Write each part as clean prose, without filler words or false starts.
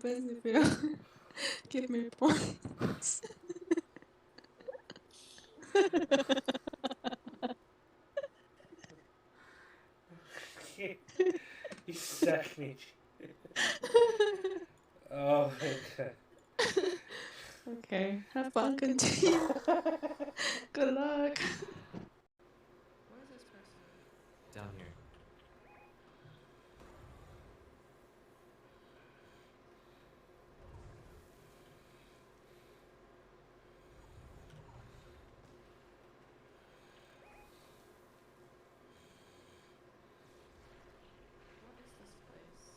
happens if you don't give me points. You suck me. Oh my god. Okay, have fun, continue. Good luck. Where is this person? Down here. What is this place?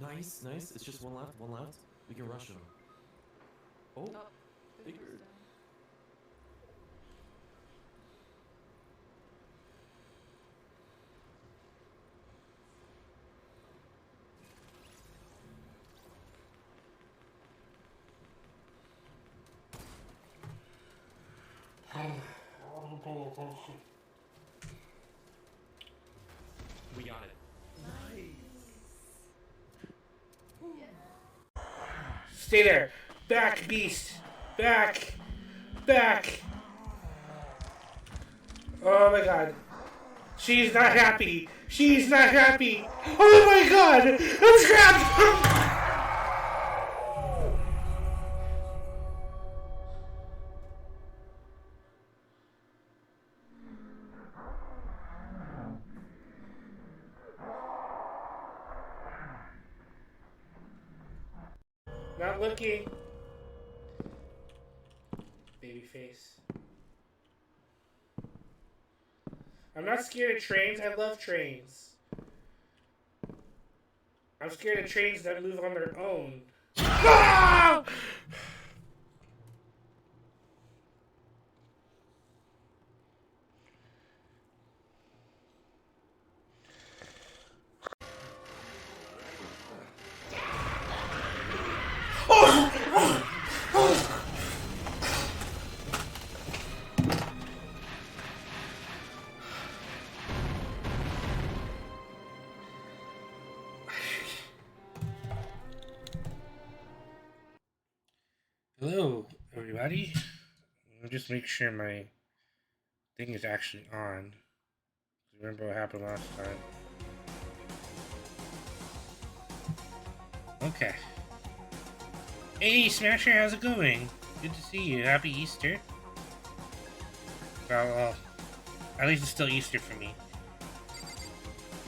Nice, nice. It's just one left, one left. We can rush him. Oh, Big Bird. We got it. Stay there. Back, beast. Back. Back. Oh my god. She's not happy. She's not happy. Oh my god. I'm trapped. Not looking. Baby face. I'm not scared of trains. I love trains. I'm scared of trains that move on their own. Ah! Hello, everybody. I'll just make sure my thing is actually on. Remember what happened last time. Okay. Hey, Smasher, how's it going? Good to see you. Happy Easter. Well, at least it's still Easter for me.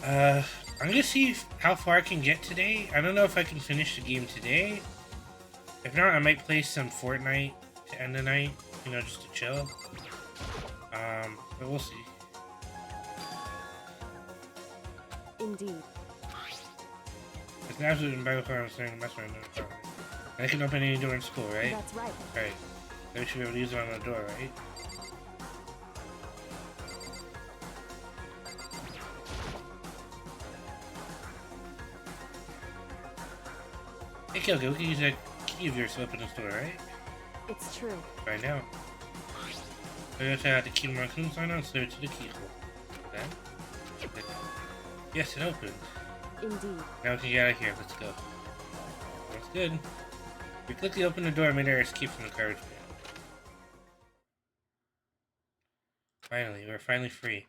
I'm gonna see how far I can get today. I don't know if I can finish the game today. If not, I might play some Fortnite to end the night, you know, just to chill. But we'll see. Indeed. It's an absolute embarrassment. I'm saying that's right. No, I can open any door in school, right? That's right. Right. Then we should be able to use it on the door, right? Hey, Kyoko, we can use that key of yours to open this door, right? It's true. Right now. I guess I have to keep my Raccoon sign on, so to the keyhole. Then? Yes, it opened. Indeed. Now we can get out of here. Let's go. That's good. We quickly opened the door and made our escape from the garbage man. Finally, we're finally free.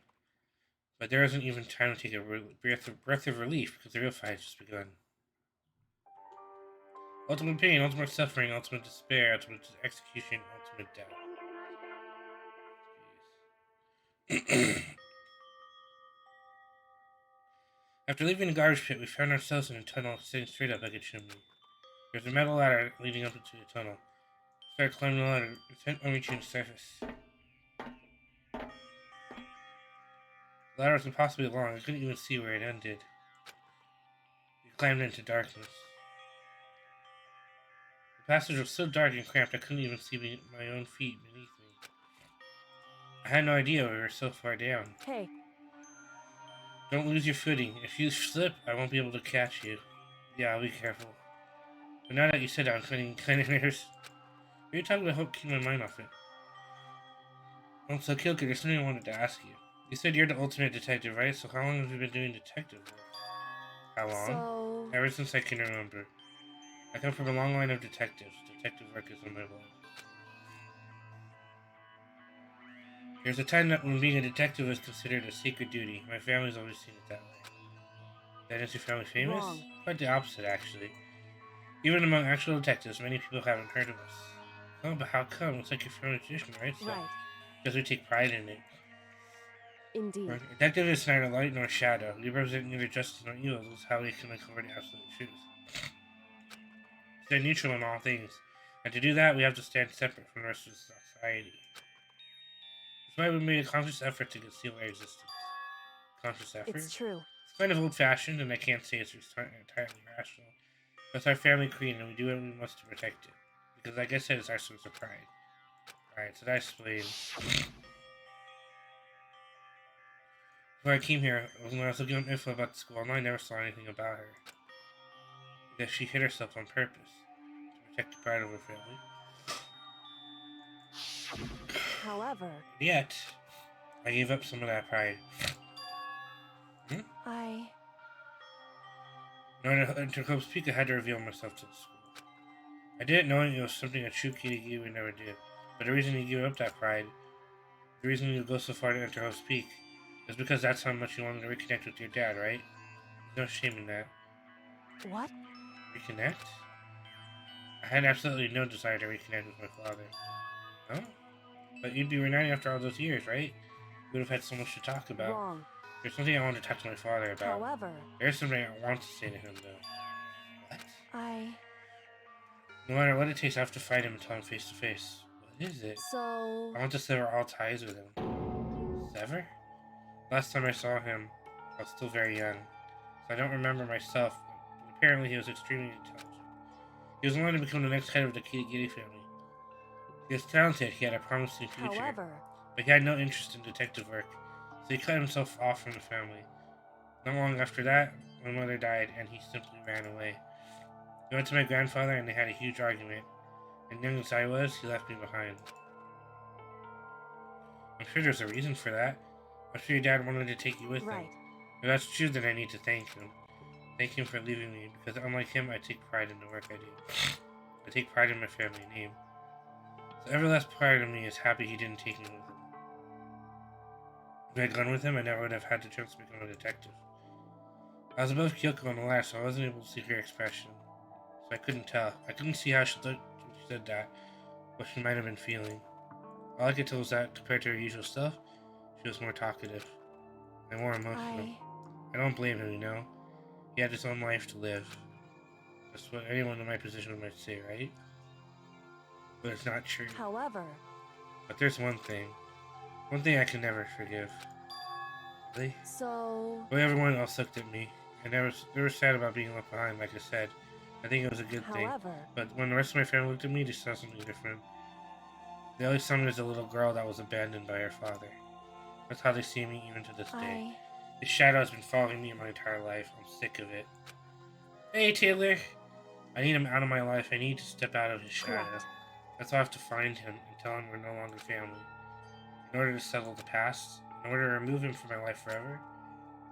But there isn't even time to take a breath of relief because the real fight has just begun. Ultimate pain, ultimate suffering, ultimate despair, ultimate execution, ultimate death. After leaving the garbage pit, we found ourselves in a tunnel sitting straight up like a chimney. There's a metal ladder leading up into the tunnel. We started climbing the ladder, intent on reaching the surface. The ladder was impossibly long, I couldn't even see where it ended. We climbed into darkness. The passage was so dark and cramped I couldn't even see my own feet beneath me. I had no idea we were so far down. Hey. Don't lose your footing. If you slip, I won't be able to catch you. Yeah, I'll be careful. But now that you said that, I'm feeling kind of nervous. Every time I hope to keep my mind off it. Also, Kyoko, there's something I wanted to ask you. You said you're the ultimate detective, right? So how long have you been doing detective work? How long? So, Ever since I can remember. I come from a long line of detectives. Detective work is in my blood. There's a time that when being a detective was considered a sacred duty. My family's always seen it that way. That is your family famous? Wrong. Quite the opposite, actually. Even among actual detectives, many people haven't heard of us. Oh, but how come? It's like your family tradition, right? So, right. because we take pride in it. Indeed. A detective is neither light nor shadow. We represent neither justice nor evil. This is how we can uncover the absolute truth. Stay neutral in all things. And to do that, we have to stand separate from the rest of society. That's why we made a conscious effort to conceal our existence. Conscious effort? It's true. It's kind of old-fashioned, and I can't say it's entirely rational. That's our family creed, and we do what we must to protect it. Because, like I said, it's our source of pride. Alright, so that explains. Before I came here, when I was looking up info about the school online, I never saw anything about her. Because she hid herself on purpose. To protect the pride of her family. However, Yet, I gave up some of that pride. In order to come speak, I had to reveal myself to the school. I didn't know it was something a true Kirigi would never do. But the reason you give up that pride, the reason you go so far to enter Hope Speak, is because that's how much you wanted to reconnect with your dad, right? There's no shame in that. What? Reconnect? I had absolutely no desire to reconnect with my father. No? But you'd be reuniting after all those years, right? We would have had so much to talk about. Wrong. There's something I want to talk to my father about. However, There's something I want to say to him, though. What? No matter what it takes, I have to fight him and tell him face to face. What is it? So... I want to sever all ties with him. Sever? Last time I saw him, I was still very young, so I don't remember myself, but apparently he was extremely intelligent. He was wanting to become the next head of the Kirigiri family. He was talented, he had a promising future, However, but he had no interest in detective work, so he cut himself off from the family. Not long after that, my mother died, and he simply ran away. He went to my grandfather, and they had a huge argument, and young as I was, he left me behind. I'm sure there's a reason for that. I'm sure your dad wanted to take you with right. him. If that's true, then I need to thank him. Thank him for leaving me, because unlike him, I take pride in the work I do. I take pride in my family name. So every last part of me is happy he didn't take me with him. If I had gone with him, I never would have had the chance to become a detective. I was above Kyoko on the ladder, so I wasn't able to see her expression. So I couldn't tell. I couldn't see how she looked when she said that, what she might have been feeling. All I could tell was that, compared to her usual stuff, she was more talkative and more emotional. I don't blame him, you know? He had his own life to live. That's what anyone in my position might say, right? But it's not true. However... But there's one thing. One thing I can never forgive. Really? So... The way everyone else looked at me. And they were sad about being left behind, like I said. I think it was a good thing. However... But when the rest of my family looked at me, they saw something different. They always saw me as a little girl that was abandoned by her father. That's how they see me even to this day. His shadow has been following me my entire life. I'm sick of it. Hey, Taylor! I need him out of my life. I need to step out of his shadow. Correct. That's why I have to find him and tell him we're no longer family. In order to settle the past, in order to remove him from my life forever,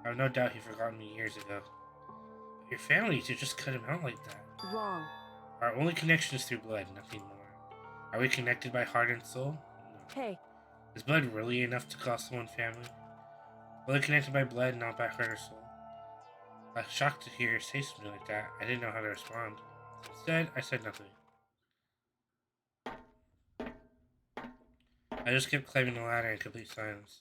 I have no doubt he forgot me years ago. But your family to just cut him out like that. Wrong. Our only connection is through blood, nothing more. Are we connected by heart and soul? No. Hey. Is blood really enough to call someone family? Blood connected by blood, not by heart or soul. I was shocked to hear her say something like that. I didn't know how to respond. Instead, I said nothing. I just kept climbing the ladder in complete silence.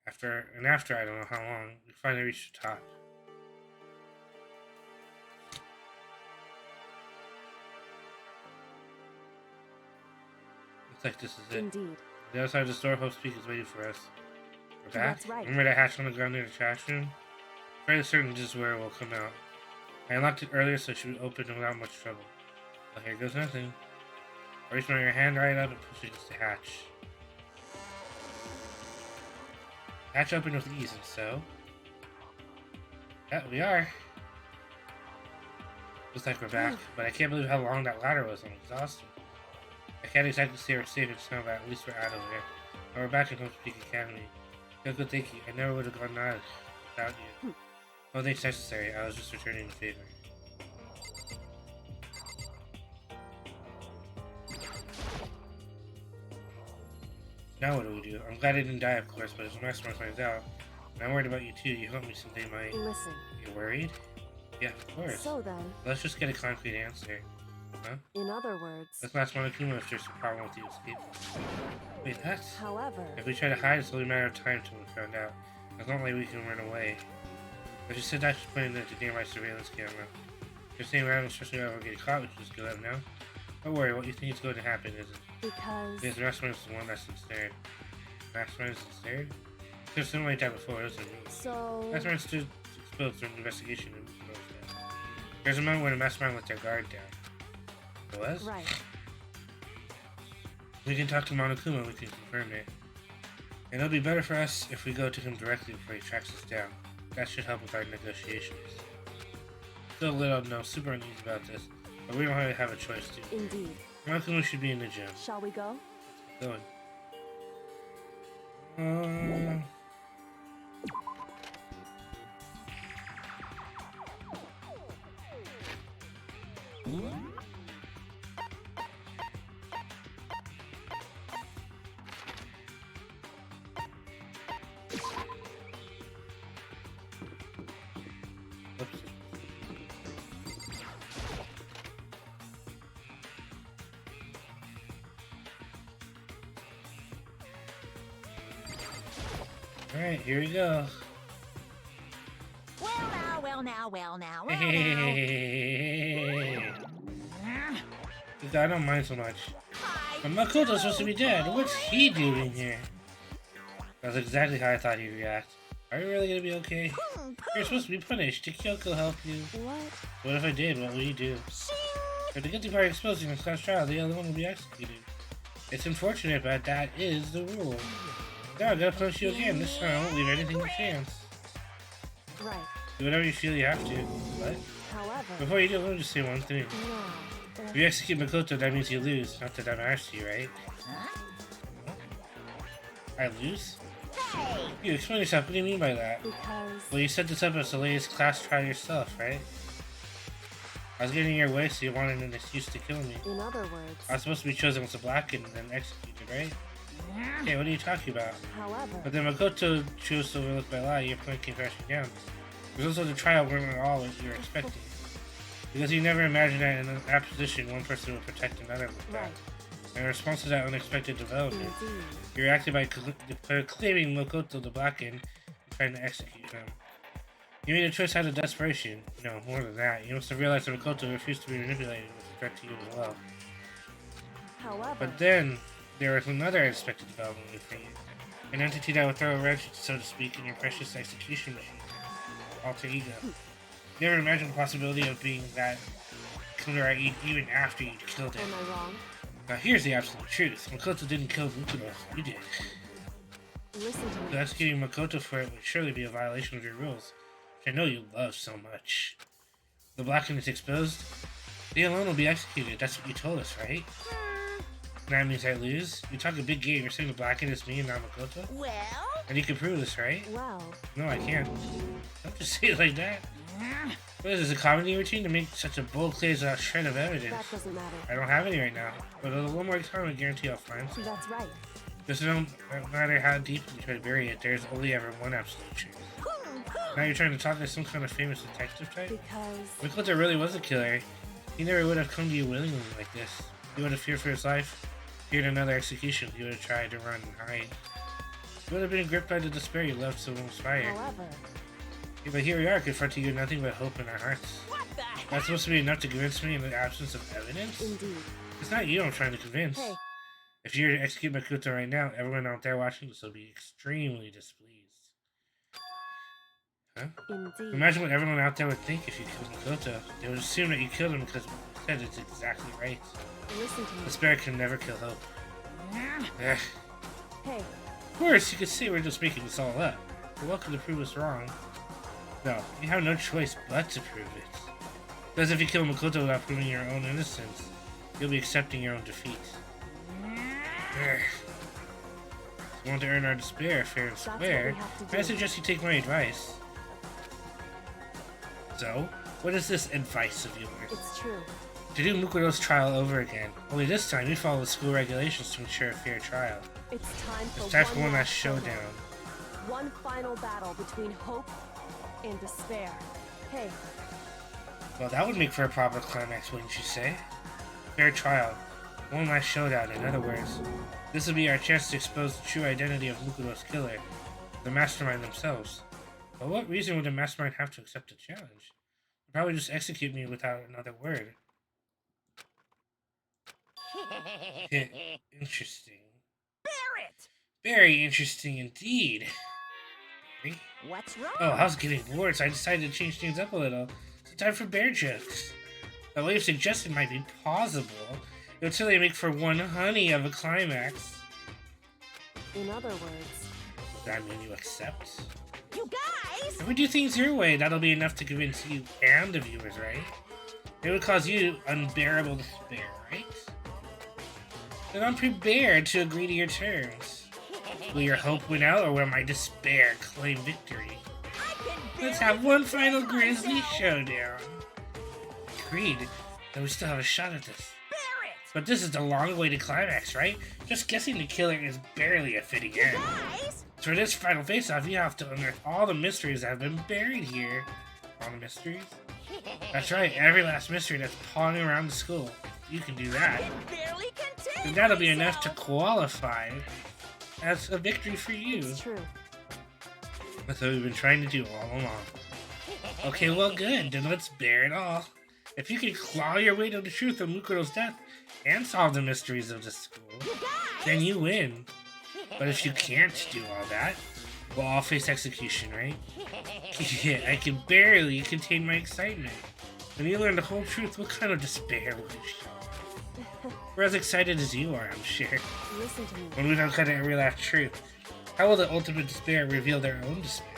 After I don't know how long, we finally reached the top. Looks like this is it. Indeed. The other side of the store, Hope Speak is waiting for us. We're back. That's right. Remember that hatch on the ground near the trash room? I'm fairly certain this is where it will come out. I unlocked it earlier so it should open without much trouble. Well, here goes nothing. I reach my hand right up and push against the hatch. Hatch opened with ease, and so... yeah, we are. Looks like we're back, but I can't believe how long that ladder was. I'm exhausted. I can't exactly say we're safe and sound, but at least we're out of there. And we're back in Hope Speak Academy. Kyoko, thank you. I never would have gone out without you. Oh, thanks necessary. I was just returning the favor. Now what do we do? I'm glad I didn't die, of course, but if Mastermind finds out, and I'm worried about you too, you help me someday might... Listen. You're worried? Yeah, of course. So then, Let's just get a concrete answer. Huh? in other words, Let's not Monokuma if there's a problem with you escaping. Wait, what? however, If we try to hide, it's only a matter of time till we're found out. It's not like we can run away. I just said I should put in the nearby surveillance camera. If you're staying around, especially if we're getting caught, we should just go out now. Don't worry, what you think is going to happen isn't. because Because Mastermind is the one that's ensnared. Mastermind is ensnared? There's something like that before, isn't it? so Mastermind stood exposed through an investigation and knows that. There's a moment when the Mastermind let their guard down. It was? right. We can talk to Monokuma, we can confirm it. And it'll be better for us if we go to him directly before he tracks us down. That should help with our negotiations. Still a little super uneasy about this, but we don't really have a choice to. Indeed. Monokuma should be in the gym. Shall we go? Going. Oops. Alright, here we go. Well now, well now, well now, well now. Hey. I don't mind so much. Hi. But Makoto's supposed to be dead. What's he doing here? That's exactly how I thought he'd react. Are you really gonna be okay? You're supposed to be punished. Did Kyoko help you? What? What if I did? What would you do? If the guilty party exposed in this class trial, the other one will be executed. It's unfortunate, but that is the rule. Now I gotta punish you again. This time I won't leave anything to chance. Right. Do whatever you feel you have to. What? However, Before you do, let me just say one thing. no. If you execute Makoto, that means you lose. Not that that matters to you, right? I lose? Hey. You explain yourself. What do you mean by that? Because Well, you set this up as the latest class trial yourself, right? I was getting in your way, so you wanted an excuse to kill me. in other words, I was supposed to be chosen as a black and then executed, right? Okay, what are you talking about? however, But then Makoto chose to overlook my lie, your plan came crashing down. There's also the trial weren't at all what you were expecting. Because you never imagined that in that position, one person would protect another like that. right. And in response to that unexpected development, Indeed. you reacted by claiming Makoto the black and trying to execute him. You made a choice out of desperation. No, more than that. You must have realized that Makoto refused to be manipulated with a threat to you as well. However, But then, there was another unexpected development for you. An entity that would throw a wrench, so to speak, in your precious execution machine. Alter ego. You never imagined the possibility of being that killer even after you killed him. am I wrong? Now here's the absolute truth. Makoto didn't kill Mukuro. You did. Listen to So me. executing Makoto for it would surely be a violation of your rules, which I know you love so much. The blackness is exposed. They alone will be executed. That's what you told us, right? That means I lose? You talk a big game. You're saying the blacken is me and not Makoto? Well. And you can prove this, right? Well, No, I can't. Don't just say it like that. What is this, a comedy routine to make such a bold claim without a shred of evidence? that doesn't matter. I don't have any right now, but a little more time I guarantee I'll find some. That's right. Just no matter how deep you try to bury it, there's only ever one absolute truth. Now you're trying to talk like some kind of famous detective type? Because Makoto really was a killer. He never would have come to you willingly like this. He would have feared for his life, feared another execution. He would have tried to run and hide. He would have been gripped by the despair you loved so inspired. however, Yeah, but here we are, confronting you with nothing but hope in our hearts. What the heck? That's supposed to be enough to convince me in the absence of evidence? indeed. It's not you I'm trying to convince. Hey, If you were to execute Makoto right now, everyone out there watching this will be extremely displeased. Huh? indeed. Imagine what everyone out there would think if you killed Makoto. They would assume that you killed him because said it's exactly right. Listen to me. Despair can never kill hope. Ugh. Hey, Of course, you could say we're just making this all up. You're welcome to prove us wrong. No, you have no choice but to prove it. Because if you kill Makoto without proving your own innocence, you'll be accepting your own defeat. Ugh. If you want to earn our despair fair and that's what square, we have to I do. suggest you take my advice. So, what is this advice of yours? It's true. To do Mukuro's trial over again. Only this time, you follow the school regulations to ensure a fair trial. It's time for, It's time for one last showdown. One final battle between hope and despair. Hey, Well, that would make for a proper climax, wouldn't you say? Fair trial. One last showdown, in other words. This will be our chance to expose the true identity of Mukuro's killer, the mastermind themselves. But what reason would the mastermind have to accept the challenge? They'd probably just execute me without another word. Interesting. Barrett! Very interesting indeed. What's wrong? Oh, I was getting bored, so I decided to change things up a little. It's time for bear jokes. The way you suggested might be plausible. It would certainly make for one honey of a climax. in other words, Does that mean you accept? You guys! If we do things your way, that'll be enough to convince you and the viewers, right? It would cause you unbearable despair, right? Then I'm prepared to agree to your terms. Will your hope win out, or will my despair claim victory? Let's have one final grisly showdown. Agreed. Then we still have a shot at this. But this is the long way to climax, right? Just guessing the killer is barely a fitting end. Guys! So for this final face-off, you have to unearth all the mysteries that have been buried here. All the mysteries? That's right, every last mystery that's pawing around the school. You can do that. Barely contain And that'll be enough myself. to qualify as a victory for you. it's true. That's what we've been trying to do all along. Okay, well good, then let's bear it all. If you can claw your way to the truth of Mukuro's death and solve the mysteries of the school, then you win. But if you can't do all that, we'll all face execution, right? Yeah, I can barely contain my excitement. When you learn the whole truth, what kind of despair will you show? We're as excited as you are, I'm sure. Listen to me. When we've uncovered every last truth, how will the ultimate despair reveal their own despair?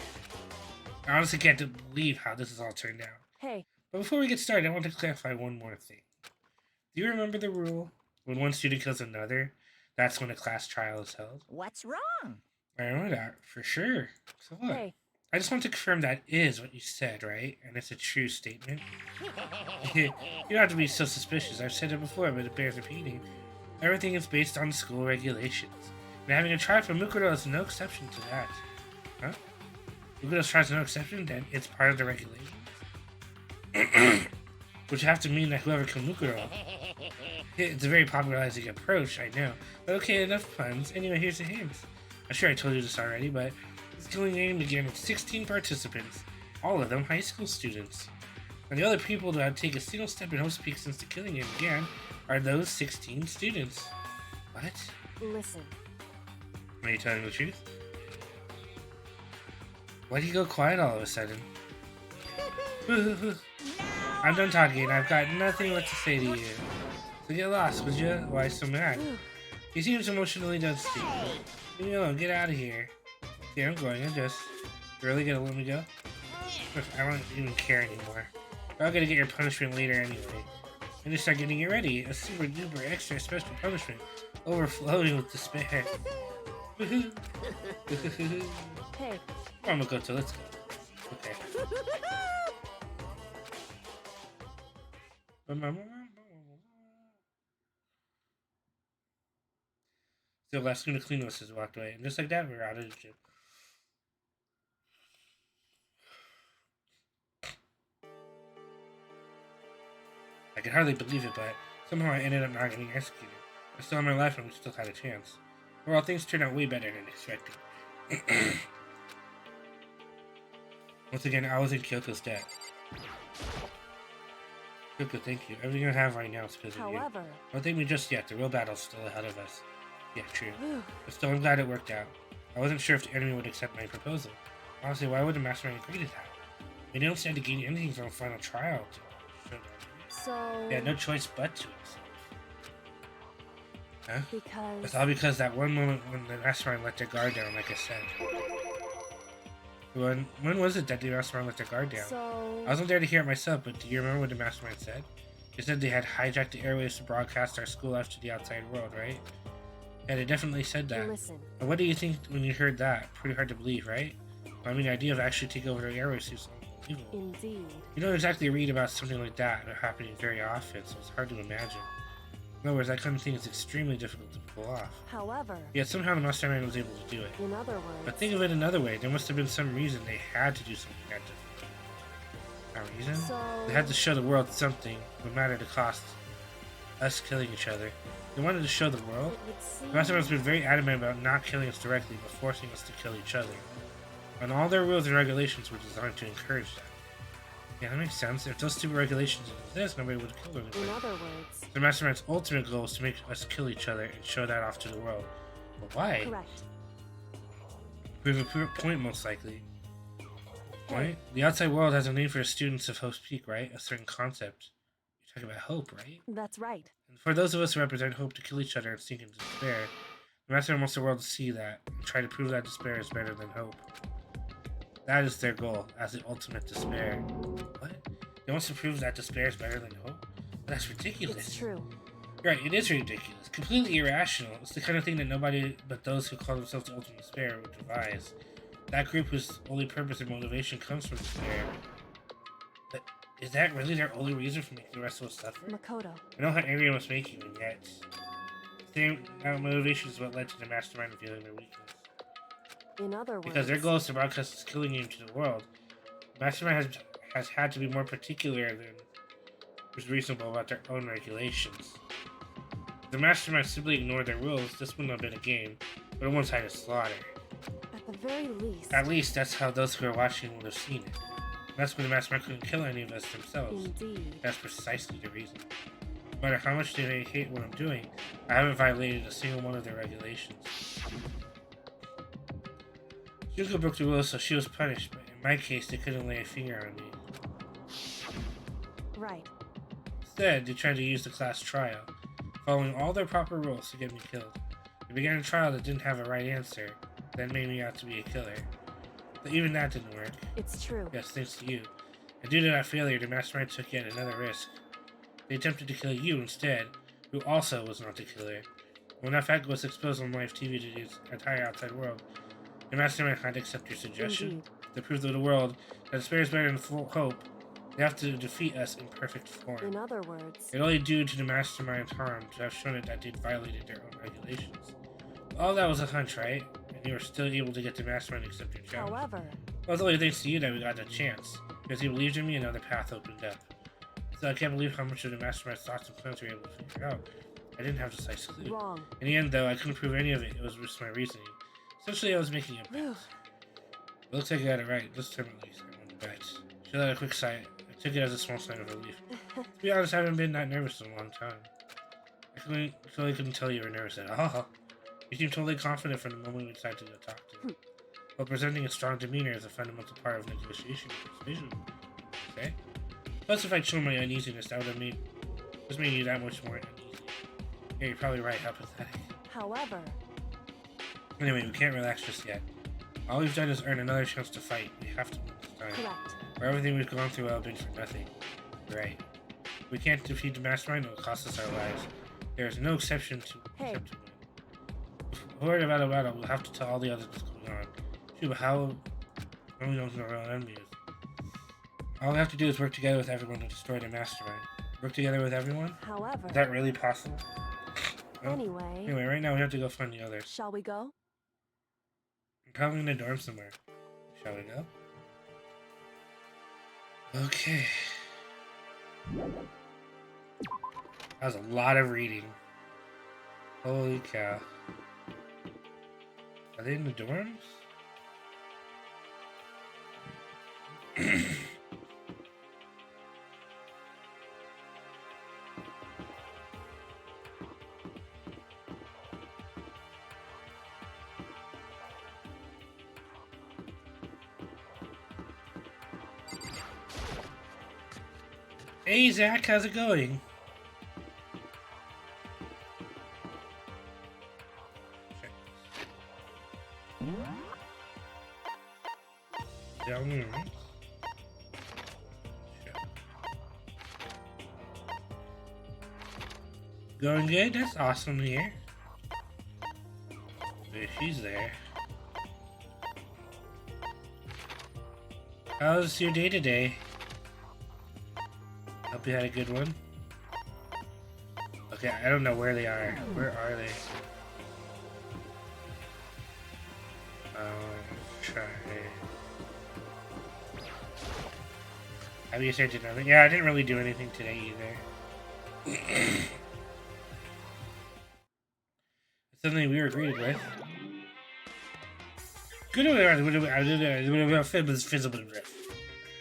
I honestly can't believe how this has all turned out. Hey, But before we get started, I want to clarify one more thing. Do you remember the rule? When one student kills another, that's when a class trial is held? What's wrong? I remember that, for sure. So what? hey, I just want to confirm that is what you said, right? And it's a true statement. You don't have to be so suspicious. I've said it before, but it bears repeating. Everything is based on school regulations. And having a trial for Mukuro is no exception to that. Huh? Mukuro's trial is no exception? Then it's part of the regulations. Which have to mean that whoever killed Mukuro. It's a very popularizing approach, I know. But okay, enough puns. Anyway, here's the hint. I'm sure I told you this already, but this killing game began with 16 participants, all of them high school students. And the other people to have taken a single step in Host Peak since the killing game began are those 16 students. What? listen. Are you telling the truth? Why do you go quiet all of a sudden? I'm done talking. I've got nothing left to say to you. So get lost, would you? Why so mad? He seems emotionally done speaking. Leave me alone. Get out of here. Yeah, I'm going. I'm just... You're really gonna let me go? I don't even care anymore. I'm gonna get your punishment later anyway. And just start getting it ready. A super duper extra special punishment. Overflowing with despair. Hey, I'm gonna go to. Let's go. Okay. So last student clean us has walked away, and just like that, we're out of the gym. I can hardly believe it, but somehow I ended up not getting executed. I still had my life, and we still had a chance. Overall, things turned out way better than expected. Once again, I was in Kyoto's debt. Kyoko, thank you. Everything I have right now is because of you. however, Don't thank me just yet. The real battle's still ahead of us. Yeah, true. whew, But still, I'm glad it worked out. I wasn't sure if the enemy would accept my proposal. Honestly, why would the mastermind agree to that? They don't stand to gain anything from a final trial. so, They had no choice but to. Huh? because, It's all because that one moment when the mastermind let their guard down, like I said. When was it that the mastermind let their guard down? so, I wasn't there to hear it myself, but do you remember what the mastermind said? They said they had hijacked the airwaves to broadcast our school life to the outside world, right? Yeah, they definitely said that. listen. And what do you think when you heard that? Pretty hard to believe, right? I mean, the idea of actually taking over the airwaves seems evil. Indeed. You don't exactly read about something like that happening very often, so it's hard to imagine. In other words, that kind of thing is extremely difficult to pull off. However, Yet somehow the mastermind was able to do it. in other words, But think of it another way. There must have been some reason they had to do something that difficult. A reason? so They had to show the world something, no matter the cost. Us killing each other. They wanted to show the world. it would seem The mastermind has been very adamant about not killing us directly, but forcing us to kill each other. And all their rules and regulations were designed to encourage that. Yeah, that makes sense. If those stupid regulations didn't exist, nobody would kill in anybody. other words. The mastermind's ultimate goal is to make us kill each other and show that off to the world. But why? Correct. Prove a point, most likely. Point? The outside world has a name for the students of Hope's Peak, right? A certain concept. You're talking about hope, right? That's right. And for those of us who represent hope to kill each other and sink into despair, the mastermind wants the world to see that and try to prove that despair is better than hope. That is their goal, as the ultimate despair. What? They want to prove that despair is better than hope? That's ridiculous. It's true. Right, it is ridiculous. Completely irrational. It's the kind of thing that nobody but those who call themselves the ultimate despair would devise. That group whose only purpose and motivation comes from despair. But is that really their only reason for making the rest of us suffer? Makoto. I know how angry it must make you, and yet... That motivation is what led to the mastermind revealing their weakness. In other words. Because their goal is to broadcast this killing game to the world. The mastermind has had to be more particular than was reasonable about their own regulations. If the mastermind simply ignored their rules, this wouldn't have been a game, but a one-sided slaughter. At the very least. At least that's how those who are watching would have seen it. That's why the mastermind couldn't kill any of us themselves. Indeed. That's precisely the reason. No matter how much they hate what I'm doing, I haven't violated a single one of their regulations. Yuko broke the rules, so she was punished, but in my case, they couldn't lay a finger on me. Right. Instead, they tried to use the class trial, following all their proper rules to get me killed. They began a trial that didn't have a right answer, then made me out to be a killer. But even that didn't work. It's true. Yes, thanks to you. And due to that failure, the mastermind took yet another risk. They attempted to kill you instead, who also was not the killer. When that fact was exposed on live TV to the entire outside world, the mastermind had to accept your suggestion. Indeed. To prove to the world that despair is better than full hope, they have to defeat us in perfect form. In other words. It only due to the mastermind's harm to have shown it that they'd violated their own regulations. All that was a hunch, right? And you were still able to get the mastermind to accept your challenge. However. Well, it's only thanks to you that we got that chance. Because you believed in me, another path opened up. So I can't believe how much of the mastermind's thoughts and plans we were able to figure out. I didn't have decisive clue. Wrong. In the end, though, I couldn't prove any of it. It was just my reasoning. Essentially, I was making a bet. It looks like I got it right. This time at least, I won the bet. She let a quick sigh. I took it as a small sign of relief. To be honest, I haven't been that nervous in a long time. I totally couldn't tell you were nervous at all. You seemed totally confident from the moment we decided to go talk to you. While presenting a strong demeanor is a fundamental part of negotiation and persuasion. Okay? Plus, if I'd shown my uneasiness, that would have made you that much more uneasy. Yeah, you're probably right. How pathetic. However. Anyway, we can't relax just yet. All we've done is earn another chance to fight. We have to win this time. Correct. For everything we've gone through, I've been for nothing. Right. If we can't defeat the mastermind, it will cost us our lives. There is no exception to Hey. except to win. If we're worried about a battle, we'll have to tell all the others what's going on. Shoot, but how we don't know our enemies. All we have to do is work together with everyone to destroy the mastermind. Work together with everyone? However. Is that really possible? Well, Anyway. Anyway, right now we have to go find the others. Shall we go? I'm probably in the dorm somewhere. Shall we go? Okay. That was a lot of reading. Holy cow. Are they in the dorms? Hey Zach, how's it going? Down there. Going good? That's awesome to hear. She's there. How's your day today? Hope you had a good one. Okay, I don't know where they are. Where are they? Let's try. I guess I did nothing. Yeah, I didn't really do anything today either. It's something we were greeted with. Good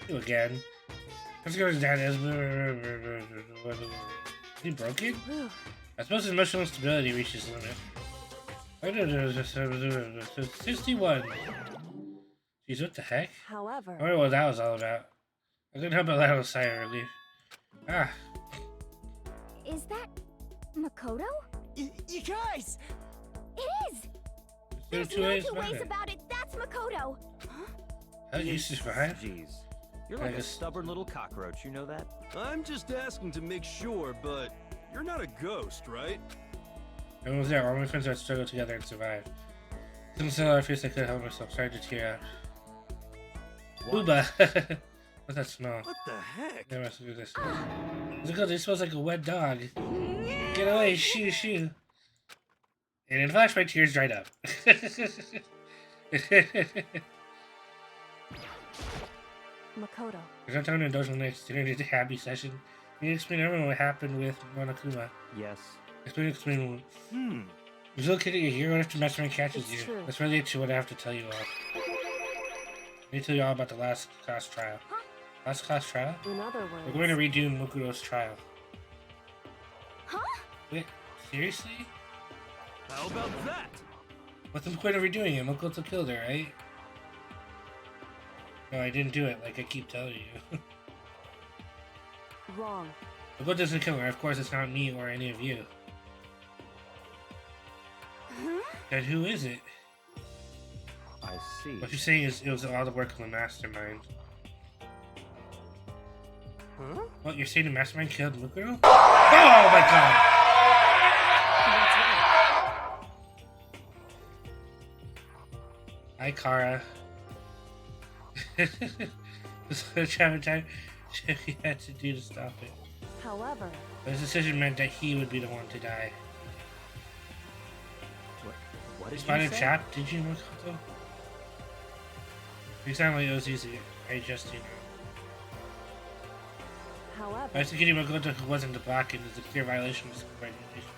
again. Let's go down. Is he broken? I suppose his emotional stability reaches the limit. 61. Jeez, what the heck? However, I wonder what that was all about. I couldn't help but let out a sigh of relief. Ah. Is that Makoto? You guys! It is! There's There's no two ways about it. That's Makoto. How did you survive? Jeez. You're like a guess- stubborn little cockroach, you know that? I'm just asking to make sure, but you're not a ghost, right? Everyone was there. All my friends had struggled together and survived. Since so I faced I couldn't help myself. Started to tear out. Booba! What's that smell? What the heck? Yeah, let's do this. Look at this. Smells like a wet dog. Get away! Shoo, shoo! And in a flash, my tears dried up. Makoto. There's no time to indulge in the next dinner to happy session. You explain everyone what happened with Monokuma. Yes. Explain. Hmm. There's a little kid at your hero after Mastermind catches It's you. true. That's really what I have to tell you all. I need to tell you all about the last class trial. Last class trial? In other We're words, going to redo Mukuro's trial. Huh? Wait, seriously? How about that? What's the point of redoing it? Mukoto killed her, right? No, I didn't do it, like I keep telling you. wrong. Mukoto doesn't kill her. Of course, it's not me or any of you. Huh? Then who is it? I see. What you're saying is it was all the work of the mastermind. Huh? What, you're saying the mastermind killed Mukuro? Oh my god! That's right. Hi, Kara. This was a time he had to do to stop it. However, But his decision meant that he would be the one to die. What did Spotted you say? chap, did you, Makoto? You sound like it was easy. I just, you know. however, Executing Makoto who wasn't the black is a clear violation of school regulation.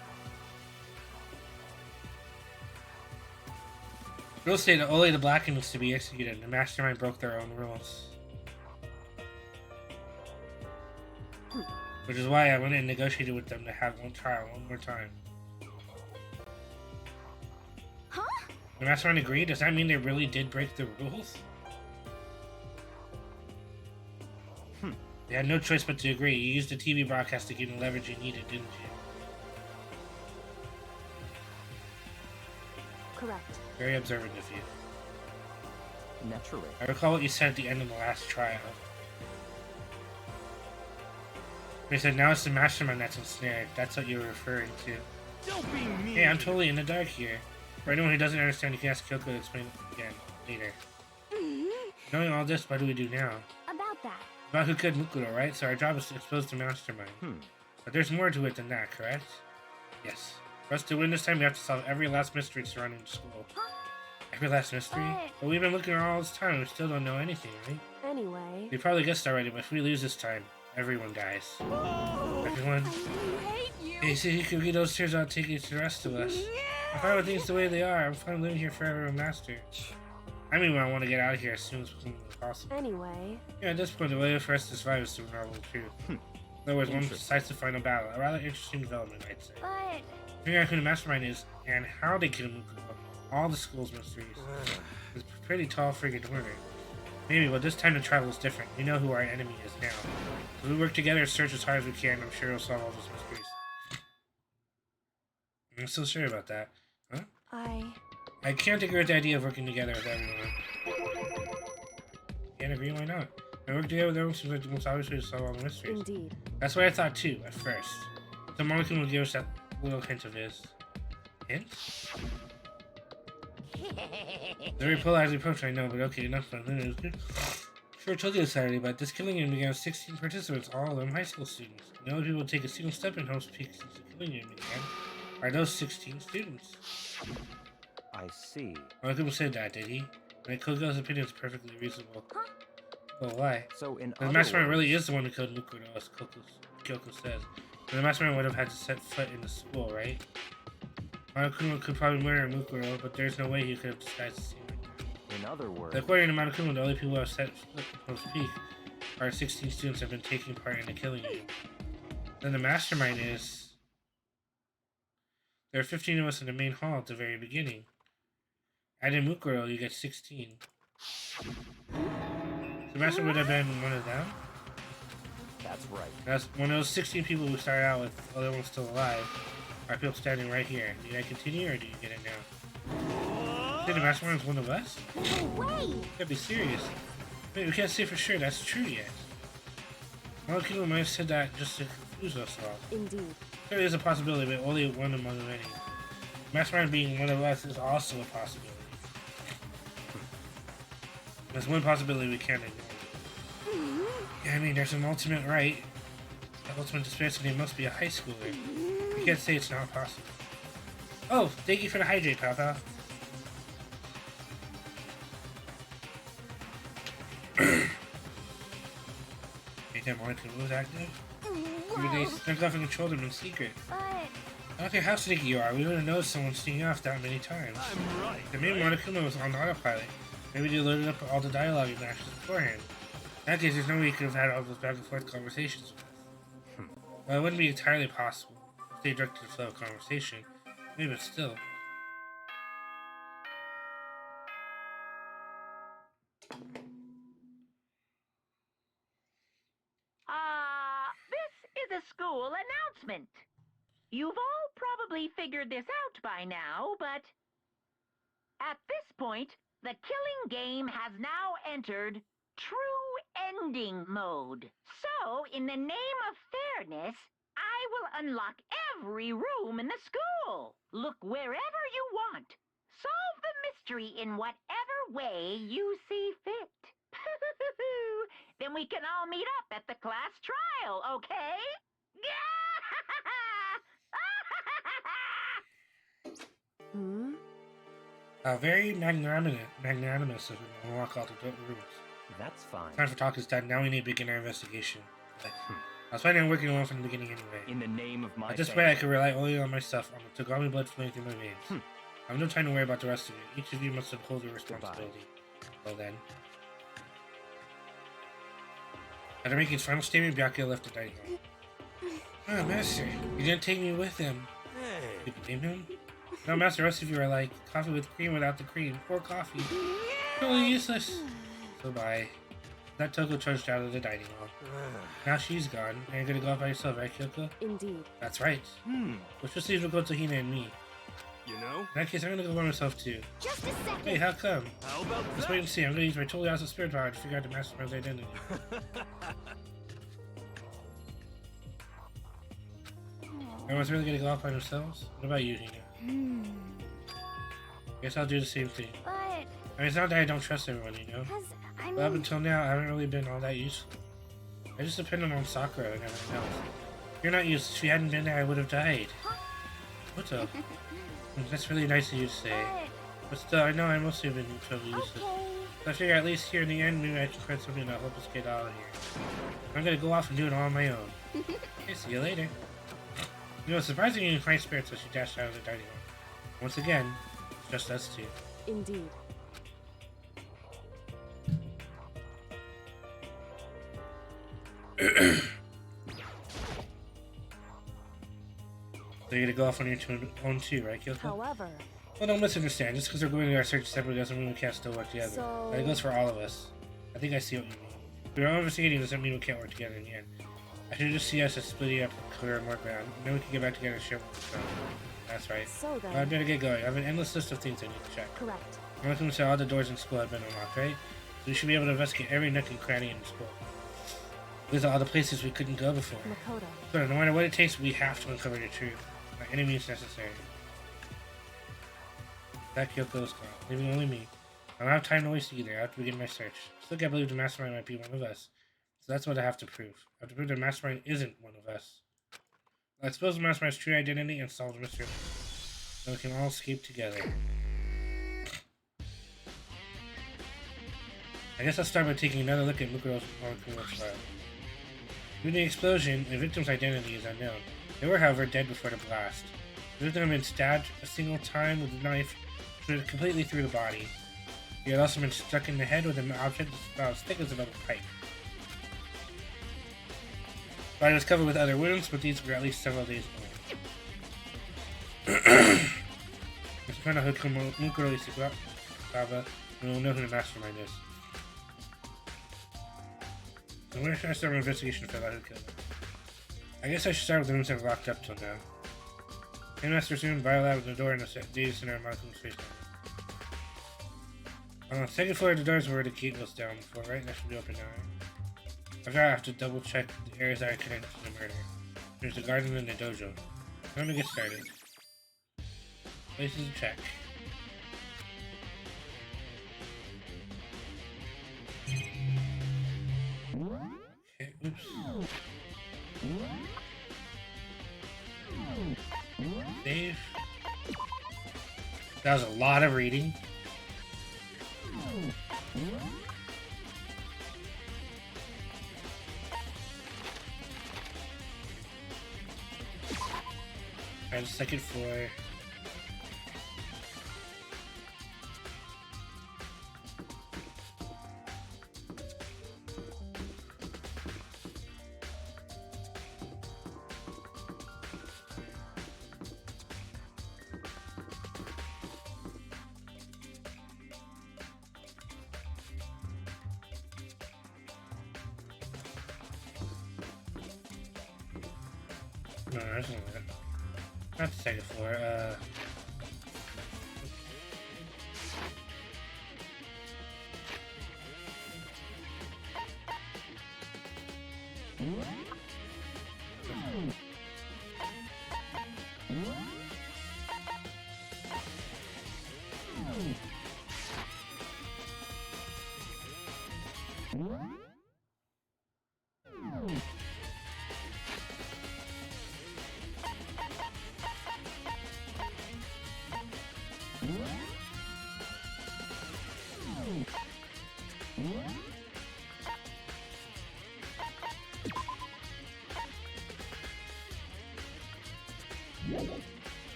Rules say that only the Blacken was to be executed. The mastermind broke their own rules. Which is why I went and negotiated with them to have one trial one more time. Huh? The mastermind agreed? Does that mean they really did break the rules? They had no choice but to agree. You used the TV broadcast to give them the leverage you needed, didn't you? correct. Very observant of you. Naturally. I recall what you said at the end of the last trial. You said, now it's the mastermind that's ensnared. That's what you were referring to. Don't be mean. Hey, I'm totally in the dark here. For anyone who doesn't understand, you can ask Kyoko to explain it again later. Knowing all this, what do we do now? About that. About who killed Mukuro, right? So our job is to expose the mastermind. But there's more to it than that, correct? Yes. For us to win this time, we have to solve every last mystery surrounding the school. Every last mystery? But we've been looking all this time and we still don't know anything, right? Anyway, We probably guessed already, but if we lose this time, everyone dies. Everyone? I hate you. Hey, see, you can get those tears out taking to the rest of us. I'm fine with things the way they are. I'm fine living here forever with Master. I mean, I want to get out of here as soon as possible. anyway, Yeah, at this point, the way for us to survive is to unravel the truth. In other words, one decisive final battle. A rather interesting development, I'd say. But Figuring out who the mastermind is and how they killed Mukuro, all the school's mysteries. It's a pretty tall friggin' order. Maybe, but this time the trial is different. We know who our enemy is now. If we work together and search as hard as we can, I'm sure we'll solve all those mysteries. I'm still sure about that. Huh? I can't agree with the idea of working together with everyone. Can't agree? Why not? I work together with everyone seems like the most obvious way to solve all the mysteries. indeed. That's what I thought too, at first. So Monica will give us that little hint of his. Hint? Very polarized approach, I know, but okay, enough fun. Sure told you this Saturday, but this killing game began with 16 participants, all of them high school students. The only people to take a single step in Hope's Peak since the killing game began are those 16 students. I see. Monokuma said that, did he? And Kogo's opinion is perfectly reasonable. Well, why? So in The other mastermind words, really is the one who killed Mukuro, as Kyoko says. And the mastermind would have had to set foot in the school, right? Monokuma could probably murder Mukuro, but there's no way he could have disguised the scene like that. in other words, According to Monokuma, the only people who have set foot in Hope's Peak are 16 students who have been taking part in the killing game. Then the mastermind is... There are 15 of us in the main hall at the very beginning. Add in Mukuro, you get 16. The master would have been one of them? that's right. That's one of those 16 people who started out with the other one still alive. Are people standing right here. Do I continue or do you get it now? You think the mastermind is one of us? No way! You gotta be serious. Wait, we can't say for sure that's true yet. Monokuma might have said that just to confuse us all. Indeed. There is a possibility, but only one among many. Mastermind being one of us is also a possibility. There's one possibility we can't ignore. Yeah, I mean, there's an ultimate right. The ultimate dispensity must be a high schooler. You can't say it's not possible. Oh, thank you for the hydrate, pal pal. Hey, damn, Monokuma was active. Maybe they snuck off and controlled him in secret. But I don't care how sneaky you are, we wouldn't know someone sneaking off that many times. I'm right. The main Monokuma was on autopilot. Maybe they loaded up all the dialogue and actions beforehand. In that case, there's no way you could have had all those back and forth conversations with us. Well, it wouldn't be entirely possible. If they directed the flow of conversation, maybe, but still. This is a school announcement. You've all probably figured this out by now, but at this point, the killing game has now entered true ending mode. So, in the name of fairness, I will unlock every room in the school. Look wherever you want. Solve the mystery in whatever way you see fit. Then we can all meet up at the class trial, okay? Hmm? Very magnanimous of him to unlock all the rooms. That's fine. Time for talk is done. Now we need to begin our investigation. But, I was planning on working alone from the beginning anyway. In the name of my At this family. point, I can rely only on myself. I'm the Togami blood flowing through my veins. I have no time to worry about the rest of you. Each of you must uphold your responsibility. Well then. After making his final statement, Byakuya left the dining hall. Ah, Master, you didn't take me with him. Hey. You can blame him? No, Master, the rest of you are like coffee with cream without the cream. Poor coffee. Totally useless. So bye. That Toko trudged out of the dining hall. Now she's gone. Are you gonna go out by yourself, right, Kyoko? Indeed. That's right. Which just leaves Makoto, Hina, and me. You know? In that case, I'm gonna go by myself too. just a second. Hey, how come? How about Let's that? wait and see. I'm gonna use my totally awesome spirit power to figure out the mastermind's identity. Everyone's really gonna go off by themselves? What about you, Hina? Guess I'll do the same thing. But I mean, it's not that I don't trust everyone, you know? because I But up mean, until now, I haven't really been all that useful. I just depended on Sakura and everyone else. You're not used. If she hadn't been there, I would have died. What the? That's really nice of you to say. But still, I know I mostly have been totally useless. okay. So I figure at least here in the end, maybe I can find something to help us get out of here. I'm gonna go off and do it all on my own. Okay, see you later. You know, it's surprising you find spirits as she dashed out of the dining hall. Once again, it's just us two. Indeed. So you're gonna go off on your own too, right, Kyoko? However, Well, don't misunderstand. Just because we're going to our search separately doesn't mean we can't still work together. So- That goes for all of us. I think I see what you mean. We're all investigating doesn't mean we can't work together in the end. I should just see us as splitting up and clear more ground. And then we can get back together and share what we've found. That's right. so Well, I then, better get going. I have an endless list of things I need to check. correct. I'm looking to say all the doors in school have been unlocked, right? So we should be able to investigate every nook and cranny in the school. These are all the places we couldn't go before. Makoto. So no matter what it takes, we have to uncover the truth. By any means necessary. That Kyoko's gone, leaving only me. I don't have time to waste either. I have to begin my search. Still can't believe the mastermind might be one of us. So that's what I have to prove. I have to prove the mastermind isn't one of us. I'll expose the mastermind's true identity and solve the mystery. So we can all escape together. I guess I'll start by taking another look at Mukuro's file. Due to the explosion, the victim's identity is unknown. They were, however, dead before the blast. The victim had been stabbed a single time with a knife completely through the body. He had also been struck in the head with an object about as thick as a metal pipe. The body was covered with other wounds, but these were at least several days old. Let's find out who Mukuro is Baba, and we'll know who the mastermind is. So where should I start my investigation for that who killed him? I guess I should start with the rooms I've locked up till now. Headmaster's room, biolab with the door, and the data center and Malcolm's space. On the second floor, the doors where the gate was down before, right? That should be open now. After I have to double check the areas that are connected to the murder. There's the garden and the dojo. Time to get started. Places to check. Okay, oops. Save. That was a lot of reading. Alright, second floor. No, that's not that. Not the second floor,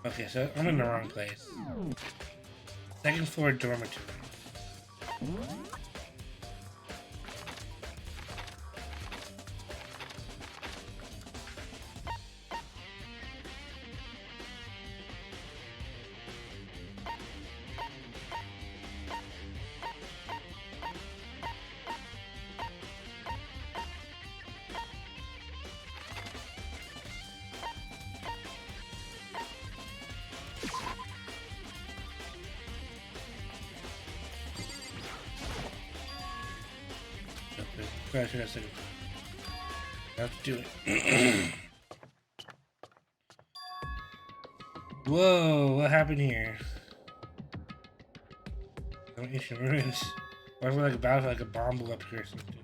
okay, so I'm in the wrong place. Second floor dormitory. I should have said it. I have to do it. Whoa, what happened here? Ancient ruins. Why was it like a battle, like a bomb blew up here or something?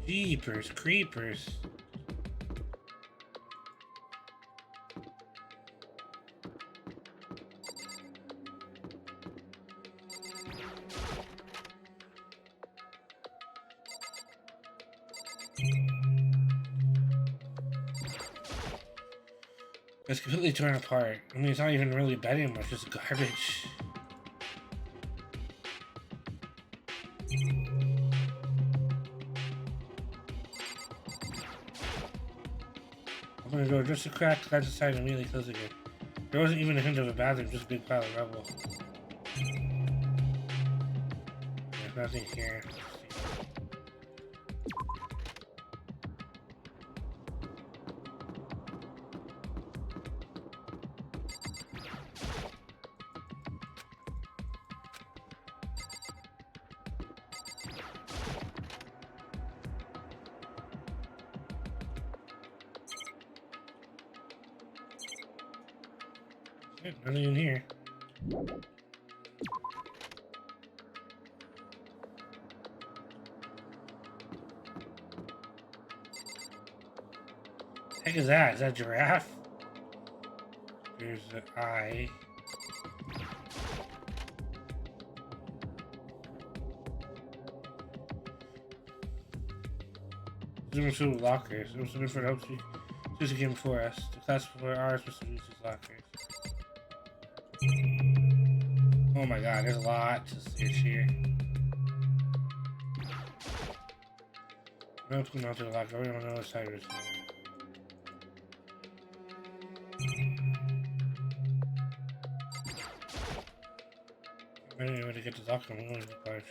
Jeepers, creepers. It's completely torn apart. I mean, it's not even really a bed anymore. It's just garbage. Open the door just a crack, glance inside, and immediately close again. There wasn't even a hint of a bathroom, just a big pile of rubble. There's nothing here. Nothing in here. Heck is that? Is that a giraffe? There's an eye. Zoom through lockers. It was something for the help use a game for us. The class for ours was to use these lockers. Oh my god, there's a lot to search here. I'm going out to the locker. I don't know what side it is. I don't know where to get the locker. I'm going to the car.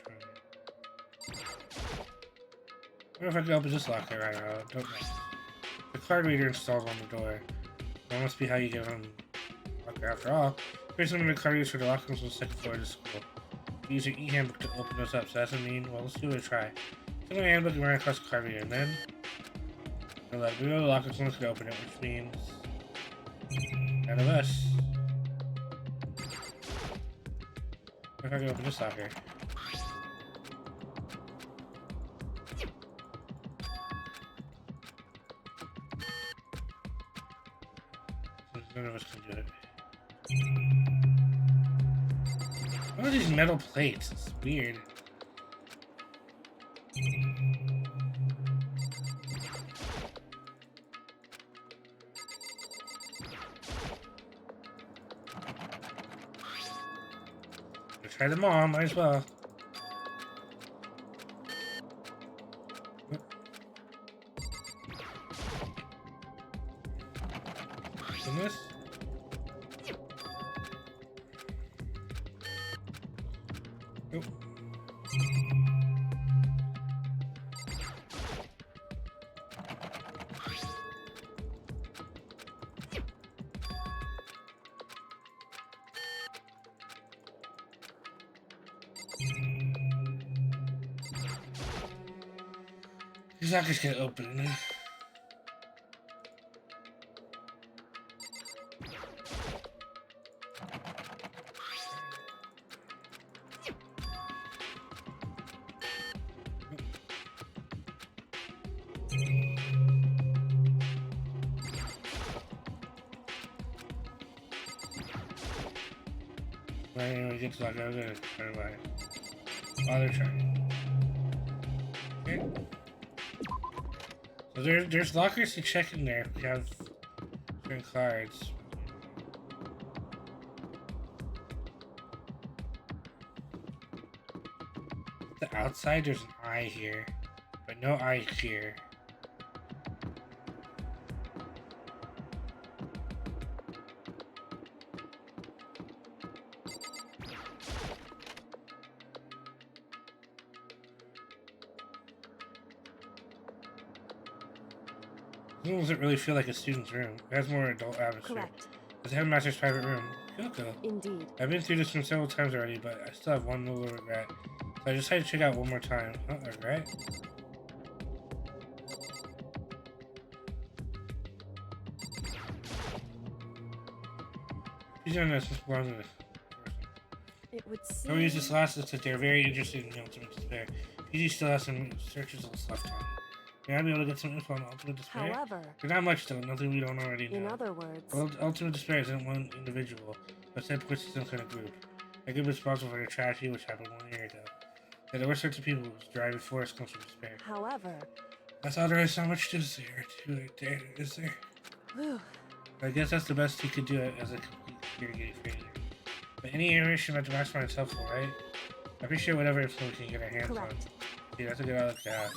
I wonder if I can open this locker right now. I don't know. The card reader installed on the door. That must be how you get on the locker after all. Here's some of the card readers for the locker rooms on the second floor of the school. You use your e-handbook to open those up, so that's what I mean. Well, let's give it a try. Take my handbook and run across the card reader, and then we know the locker room's going to open it, which means none of us. What if I can open this locker? None of us can do it. What are these metal plates? It's weird. Let's try them all, might as well. In this? Nope. These lockers can't open it. Anyway, get to lock. I'm gonna try to buy it. While they're trying. Okay. So there's lockers to check in there. We have certain cards. The outside, there's an eye here, but no eye here. This one doesn't really feel like a student's room. It has more adult atmosphere. Correct. It's the headmaster's private room. Cool. Indeed. I've been through this room several times already, but I still have one little regret. So I decided to check out one more time. Oh, regret? He's doing this. This belongs to this person. It would No seem. one uses this last list that they're very interested in the Ultimate Despair. PG still has some searches left on. May I be able to get some info on Ultimate Despair? However, There's not much though, nothing we don't already know. in other words, Well, Ultimate Despair isn't one individual, but instead puts some kind of group. A group responsible for the tragedy which happened 1 year ago. And there were sorts of people whose driving force comes from despair. however, That's all there is, so much to say to it there, is there? whew, I guess that's the best he could do it as a complete irrigating failure. But any information about the mastermind is helpful, right? I appreciate whatever influence we can get our hands on. Correct. See, that's a good outlook to have.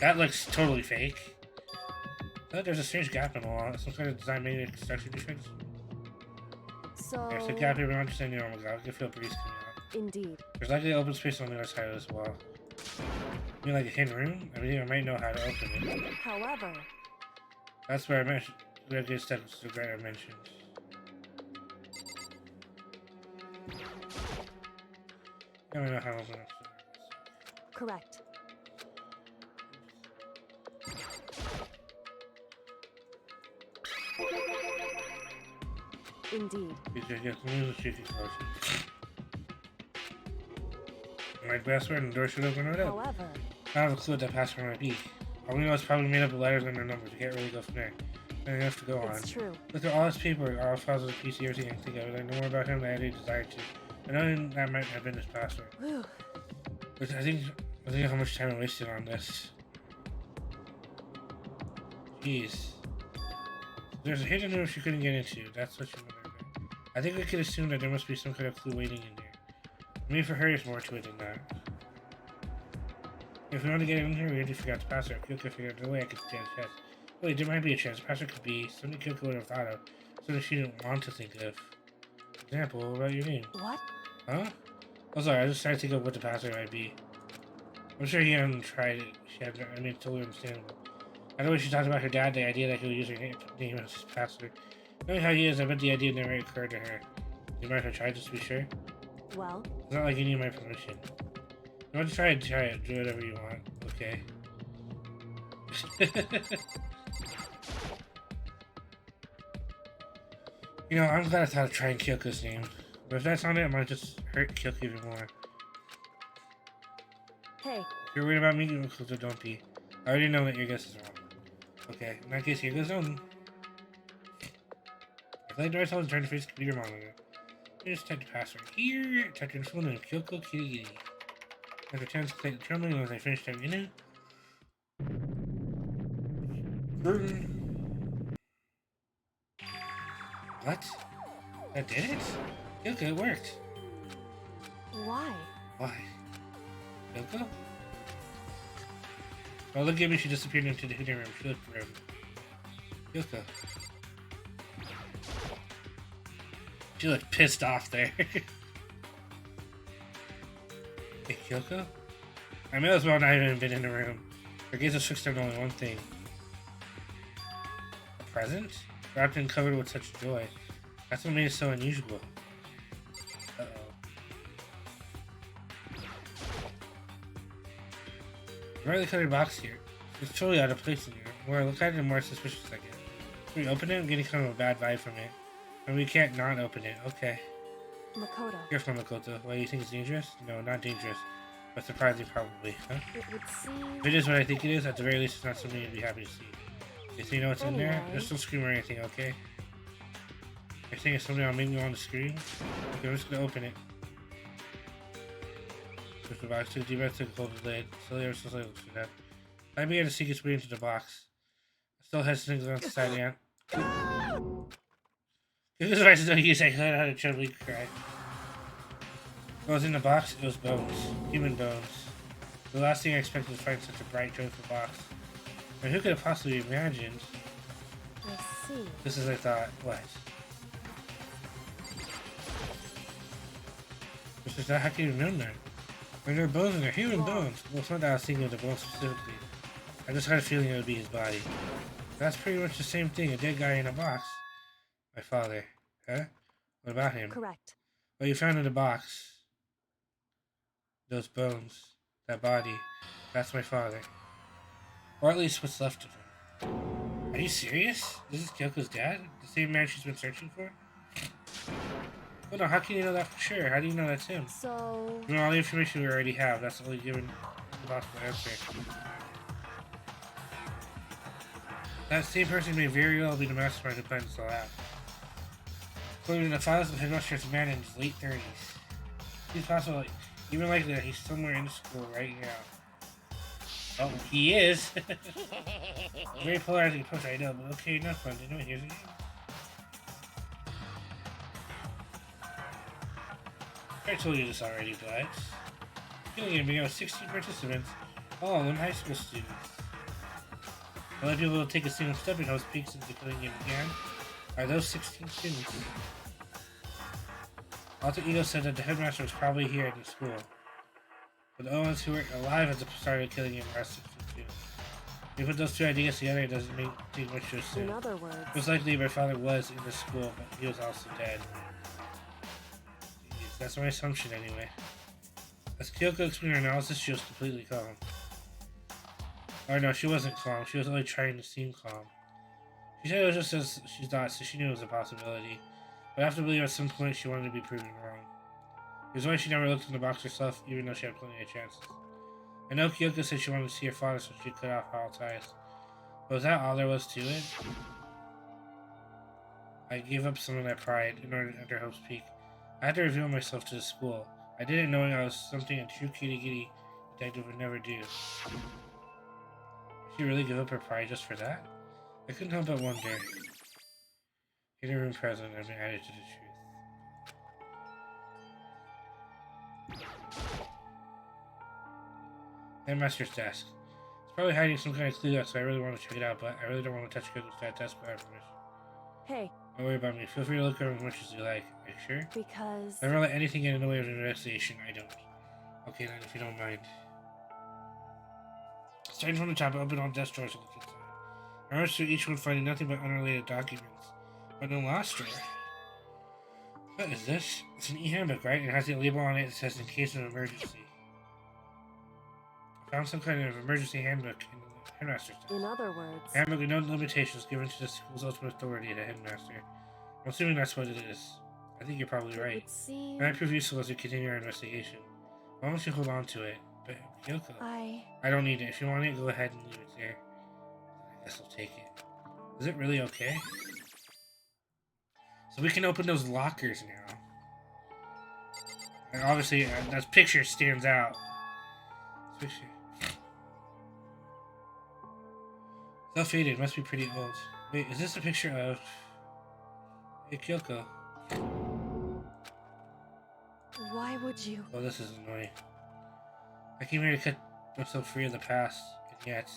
That looks totally fake. I thought there's a strange gap in the wall. Some kind of design made a structure defense. So, There's a gap here, we don't understand the normal gap. I can feel a breeze coming out. indeed. There's likely open space on the other side of this wall. You mean like a hidden room? I mean, I might know how to open it. However, That's where I mentioned. Where good steps to grant I mentioned. I don't know how to open it. correct. Indeed. My password and the door should open right up. However, I don't have a clue what that password might be. All we know it's probably made up of letters and their numbers. We can't really go from there. Nothing else to go on. it's true. Look at all his paperwork, all his files of the PC, everything I can think of. I know more about him than I had any desire to. I know that might have been his password. Whew. But I think how much time I wasted on this. Jeez. There's a hidden room she couldn't get into. That's what she wanted. I think we could assume that there must be some kind of clue waiting in there. Maybe for her, there's more to it than that. If we want to get in here, we already forgot the password. Kyoko figured out the way I could stand a chance. Wait, there might be a chance. The password could be something Kyoko would have thought of. Something she didn't want to think of. For example, what about your name? What? Huh? Oh, sorry, I was just trying to think of what the password might be. I'm sure he hadn't tried it. She hadn't, I mean, it's totally understandable. I know when she talked about her dad, the idea that he would use her name as his password. Knowing how he is, I bet the idea never occurred to her. You might have tried just to be sure. Well, It's not like you need my permission. You want to try it, try it. Do whatever you want. Okay. You know, I'm glad I thought of trying Kyoko's name. But if that's on it, it might just hurt Kyoko even more. hey, If you're worried about me, so don't be. I already know that your guess is wrong. Okay, in that case, here goes on. I played the right side and turned to face the computer monitor. Just type the password here. Type your full name, Kyoko Kirigiri. After 10 seconds, click the terminal, and as I finish typing in it. What? That did it? Kyoko, it worked. why? Why? Kyoko? Oh, look at me, she disappeared into the hidden room. She looked for him. Kyoko. She looked pissed off there. Hey, Kyoko? I may as well not even been in the room. Her gaze was fixed on only one thing. A present? Wrapped and covered with such joy. That's what made it so unusual. Uh-oh. Really colored box here. It's totally out of place in here. More look at it, the more suspicious I get. Can we open it? I'm getting kind of a bad vibe from it. And we can't not open it. Okay. Makoto. Careful, Makoto. Why, you think it's dangerous? No, not dangerous. But surprising, probably. Huh? It would seem. If it is what I think it is, at the very least, it's not something you'd be happy to see. Okay, so you know what's in there? Anyway. Just don't scream or anything, okay? You're saying it's something that'll make me want to scream? Okay, I'm just gonna open it. Push the box, take a deep breath, take a hold of the lid. Slowly ever so slowly look through that. I began to sink its way into the box. I still hesitant on the side down. This is right to use I heard how to trembly cry. What was in the box? It was bones. Human bones. The last thing I expected to find such a bright, joyful box. I mean, who could have possibly imagined? I see. This is, I thought, what? This is not, how can you know that? I mean, there are bones in there, human bones. Well, it's not that I was thinking of the bones specifically. I just had a feeling it would be his body. That's pretty much the same thing, a dead guy in a box. My father. Huh? What about him? Correct. What you found in the box. Those bones. That body. That's my father. Or at least what's left of him. Are you serious? This is Kyoko's dad? The same man she's been searching for? Hold on, how can you know that for sure? How do you know that's him? So. You know, all the information we already have. That's only given the possible answer. That same person may very well be the mastermind who planned this all out. According to the files of the headmaster's man in his late 30s. It's possible, even likely, that he's somewhere in school right now. Oh, he is. Very polarizing approach, I know, but okay, enough fun. You know, here's a game. I told you this already, but killing game began with 16 participants, all of them high school students. The only people to take a single step in Host Peak since the killing game began are those 16 students. Alter Ego said that the headmaster was probably here at the school, but the only ones who were alive at the start of the killing game are 16 students. If you put those two ideas together, it doesn't take much to assume. In other words, Most likely my father was in the school, but he was also dead. Jeez, that's my assumption anyway. As Kyoko explained her analysis, she was completely calm. Or no, she wasn't calm. She was only trying to seem calm. She said it was just as she thought, so she knew it was a possibility. But I have to believe at some point she wanted to be proven wrong. It was why she never looked in the box herself, even though she had plenty of chances. I know Kyoko said she wanted to see her father, so she cut off all ties. But was that all there was to it? I gave up some of that pride in order to enter Hope's Peak. I had to reveal myself to the school. I did it knowing I was something a true kitty detective would never do. Did she really give up her pride just for that? I couldn't help but wonder. Hidden room present and been added to the truth. Headmaster's desk. It's probably hiding some kind of clue out, so I really want to check it out, but I really don't want to touch Coco's fat desk without permission. hey, Don't worry about me. Feel free to look around as much as you like. Are you sure? because... Never let anything get in the way of an investigation. I don't. Okay then, if you don't mind. Starting from the top, I opened all desk drawers and looked inside. I rummaged through each one, finding nothing but unrelated documents. But no lost drawer. What is this? It's an e-handbook, right? It has a label on it that says in case of emergency. I found some kind of emergency handbook in the headmaster's desk. In other words... A handbook with no limitations given to the school's ultimate authority, the headmaster. I'm assuming that's what it is. I think you're probably It right. would seem... It might prove useful as we continue our investigation. Why don't you hold on to it? But Kyoko, I don't need it. If you want it, go ahead and leave it there. I guess I'll take it. Is it really okay? So we can open those lockers now. And obviously, that picture stands out. This picture. So faded. Must be pretty old. Wait, is this a picture of... Hey, Kyoko. Why would you? Oh, this is annoying. I came here to cut myself free of the past, and yet...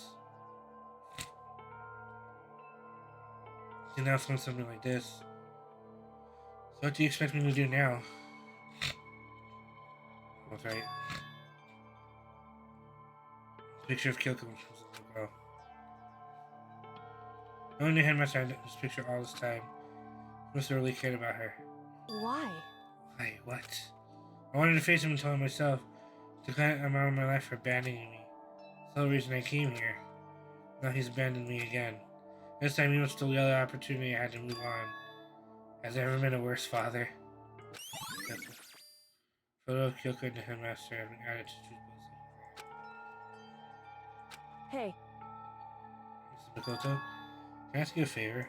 You now find something like this. So what do you expect me to do now? That's right. Picture of Kyoko when she was a little girl. Knowing the headmaster had this picture all this time, he must have really cared about her. Why? Why, what? I wanted to face him and tell him myself to cut him out of my life for abandoning me. That's the whole reason I came here. Now he's abandoned me again. This time he must steal the other opportunity I had to move on. Has there ever been a worse father? Photo of Kyoko and the headmaster have been added to Truth Post. Hey, Mr. Makoto, can I ask you a favor?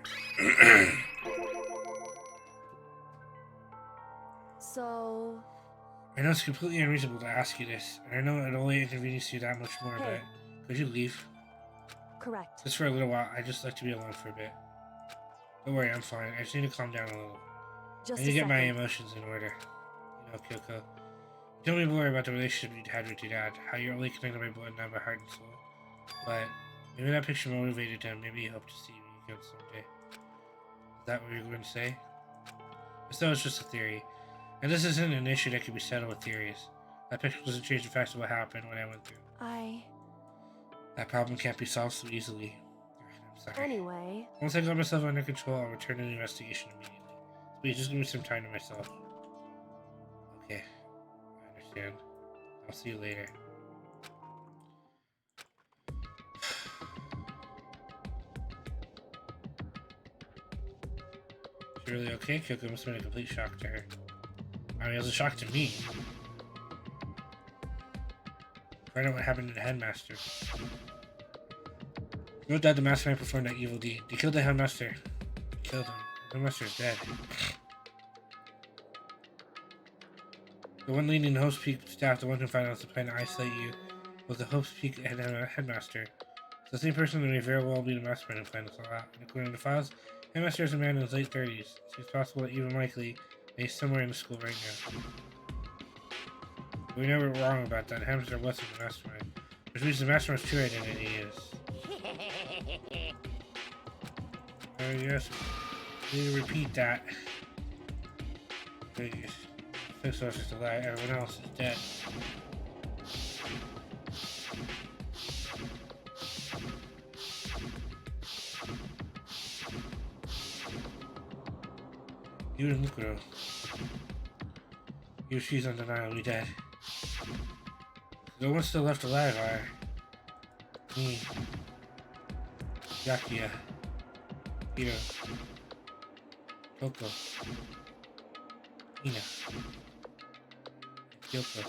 so... I know it's completely unreasonable to ask you this, and I know it only inconveniences you that much more, Hey. but could you leave? Correct. Just for a little while. I'd just like to be alone for a bit. Don't worry, I'm fine. I just need to calm down a little. Just I need a to get my second. emotions in order. You know, Kyoko. You told me more about the relationship you had with your dad, how you're only connected by blood, not by heart and soul. But maybe that picture motivated him. Maybe he hoped to see me again someday. Is that what you're going to say? This though it's just a theory. And this isn't an issue that can be settled with theories. That picture doesn't change the facts of what happened, what I went through. That problem can't be solved so easily. I'm sorry. Anyway, Once I got myself under control, I'll return to the investigation immediately. Please, just give me some time to myself. Okay. I understand. I'll see you later. She really okay? Kyoko must have been a complete shock to her. I mean, it was a shock to me. Find out what happened to the headmaster. No doubt the mastermind performed that evil deed. They killed the headmaster. Killed him. The headmaster is dead. The one leading the Host Peak staff, the one who found out the plan to isolate you, was the Hope's Peak headmaster. It's the same person that may very well be the mastermind and plan this all out. And according to the files, headmaster is a man in his late 30s. It seems possible that even likely that he's somewhere in the school right now. We know we're wrong about that. Headmaster wasn't the mastermind, which means the mastermind's true identity is. Yes, we repeat that. This was just a lie. Everyone else is dead. You and Mukuro. You, she's undeniably dead. The ones still left alive are me, Yakuya, Hiro, Toko, Ina, Kyoko.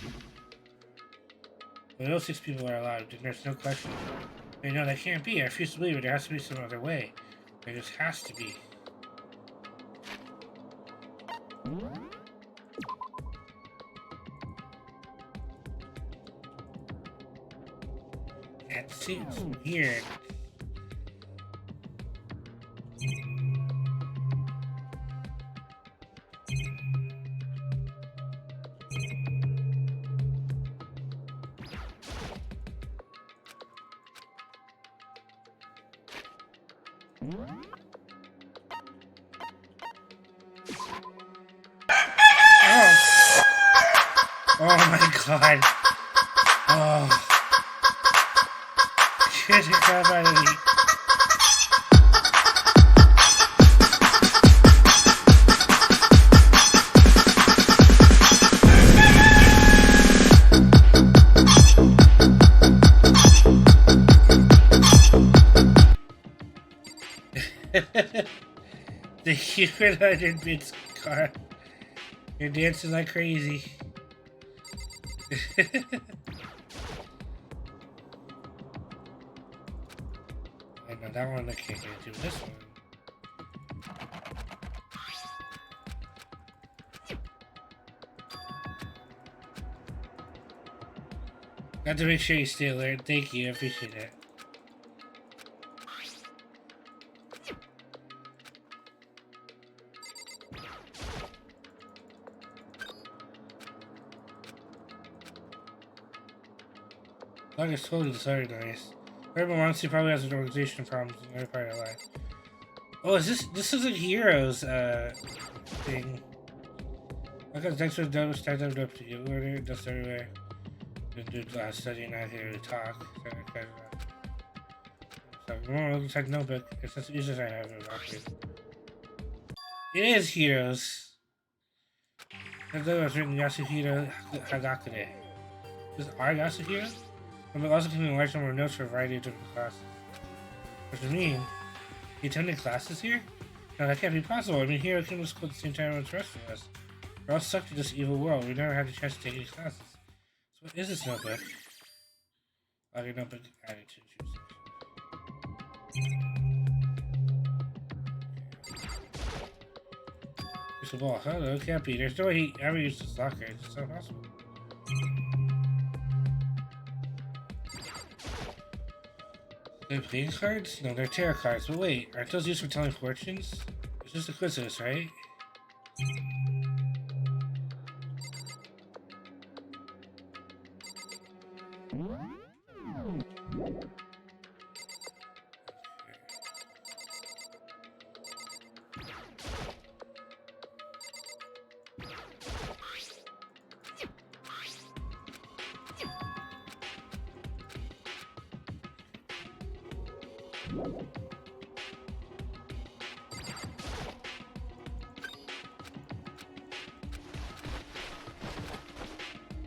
But those 6 people are alive, then there's no question. I know that can't be. I refuse to believe it. There has to be some other way. There just has to be. That seems weird. Oh my god. Oh. Shit, the crap out of me. The humanoid bits car. You're dancing like crazy. I know that one I can't get into. This one. Got to make sure you stay alert. Thank you, I appreciate it. Dog is totally disorganized. Everyone wants to probably has an organization problems in every part of life. Oh, is this is a heroes thing. I got thanks for the double stacked up to get order, dust everywhere. Didn't do studying out here to talk. So more looks like notebook. It's just users I have in my pocket. It is heroes. That's was written Yasuhiro Hagakure. This is our Yasuhiro? I'm also keeping a large number of notes for a variety of different classes. What does it mean? He attended classes here? No, that can't be possible. I mean, Hiro came to school at the same time as the rest of us. We're all stuck to this evil world. We never had the chance to take any classes. So what is this notebook? Audio notebook added to choose section. Here's the ball. Oh, it can't be. There's no way he ever used this locker. It's just not possible. They're playing cards? No, they're tarot cards. But wait, aren't those used for telling fortunes? It's just a coincidence, right?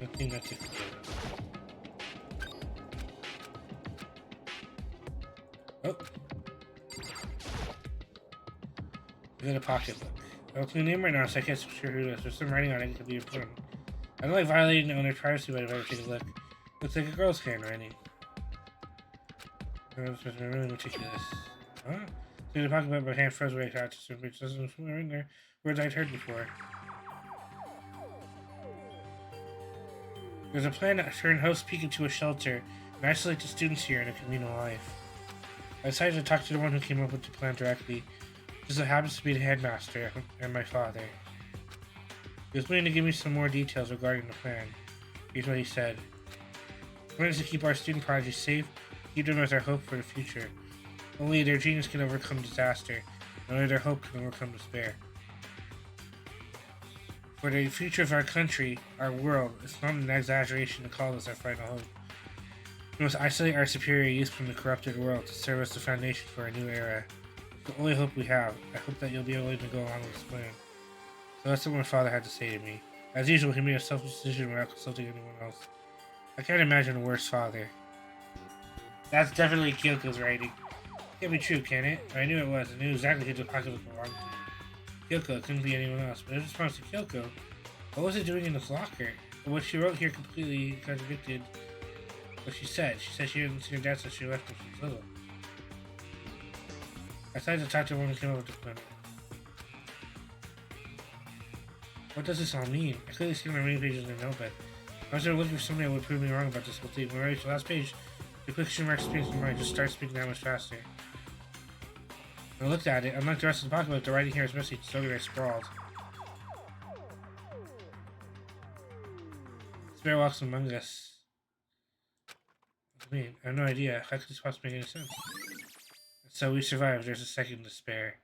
Nothing that's it. Oh. We got a pocketbook. I'll clean the name right now, so I can't sure who it is. There's some writing on it that could be important. I don't like violating owner privacy, but I better take a look. Looks like a girl's handwriting. It's really meticulous. Huh? So the pocketbook, my hand froze away. It just doesn't in there. Words I'd heard before. There's a plan to turn Host Peak into a shelter and isolate the students here in a communal life. I decided to talk to the one who came up with the plan directly. This happens to be the headmaster and my father. He was willing to give me some more details regarding the plan. Here's what he said. The plan is to keep our student prodigy safe, keep them as our hope for the future. Only their genius can overcome disaster, and only their hope can overcome despair. For the future of our country, our world, it's not an exaggeration to call this our final hope. We must isolate our superior youth from the corrupted world to serve as the foundation for a new era. It's the only hope we have. I hope that you'll be willing to go along with this plan. So that's what my father had to say to me. As usual, he made a selfish decision without consulting anyone else. I can't imagine a worse father. That's definitely Kyoko's writing. Can't be true, can it? I knew it was. I knew exactly who the pocketbook belonged to. Kyoko, it couldn't be anyone else. But in response to Kyoko, what was it doing in this locker? What she wrote here completely contradicted what she said. She said she hadn't seen her dad since she left when she was little. I decided to talk to the one who came up with the plan. What does this all mean? I clearly skimmed my many pages in the notebook. I was looking for something that would prove me wrong about this whole thing. When I reached the last page, the quick stream mark experience in my mind just started speaking that much faster. When I looked at it, unlike the rest of the pocketbook, the writing here is messy, slowly very sprawled. Spare walks among us. What do you mean? I have no idea. How could this possibly make any sense? So we survived. There's a second to spare.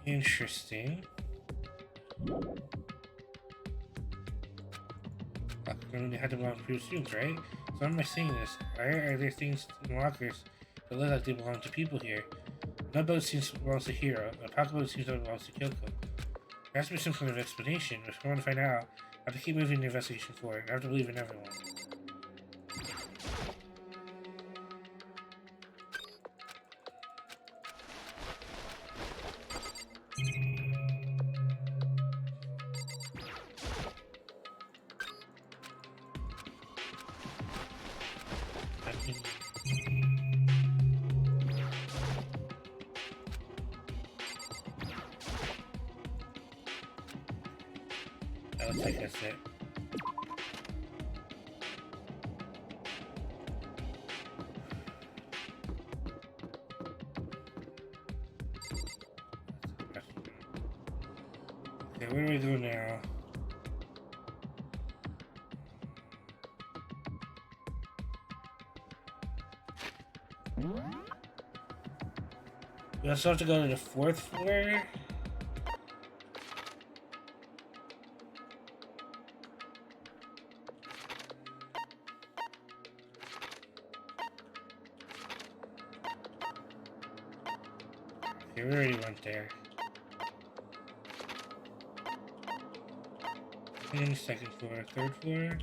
Interesting. They had to belong to previous students, right? So why am I saying this? Why are there things in lockers that look like they belong to people here? No boat seems to belong to Hero. A pocketbook seems to belong to Kyoko. There has to be some kind of explanation. If I want to find out, I have to keep moving the investigation forward. I have to believe in everyone. That looks like that's it. Okay, where do we go now? We also have to go to the 4th floor. Okay, we already went there. And the 2nd floor, 3rd floor?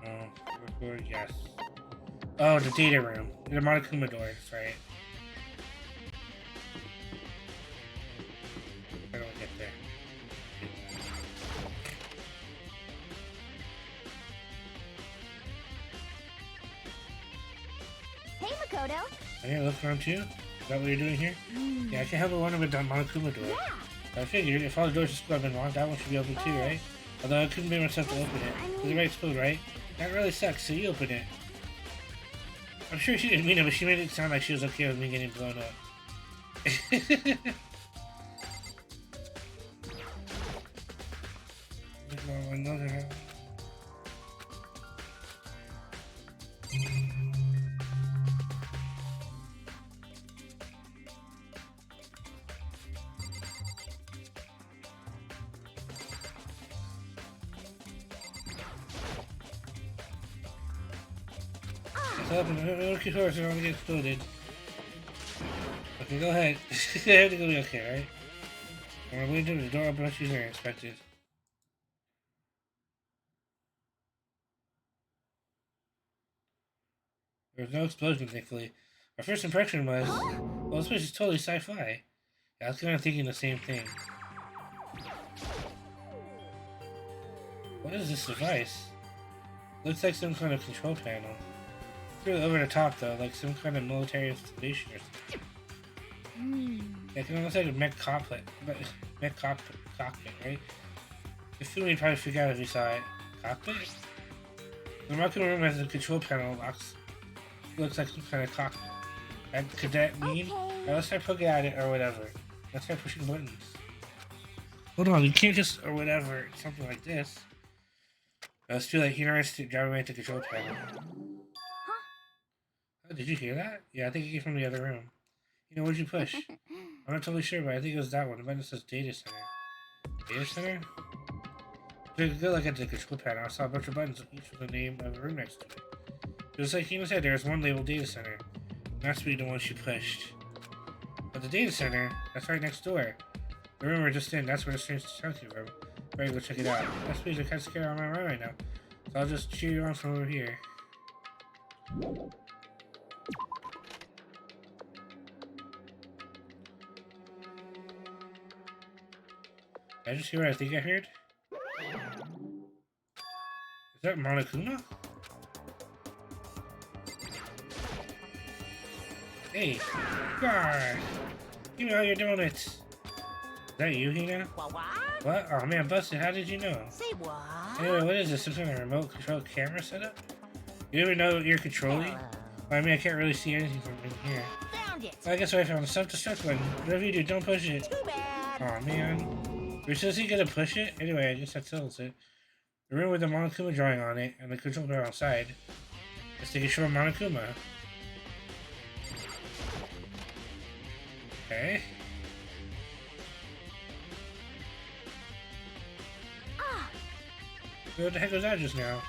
No, 4th floor, yes. Oh, the data room. The Monokuma door, that's right. I don't get there. Hey, Makoto. Hey, look around too? Is that what you're doing here? Yeah, I can't help but wonder with the Monokuma door. Yeah. I figured if all the doors just have been locked, that one should be open too, right? Although I couldn't bring myself to open it. Because it might explode, right? That really sucks, so you open it. I'm sure she didn't mean it, but she made it sound like she was okay with me getting blown up. Another. Okay, sorry, so I'm gonna get exploded. Okay, go ahead. Everything will be okay, right? I'm going to the door open much easier than expected. There was no explosion, thankfully. My first impression was, well, this place is totally sci-fi. Yeah, I was kind of thinking the same thing. What is this device? Looks like some kind of control panel. It's really over the top, though, like some kind of military installation or something. It can almost like a mech cockpit, right? The film you'd probably figure out if you saw it. Cockpit? The market room has a control panel box. Looks like some kind of cockpit. And could that mean? Now let's start poking at it or whatever. Let's start pushing buttons. Hold on, you can't just or whatever, something like this. Let's do like interesting driving at the control panel. Oh, did you hear that? Yeah, I think it came from the other room. You know, what'd you push? I'm not totally sure, but I think it was that one. The button says data center. Data center? Took a good look at the control panel. I saw a bunch of buttons, each with the name of the room next to it. Just like Hina said, there's one labeled data center. And that's to be the one she pushed. But the data center, that's right next door. The room we're just in, that's where the strange sound came from. Better go check it out. That's because I'm kind of scared on my mind right now. So I'll just cheer you on from over here. Did I just hear what I think I heard? Is that Monokuma? Hey! God! Give me all your donuts! Is that you, Hina? What? Oh man, busted, how did you know? Say what? Anyway, what is this? Some kind of remote control camera setup? You even know what you're controlling? Well, I mean, I can't really see anything from in here. Found it. Well, I guess I found the self-destruct button. Whatever you do, don't push it. Too bad. Aw, man. You're seriously gonna push it? Anyway, I guess that settles it. The room with the Monokuma drawing on it, and the control panel outside. Let's take a short Monokuma. Okay. What the heck was that just now?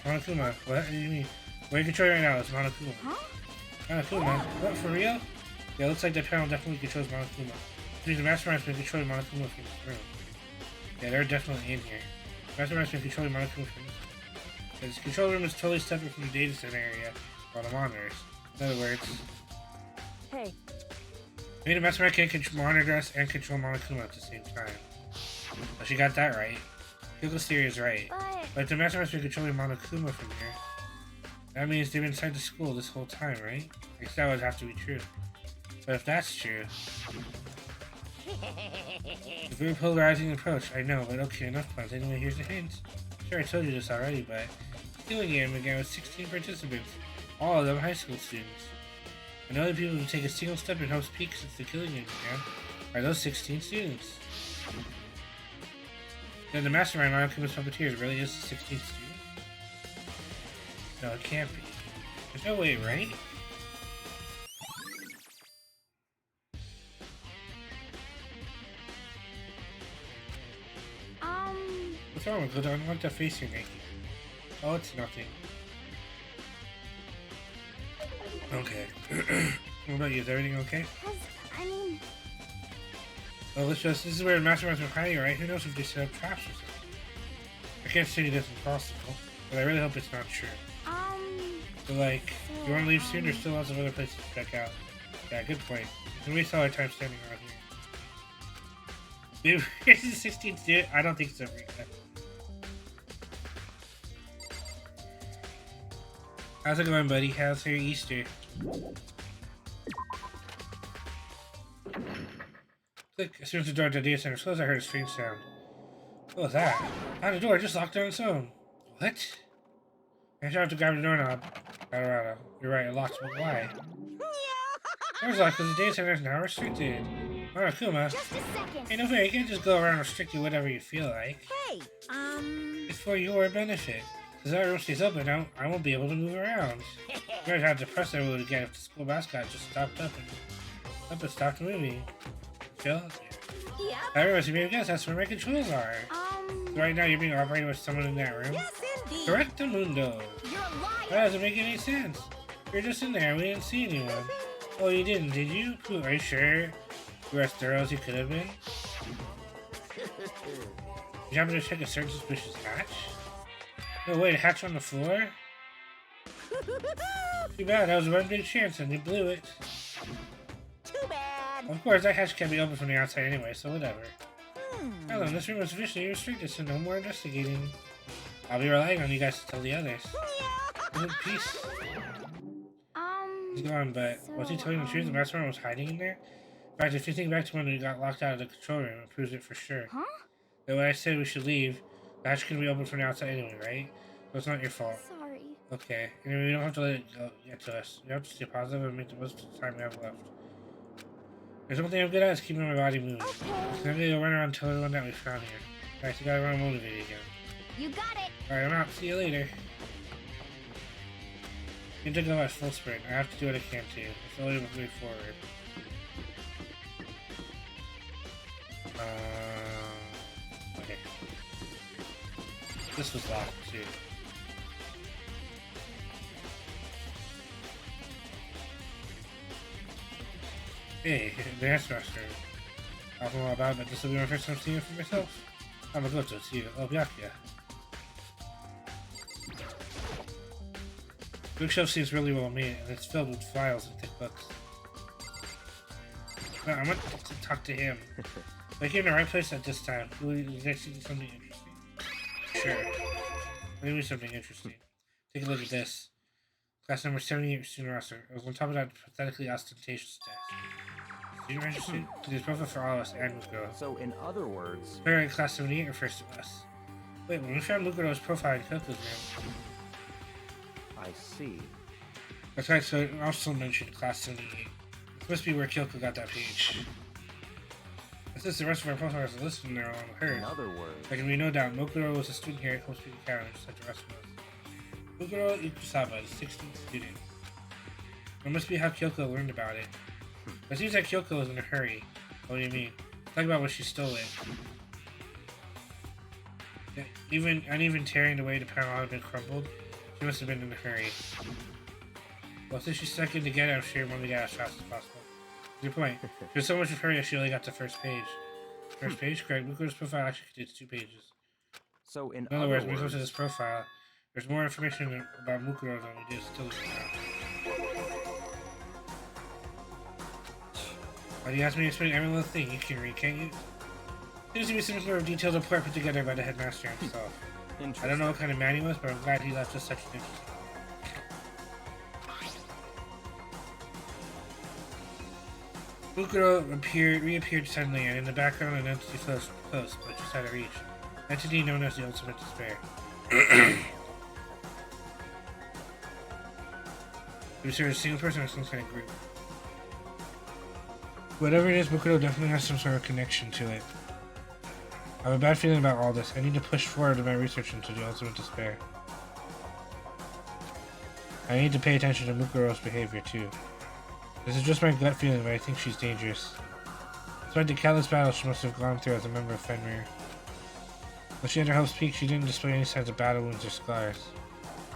Monokuma. What do you mean? What are you controlling right now? It's Monokuma. Monokuma? What, for real? Yeah, it looks like the panel definitely controls Monokuma. I think the mastermind's been controlling Monokuma from this room. Yeah, they're definitely in here. The mastermind's been controlling Monokuma from this room. This control room is totally separate from the data center area while the monitors. In other words, Hey, maybe the mastermind can monitor us and control Monokuma at the same time. So she got that right. Kyuko's theory is right. But if the mastermind's been controlling Monokuma from here, that means they've been inside the school this whole time, right? I guess that would have to be true. But if that's true... It's a very polarizing approach, I know, but okay, enough puns. Anyway, here's the hint. Sure, I told you this already, but the stealing game began with 16 participants, all of them high school students. And the only people who take a single step in Hope's Peak since the killing game began are those 16 students. Then the mastermind Monokuma's puppeteers really is 16 students? No, it can't be. There's no way, right? What's wrong with it? I don't like that face you're making. Oh, it's nothing. Okay. What about you? Is everything okay? I mean, Well, let's just... This is where the mastermind's been hiding, right? Who knows if they set up traps or something? I can't say that's impossible, but I really hope it's not true. So, like, you want to leave soon? There's still lots of other places to check out. Yeah, good point. We waste all our time standing around here. Dude, here's the 16th student? I don't think so, Rika. How's it going, buddy? How's your Easter? Click. As soon as the door to the data center was closed, I heard a strange sound. What was that? How the door just locked on its own. What? I tried to grab the doorknob. Colorado. You're right, it locked, but why? Door's locked because the data center is now restricted. Monokuma. just a second. Hey, no fair, you can't just go around restricting whatever you feel like. hey, It's for your benefit. Because that room stays open, I won't be able to move around. Imagine how depressed I would get if the school mascot just stopped up and stopped moving. Phil? Yep. That reminds me of guess that's where my controls are. So right now you're being operated with someone in that room. Yes, indeed. Correctamundo. You're a liar. That doesn't make any sense. You're just in there, we didn't see anyone. Oh, you didn't, did you? Are you sure? You were as thorough as you could have been? Did you happen to check a certain suspicious hatch? No, wait, a hatch on the floor? Too bad, that was one big chance and you blew it. Too bad. Of course, that hatch can't be open from the outside anyway, so whatever. Hello, this room is officially restricted, so no more investigating. I'll be relying on you guys to tell the others. Peace. He's gone, but was he telling the truth? The mastermind was hiding in there? In fact, if you think back to when we got locked out of the control room, it proves it for sure. Huh? That when I said we should leave, the hatch can be open from the outside anyway, right? So it's not your fault. Sorry. Okay. Anyway, we don't have to let it get to us. We have to stay positive and make the most of the time we have left. There's one thing I'm good at is keeping my body moving. Okay. So I'm gonna go run around and tell everyone that we found here. Alright, so you gotta run motivated again. You got it. Alright, I'm out. See you later. You have to go at full sprint. I have to do what I can too. It's the only way forward. Okay. This was locked too. Hey, Dance Master. I don't know about it, but this will be my first time seeing it for myself. I'm gonna go to see you. Oh, yeah. Bookshelf seems really well made, and it's filled with files and thick books. No, I want to talk to him. Like you're in the right place at this time. Will you guys see something interesting? Sure. Maybe something interesting. Take a look at this. Class number 78 student roster. It was on top of that pathetically ostentatious desk. Student registered? There's profile for all of us and Mukuro. So, in other words, Apparently class 78 refers to us. Wait, when we found Mukuro's profile in Kyoko's room. I see. That's right, so it also mentioned class 78. This must be where Kyoko got that page. Since the rest of our profiles are listed there along with In her, other words, there can be no doubt Mukuro was a student here at Hope Street Academy, just like the rest of us. Mukuro Ikusaba is a 16th student. That must be how Kyoko learned about it. It seems like Kyoko was in a hurry. What do you mean? Talk about what she stole it. Yeah, even tearing away the panel had been crumbled. She must have been in a hurry. Well, since she's stuck in to get it, I'm sure we want to get out as fast as possible. Good point. She was so much of a hurry that she only got the first page. First page? Correct. Mukuro's profile actually contains 2 pages. so in In other words, when we go to this profile, there's more information about Mukuro than we did still now. Why do you ask me to explain every little thing? You can read, can't you? Seems to be some sort of detailed report put together by the headmaster himself. I don't know what kind of man he was, but I'm glad he left us such an interesting. Mukuro reappeared suddenly, and in the background an entity close, but just out of reach. An entity known as the Ultimate Despair. It was a single person or some kind of group. Whatever it is, Mukuro definitely has some sort of connection to it. I have a bad feeling about all this. I need to push forward in my research into the Ultimate Despair. I need to pay attention to Mukuro's behavior too. This is just my gut feeling, but I think she's dangerous. Despite the countless battles she must have gone through as a member of Fenrir. When she entered Hope's Peak, she didn't display any signs of battle wounds or scars.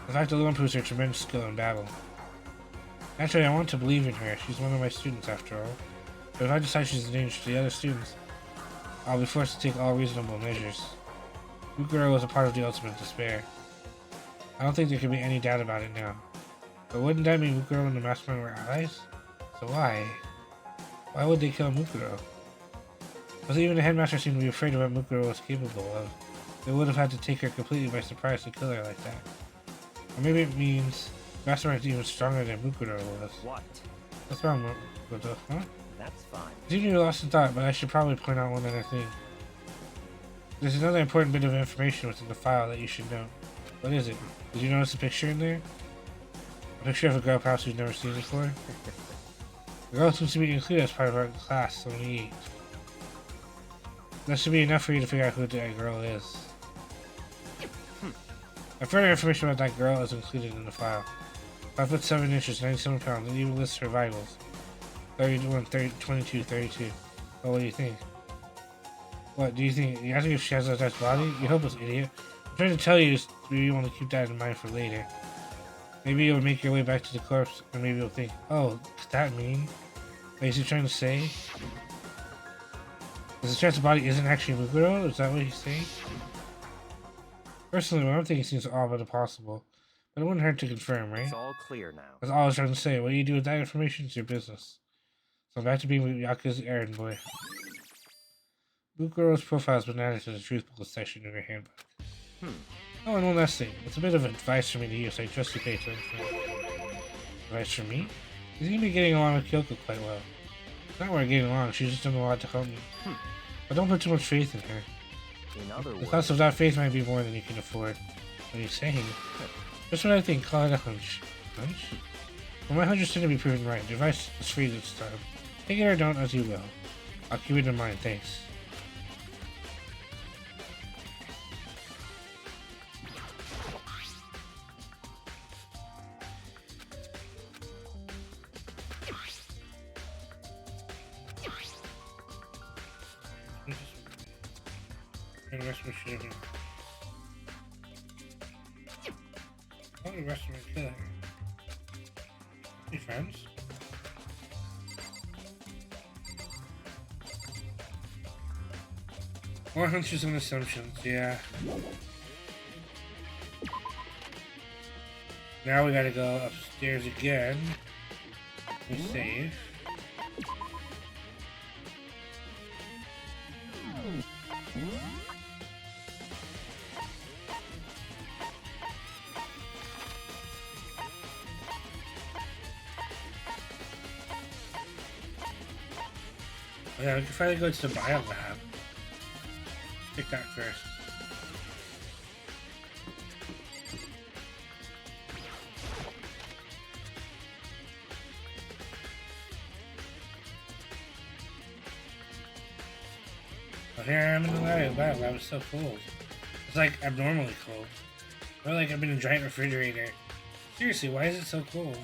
In fact, the Lone proves her tremendous skill in battle. Naturally, I want to believe in her. She's one of my students, after all. But if I decide she's a danger to the other students, I'll be forced to take all reasonable measures. Mukuro was a part of the Ultimate Despair. I don't think there can be any doubt about it now. But wouldn't that mean Mukuro and the Mastermind were allies? So why? Why would they kill Mukuro? Because even the headmaster seemed to be afraid of what Mukuro was capable of. They would have had to take her completely by surprise to kill her like that. Or maybe it means Mastermind is even stronger than Mukuro was. what? What's wrong, Mukuro? Huh? That's fine. I seem to be lost in thought, but I should probably point out one other thing. There's another important bit of information within the file that you should know. What is it? Did you notice a picture in there? A picture of a girl perhaps we've never seen before? The girl seems to be included as part of our class, 78. That should be enough for you to figure out who that girl is. And further information about that girl is included in the file. 5 foot 7 inches, 97 pounds, and even lists her vitals. 31, 30, 22, 32. Well, what do you think? What, do you think? You ask me if she has a nice body? You hopeless idiot. I'm trying to tell you, maybe you want to keep that in mind for later. Maybe you'll make your way back to the corpse, and maybe you'll think, oh, could that mean? What is he trying to say? There's a chance the body isn't actually Mukuro? Is that what he's saying? Personally, what I'm thinking seems all but impossible. But it wouldn't hurt to confirm, right? It's all clear now. That's all I was trying to say. What do you do with that information? It's your business. So I'm back to being Yaku's errand boy. Mukuro's profile has been added to the truthful section in your handbook. Oh, and one last thing. It's a bit of advice for me to use, so I trust you pay attention. Advice from me? You seem to be getting along with Kyoko quite well. Not we're getting along. She's just done a lot to help me. But don't put too much faith in her. In other The words, cost of that faith might be more than you can afford. What are you saying? Just what I think. Call it a hunch. Hunch? Well, my hunch is to be proven right. The advice is free this time. Take it or don't as you will. I'll keep it in mind. Thanks. The rest of us should have been. Oh, the rest of us kill her. Hey, friends. More hunches and assumptions, yeah. Now we gotta go upstairs again. We save. Oh yeah, we can finally go to the bio lab. Pick that first. Oh, here I am in the bio lab. It's so cold. It's like abnormally cold. Or like I'm in a giant refrigerator. Seriously, why is it so cold?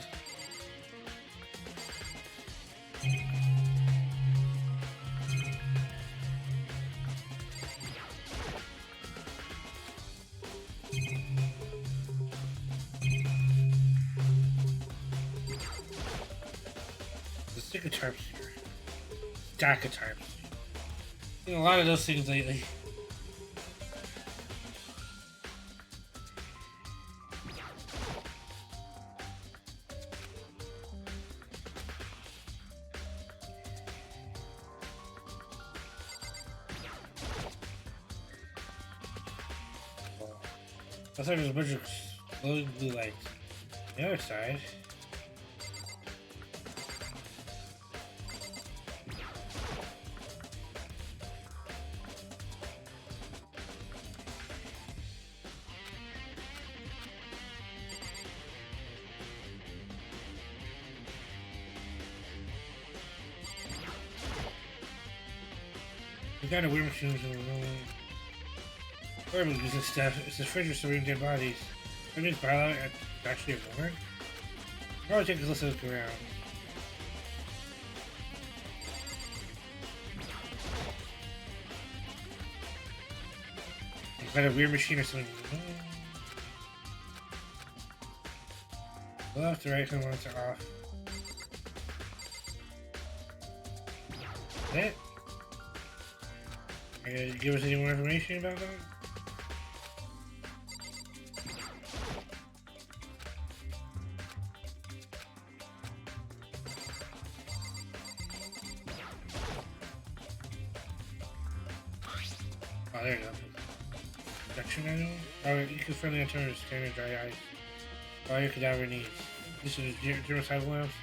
Stick of tarps here. Stack of tarps. Seen a lot of those things lately. Looks like there's a bunch of glowing blue lights. The other side. We got a weird machine in the room. Where is this stuff? It's a fridge storing dead bodies. That means biology is actually a bummer. I'll probably take a look around. We've got a weird machine or something. Left, right, and ones are off. Is that it? Give us any more information about that? Oh, there you go. Protection manual? Oh, you can friendly alternative standard dry ice. All your cadaver needs. This is germicidal lamps.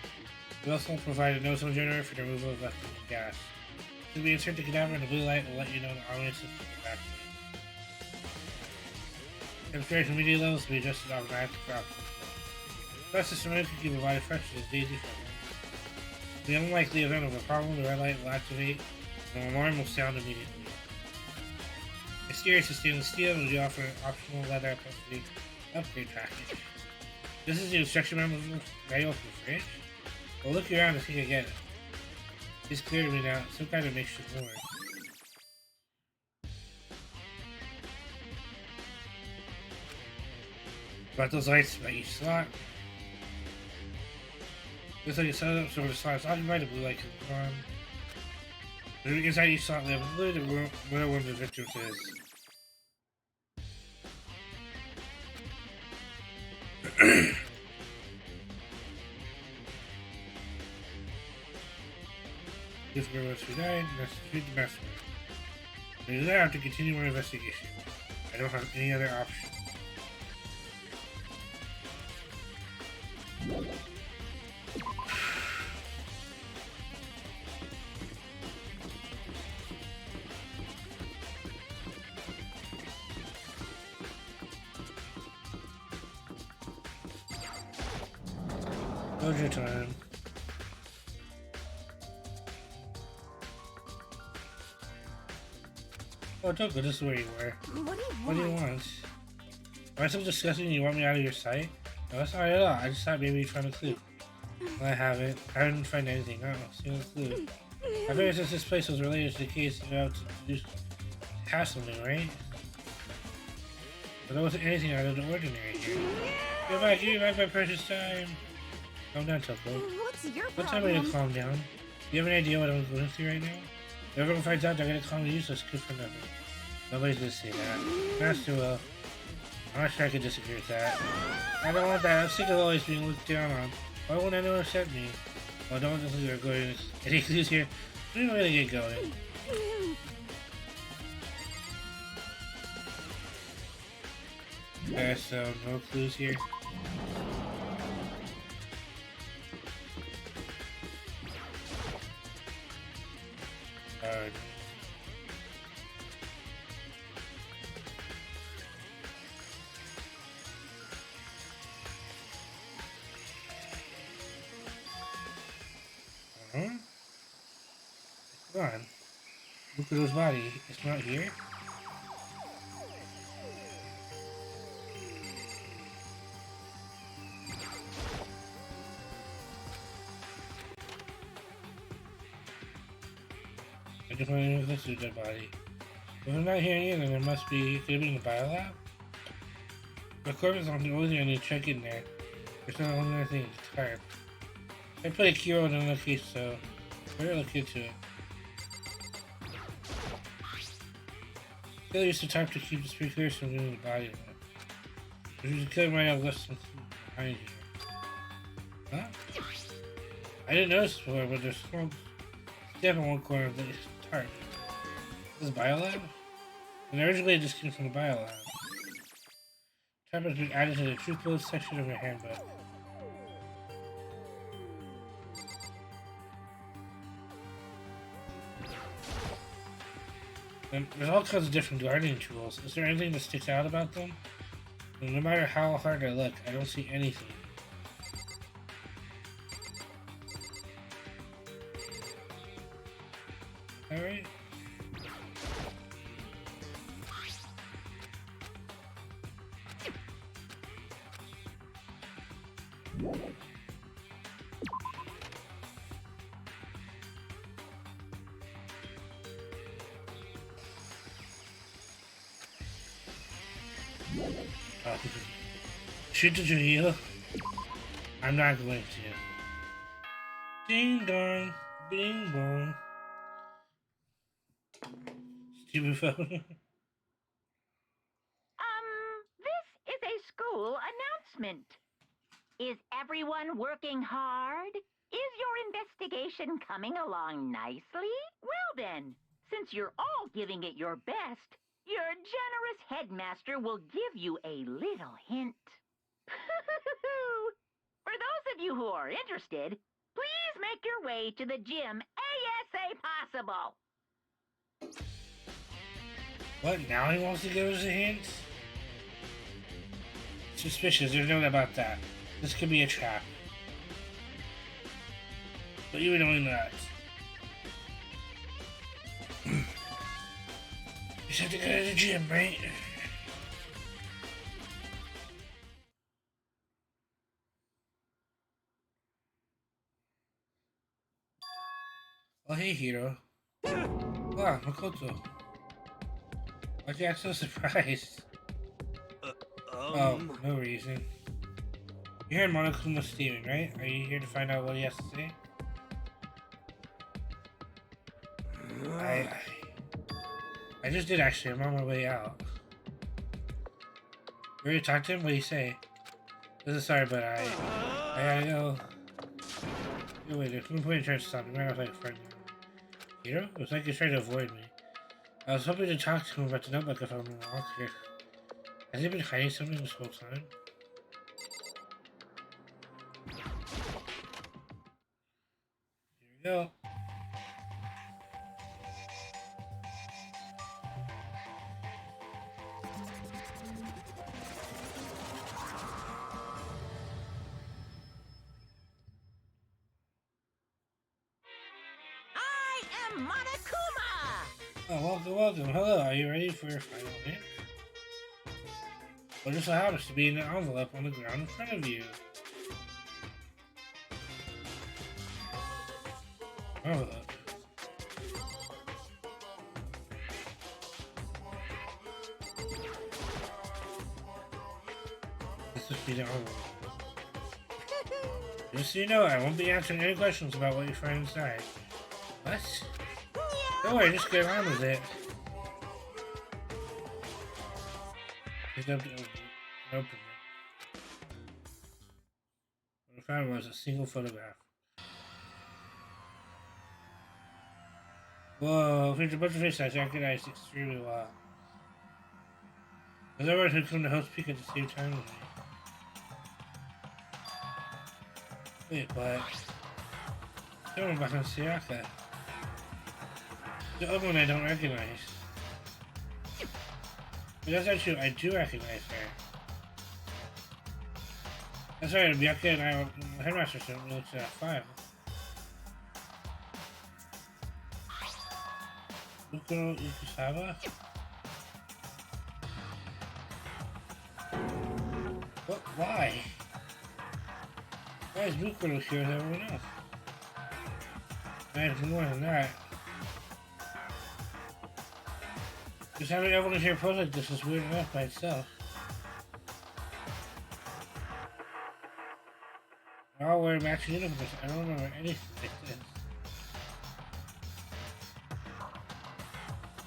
We also provide a nozzle generator for the removal of left gas. If we insert the cadaver in the blue light, will let you know the audience is activated. Temperature and humidity levels will be adjusted automatically for optimal. The system can keep provided fresh as daisy friendly. In the unlikely event of a problem, the red light will activate and an alarm will sound immediately. Exterior is stainless steel and we offer an optional leather custody upgrade package. This is the instruction manual for the fridge. Well, look around and see again. It's clear to me now, some kind of makeshift board. About those lights by each slot. Looks like it's set up so the slots occupied, the blue light can come on. Inside each slot, we have a little where one of the victims is. This girl was died, and that's the master. We do that have to continue our investigation. I don't have any other option. Dojo time. Oh, Toko, this is where you were. What do you want? What do you want? Am I so disgusting you want me out of your sight? No, that's not right at all. I just thought maybe you'd find a clue. Well, I haven't. I didn't find anything. I don't know. See no clue. I figured since this place was related to the case, you have to have something, right? But there wasn't anything out of the ordinary here. Give me back my precious time. Calm down, Toko. What's your What time are you problem? to calm down? Do you have any idea what I'm going through right now? If everyone finds out they're gonna call me useless, good for nothing. Nobody's gonna say that. Master will. I'm not sure I can disagree with that. I don't want that. I'm sick of always being looked down on. Why won't anyone accept me? Well, don't think we're going. Any clues here? We're gonna get going. Okay, so no clues here. Come on. Look at his body. It's not here. I just want to listen to the dead body. If I'm not hearing it, then it must be. Could it be in the biolab? The corpse is on the only thing I need to check in there. There's not only other thing. It's hard. I play a key role in the case, so we're look into it. Still used to time to keep the speakers from doing the body. But you could might have left some behind you. Huh? I didn't notice before, but there's some step in one corner of the tarp. This is biolab? And originally it just came from the biolab. Tarp has been added to the truth code section of your handbook. And there's all kinds of different gardening tools. Is there anything that sticks out about them? And no matter how hard I look, I don't see anything. Alright. Shoot the heal. I'm not going to. Ding dong, ding bong. Stupid phone. This is a school announcement. Is everyone working hard? Is your investigation coming along nicely? Well then, since you're all giving it your best, your generous headmaster will give you a little hint. For those of you who are interested, please make your way to the gym ASA possible. What, now he wants to give us a hint? Suspicious, there's no doubt about that. This could be a trap. But you know that. You just have to go to the gym, right? Oh, hey, Hiro. Wow, Makoto. Why'd you act so surprised? Oh, no reason. You're hearing Monokuma's statement, right? Are you here to find out what he has to say? I just did actually. I'm on my way out. You ready to talk to him? What do you say? This is sorry, but I gotta go. Yo, wait, there's no point in trying to stop me. Might not like a friend. You know? It was like he's trying to avoid me. I was hoping to talk to him about the notebook if I'm walk here. Has he been hiding something this whole time? Here we go. Monokuma! Oh, welcome, welcome. Hello, are you ready for your final hit? What just so happens to be in an envelope on the ground in front of you? Envelope. This must be the envelope. Just so you know, I won't be answering any questions about what you find inside. What? Don't worry, just get on with it. Just open it. What I found was a single photograph. Whoa, featured a bunch of face I recognized extremely well. There's everyone who come to host peak at the same time with me. Wait, what? Someone behind Sayaka. The other one I don't recognize. But that's not true, I do recognize her. That's right, Miyake and I were the headmaster so we looked at that file. Bukuro Ikusawa? What? Why? Why is Bukuro here with everyone else? I have more than that. Just having everyone here pose like this is weird enough by itself. They're all wearing matching uniforms. I don't remember anything like this.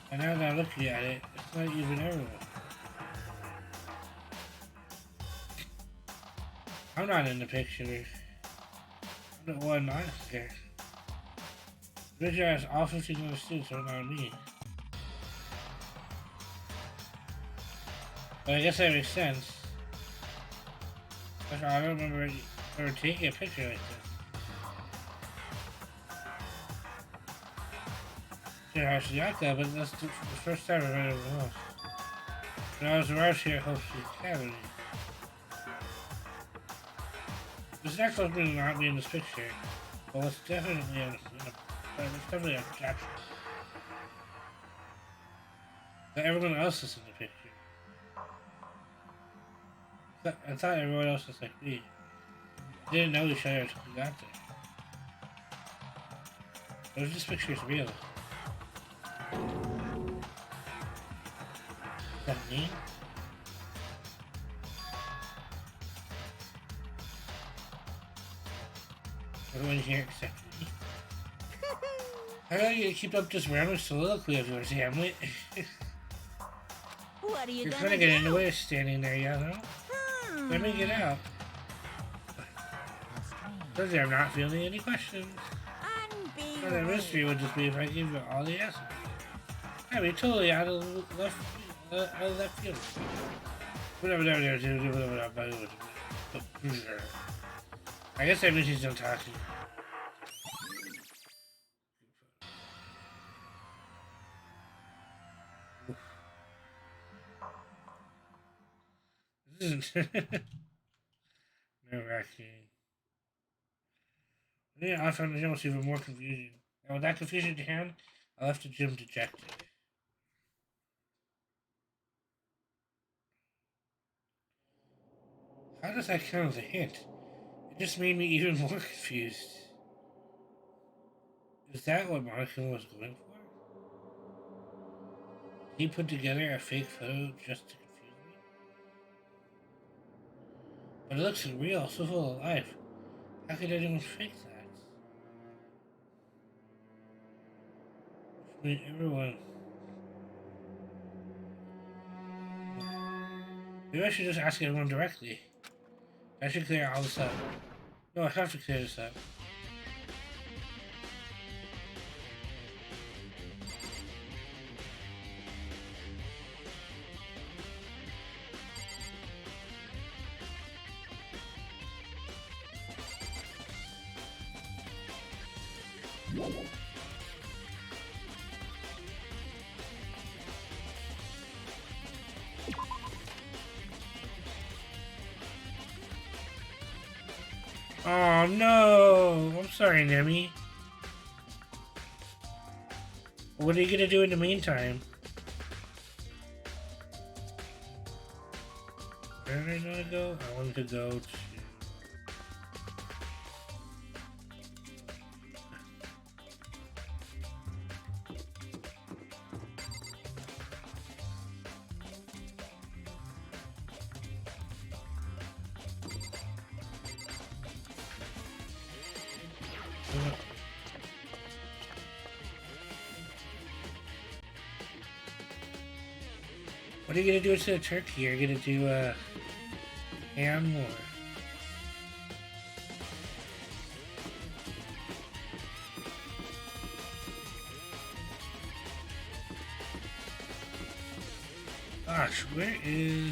And now that I'm looking at it, it's not even everyone. I'm not in the picture. I'm the one not here. The picture has all 15 other students, but not me. But I guess that makes sense. I don't remember ever taking a picture like this. Sure, I should got that, but that's the first time I've met everyone else. When I was around here at Hope Academy. This next one may not be in this picture, but it's definitely a capture. But everyone else is in the picture. I thought everyone else was like me. They didn't know each other until we got there. But if this picture is real. Is that me? Everyone here except me. How do you keep up this random soliloquy of yours, Hamlet? What are you You're gonna kind of getting in do? the way of standing there, Yano. Let me get out. Told you I'm not feeling any questions. Well, the mystery would just be if I gave you all the answers. I'd be totally out of left field. I guess that means he's done talking. This isn't nerve-wracking. Yeah, I found the gym was even more confusing. And with that confusion to hand, I left the gym dejected. How does that count as a hint? It just made me even more confused. Is that what Monica was going for? Did he put together a fake photo just to confuse me? But it looks real, so full of life. How could anyone fake that? I mean, everyone. Maybe I should just ask everyone directly. I should clear all this up. No, I have to clear this up. Oh no! I'm sorry, Nemi. What are you gonna do in the meantime? Where did I want to go? I wanted to go to... What are you gonna do to the turkey? You're gonna do ham or... Gosh, where is...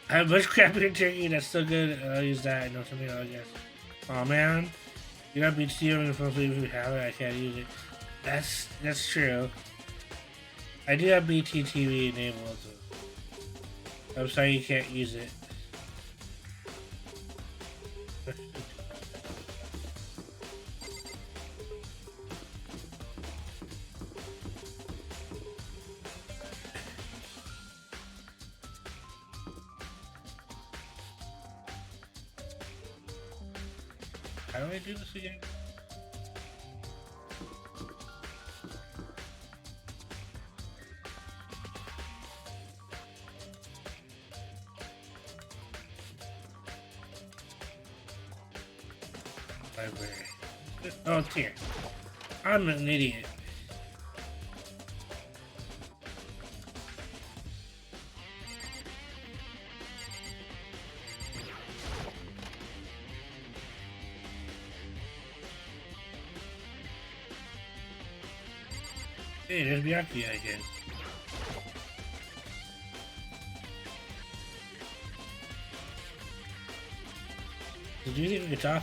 I have much crappier turkey that's still good. I'll use that. I know something else, I guess. Oh man, you gotta be stealing the phone if you have it. I can't use it. That's true. I do have BTTV enabled. So I'm sorry you can't use it. How do I do this again? Library. Oh, it's here. I'm an idiot. Hey, there's Byakuya again. Did you think we could talk?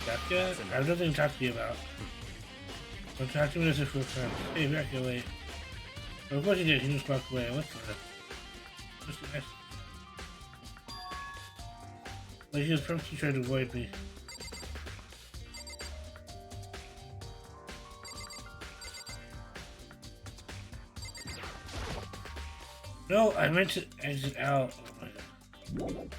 Byakuya? I have nothing to talk to you about. I'm talking to this for friends. Hey, Byakuya, wait. Well, of course he did. He just walked away. What the? Just nice. Like he was purposely trying to avoid me. No, I meant to exit out. Oh my god.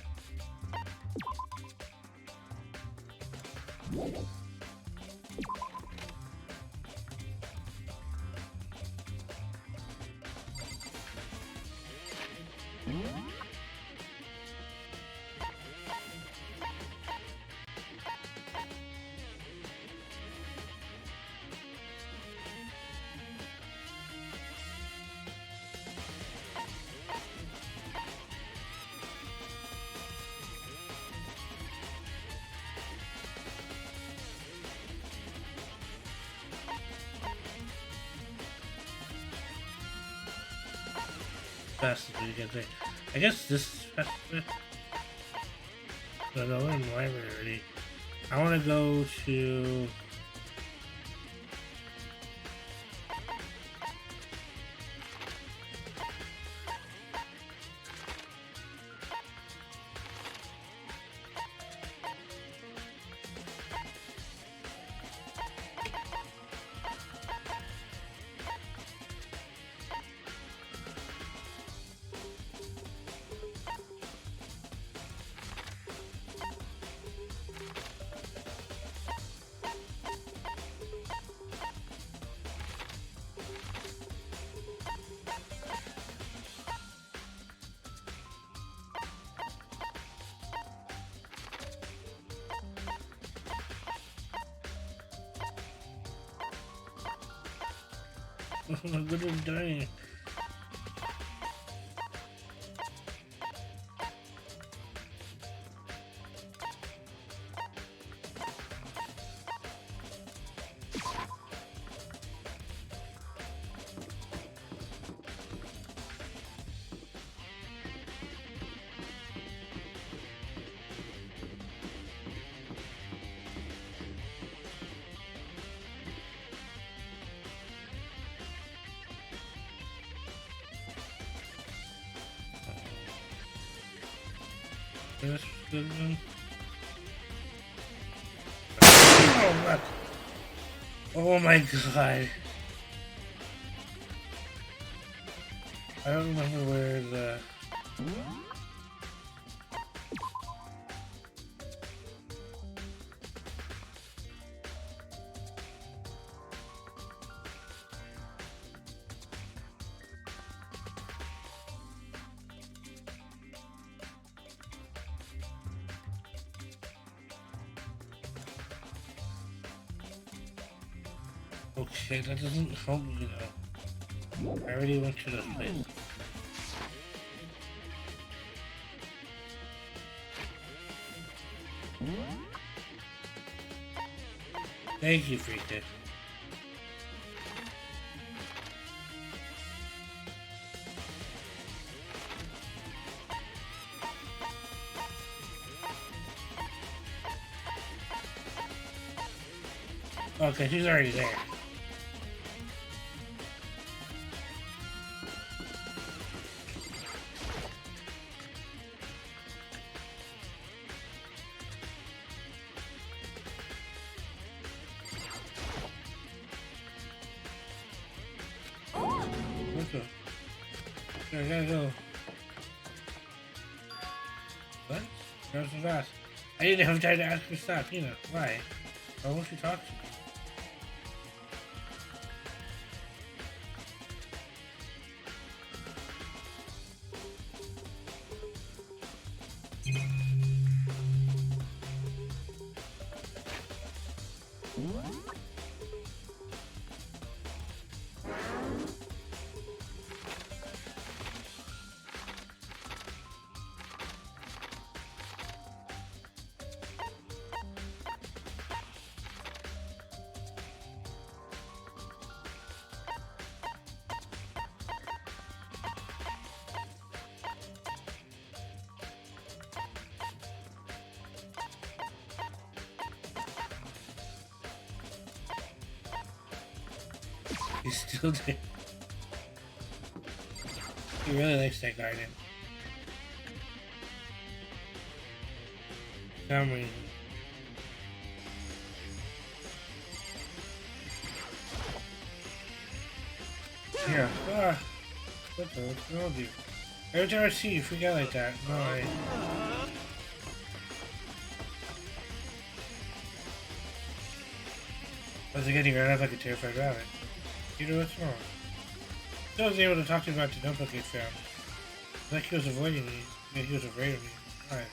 Fast as we get there. I guess this is fast. No, we're in the library already. I want to go to... Oh my goodness, dying. This good one. Oh, look. Oh my god. I don't remember where the... Okay, that doesn't help me though. I already went to this place. Thank you, Freaker. Okay, she's already there. I gotta go. What? That was so fast. I didn't have time to ask her to stop, you know. Why? Why won't you talk to me? He's still there. He really likes that garden. For some reason. Yeah. What the? What's wrong with you? Every time I see you, freak out like that. No, was it getting ran up like a terrified rabbit? You know what's wrong? I was able to talk to you about the notebook he found. Like he was avoiding me. Yeah, he was afraid of me. Alright.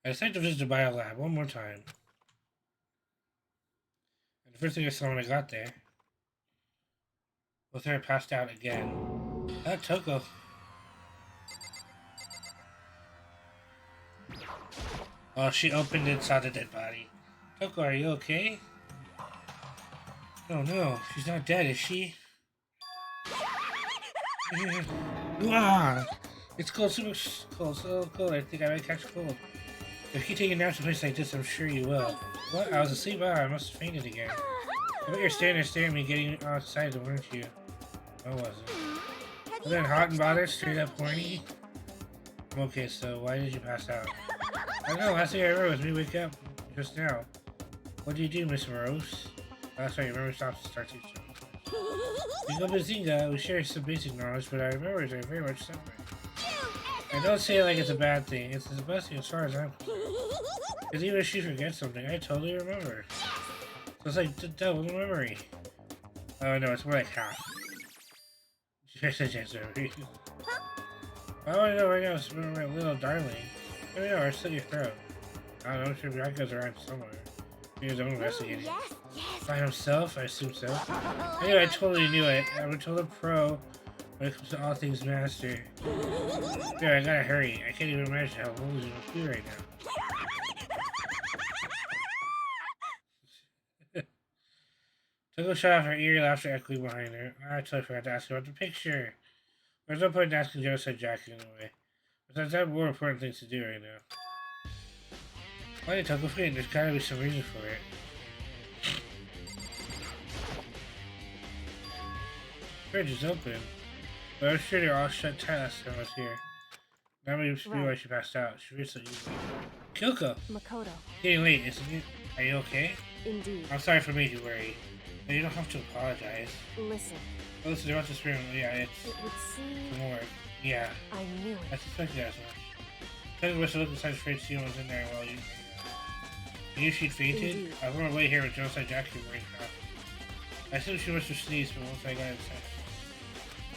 I decided to visit the biolab one more time. And the first thing I saw when I got there was there I passed out again. Toko. Oh, she opened it and saw the dead body. Toko, are you okay? Oh no, she's not dead, is she? Ah, it's cold, super cold, so cold. I think I might catch cold. If you take a nap in a place like this, I'm sure you will. What? I was asleep? Ah, I must have fainted again. I bet you're standing there staring at me getting outside, weren't you? I wasn't. Was that hot and bothered? Straight up horny? Okay, so why did you pass out? I don't know, last thing I remember was me wake up just now. What do you do, Miss Morose? That's right, remember starts to Bingo Bazinga, we share some basic knowledge, but our memories are very much separate. I don't say it like it's a bad thing. It's the best thing as far as I'm concerned. Because even if she forgets something, I totally remember. So it's like double memory. Oh no, it's more like half. Just memory. I want to know right now, it's my little darling. Let me know, or slit your throat. I don't know, I'm sure Jack goes around somewhere. Here's own investigating. By himself, I assume so. Anyway, I totally knew it. I'm a total pro when it comes to all things master. Yeah, I gotta hurry. I can't even imagine how old you must be right now. Took a shot of her eerie laughter echoing behind her. I totally forgot to ask about the picture. There's no point in asking Genocide Jackie anyway. Besides, I have more important things to do right now. Why did Toko faint? There's gotta be some reason for it. Fridge is open. But I was sure they were all shut tight last time I was here. Now maybe be why she passed out. She feels so easy. Kyoko! Makoto. Getting late, isn't it? Are you okay? Indeed. I'm sorry for making you worry. No, you don't have to apologize. Listen. Oh, listen, they're about to scream. Yeah, it's It would seem... more. Yeah, I knew I it. suspected as much. Tony was to look inside the fridge to see what was in there while you... You knew she'd fainted? Indeed. I was on my way here with Genocide Jackie wearing off. I assumed she must have sneezed, but once I got inside...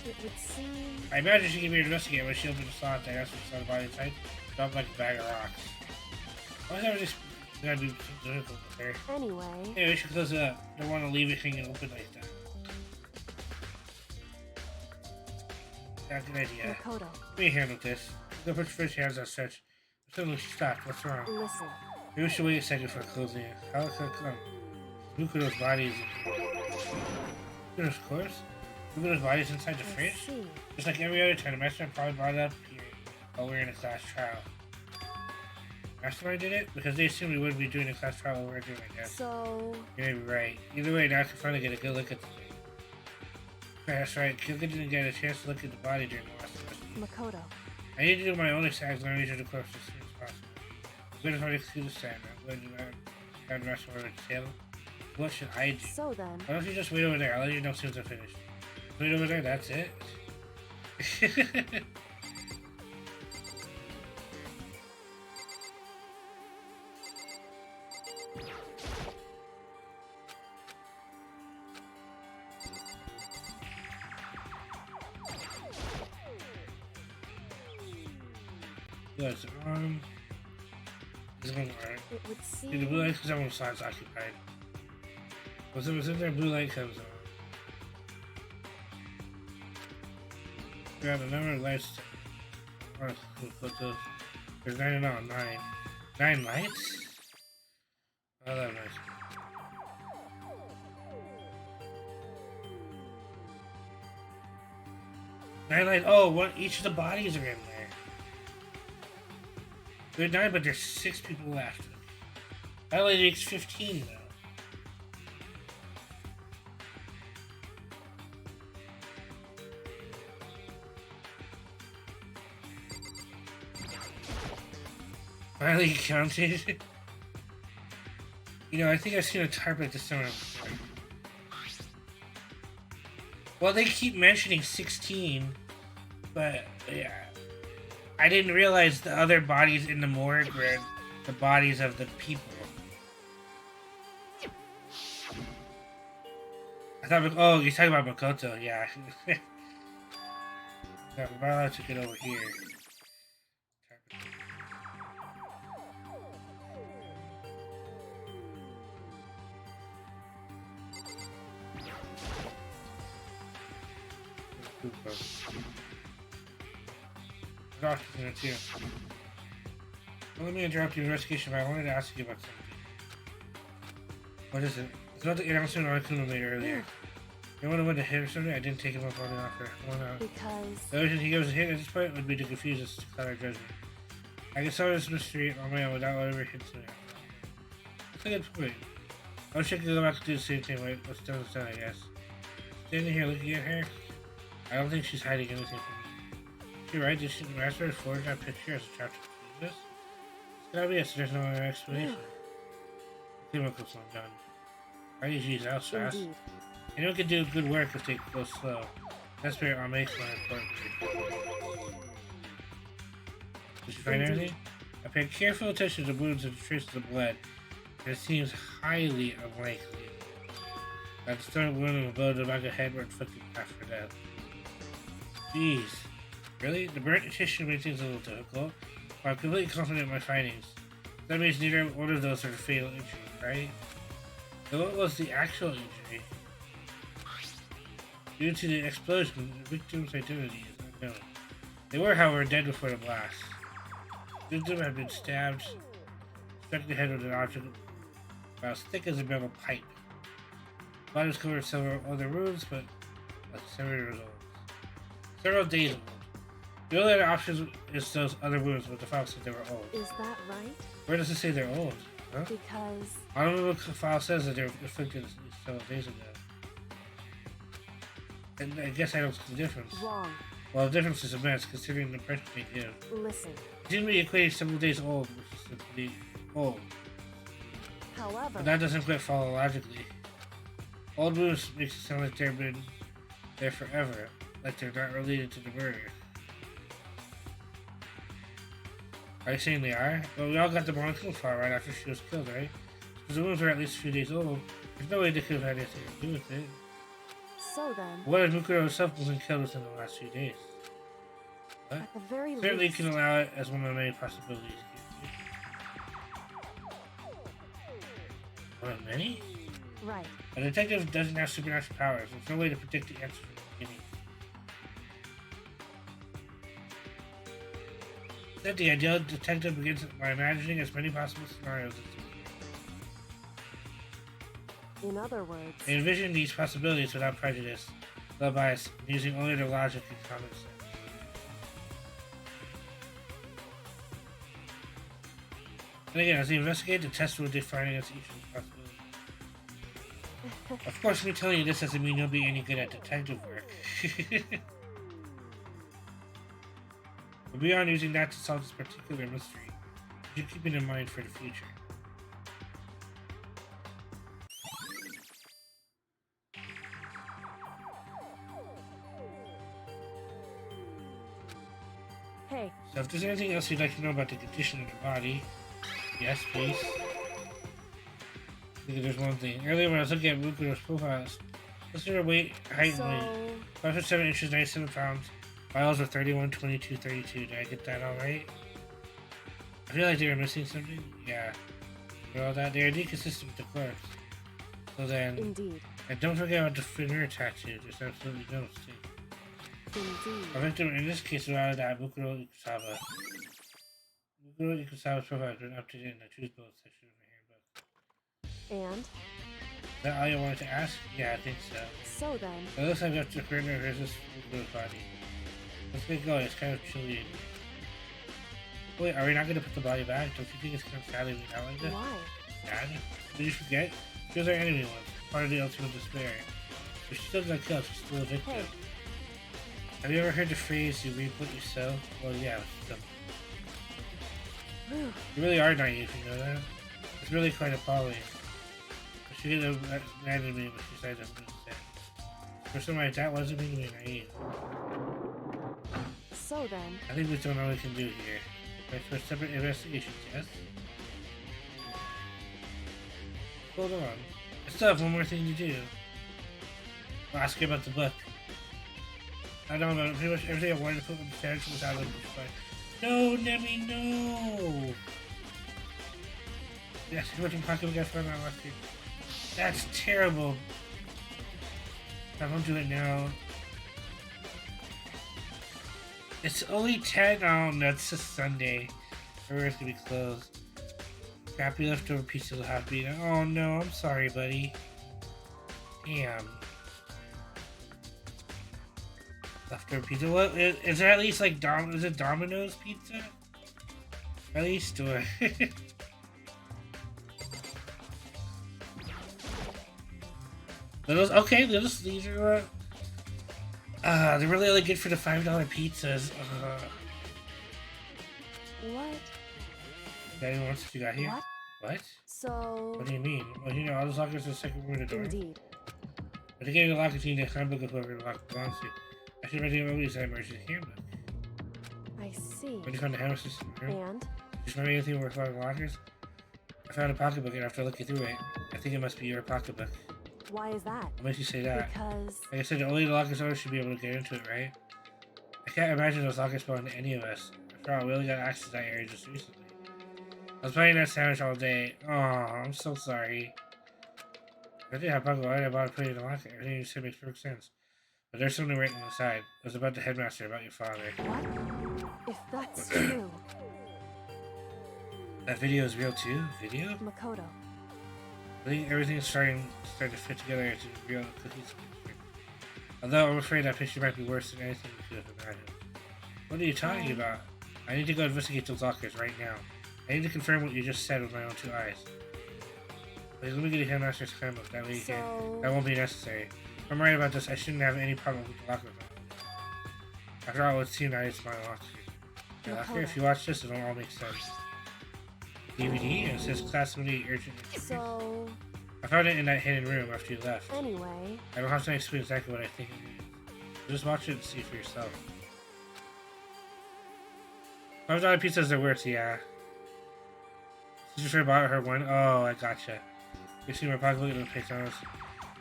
It would seem... I imagine she could be investigated when she opened the slot there. That's what saw the body inside. Dropped like a bag of rocks. Why is that just gotta be so difficult with her? Anyway... Yeah, we should close it up. Don't want to leave it hanging open like that. That's a good idea. Makoto. Let me handle this. Go put your first hands on stretch. Suddenly she's stopped. What's wrong? Listen. Maybe we should wait a second for closing it. How could it come? Look at those bodies. Of course. Look at those bodies inside the I fridge. see. Just like every other time, the mastermind probably brought it up here while we were in a class trial. Mastermind did it? Because they assumed we wouldn't be doing a class trial while we were doing it, I guess. So... You may be right. Either way, now I can finally get a good look at the thing. That's right. Kyoko didn't get a chance to look at the body during the last semester. Makoto. I need to do my own exams and research the corpse as soon as possible. I'm going to try to excuse this time. I'm going to have the rest of my table. What should I do? So then... Why don't you just wait over there? I'll let you know as soon as I'm finished. Wait over there, that's it? Yes, this one's alright. It would See, the seem... blue light because everyone's side's occupied. Was it there? Blue light comes on. Yeah, the number of lights. Put those. There's 9 and all. 9. 9 lights? Oh, that's nice. Nine lights. Oh, what? Each of the bodies are in there. There are 9, but there's 6 people left. That only makes 15, though. Finally counted. You know, I think I've seen a tarp like this somewhere before. Well, they keep mentioning 16, but yeah. I didn't realize the other bodies in the morgue were the bodies of the people. I thought, oh, you're talking about Makoto, yeah. No, we're not allowed to get over here. Doctor's in it too. Well, let me interrupt your investigation, but I wanted to ask you about something. What is it? It's about the announcement Arkuno made earlier. You want to win a hit or something? I didn't take him up on the offer. Because... The only reason he gives a hit at this point would be to confuse us to cloud our judgment. I can solve this mystery on my own without whatever hints to me. That's a good point. I wish I could go back and do the same thing, but what's done is done, I guess. Standing here looking at her, I don't think she's hiding anything from me. You're right, this master forged that picture as a chapter to this. It's gotta be it, so there's no other explanation. Teamwork was not done. Why did you use out fast? Indeed. Anyone can do good work if they go slow. That's where I'll make my important. Did you find anything? I paid careful attention to the wounds and the traces of blood. It seems highly unlikely that the stone wound and the blow to the back of the head were inflicted after death. Jeez. Really? The burnt tissue makes things a little difficult, but I'm completely confident in my findings. That means neither one of those are a fatal injury, right? So what was the actual injury? Due to the explosion, the victim's identity is unknown. They were, however, dead before the blast. The victim had been stabbed, struck the head with an object about as thick as a metal pipe. body was covered with several other wounds, but like several days old. The only other option is those other wounds, but the file said they were old. Is that right? Where does it say they're old? Huh? Because I don't know what the file says that they were inflicted several days ago. And I guess I don't see the difference. wrong. Well, the difference is immense considering the impression they give. Listen. It seems to be equating several days old, which is simply old. However, But that doesn't quite follow logically. Old wounds makes it sound like they've been there forever, like they're not related to the murder. Are you saying they are? Well, we all got the Monocle far right after she was killed, right? Because the wounds were at least a few days old. There's no way they could have had anything to do with it. so then, What if Mukuro herself wasn't killed within the last few days? What? at the very Certainly least, can allow it as one of the many possibilities. One of many? right. A detective doesn't have supernatural powers. There's no way to predict the answer from the beginning. Instead, the ideal detective begins by imagining as many possible scenarios as he In other words, can. They envision these possibilities without prejudice, without bias, using only their logic and common sense. And again, as they investigate, the test will define against each of the possibilities. Of course, me telling you this doesn't mean you'll be any good at detective work. But beyond using that to solve this particular mystery, you should keep it in mind for the future. hey, So if there's anything else you'd like to know about the condition of the body, yes, please. I think there's one thing. Earlier when I was looking at Mukuro's profiles, listen to her weight, height, and weight. so 5'7" inches, 97 pounds. Miles were 31, 22, 32. Did I get that all right? I feel like they were missing something. Yeah. For all that, they are inconsistent with the corpse. So then, indeed, and don't forget about the finger tattoo. There's absolutely no mistake. indeed. A victim in this case without that, Mukuro Ikusawa. Mukuro Ikusawa's profile has been updated in the Choose Both section of the handbook. And Is that all you wanted to ask? Yeah, I think so. so then, It looks like after the current versus Mukuro's body. Let's get going, it's kind of chilly. Wait, are we not going to put the body back? Don't you think it's kind of sad leaving it out like this? why? Dad? Did you forget? She was our enemy once, part of the ultimate despair. But she still got killed, she's still a victim. Hey. Have you ever heard the phrase, you reap what you sow? Well, yeah, so you really are naive, you know that? It's really quite appalling. But she didn't abandon me when she decided to understand. For something like that wasn't being naive. So then, I think we don't know what we can do here. Right, for separate investigations, yes? Hold on. I still have one more thing to do. I'll ask you about the book. I don't know, pretty much everything I wanted to put on the stand was out of the book. No, Nemi, no! Yes, how much pocket we got from that last week. That's terrible. I won't do it now. It's only 10. Oh no, it's just Sunday. Everywhere's gonna be closed. Crappy leftover pizza will have to be. Oh no, I'm sorry, buddy. Damn. Leftover pizza. What is there? At least like is it Domino's pizza? At least, or these are. They're really only good for the $5 pizzas. what? Daddy wants what you got here? What? What? So, What do you mean? Well, you know, all those lockers are the second room in the door. indeed. But to get the locker team, the handbook of whoever the locker belongs to. I should read the movies that emergency handbook. I see. When you found the hammer system room, And just remember anything worth finding lockers? I found a pocketbook and after looking through it, I think it must be your pocketbook. why is that? What makes you say that? Because Like I said, only the lockers owners should be able to get into it, right? I can't imagine those lockers belong to any of us. After all, we only got access to that area just recently. I was playing that sandwich all day. Oh, I'm so sorry. If I did have pocket light, I bought to put it in the locker. Everything you said makes perfect sense. But there's something written on the side. It was about the headmaster, about your father. what? If that's true, That video is real too? Video? Makoto, I think everything's starting to fit together into a real cohesive picture. Although I'm afraid that picture might be worse than anything we could have imagined. What are you talking about? I need to go investigate those lockers right now. I need to confirm what you just said with my own 2 eyes. Please let me get a Handmaster's handbook, that way that won't be necessary. If I'm right about this, I shouldn't have any problem with the locker. After all, it would seem that it's my locker. If you watch this, it'll all make sense. DVD, and it says Class 78 Urgent Interview. So... I found it in that hidden room after you left. Anyway... I don't have to explain exactly what I think it is. Just watch it and see for yourself. $5 pizzas are worth, yeah. Did you forget about her one? Oh, I gotcha. You see my pocketbook and McDonald's.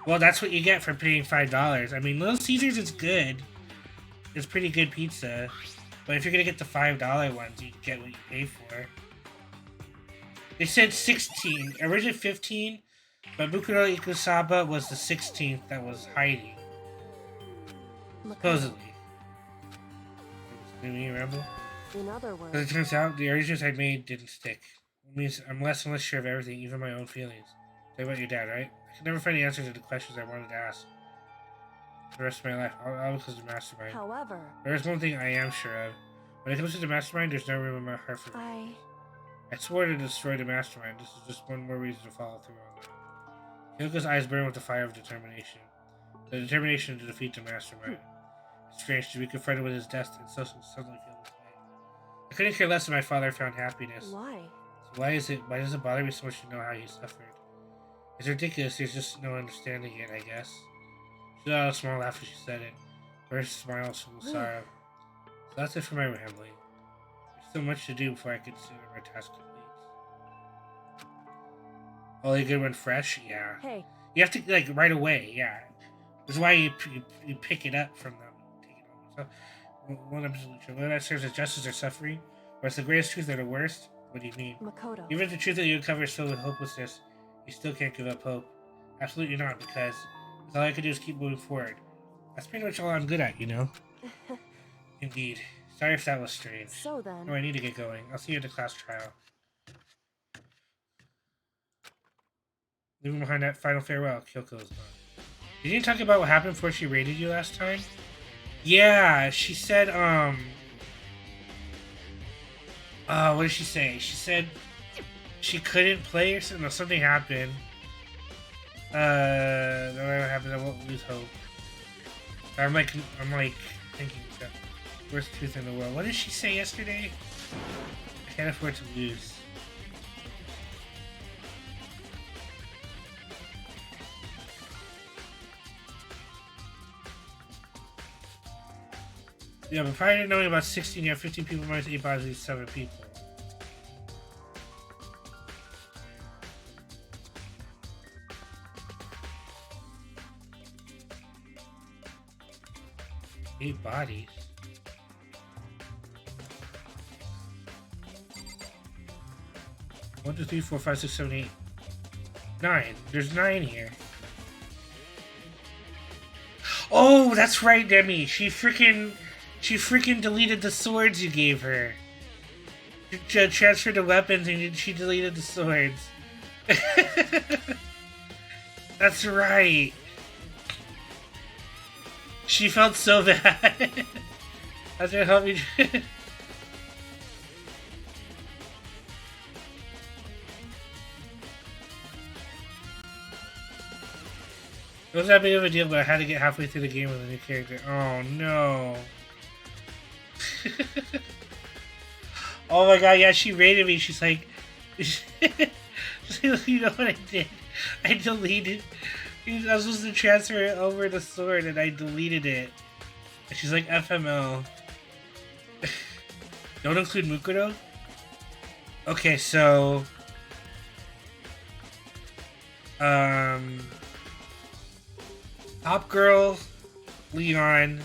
Well, that's what you get for paying $5. I mean, Little Caesars is good. It's pretty good pizza. But if you're gonna get the $5 ones, you get what you pay for. They said 16. Originally 15, but Bukuro Ikusaba was the 16th that was hiding. Supposedly. Do you remember? In other words... As it turns out, the arrangements I made didn't stick. It means I'm less and less sure of everything, even my own feelings. Say about your dad, right? I could never find the answers to the questions I wanted to ask. For the rest of my life, all because of the mastermind. However... There's one thing I am sure of. When it comes to the mastermind, there's no room in my heart for me. I swore to destroy the mastermind. This is just one more reason to follow through on that. Kyoko's eyes burn with the fire of determination. The determination to defeat the mastermind. It's strange to be confronted with his death and so suddenly feel this way. I couldn't care less if my father found happiness. Why? So why does it bother me so much to know how he suffered? It's ridiculous, there's just no understanding it, I guess. She let out a small laugh as she said it. Her smile full of sorrow. So that's it for my rambling. There's so much to do before I consider my task complete. Only good when fresh? Yeah. Hey. You have to, like, right away, yeah. That's why you pick it up from them. Take it home. So, one absolutely true. Whether that serves as justice or suffering, or it's the greatest truth or the worst, what do you mean? Makoto. Even if the truth that you uncover is filled with hopelessness, you still can't give up hope. Absolutely not, because all I can do is keep moving forward. That's pretty much all I'm good at, you know? Indeed. Sorry if that was strange. So then... Oh, I need to get going. I'll see you at the class trial. Leaving behind that final farewell, Kyoko is gone. Did you talk about what happened before she raided you last time? Yeah, she said, what did she say? She said she couldn't play or something. No, something happened. No matter what happens, I won't lose hope. I'm like thinking the worst truth in the world. What did she say yesterday? I can't afford to lose. Yeah, but prior to knowing about 16, you have 15 people minus 8 bodies, 7 people. Eight bodies. One, two, three, four, five, six, seven, 8, 9. There's 9 here. Oh, that's right, Demi. She freaking deleted the swords you gave her. She transferred the weapons and she deleted the swords. That's right. She felt so bad. That's gonna help me. It wasn't that big of a deal, but I had to get halfway through the game with a new character. Oh no. Oh my god, yeah, she raided me. She's like, you know what I did? I deleted. I was supposed to transfer it over the sword and I deleted it. And she's like, FML. Don't include Mukuro? Okay, so... Pop Girl, Leon...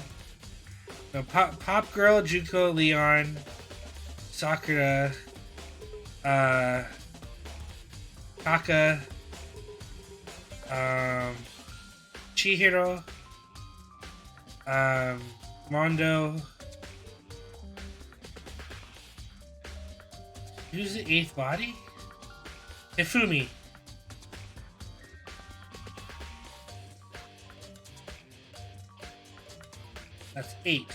No, Pop Girl, Juko, Leon, Sakura, Taka, Chihiro, Mondo. Who's the 8th body? Hifumi. That's 8.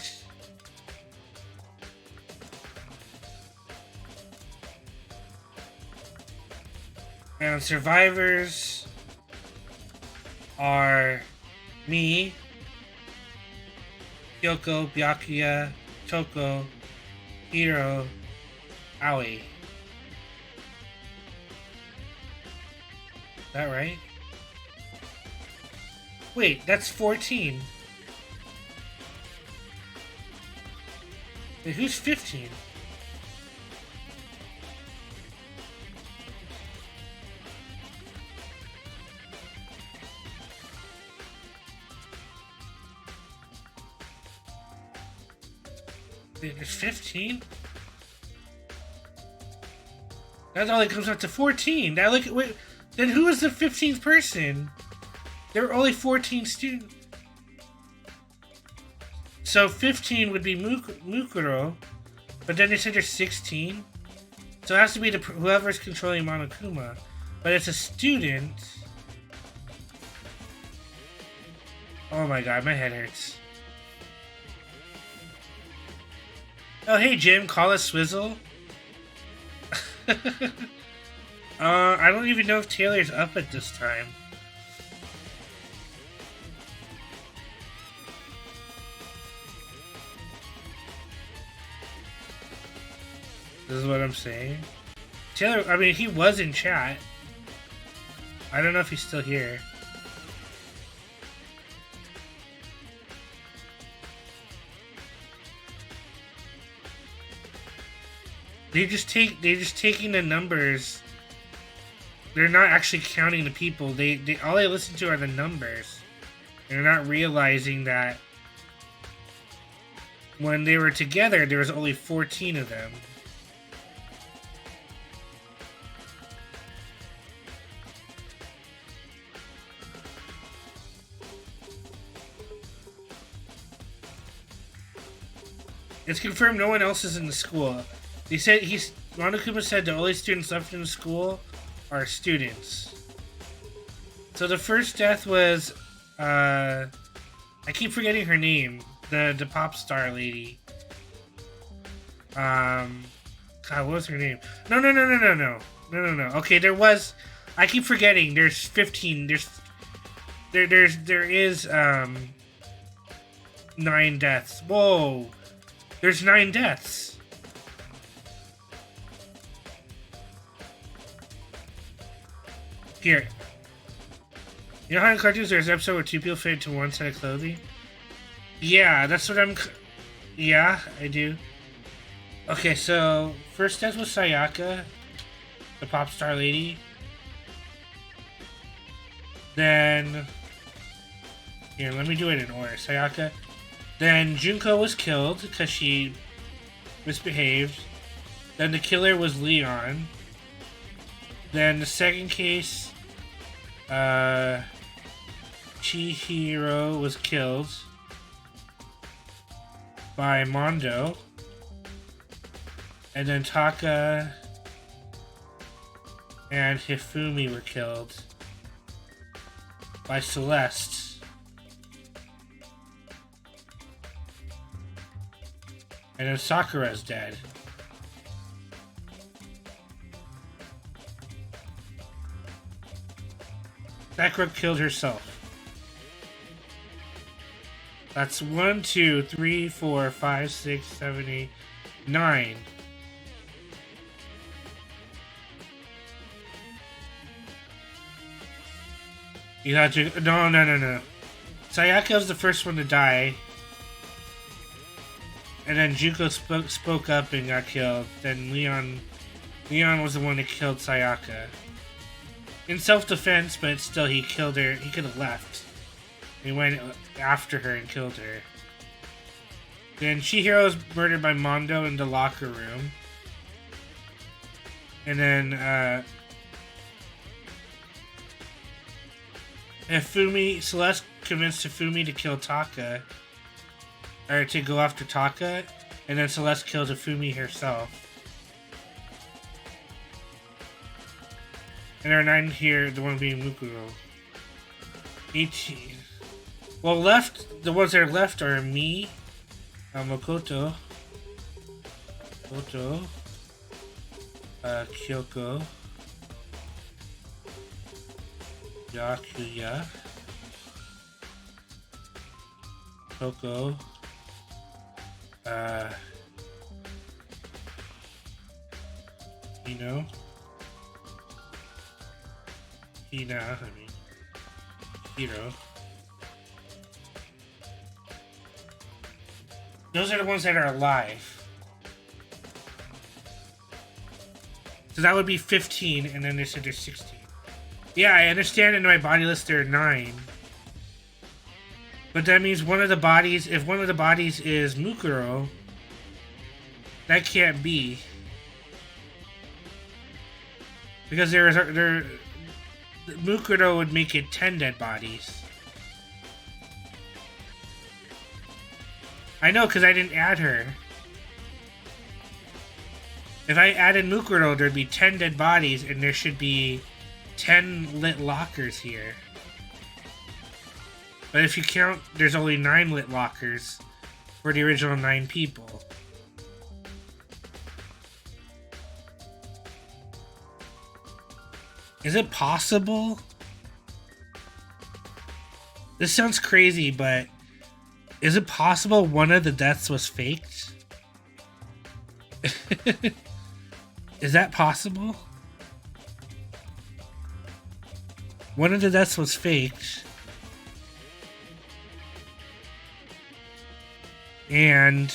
And survivors are me, Kyoko, Byakuya, Toko, Hiro, Aoi. Is that right? Wait, that's 14. Wait, who's 15? Wait, there's 15? That only comes up to 14. Now look, wait, then who is the 15th person? There were only 14 students. So 15 would be Mukuro, but then they said there's 16. So it has to be whoever's controlling Monokuma. But it's a student. Oh my god, my head hurts. Oh hey Jim, call us Swizzle. I don't even know if Taylor's up at this time. This is what I'm saying. Taylor, I mean, he was in chat. I don't know if he's still here. They're just taking the numbers. They're not actually counting the people. They all they listen to are the numbers. They're not realizing that when they were together, there was only 14 of them. It's confirmed no one else is in the school. They said Monokuma said the only students left in the school are students. So the first death was I keep forgetting her name. The pop star lady. God, what was her name? No. Okay, there was. I keep forgetting. There's 15. There is 9 deaths. Whoa. There's 9 deaths. Here. You know how in cartoons there's an episode where 2 people fit into 1 set of clothing? Yeah, that's what I'm... Yeah, I do. Okay, so... First death was Sayaka, the pop star lady. Then... Here, let me do it in order. Sayaka. Then Junko was killed because she misbehaved. Then the killer was Leon. Then the second case, Chihiro was killed by Mondo. And then Taka and Hifumi were killed by Celeste. And then Sakura's dead. Sakura killed herself. That's 1, 2, 3, 4, 5, 6, 7, 8, 9. You have to... No. Sayaka was the first one to die. And then Junko spoke up and got killed. Then Leon was the one that killed Sayaka. In self-defense, but still he killed her. He could have left. He went after her and killed her. Then Chihiro was murdered by Mondo in the locker room. And then Celeste convinced Hifumi to kill Taka. Or to go after Taka. And then Celeste killed Hifumi herself. And there are 9 here, the one being Mukuro. 18. Well, the ones that are left are me, Makoto, Koto, Kyoko, Yakuya, Toko, Hino, Hiro. Those are the ones that are alive. So that would be 15, and then they said there's 16. Yeah, I understand in my body list there are 9. But that means one of the bodies, if one of the bodies is Mukuro, that can't be. Because Mukuro would make it 10 dead bodies. I know, because I didn't add her. If I added Mukuro, there'd be 10 dead bodies, and there should be 10 lit lockers here. But if you count, there's only 9 lit lockers for the original 9 people. Is it possible? This sounds crazy, but is it possible one of the deaths was faked? Is that possible? One of the deaths was faked. And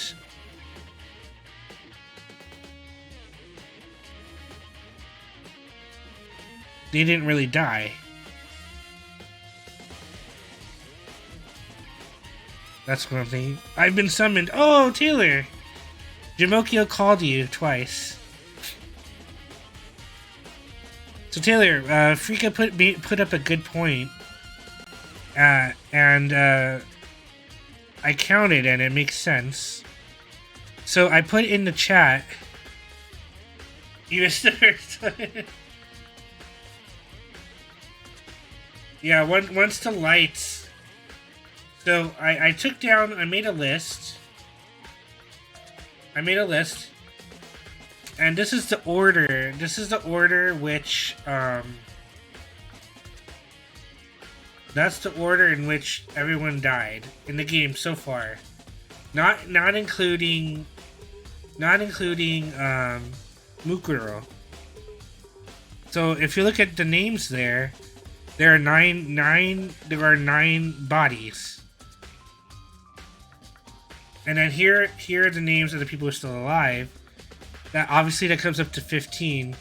they didn't really die. That's what I'm thinking. I've been summoned. Oh, Taylor! Jamokio called you twice. So Taylor, Frika put up a good point. And I counted and it makes sense. So I put in the chat. You missed the first one. Yeah, once the lights. So I took down, I made a list. And this is the order. This is the order which, that's the order in which everyone died in the game so far. Not including Mukuro. So if you look at the names there are nine bodies. And then here are the names of the people who are still alive. That obviously that comes up to 15.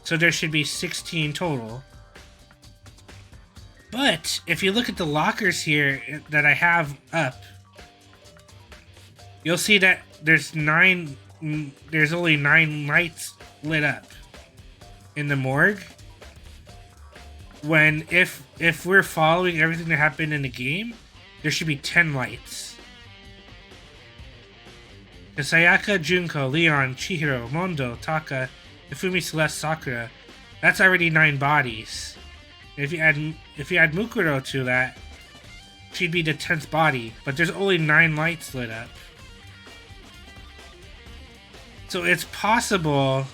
So there should be 16 total. But if you look at the lockers here that I have up, you'll see that there's only 9 lights lit up in the morgue. When if we're following everything that happened in the game, there should be 10 lights. Sayaka, Junko, Leon, Chihiro, Mondo, Taka, Ifumi, Celeste, Sakura. That's already 9 bodies. If you add Mukuro to that, she'd be the 10th body. But there's only 9 lights lit up. So it's possible.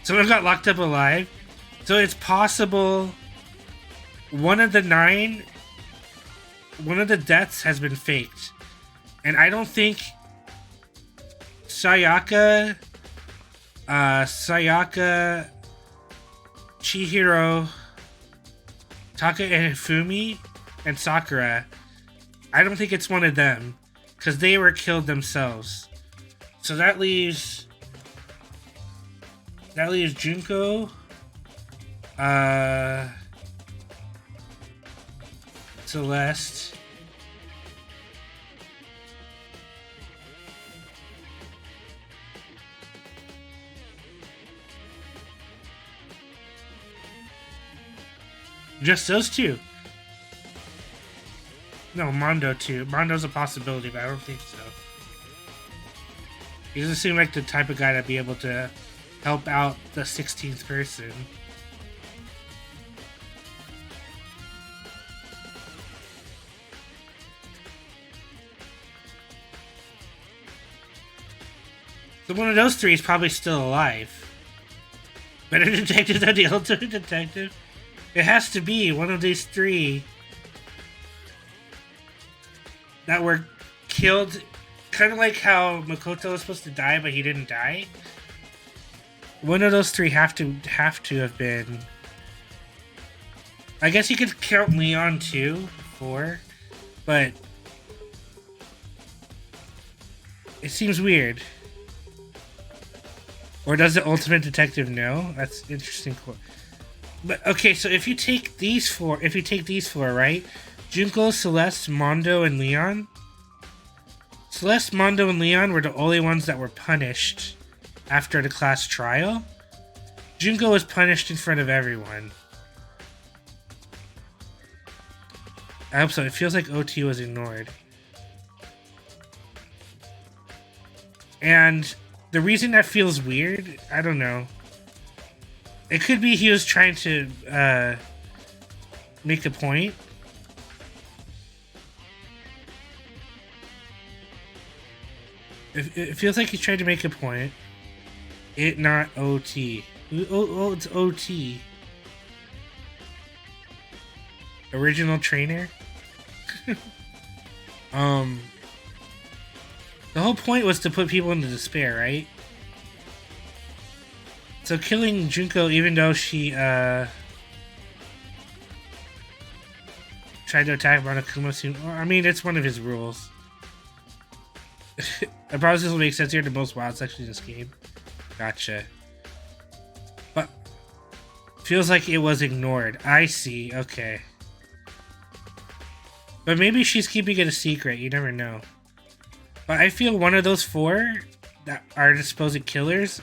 Someone got locked up alive. So it's possible one of the deaths has been faked. And I don't think Sayaka, Chihiro, Taka and Hifumi, and Sakura. I don't think it's one of them, because they were killed themselves. So that leaves Junko, Celeste, just those 2. No, Mondo too. Mondo's a possibility, but I don't think so. He doesn't seem like the type of guy to be able to help out the 16th person. So one of those three is probably still alive. Better detective than the ultimate detective? It has to be one of these three that were killed, kind of like how Makoto was supposed to die, but he didn't die. One of those three have to have been. I guess you could count Leon too, 4, but it seems weird. Or does the ultimate detective know? That's interesting. But okay, so if you take these 4, right? Junko, Celeste, Mondo, and Leon. Celeste, Mondo, and Leon were the only ones that were punished after the class trial. Junko was punished in front of everyone. I hope so. It feels like OT was ignored. And the reason that feels weird, I don't know. It could be he was trying to make a point. It feels like he's trying to make a point. It not OT. Oh, it's OT. Original trainer. The whole point was to put people into despair, right? So killing Junko, even though she tried to attack Monokuma soon. I mean, it's one of his rules. I probably this will make sense here. The most wild section in this game. Gotcha. But feels like it was ignored. I see. Okay. But maybe she's keeping it a secret. You never know. But I feel one of those 4 that are the supposed killers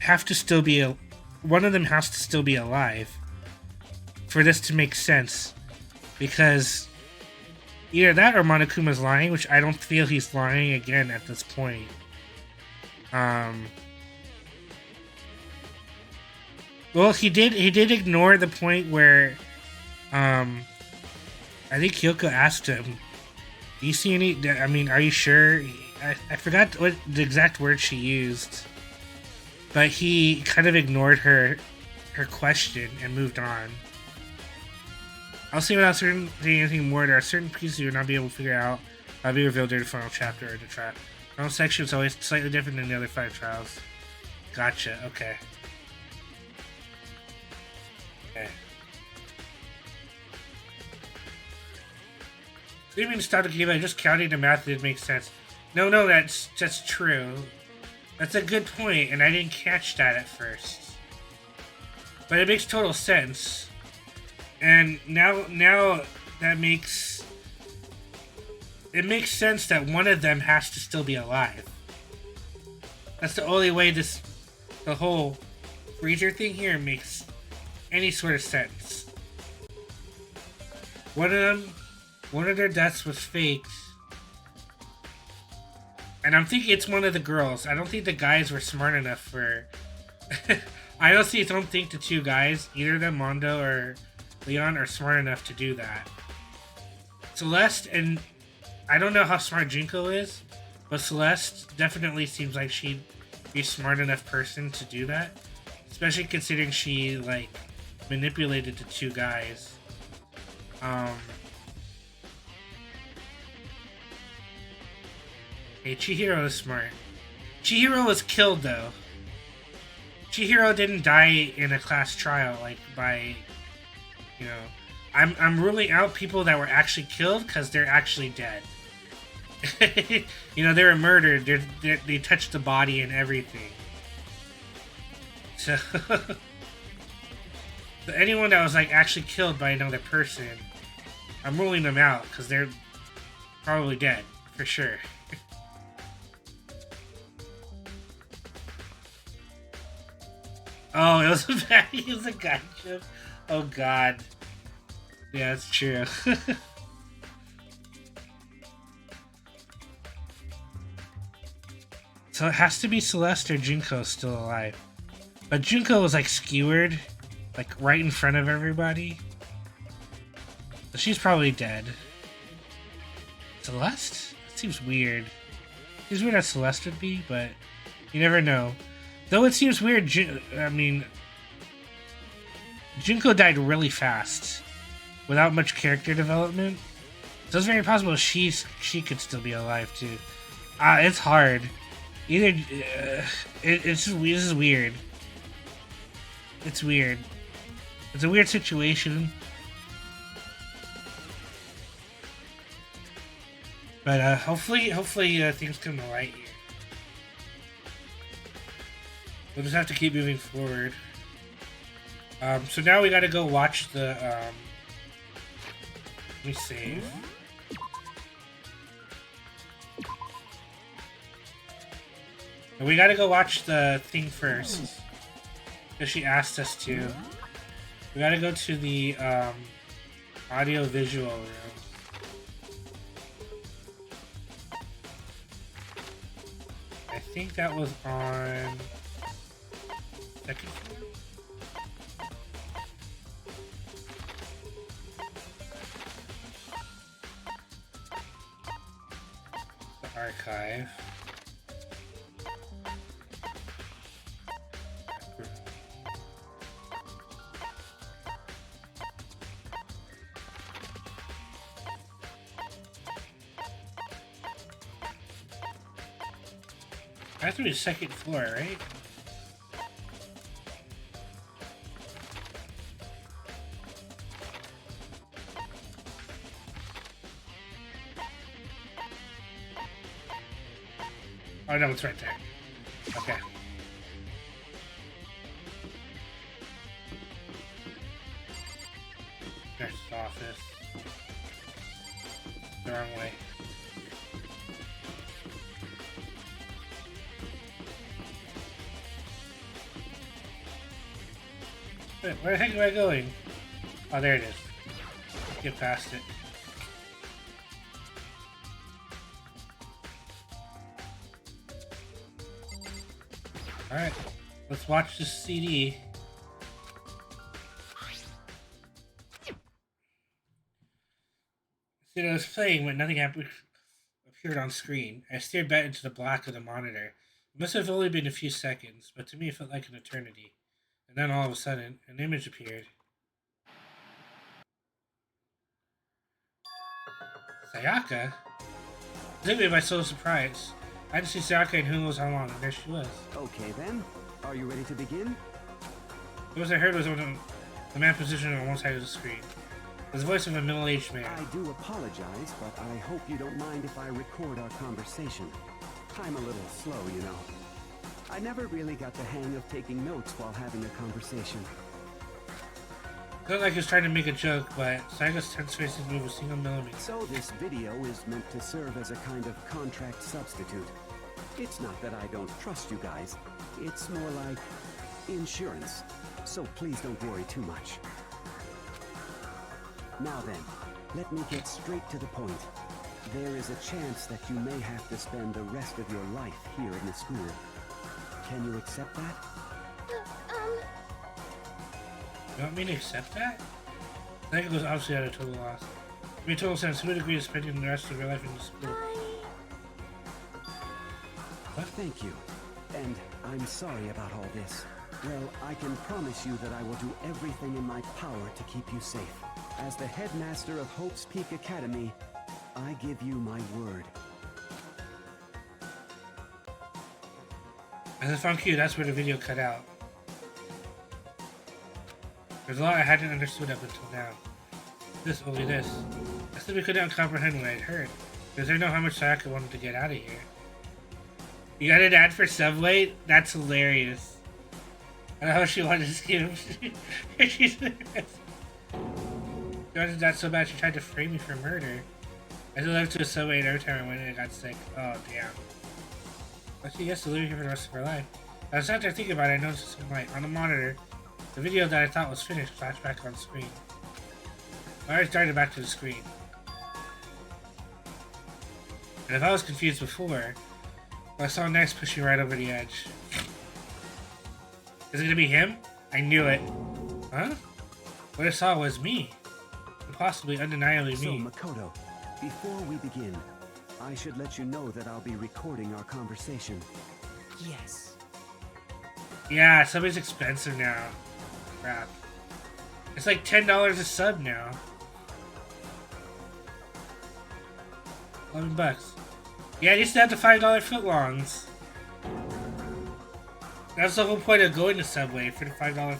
have to still be one of them has to still be alive for this to make sense, because either that or Monokuma's lying, which I don't feel he's lying again at this point. Well, he did ignore the point where I think Kyoko asked him, do you see any, I mean, are you sure? I forgot what the exact word she used, but he kind of ignored her question and moved on. I'll say without certain anything more, there are certain pieces you will not be able to figure out. I'll be revealed during the final chapter or the trial. The final section is always slightly different than the other 5 trials. Gotcha, okay. Okay. I didn't mean to stop the game, just counting the math didn't make sense. No, that's true. That's a good point, and I didn't catch that at first. But it makes total sense. And now that makes... It makes sense that one of them has to still be alive. That's the only way the whole freezer thing here makes any sort of sense. One of their deaths was faked. And I'm thinking it's one of the girls. I don't think the guys were smart enough for... I honestly don't think the 2 guys, either of them, Mondo or Leon, are smart enough to do that. Celeste, and I don't know how smart Junko is, but Celeste definitely seems like she'd be a smart enough person to do that. Especially considering she, like, manipulated the 2 guys. Hey, Chihiro is smart. Chihiro was killed, though. Chihiro didn't die in a class trial, like, by, you know... I'm ruling out people that were actually killed, because they're actually dead. You know, they were murdered. They touched the body and everything. So... So anyone that was, like, actually killed by another person, I'm ruling them out, because they're probably dead, for sure. Oh, it was a gotcha. Oh god. Yeah, that's true. So it has to be Celeste or Junko still alive. But Junko was like skewered, like right in front of everybody. So she's probably dead. Celeste? That seems weird. Seems weird as Celeste would be, but you never know. Though it seems weird, Junko died really fast, without much character development. So it's very possible she could still be alive too. It's hard. Either this is weird. It's weird. It's a weird situation. But hopefully things come to light here. We'll just have to keep moving forward. So now we gotta go watch the let me save. And we gotta go watch the thing first. Because she asked us to. We gotta go to the audio visual room. I think that was on second floor. The archive. That's the second floor, right? Oh no, it's right there. Okay. Nurse's office. The wrong way. Wait, where the heck am I going? Oh, there it is. Get past it. Alright, let's watch this CD. I was playing when nothing appeared on screen. I stared back into the black of the monitor. It must have only been a few seconds, but to me it felt like an eternity. And then all of a sudden, an image appeared. Sayaka? This made my so surprised. I hadn't seen Sayaka in who knows how long, and there she was. Okay then, are you ready to begin? The voice I heard was the man positioned on one side of the screen. It was the voice of a middle-aged man. I do apologize, but I hope you don't mind if I record our conversation. I'm a little slow, you know. I never really got the hang of taking notes while having a conversation. It looked like he was trying to make a joke, but Sayaka's tense face didn't move a single millimeter. So this video is meant to serve as a kind of contract substitute. It's not that I don't trust you guys. It's more like insurance. So please don't worry too much. Now then, let me get straight to the point. There is a chance that you may have to spend the rest of your life here in the school. Can you accept that? You want me to accept that? I think it was obviously at a total loss. It made total sense. Who would agree to spending the rest of your life in the school? What? Thank you. And I'm sorry about all this. Well, I can promise you that I will do everything in my power to keep you safe. As the headmaster of Hope's Peak Academy, I give you my word. As I found cute, that's where the video cut out. There's a lot I hadn't understood up until now. Only this. I simply couldn't comprehend what I'd heard. Because I know how much Sayaka wanted to get out of here. You got an ad for Subway? That's hilarious. I know how she wanted to see him. She wanted that so bad she tried to frame me for murder. I still left to a Subway and every time I went in I got sick. Oh, damn. But she gets to live here for the rest of her life. As I sat there thinking about it, I noticed some light on the monitor. The video that I thought was finished flashed back on screen. My eyes darted back to the screen. And if I was confused before, I saw Nex pushing right over the edge. Is it gonna be him? I knew it. Huh? What I saw was me. Possibly, undeniably me. So, Makoto, before we begin, I should let you know that I'll be recording our conversation. Yes. Yeah, subway's expensive now. Crap. It's like $10 a sub now. $11. Yeah, I used to have the $5 footlongs. That's the whole point of going to Subway, for the $5 footlong.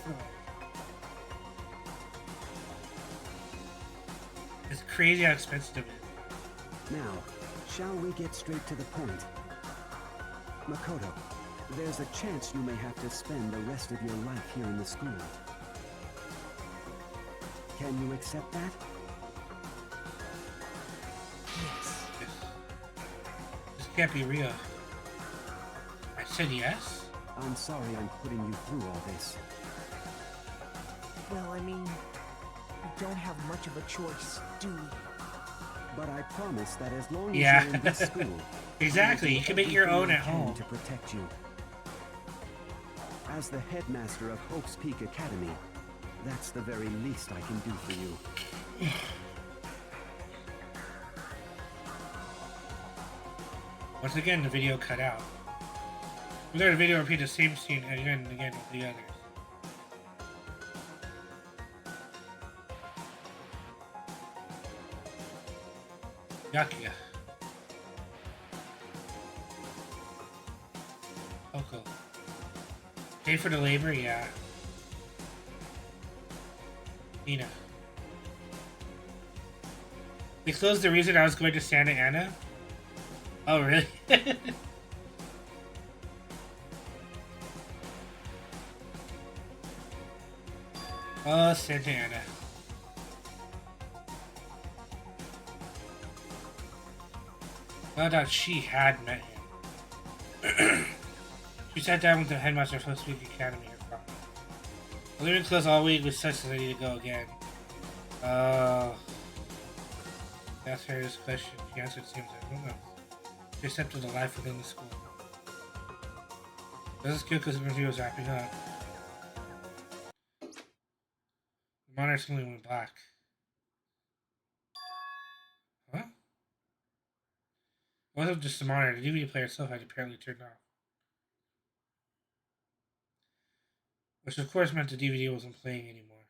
It's crazy how expensive it is. Now, shall we get straight to the point? Makoto, there's a chance you may have to spend the rest of your life here in the school. Can you accept that? Yes. This can't be real. I said yes? I'm sorry I'm putting you through all this. Well, I mean, we don't have much of a choice, do we? But I promise that as long as Yeah. you're in this school, Exactly, I will you do can make your everything own I at can home. to protect you. As the headmaster of Hope's Peak Academy, that's the very least I can do for you. Once again, the video cut out. We let the video repeat the same scene again and again with the others. Yakuya. Oko. Pay for the labor? Yeah. Nina. They closed the reason I was going to Santa Ana? Oh, really? Oh, Santa Ana. Found out she had met him. She sat down with the headmaster of Hope's Peak Academy. Well, they've been closed all week with such that I need to go again. Asked her this question. She answered, seems like, I don't know. She accepted the life within the school. This is good because the interview was wrapping up. The monitor suddenly went black. Huh? It wasn't just the monitor. The DVD player itself had apparently turned off. Which of course meant the DVD wasn't playing anymore.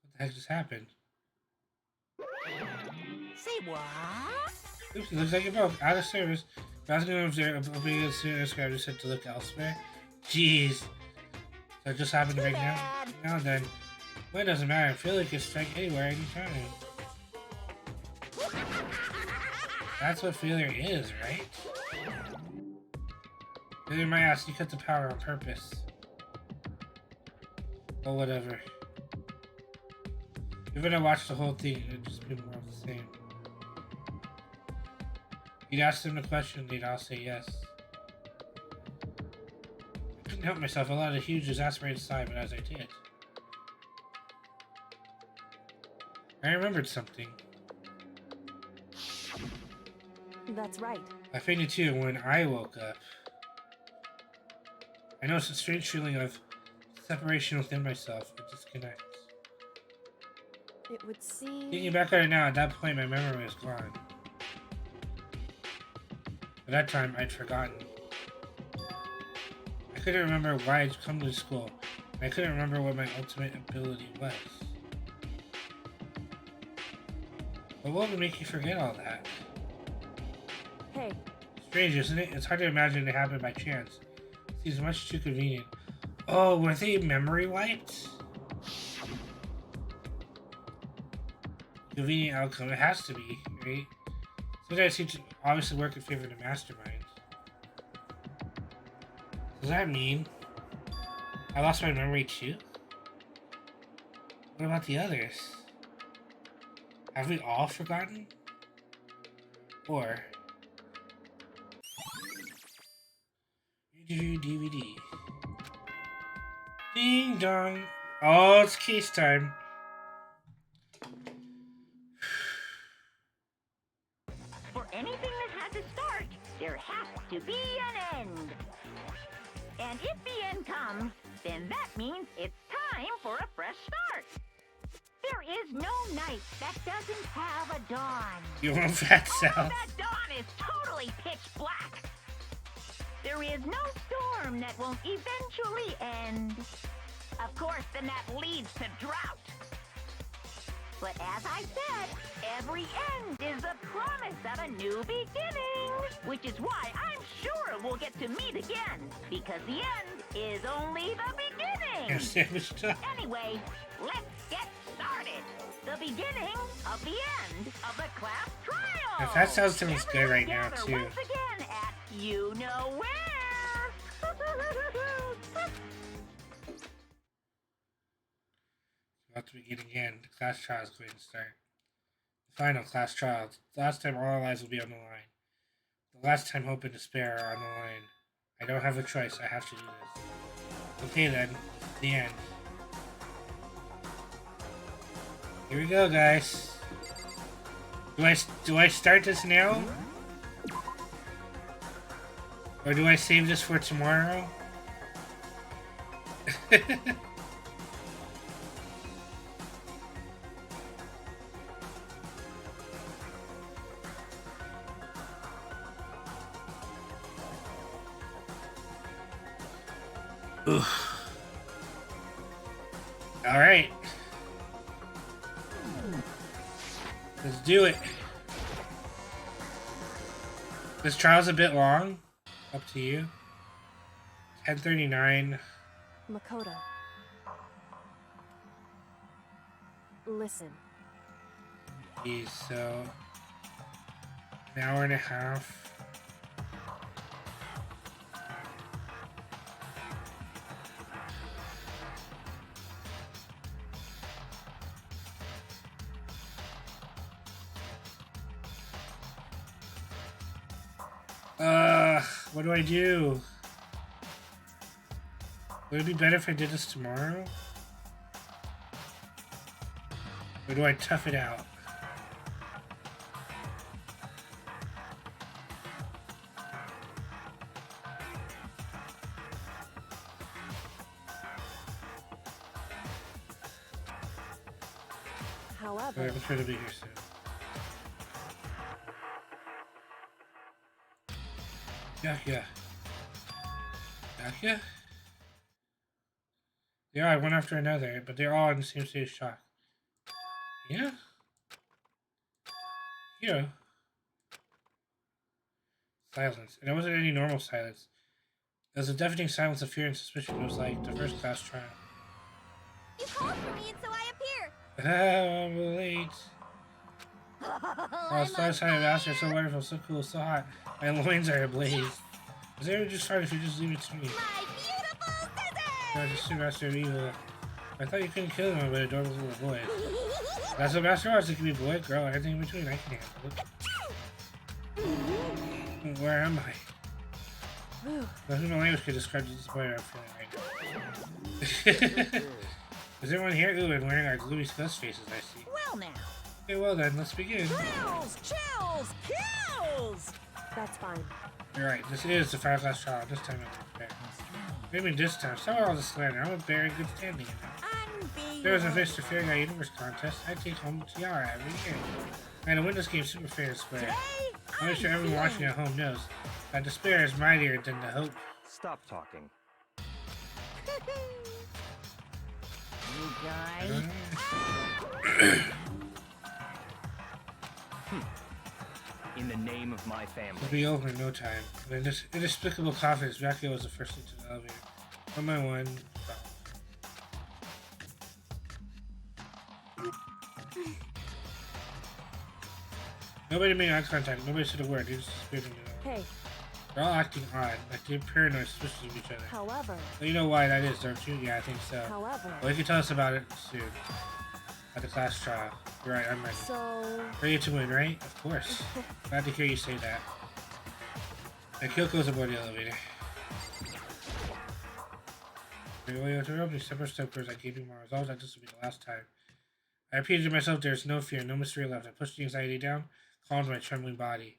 What the heck just happened? Say what? Oops, it looks like it broke. Out of service. Browsing over there, opening it soon as I just said to look elsewhere. Jeez. So it just happened right now? Now and then. Well, it doesn't matter. I feel like it's strike anywhere, anytime. That's what failure is, right? Failure might ask you cut the power on purpose. Or whatever. Even if I watched the whole thing, it'd just be more of the same. You'd ask them the question, they'd all say yes. I couldn't help myself. I let a huge exasperated sigh, but as I did, I remembered something. That's right. I fainted too when I woke up. I noticed a strange feeling of separation within myself, a disconnect. It would seem... Thinking back on it now, at that point my memory was gone. At that time, I'd forgotten. I couldn't remember why I'd come to school, and I couldn't remember what my ultimate ability was. But what would make you forget all that? Hey, Strange, isn't it? It's hard to imagine it happened by chance. It seems much too convenient. Oh, were they memory wiped? Convenient outcome. It has to be, right? Sometimes it seems to obviously work in favor of the mastermind. Does that mean I lost my memory too? What about the others? Have we all forgotten? Or DVD. Ding dong. Oh, it's case time. For anything that has a start, there has to be an end. And if the end comes, then that means it's time for a fresh start. There is no night that doesn't have a dawn. You want fat Only South? that dawn is totally pitch black. There is no storm that won't eventually end. Of course, then that leads to drought. But as I said, every end is the promise of a new beginning. Which is why I'm sure we'll get to meet again. Because the end is only the beginning. Yeah, sandwich stuff. Anyway, let's get started. The beginning of the end of the class trial. If that sounds good right now, Gather too. once again at you know where. About to begin again. The class trial is going to start. The final class trial. The last time all our lives will be on the line. The last time hope and despair are on the line. I don't have a choice. I have to do this. Okay then. The end. Here we go, guys. Do I start this now? Or do I save this for tomorrow? All right. Let's do it. This trial's a bit long. Up to you. 10:39. Makoto. Listen. Geez, so an hour and a half. What do I do? Would it be better if I did this tomorrow? Or do I tough it out? However, I'm sure to be here soon. Yeah. They are one after another, but they're all in the same state of shock. Yeah? Silence. And it wasn't any normal silence. It was a deafening silence of fear and suspicion. It was like the first class trial. You called for me, and so I appeared. I'm late. Oh, so excited, master. So wonderful, so cool, so hot. My loins are ablaze. Is it just fine if you just leave it to me? My beautiful scissors! I just master of evil. I thought you couldn't kill him with adorable little boy. That's what master wants. It can be boy, girl, anything in between. I can handle it. Where am I? Nothing in language could describe the disappointment I'm feeling right now. Is everyone here? Ooh, and wearing our gloomy ghost faces, I see. Well now. Okay, well then, let's begin. Chills, kills! that's fine. You're right, this is the 5-class trial. This time I'm fair. Maybe this time. Some all the slander. I'm a bear in good standing. If there was a Mr. Fair Guy Universe contest, I'd take home a tiara every year. And to win this game super fair and square. I'm sure everyone watching at home knows that despair is mightier than the hope. Stop talking. You guys. In the name of my family. It'll be over in no time. With this inexplicable confidence, Vacuo was the first into the elevator. One by one. Nobody made eye contact. Nobody said a word. They just disappeared into the elevator. Hey, They're all acting odd, like they're paranoid, suspicious of each other. however, Well, you know why that is, don't you? Yeah, I think so. however. Well, you can tell us about it soon. At the class trial. You're right, I'm ready. So, Ready to win, right? Of course. Glad to hear you say that. And Kyoko's aboard the elevator. To open separate steppers, I gave you more resolve that this will be the last time. I repeated to myself, there is no fear, no mystery left. I pushed the anxiety down, calmed my trembling body.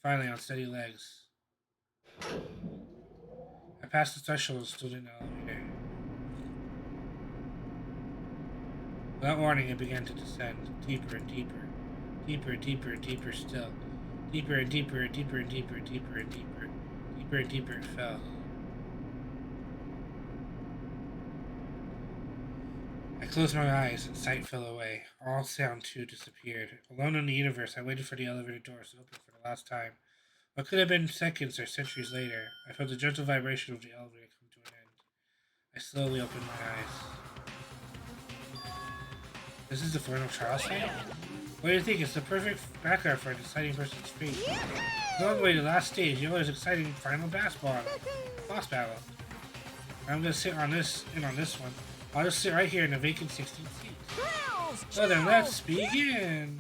Finally, on steady legs. I passed the threshold and stood in the elevator. Without warning, it began to descend, deeper and deeper. Deeper and deeper and deeper still. Deeper and deeper and deeper and deeper and deeper and deeper. Deeper and deeper it fell. I closed my eyes and sight fell away. All sound too disappeared. Alone in the universe, I waited for the elevator doors to open for the last time. What could have been seconds or centuries later, I felt the gentle vibration of the elevator come to an end. I slowly opened my eyes. This is the final trial site? What do you think? It's the perfect background for an exciting person's fate. All the way to the last stage, you know, there's exciting final boss battle. I'm gonna sit on this one. I'll just sit right here in the vacant 16th seat. So then let's begin.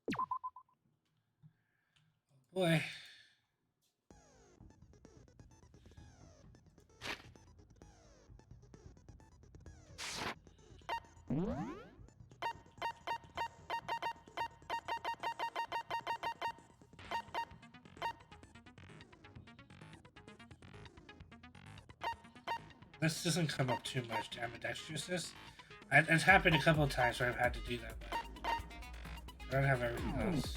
Oh boy. This doesn't come up too much, ambidextrousness. It's happened a couple of times where I've had to do that, but I don't have everything else.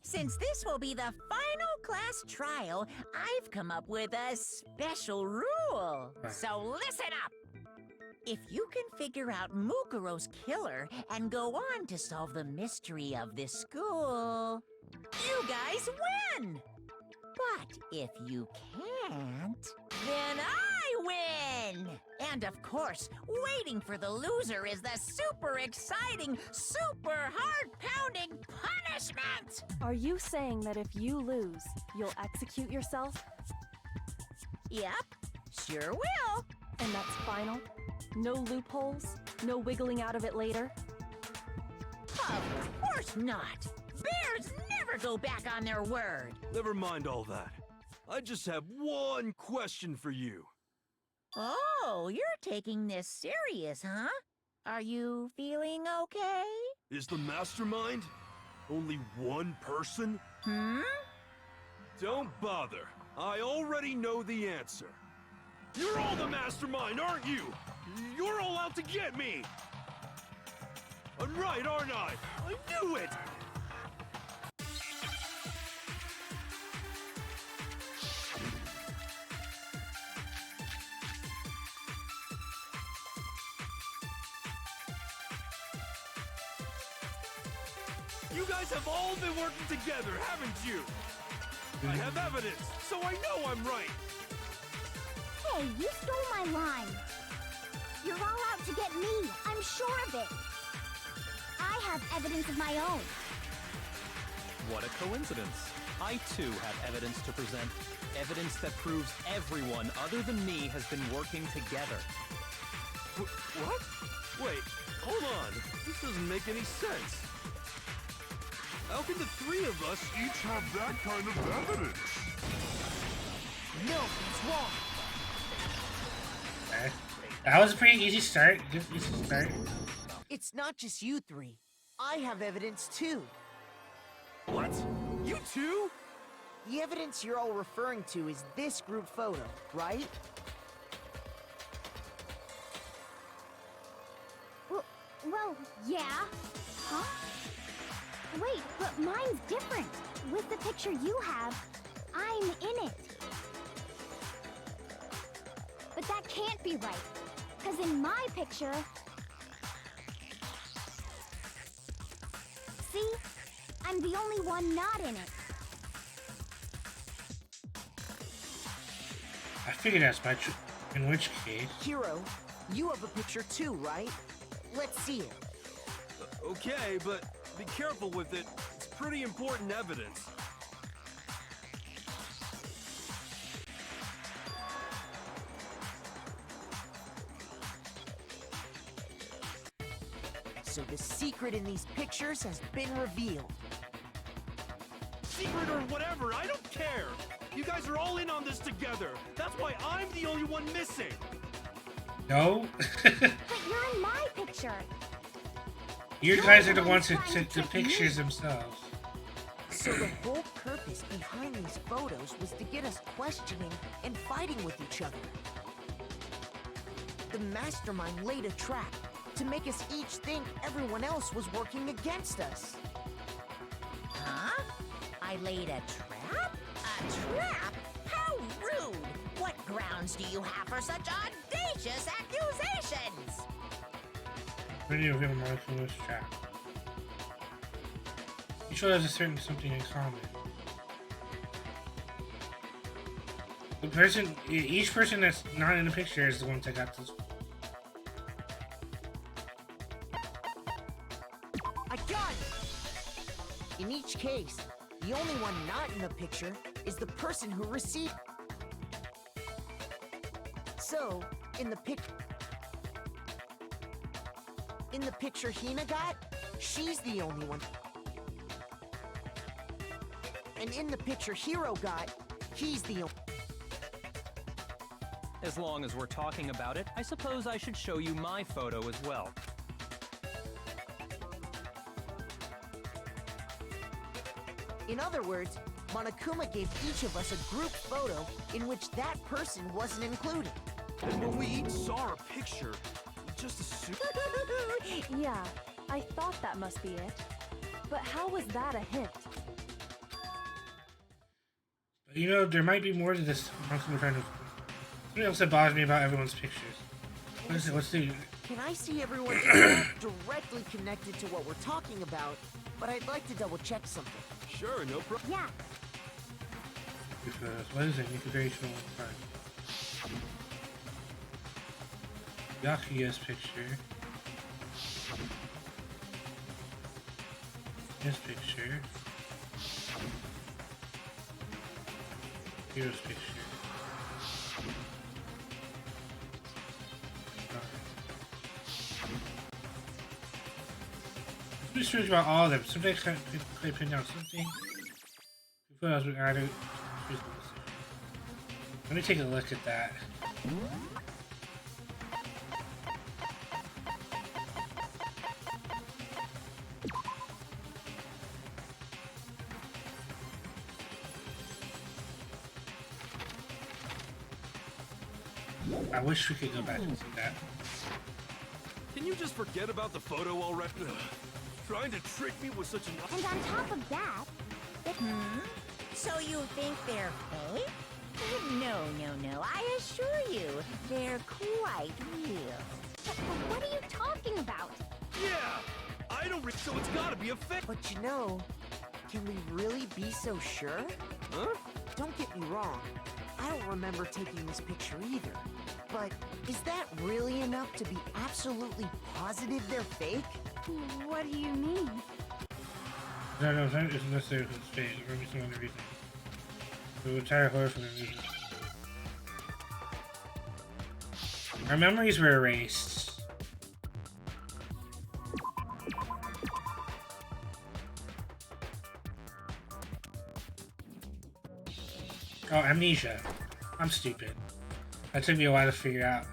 Since this will be the final class trial, I've come up with a special rule. So listen up! If you can figure out Mukuro's killer and go on to solve the mystery of this school, you guys win! But if you can't, then I win! And of course, waiting for the loser is the super exciting, super heart-pounding punishment! Are you saying that if you lose, you'll execute yourself? Yep, sure will. And that's final? No loopholes? No wiggling out of it later? Of course not! Bears never go back on their word! Never mind all that. I just have one question for you. Oh, you're taking this serious, huh? Are you feeling okay? Is the mastermind only one person? Don't bother. I already know the answer. You're all the mastermind, aren't you? You're all out to get me! I'm right, aren't I? I knew it! You guys have all been working together, haven't you? I have evidence, so I know I'm right. Hey, you stole my line. You're all out to get me. I'm sure of it. I have evidence of my own. What a coincidence. I too have evidence to present. Evidence that proves everyone other than me has been working together. What? Wait, hold on. This doesn't make any sense. How can the three of us each have that kind of evidence? No, it's wrong. Okay. That was a pretty easy start. Good easy start. It's not just you three. I have evidence too. What? You too? The evidence you're all referring to is this group photo, right? Well, yeah. Huh? Wait, but mine's different. With the picture you have, I'm in it. But that can't be right. Because in my picture... See? I'm the only one not in it. I figured as much. In which case... Hero, you have a picture too, right? Let's see it. Okay, but be careful with it. It's pretty important evidence. So the secret in these pictures has been revealed. Secret or whatever, I don't care! You guys are all in on this together. That's why I'm the only one missing. No? But you're in my picture. You guys are the ones who took the pictures themselves. So the whole purpose behind these photos was to get us questioning and fighting with each other. The mastermind laid a trap to make us each think everyone else was working against us. Huh? I laid a trap? A trap? How rude! What grounds do you have for such audacious accusations? Video of him marking this trap. Each one has a certain something in common. Each person that's not in the picture is the one that got this. I got it! In each case, the only one not in the picture is the person who received. So, in the picture Hina got, she's the only one. And in the picture Hiro got, he's the only. As long as we're talking about it, I suppose I should show you my photo as well. In other words, Monokuma gave each of us a group photo in which that person wasn't included. And when we each saw a picture, we just assumed... Yeah, I thought that must be it. But how was that a hint? You know, there might be more to this. Something else that bothers me about everyone's pictures. What is it? What's the... Can I see everyone's photo directly connected to what we're talking about, but I'd like to double check something. Sure, no problem. Yeah. What is it? Incubational part. Yakuya's picture. His picture. Hero's picture. I'm just strange about all of them. Sometimes I pin down something. Photos would add it. Let me take a look at that. I wish we could go back and see that. Can you just forget about the photo already? Trying to trick me with such an... And on top of that, So you think they're fake? No, I assure you, they're quite real. but what are you talking about? Yeah! I don't so it's gotta be a fake! But you know, can we really be so sure? Huh? Don't get me wrong. I don't remember taking this picture either. But is that really enough to be absolutely positive they're fake? What do you mean? No, it's not just necessarily for the space. It might be some other reason. The entire horror for the reason. Our memories were erased. Oh, amnesia. I'm stupid. That took me a while to figure out.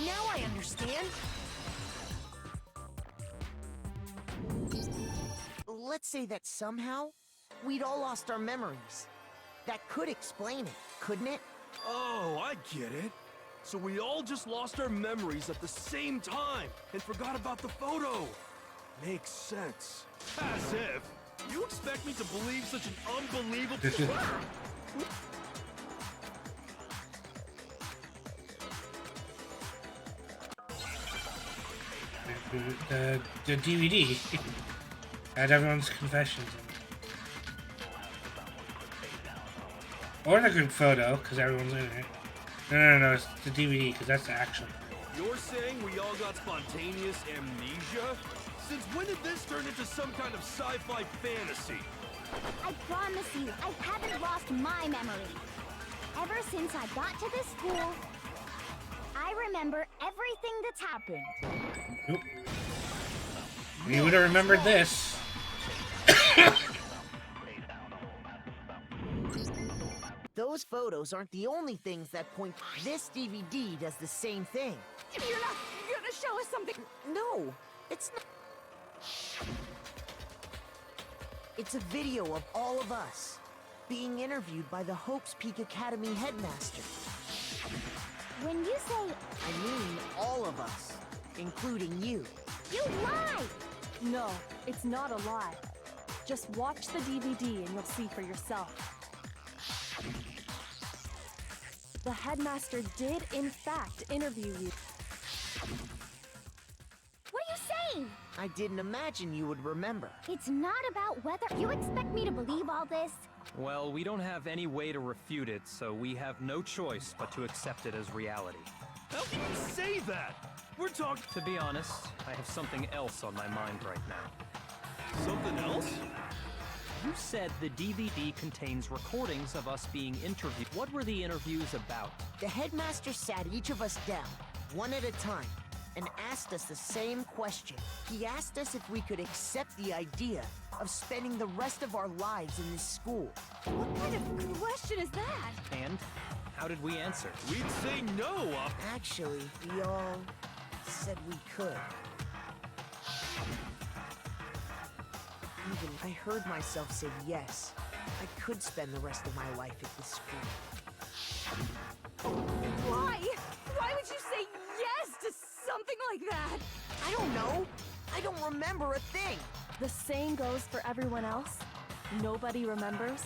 Now I understand. Let's say that somehow we'd all lost our memories. That could explain it, couldn't it? Oh, I get it. So we all just lost our memories at the same time and forgot about the photo. Makes sense. As if. You expect me to believe such an unbelievable... The DVD had everyone's confessions in it. Or the group photo, because everyone's in it. No, it's the DVD, because that's the action. You're saying we all got spontaneous amnesia? Since when did this turn into some kind of sci-fi fantasy? I promise you, I haven't lost my memory. ever since I got to this school, I remember everything that's happened. Nope. You would have remembered this. Those photos aren't the only things that point. This DVD does the same thing. You're not gonna show us something. No, it's not. It's a video of all of us being interviewed by the Hope's Peak Academy headmaster. When you say I mean all of us, including you. you lie, No, it's not a lie. Just watch the DVD and you'll see for yourself. The headmaster did, in fact, interview you. what are you saying? I didn't imagine you would remember. It's not about whether you expect me to believe all this. Well, we don't have any way to refute it, so we have no choice but to accept it as reality. How can you say that? We're talking To be honest, I have something else on my mind right now. something else? You said the DVD contains recordings of us being interviewed. What were the interviews about? The headmaster sat each of us down, one at a time, and asked us the same question. He asked us if we could accept the idea of spending the rest of our lives in this school. What kind of question is that? And how did we answer? We'd say no. Actually, we all said we could. Even I heard myself say yes. I could spend the rest of my life at this school. Why? Why would you say yes to something like that? I don't know. I don't remember a thing. The same goes for everyone else. Nobody remembers.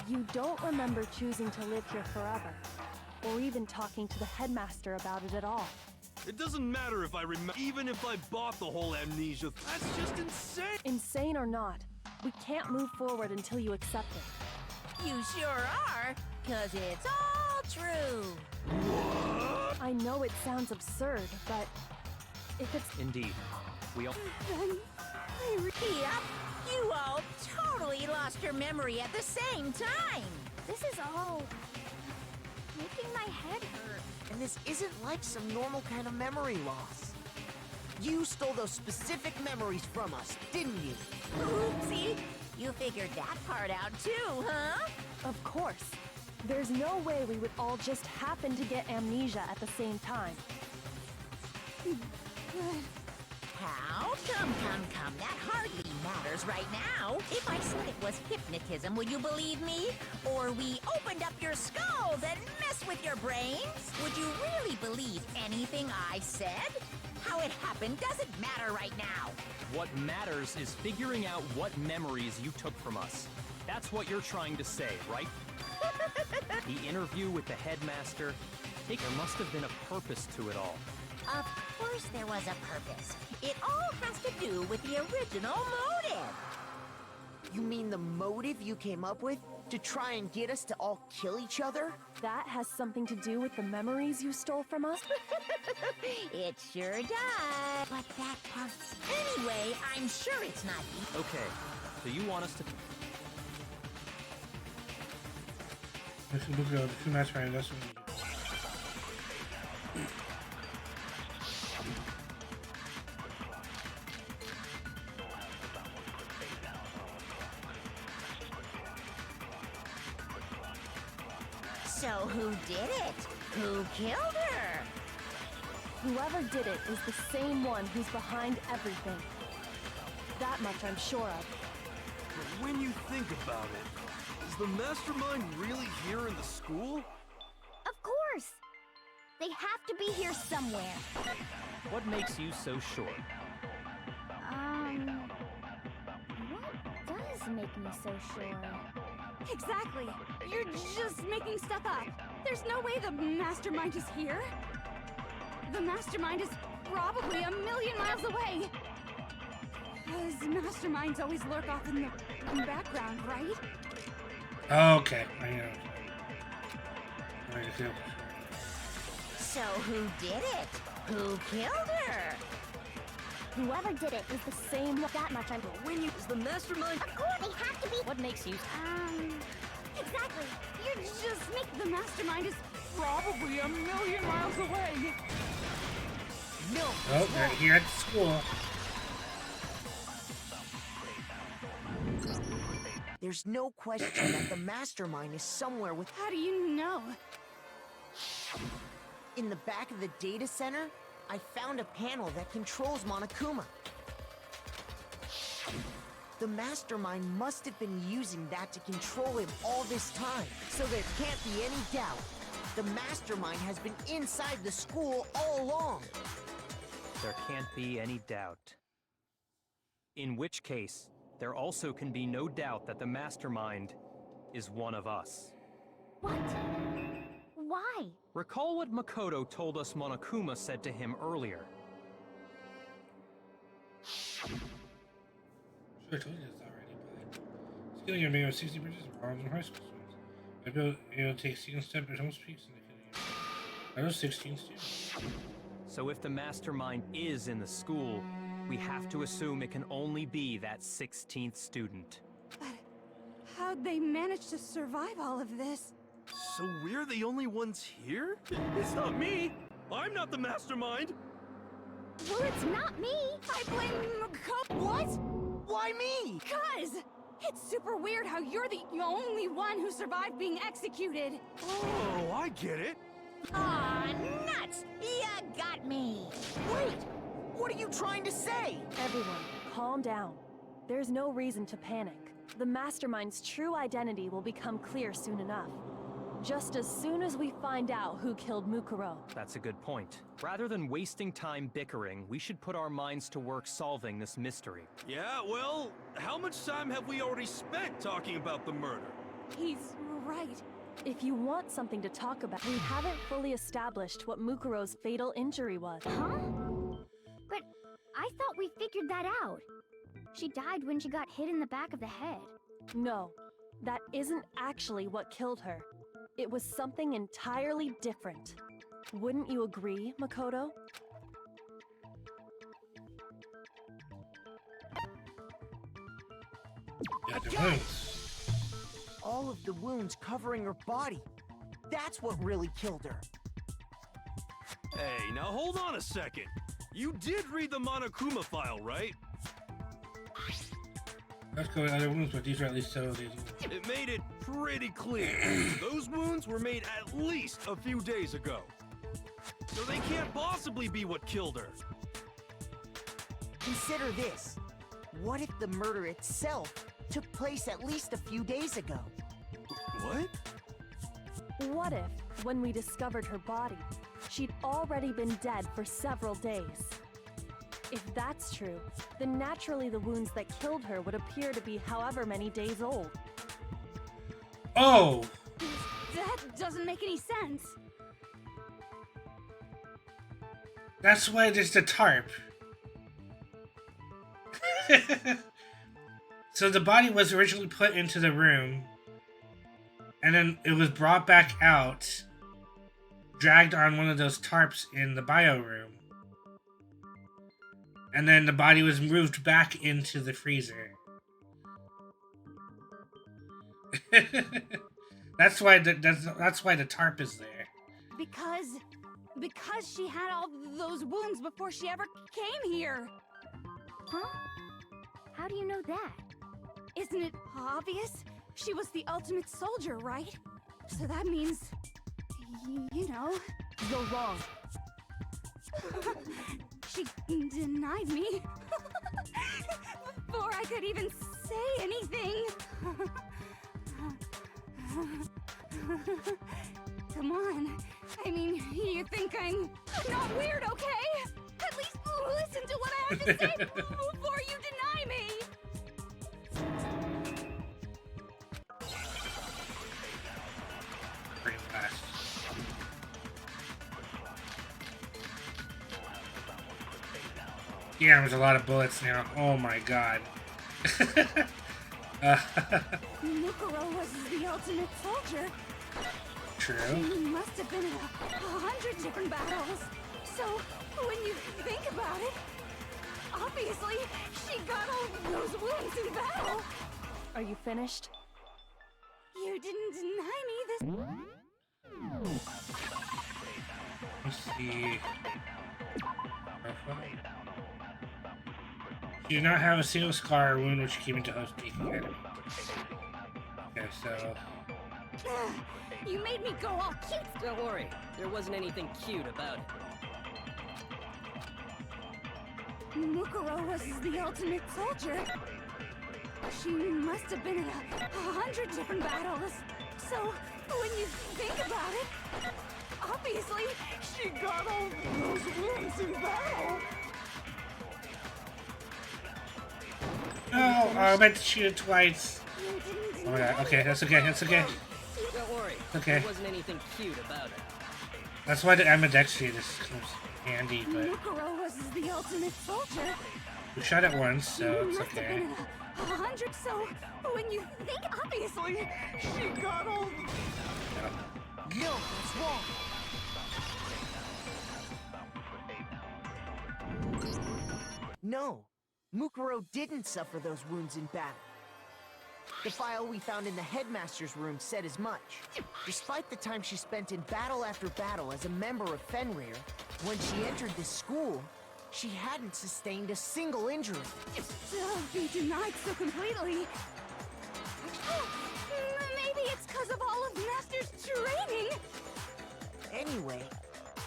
You don't remember choosing to live here forever, or even talking to the headmaster about it at all. It doesn't matter if I remember, even if I bought the whole amnesia. That's just insane. Insane or not, we can't move forward until you accept it. You sure are, 'cause it's all true. I know it sounds absurd, but if it's... Indeed. We all... Then Yep, you all totally lost your memory at the same time. This is all making my head hurt. And this isn't like some normal kind of memory loss. You stole those specific memories from us, didn't you? Oopsie, you figured that part out too, huh? Of course. There's no way we would all just happen to get amnesia at the same time. How? Come. That hardly matters right now. If I said it was hypnotism, would you believe me? Or we opened up your skulls and messed with your brains? Would you really believe anything I said? How it happened doesn't matter right now. What matters is figuring out what memories you took from us. That's what you're trying to say, right? The interview with the headmaster, there must have been a purpose to it all. Of course there was a purpose. It all has to do with the original motive. You mean the motive you came up with to try and get us to all kill each other? That has something to do with the memories you stole from us? It sure does. But that part... Anyway, I'm sure it's not... Okay, so you want us to... This is the two mastermind. That's what we do. So who did it? Who killed her? Whoever did it is the same one who's behind everything. That much I'm sure of. But when you think about it, is the mastermind really here in the school? Of course! They have to be here somewhere. What makes you so sure? What does make me so sure? Exactly! You're just making stuff up. There's no way the mastermind is here. The mastermind is probably 1,000,000 miles away. Because masterminds always lurk off in the background, right? Okay, I know. So who did it? Who killed her? Whoever did it is the same. That much I'm. When you... Is the mastermind... Of course, they have to be. What makes you? Exactly. You just make the mastermind is probably a million miles away. No. Oh, they're here at the school. There's no question that the mastermind is somewhere with. How do you know? In the back of the data center, I found a panel that controls Monokuma. The mastermind must have been using that to control him all this time, so there can't be any doubt. The mastermind has been inside the school all along. There can't be any doubt. In which case, there also can be no doubt that the mastermind is one of us. What? Why? Recall what Makoto told us Monokuma said to him earlier. Sure, I told you this already, but stealing your name of 60 bridges wrong in high school students. I'd be able to take 16 steps at home speaks and I know 16 students. So if the mastermind is in the school, we have to assume it can only be that 16th student. But how'd they manage to survive all of this? So we're the only ones here? It's not me! I'm not the mastermind! Well, it's not me. I blame Makoto. What? Why me? Cuz! It's super weird how you're the only one who survived being executed. Oh, I get it! Aw, nuts! You got me! Wait! What are you trying to say? Everyone, calm down. There's no reason to panic. The mastermind's true identity will become clear soon enough. Just as soon as we find out who killed Mukuro. That's a good point. Rather than wasting time bickering, we should put our minds to work solving this mystery. Yeah, well, how much time have we already spent talking about the murder? He's right. If you want something to talk about, we haven't fully established what Mukuro's fatal injury was. Huh? But I thought we figured that out. She died when she got hit in the back of the head. No, that isn't actually what killed her. It was something entirely different. Wouldn't you agree, Makoto? Yeah, the wounds. All of the wounds covering her body. That's what really killed her. Hey, now hold on a second. You did read the Monokuma file, right? Let's go with other wounds, but these are at least so these. It made it pretty clear. Those wounds were made at least a few days ago. So they can't possibly be what killed her. Consider this. What if the murder itself took place at least a few days ago? What? What if, when we discovered her body, she'd already been dead for several days? If that's true, then naturally the wounds that killed her would appear to be however many days old. Oh! That doesn't make any sense. That's why there's the tarp. So the body was originally put into the room, and then it was brought back out, dragged on one of those tarps in the bio room. And then the body was moved back into the freezer. That's why the tarp is there. Because she had all those wounds before she ever came here. Huh? How do you know that? Isn't it obvious? She was the ultimate soldier, right? So that means, you know. You're wrong. She denied me before I could even say anything. Come on. I mean, you think I'm not weird, okay? At least listen to what I have to say before you deny me. Pretty fast. Yeah, there's a lot of bullets now. Oh my god. Mukuro was the ultimate soldier. True. He must have been in 100 different battles. So, when you think about it, obviously, she got all those wounds in battle. Are you finished? You didn't deny me this. Let's see. She did not have a single scar or wound when she came into Havoc Academy. Okay, so. You made me go all cute. Don't worry, there wasn't anything cute about it. Mukuro was the ultimate soldier. She must have been in 100 different battles. So, when you think about it, obviously, she got all those wounds in battle. No, I meant to shoot it twice. Oh my god, okay, that's okay, that's okay. Don't worry, Okay. there wasn't anything cute about it. That's why the ambidextrous comes handy, but Mukuro was the ultimate soldier. we shot it once, so it's Must have okay. been in 100, so when you think, obviously, she got all. No, that's wrong. No, Mukuro didn't suffer those wounds in battle. The file we found in the headmaster's room said as much. Despite the time she spent in battle after battle as a member of Fenrir, when she entered this school, she hadn't sustained a single injury. Still be denied so completely. Maybe it's because of all of Master's training. Anyway,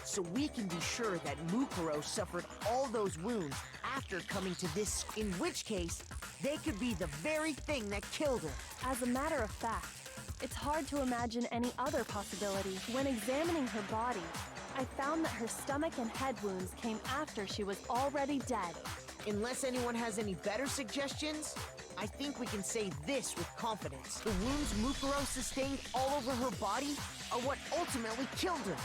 so we can be sure that Mukuro suffered all those wounds after coming to this, in which case, they could be the very thing that killed her. As a matter of fact, it's hard to imagine any other possibility. When examining her body, I found that her stomach and head wounds came after she was already dead. Unless anyone has any better suggestions, I think we can say this with confidence. The wounds Mukuro sustained all over her body are what ultimately killed her.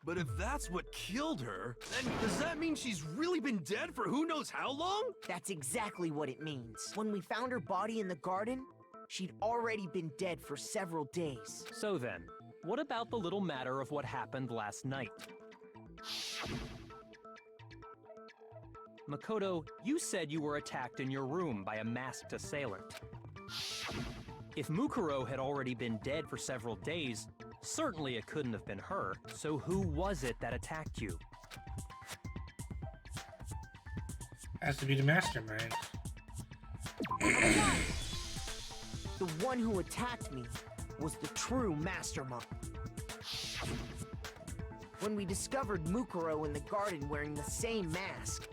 But if that's what killed her, then does that mean she's really been dead for who knows how long? That's exactly what it means. When we found her body in the garden, she'd already been dead for several days. So then, what about the little matter of what happened last night? Makoto, you said you were attacked in your room by a masked assailant. If Mukuro had already been dead for several days, certainly it couldn't have been her. So who was it that attacked you? Has to be the mastermind. The one who attacked me was the true mastermind. When we discovered Mukuro in the garden wearing the same mask,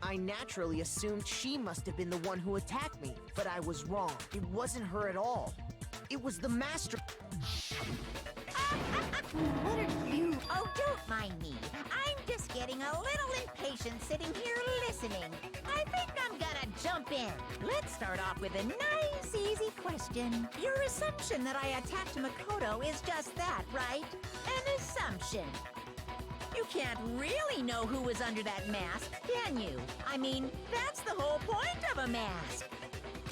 I naturally assumed she must have been the one who attacked me, but I was wrong. It wasn't her at all. It was the master. What are you? Oh, don't mind me. I'm just getting a little impatient sitting here listening. I think I'm gonna jump in. Let's start off with a nice, easy question. Your assumption that I attacked Makoto is just that, right? An assumption. You can't really know who was under that mask, can you? I mean, that's the whole point of a mask.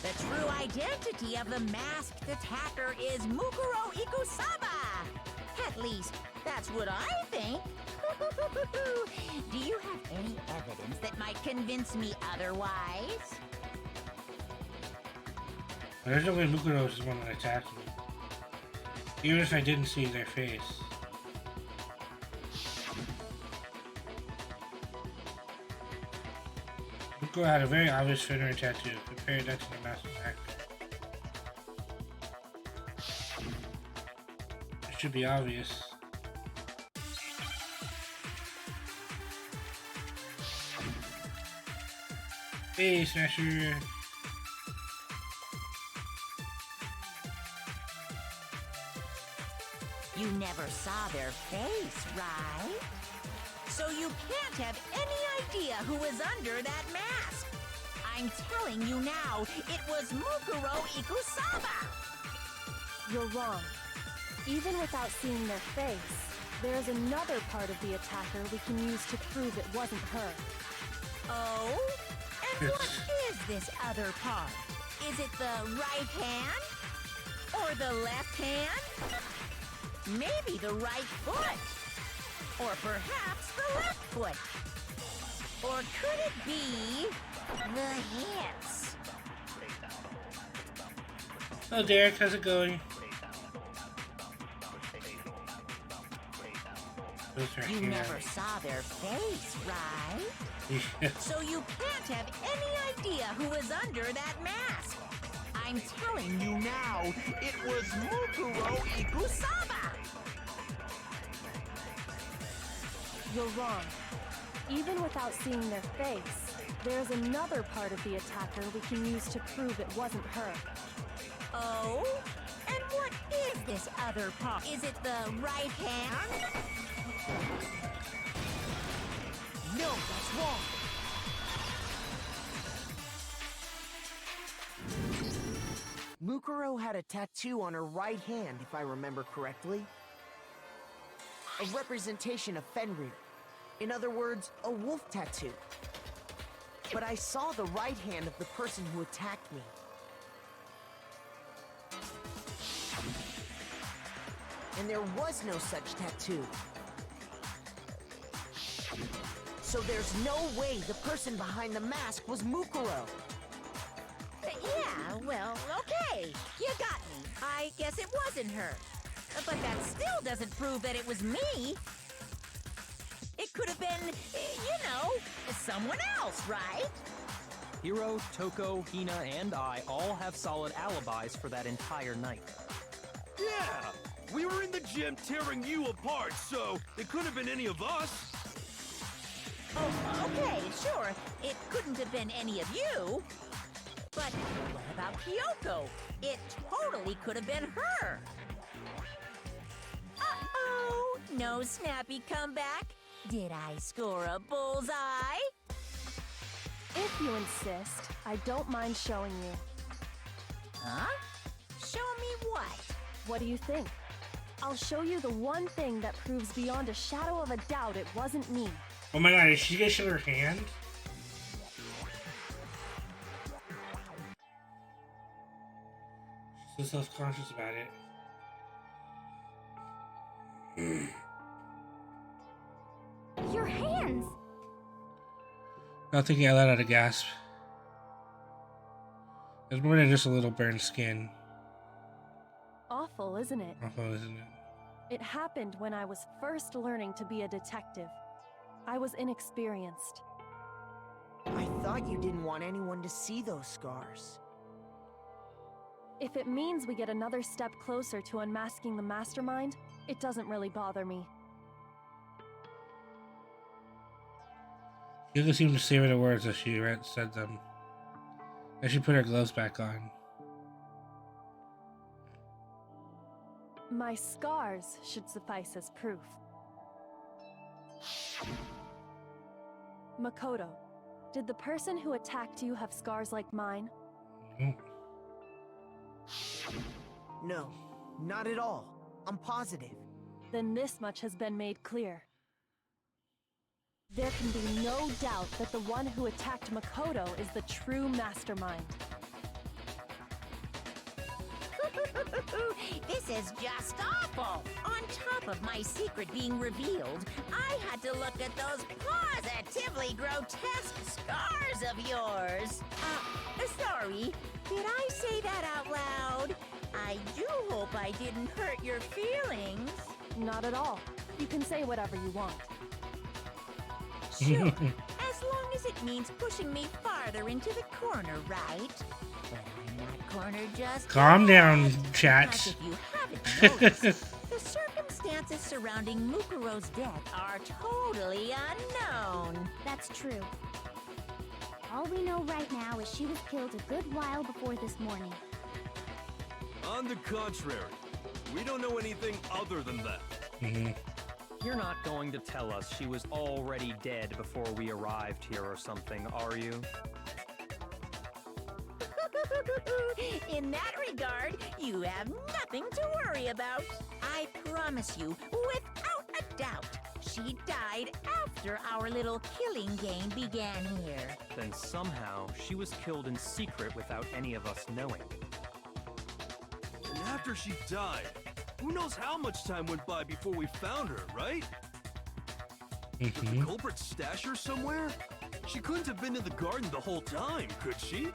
The true identity of the masked attacker is Mukuro Ikusaba. At least, that's what I think. Do you have any evidence that might convince me otherwise? There's no way Mukuro is the one that attacked me. Even if I didn't see their face. Mukuro had a very obvious Fenrir tattoo. Compare that to the master actor. It should be obvious. Hey, Smasher! You never saw their face, right? So you can't have any idea who was under that mask. I'm telling you now, it was Mukuro Ikusaba. You're wrong. Even without seeing their face, there's another part of the attacker we can use to prove it wasn't her. Oh? And what is this other part? Is it the right hand? Or the left hand? Maybe the right foot? Or perhaps the left foot? Or could it be the hints? Hello, Derek. How's it going? You never saw their face, right? Yeah. So you can't have any idea who was under that mask. I'm telling you now, it was Mukuro Ikusaba. You're wrong. Even without seeing their face, there's another part of the attacker we can use to prove it wasn't her. Oh? And what is this other part? Is it the right hand? No, that's wrong. Mukuro had a tattoo on her right hand, if I remember correctly. A representation of Fenrir. In other words, a wolf tattoo. But I saw the right hand of the person who attacked me. And there was no such tattoo. So there's no way the person behind the mask was Mukuro. Yeah, well, okay. You got me. I guess it wasn't her. But that still doesn't prove that it was me. It could have been, you know, someone else, right? Hiro, Toko, Hina, and I all have solid alibis for that entire night. Yeah! We were in the gym tearing you apart, so it couldn't have been any of us. Oh, okay, sure. It couldn't have been any of you. But what about Kyoko? It totally could have been her. Uh-oh! No snappy comeback? Did I score a bullseye? If you insist, I don't mind showing you. Huh? Show me what? What do you think? I'll show you the one thing that proves beyond a shadow of a doubt it wasn't me. Oh my god, is she gonna show her hand? She's so self-conscious about it. Your hands! Not thinking I let out a gasp. There's more than just a little burned skin. Awful, isn't it? Awful, isn't it? It happened when I was first learning to be a detective. I was inexperienced. I thought you didn't want anyone to see those scars. If it means we get another step closer to unmasking the mastermind, it doesn't really bother me. Yuka seemed to savor the words as she said them. As she put her gloves back on. My scars should suffice as proof. Makoto, did the person who attacked you have scars like mine? No, not at all. I'm positive. Then this much has been made clear. There can be no doubt that the one who attacked Makoto is the true mastermind. This is just awful! On top of my secret being revealed, I had to look at those positively grotesque scars of yours. Sorry, did I say that out loud? I do hope I didn't hurt your feelings. Not at all. You can say whatever you want. Sure, as long as it means pushing me farther into the corner, right? But I'm not cornered just Calm yet. down, Because chat. if you haven't noticed, the circumstances surrounding Mukuro's death are totally unknown. That's true. All we know right now is she was killed a good while before this morning. On the contrary, we don't know anything other than that. You're not going to tell us she was already dead before we arrived here or something, are you? In that regard, you have nothing to worry about. I promise you, without a doubt, she died after our little killing game began here. Then somehow she was killed in secret without any of us knowing. And after she died, who knows how much time went by before we found her, right? Did the culprit stash her somewhere? She couldn't have been in the garden the whole time, could she?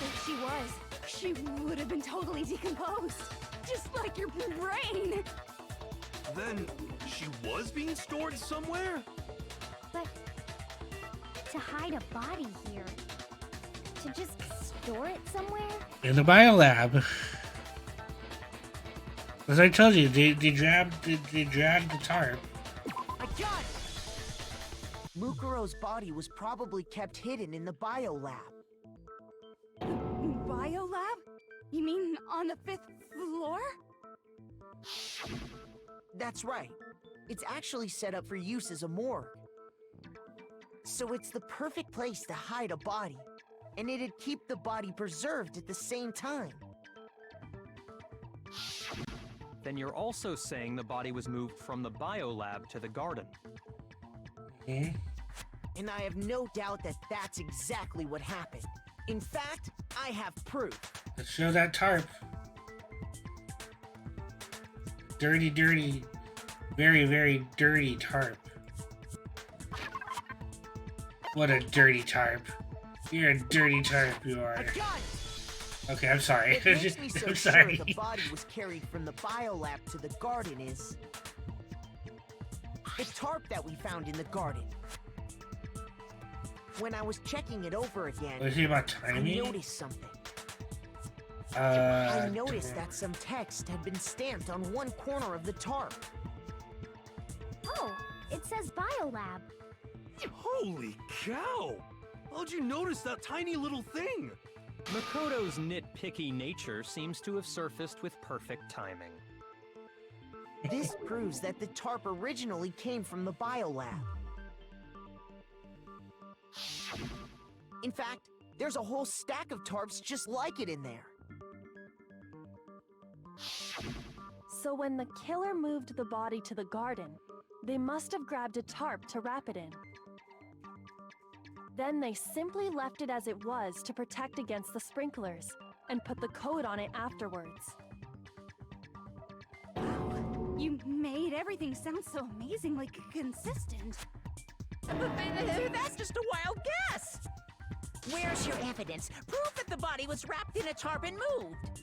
If she was, she would have been totally decomposed. Just like your brain. Then she was being stored somewhere? But to hide a body here, to just store it somewhere? In the biolab. As I told you, they dragged the tarp. I got it! Mukuro's body was probably kept hidden in the biolab. Biolab? You mean on the 5th floor? That's right. It's actually set up for use as a morgue. So it's the perfect place to hide a body, and it'd keep the body preserved at the same time. Then you're also saying the body was moved from the biolab to the garden. Hmm? And I have no doubt that that's exactly what happened. In fact, I have proof. Let's show that tarp. Dirty, dirty, very, very dirty tarp. What a dirty tarp. You're a dirty tarp, you are. I got it! Okay, I'm sorry. What makes me so I'm sure sorry. the body was carried from the biolab to the garden is the tarp that we found in the garden. When I was checking it over again, Was he about I timing? noticed something. I noticed that some text had been stamped on one corner of the tarp. Oh, it says biolab. Holy cow! How'd you notice that tiny little thing? Makoto's nitpicky nature seems to have surfaced with perfect timing. This proves that the tarp originally came from the biolab. In fact, there's a whole stack of tarps just like it in there. So when the killer moved the body to the garden, they must have grabbed a tarp to wrap it in. Then they simply left it as it was to protect against the sprinklers, and put the coat on it afterwards. You made everything sound so amazingly consistent. That's just a wild guess! Where's your evidence? Proof that the body was wrapped in a tarp and moved!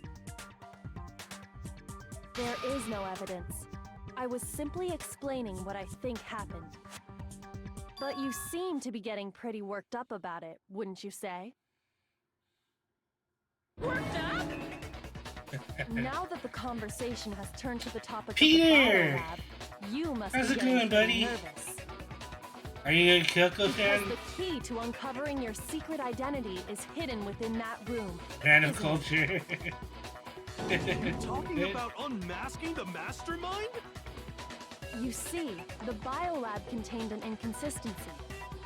There is no evidence. I was simply explaining what I think happened. But you seem to be getting pretty worked up about it, wouldn't you say? Worked up? Now that the conversation has turned to the topic Peter! of the biolab, you must How's be it getting going, buddy? nervous. Are you a Kyoko Because fan? the key to uncovering your secret identity is hidden within that room. Fan of isn't it? culture. You're talking about unmasking the mastermind? You see, the biolab contained an inconsistency.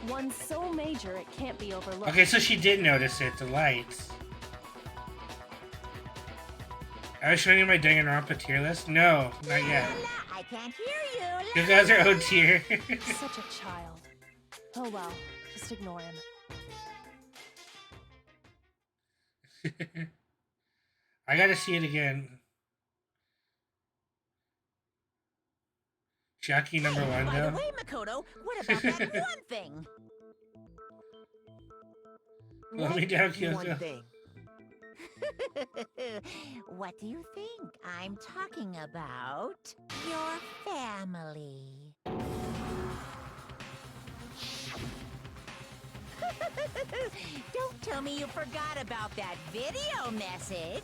One so major it can't be overlooked. Okay, so she did notice it, the lights. I was showing you my Danganronpa tier list? No, not yet. I can't hear you. You guys are O tier. Such a child. Oh well, just ignore him. I gotta see it again. Chucky number one, By the though. way, Makoto, what about that one thing? Let me down, One Kyoko. thing. What do you think I'm talking about? Your family. Don't tell me you forgot about that video message.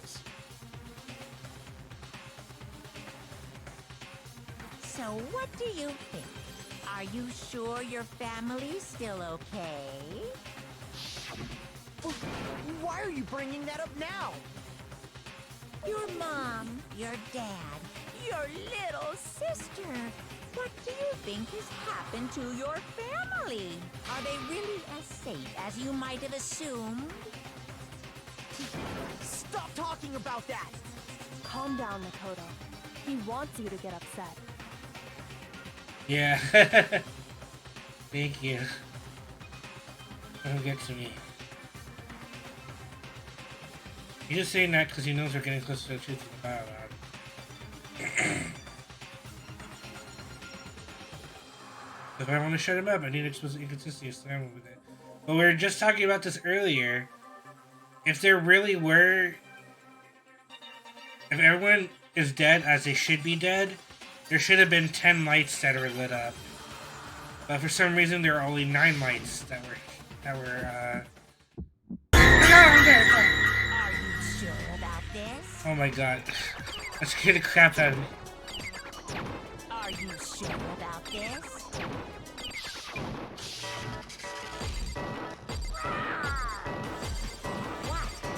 So what do you think? Are you sure your family's still okay? Why are you bringing that up now? Your mom, your dad, your little sister. What do you think has happened to your family? Are they really as safe as you might have assumed? Stop talking about that! Calm down, Makoto. He wants you to get upset. Yeah. Thank you. Don't get to me. He's just saying that because he knows we're getting close to the truth of the biolab. If I want to shut him up, I need explicit inconsistency. Slam with it. But we were just talking about this earlier. If there really were, if everyone is dead as they should be dead, there should have been 10 lights that were lit up. But for some reason, there are only 9 lights that were. Are you sure about this? Oh my god. Let's get the crap out of me. Are you sure about this?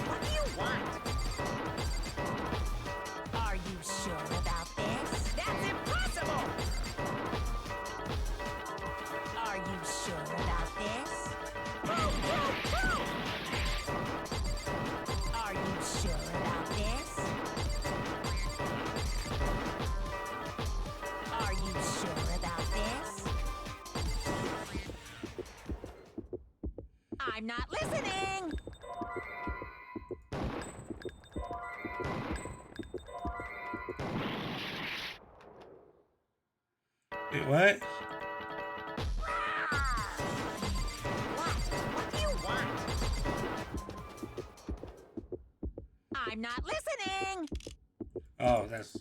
What do you want? Are you sure about this? That's impossible! Are you sure about this? Boom, boom, boom! Are you sure about this? Are you sure about this? I'm not listening! Wait, what? What do you want? I'm not listening! Oh, that's...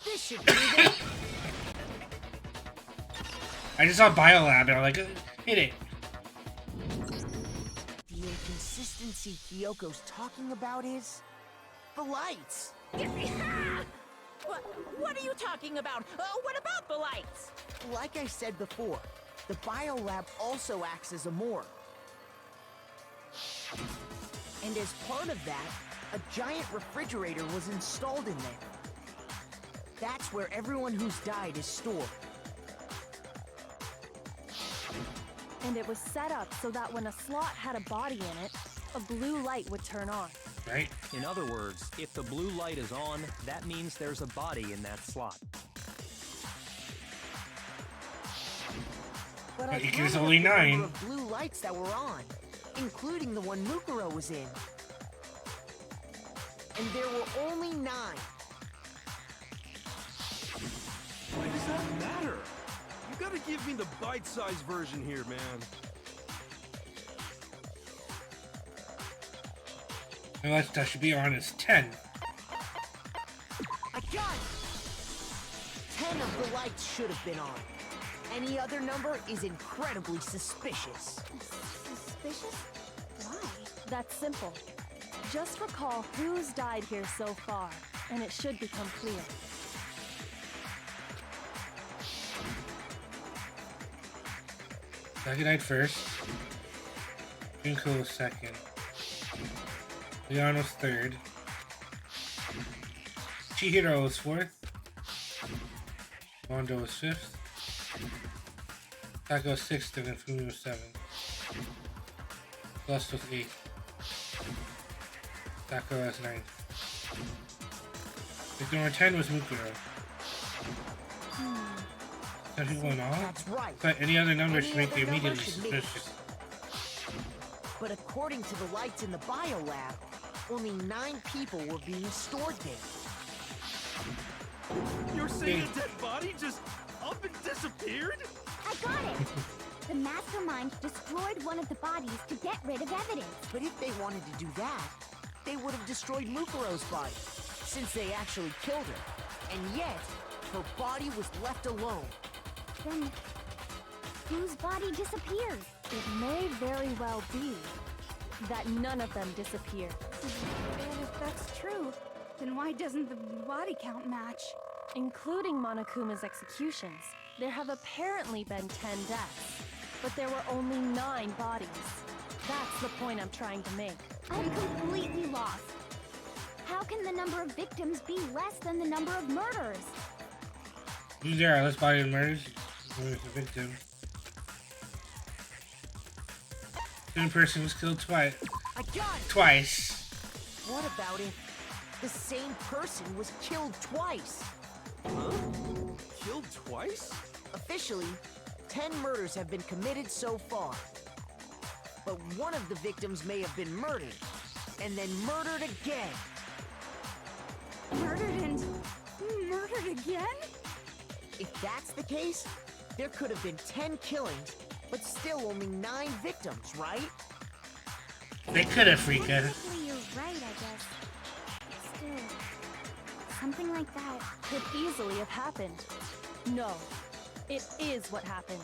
This should be the... I just saw Biolab and I'm like, hit it. The inconsistency Kyoko's talking about is the lights. What are you talking about? What about the lights? Like I said before, the biolab also acts as a morgue. And as part of that, a giant refrigerator was installed in there. That's where everyone who's died is stored. And it was set up so that when a slot had a body in it, a blue light would turn on. Right? In other words, if the blue light is on, that means there's a body in that slot. But But I there's counted only the number 9. of blue lights that were on, including the one Mukuro was in. And there were only 9. Why does that matter? You gotta give me the bite-sized version here, man. And that should be on is 10. I got it! 10 of the lights should have been on. Any other number is incredibly suspicious. Suspicious? Why? That's simple. Just recall who's died here so far, and it should become clear. Saki died first. Junko was second. Leon was third. Chihiro was fourth. Mondo was fifth. Taka was sixth, and then Fumi was seventh. Plus was eighth. Taka was ninth. Victim number 10 was Mukuro. 10 people in all? That's right. But any other number should make Any you other number immediately should make- suspicious. But according to the lights in the biolab, only 9 people were being stored there. You're saying a dead body just up and disappeared? I got it! The mastermind destroyed one of the bodies to get rid of evidence. But if they wanted to do that, they would have destroyed Mukuro's body, since they actually killed her. And yet, her body was left alone. Then, whose body disappeared? It may very well be that none of them disappeared. And if that's true, then why doesn't the body count match? Including Monokuma's executions, there have apparently been 10 deaths, but there were only 9 bodies. That's the point I'm trying to make. I'm completely lost. How can the number of victims be less than the number of murders? Who's there? Let's body of murders. Who is the victim? One person was killed twice. I got it! Twice. What about if the same person was killed twice? Huh? Killed twice? Officially, 10 murders have been committed so far. But one of the victims may have been murdered, and then murdered again. Murdered and murdered again? If that's the case, There could have been 10 killings, but still only 9 victims, right? They could have, Rika. Technically, you're right, I guess. Still, something like that Could easily have happened. No, it is what happened.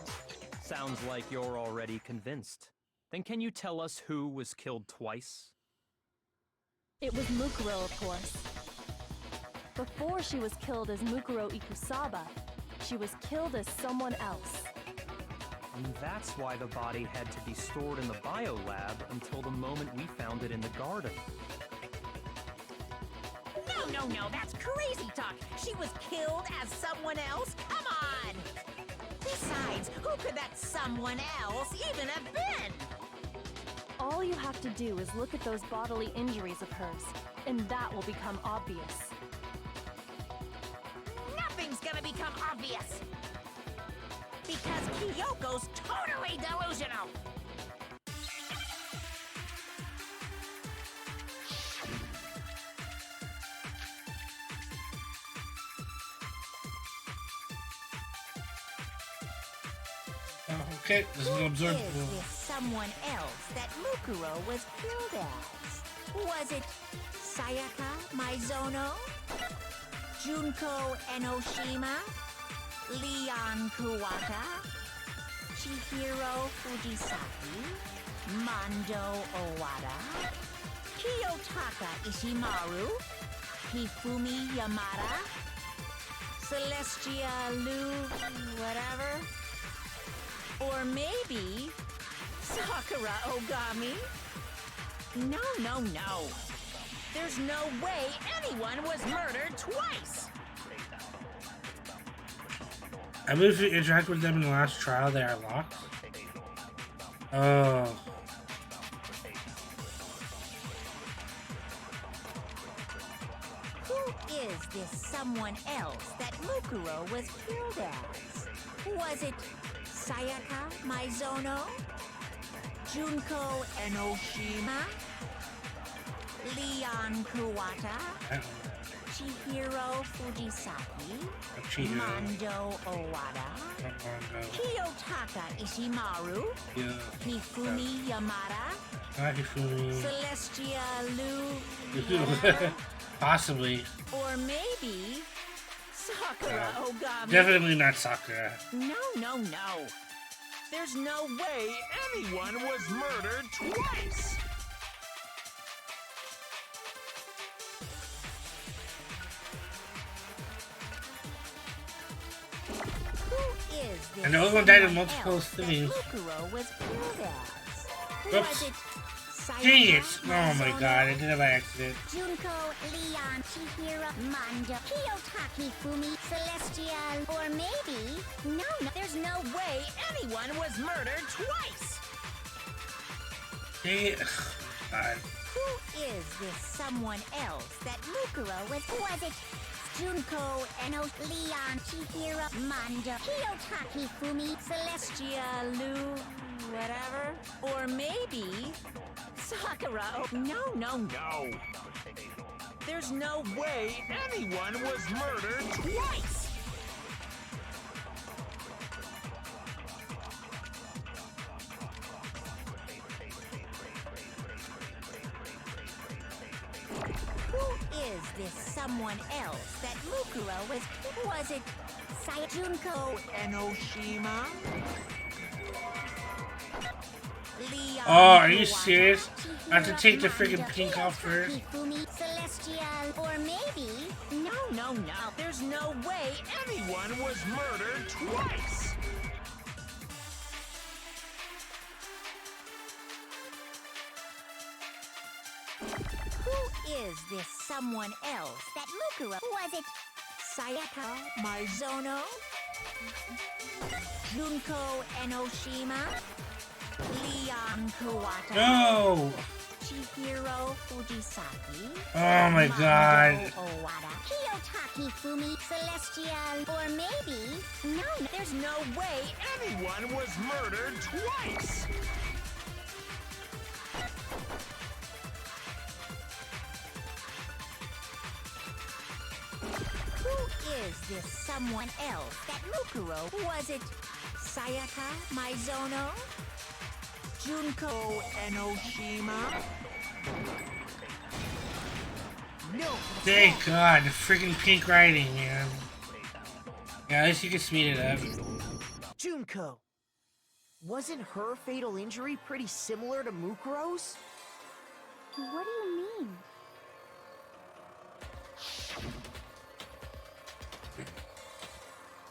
Sounds like you're already convinced. Then can you tell us who was killed twice? It was Mukuro, of course. Before she was killed as Mukuro Ikusaba, she was killed as someone else. And that's why the body had to be stored in the biolab until the moment we found it in the garden. No, that's crazy talk. She was killed as someone else? Come on! Besides, who could that someone else even have been? All you have to do is look at those bodily injuries of hers, and that will become obvious. Nothing's gonna become obvious! Because Kyoko's totally delusional! Okay, this is Who absurd. is this someone else that Mukuro was killed as? Was it Sayaka Maizono? Junko Enoshima? Leon Kuwata? Chihiro Fujisaki? Mondo Owada? Kiyotaka Ishimaru? Hifumi Yamada? Celestia Lu... whatever? Or maybe Sakura Ogami? No. There's no way anyone was murdered twice! I believe if you interact with them in the last trial, they are locked. Oh. Who is this someone else that Mukuro was killed as? Was it Sayaka Maizono? Junko Enoshima? Leon Kuwata? Chihiro Fujisaki? Mondo Owada? Kiyotaka Ishimaru? Yeah. Hifumi Yamada? Hifumi. Celestia Lu? Whatever? Possibly. Or maybe Sakura Ogami? Definitely not Sakura. No. There's no way anyone was murdered twice! Who is this? And the other one died of someone multiple else that things. Mukuro was killed as? Oops. Was it Dang it! Sayaka Oh my Maizono? god, I did it by accident. Junko, Leon, Chihiro, Mondo, Kiyotaki, Fumi, Celestial, or maybe... No, There's no way anyone was murdered twice! Dang it. God. Who is this someone else that Mukuro was? Was it Junko, Eno, Leon, Chihiro, Mondo, Kiyotaki, Fumi, Celestia Lu, whatever? Or maybe Sakura? No. There's no way anyone was murdered twice! Who is this someone else that Mukuro was? Was it Junko Enoshima? Leon? Oh, are you Kuwata? serious? I have to take the freaking Mondo, pink off first. Fumi, Celestial, or maybe... No. There's no way Anyone was murdered twice! Who is this someone else that Mukuro? Was it Sayaka Maizono? Junko Enoshima? Leon Kuwata? No! Chihiro Fujisaki? Oh my god. Mondo Owada? Kiyotaki, Fumi, Celestial, or maybe... No, there's no way Anyone was murdered twice! Who is this someone else that Mukuro? Was it Sayaka, Maizono, Junko Enoshima. No! Thank God, the freaking pink writing, man. Yeah, at least you can speed it up. Junko! Wasn't her fatal injury pretty similar to Mukuro's? What do you mean?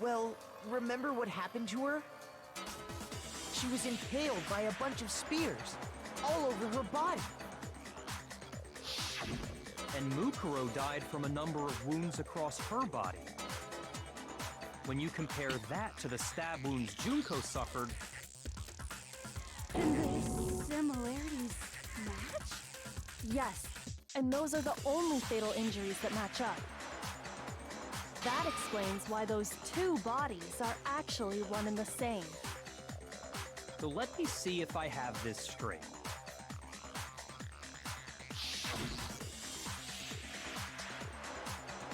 Well, remember what happened to her? She was impaled by a bunch of spears, all over her body. And Mukuro died from a number of wounds across her body. When you compare that to the stab wounds Junko suffered... The similarities match? Yes, and those are the only fatal injuries that match up. That explains why those two bodies are actually one and the same. So let me see if I have this straight.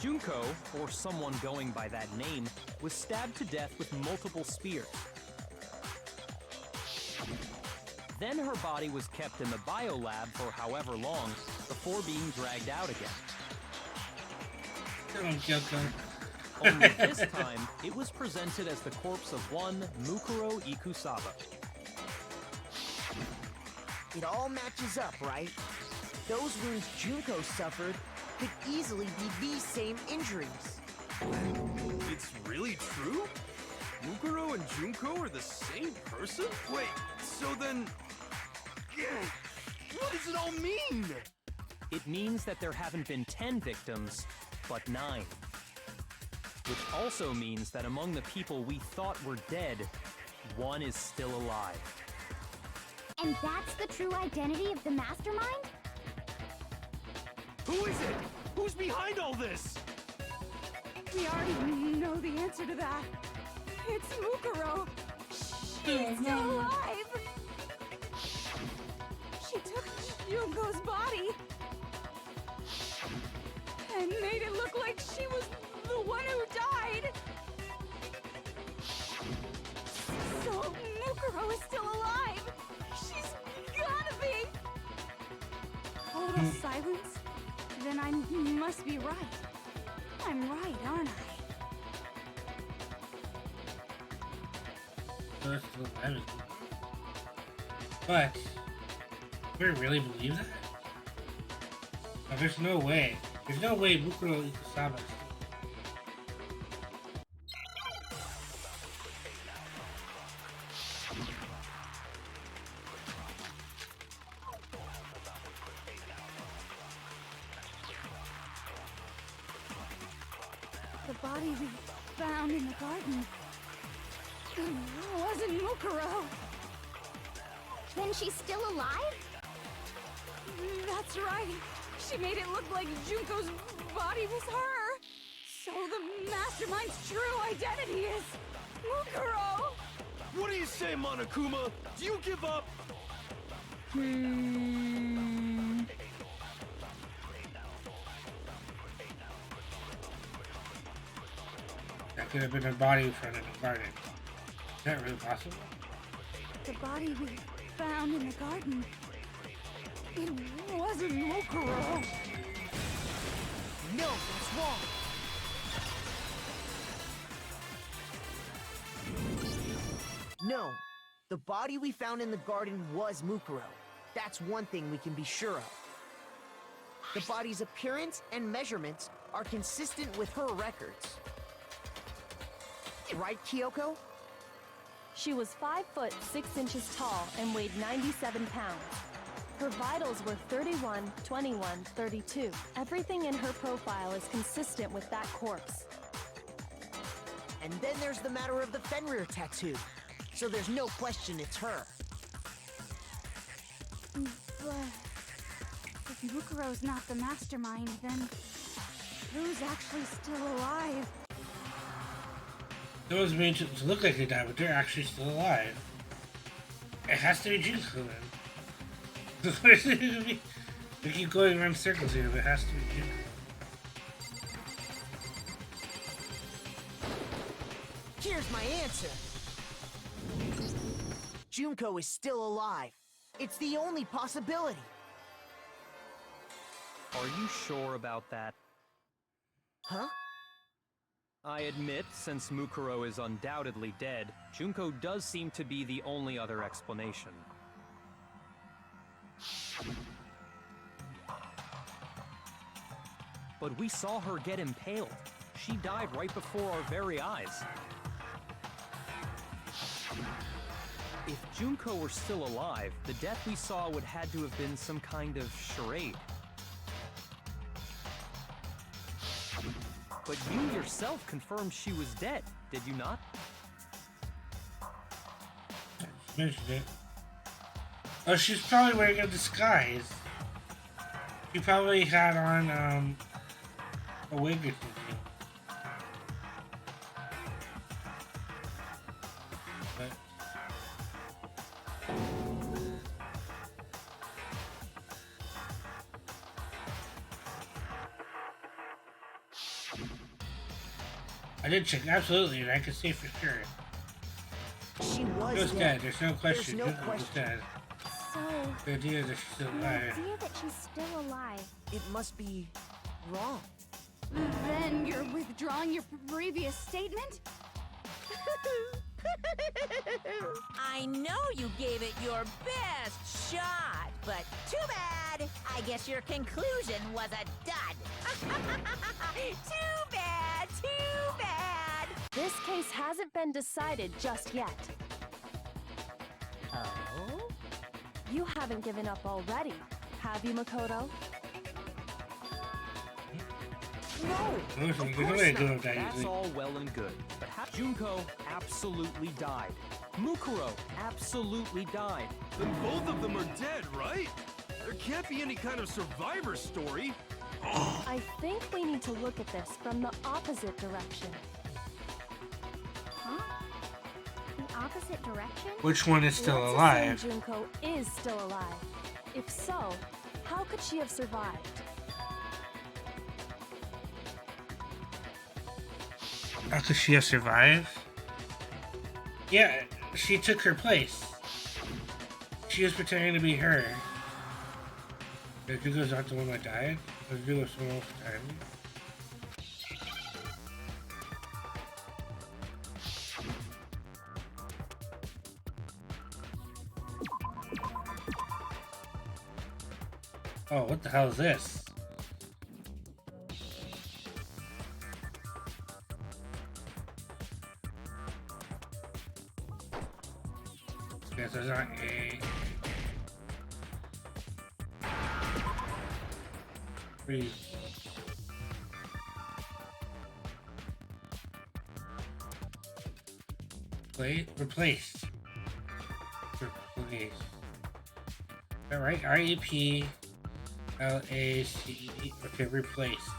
Junko, or someone going by that name, was stabbed to death with multiple spears. Then her body was kept in the biolab for however long before being dragged out again. Come on, Kyoko. Only this time, it was presented as the corpse of one Mukuro Ikusaba. It all matches up, right? Those wounds Junko suffered could easily be these same injuries. It's really true? Mukuro and Junko are the same person? Wait, so then... What does it all mean? It means that there haven't been 10 victims, but 9. Which also means that among the people we thought were dead, one is still alive. And that's the true identity of the mastermind? Who is it? Who's behind all this? We already know the answer to that. It's Mukuro. She's still alive. She took Junko's body and made it look like she was the one who died. So Mukuro is still alive. She's gotta be. Total silence? Then I must be right. I'm right, aren't I? So that's still alive. But, do we really believe that? No, there's no way. There's no way Mukuro Ikusaba is The body we found in the garden wasn't Mukuro. Then she's still alive? That's right. She made it look like Junko's body was her. So the mastermind's true identity is Mukuro. What do you say, Monokuma? Do you give up? That could have been a body found in the garden. Is that really possible? The body we found in the garden, it wasn't Mukuro. No, that's wrong. No, the body we found in the garden was Mukuro. That's one thing we can be sure of. The body's appearance and measurements are consistent with her records. Right, Kyoko? She was 5 foot 6 inches tall and weighed 97 pounds. Her vitals were 31, 21, 32. Everything in her profile is consistent with that corpse. And then there's the matter of the Fenrir tattoo. So there's no question it's her. But if Mukuro's not the mastermind, then who's actually still alive? Those made to look like they died, but they're actually still alive. It has to be Junko then. We keep going around circles here, but it has to be Junko. Here's my answer. Junko is still alive. It's the only possibility. Are you sure about that? Huh? I admit, since Mukuro is undoubtedly dead, Junko does seem to be the only other explanation. But we saw her get impaled. She died right before our very eyes. If Junko were still alive, the death we saw would had to have been some kind of charade. But you yourself confirmed she was dead, did you not? Mentioned it. Oh, she's probably wearing a disguise. She probably had on a wig or something. But I did check, absolutely, and I can say for sure. She was She was dead. There's no question. There's no Junko was question. dead. So, The idea that she's still the alive. idea that she's still alive. It must be wrong. Then you're withdrawing your previous statement? I know you gave it your best shot, but too bad. I guess your conclusion was a dud. Too bad, too bad. This case hasn't been decided just yet. Oh? You haven't given up already, have you, Makoto? No! There's no way to do it that That's easily. all well and good, but Junko absolutely died. Mukuro absolutely died. Then both of them are dead, right? There can't be any kind of survivor story. I think we need to look at this from the opposite direction. Huh? The opposite direction? Which one is still Let's alive? assume Junko is still alive. If so, how could she have survived? How could she have survived? Yeah, she took her place. She was pretending to be her. Junko's not the one that died. Junko was someone else that died. Oh, what the hell is this? Yes, there's not a... Freeze. Replaced. Replaced. Is that right? R-E-P-L-A-C-E. Okay, replaced.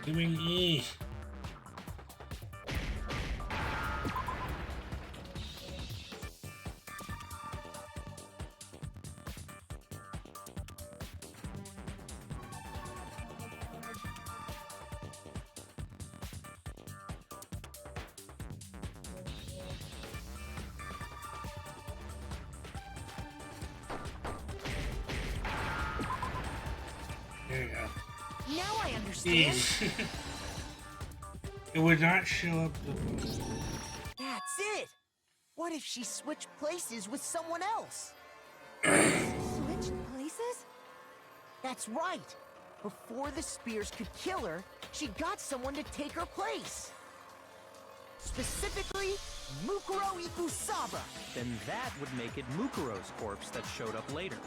Doing E. There you go. Now I understand. It would not show up. That's it. What if she switched places with someone else? Switched places? That's right. Before the spears could kill her, she got someone to take her place. Specifically, Mukuro Ikusaba. Then that would make it Mukuro's corpse that showed up later.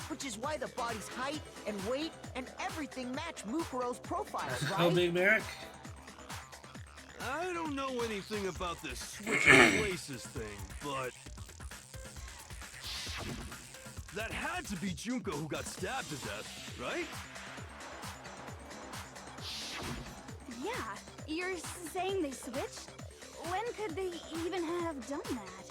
Which is why the body's height and weight and everything match Mukuro's profile, Oh, right? Big Mac? I don't know anything about this switching places thing, but... that had to be Junko who got stabbed to death, right? Yeah, you're saying they switched? When could they even have done that?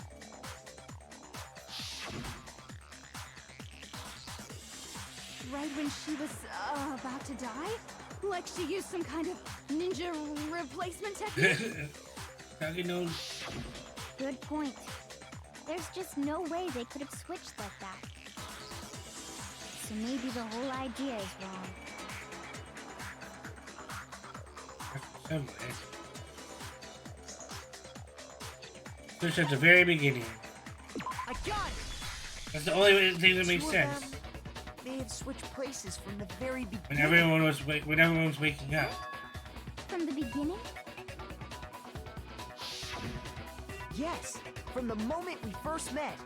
Right when she was about to die? Like she used some kind of ninja replacement technique? Good point. There's just no way they could have switched like that. So maybe the whole idea is wrong. Switch at the very beginning. I got it! That's the only thing that makes Two of sense. them may have switched places from the very beginning. When everyone's waking up. From the beginning? Yes, from the moment we first met.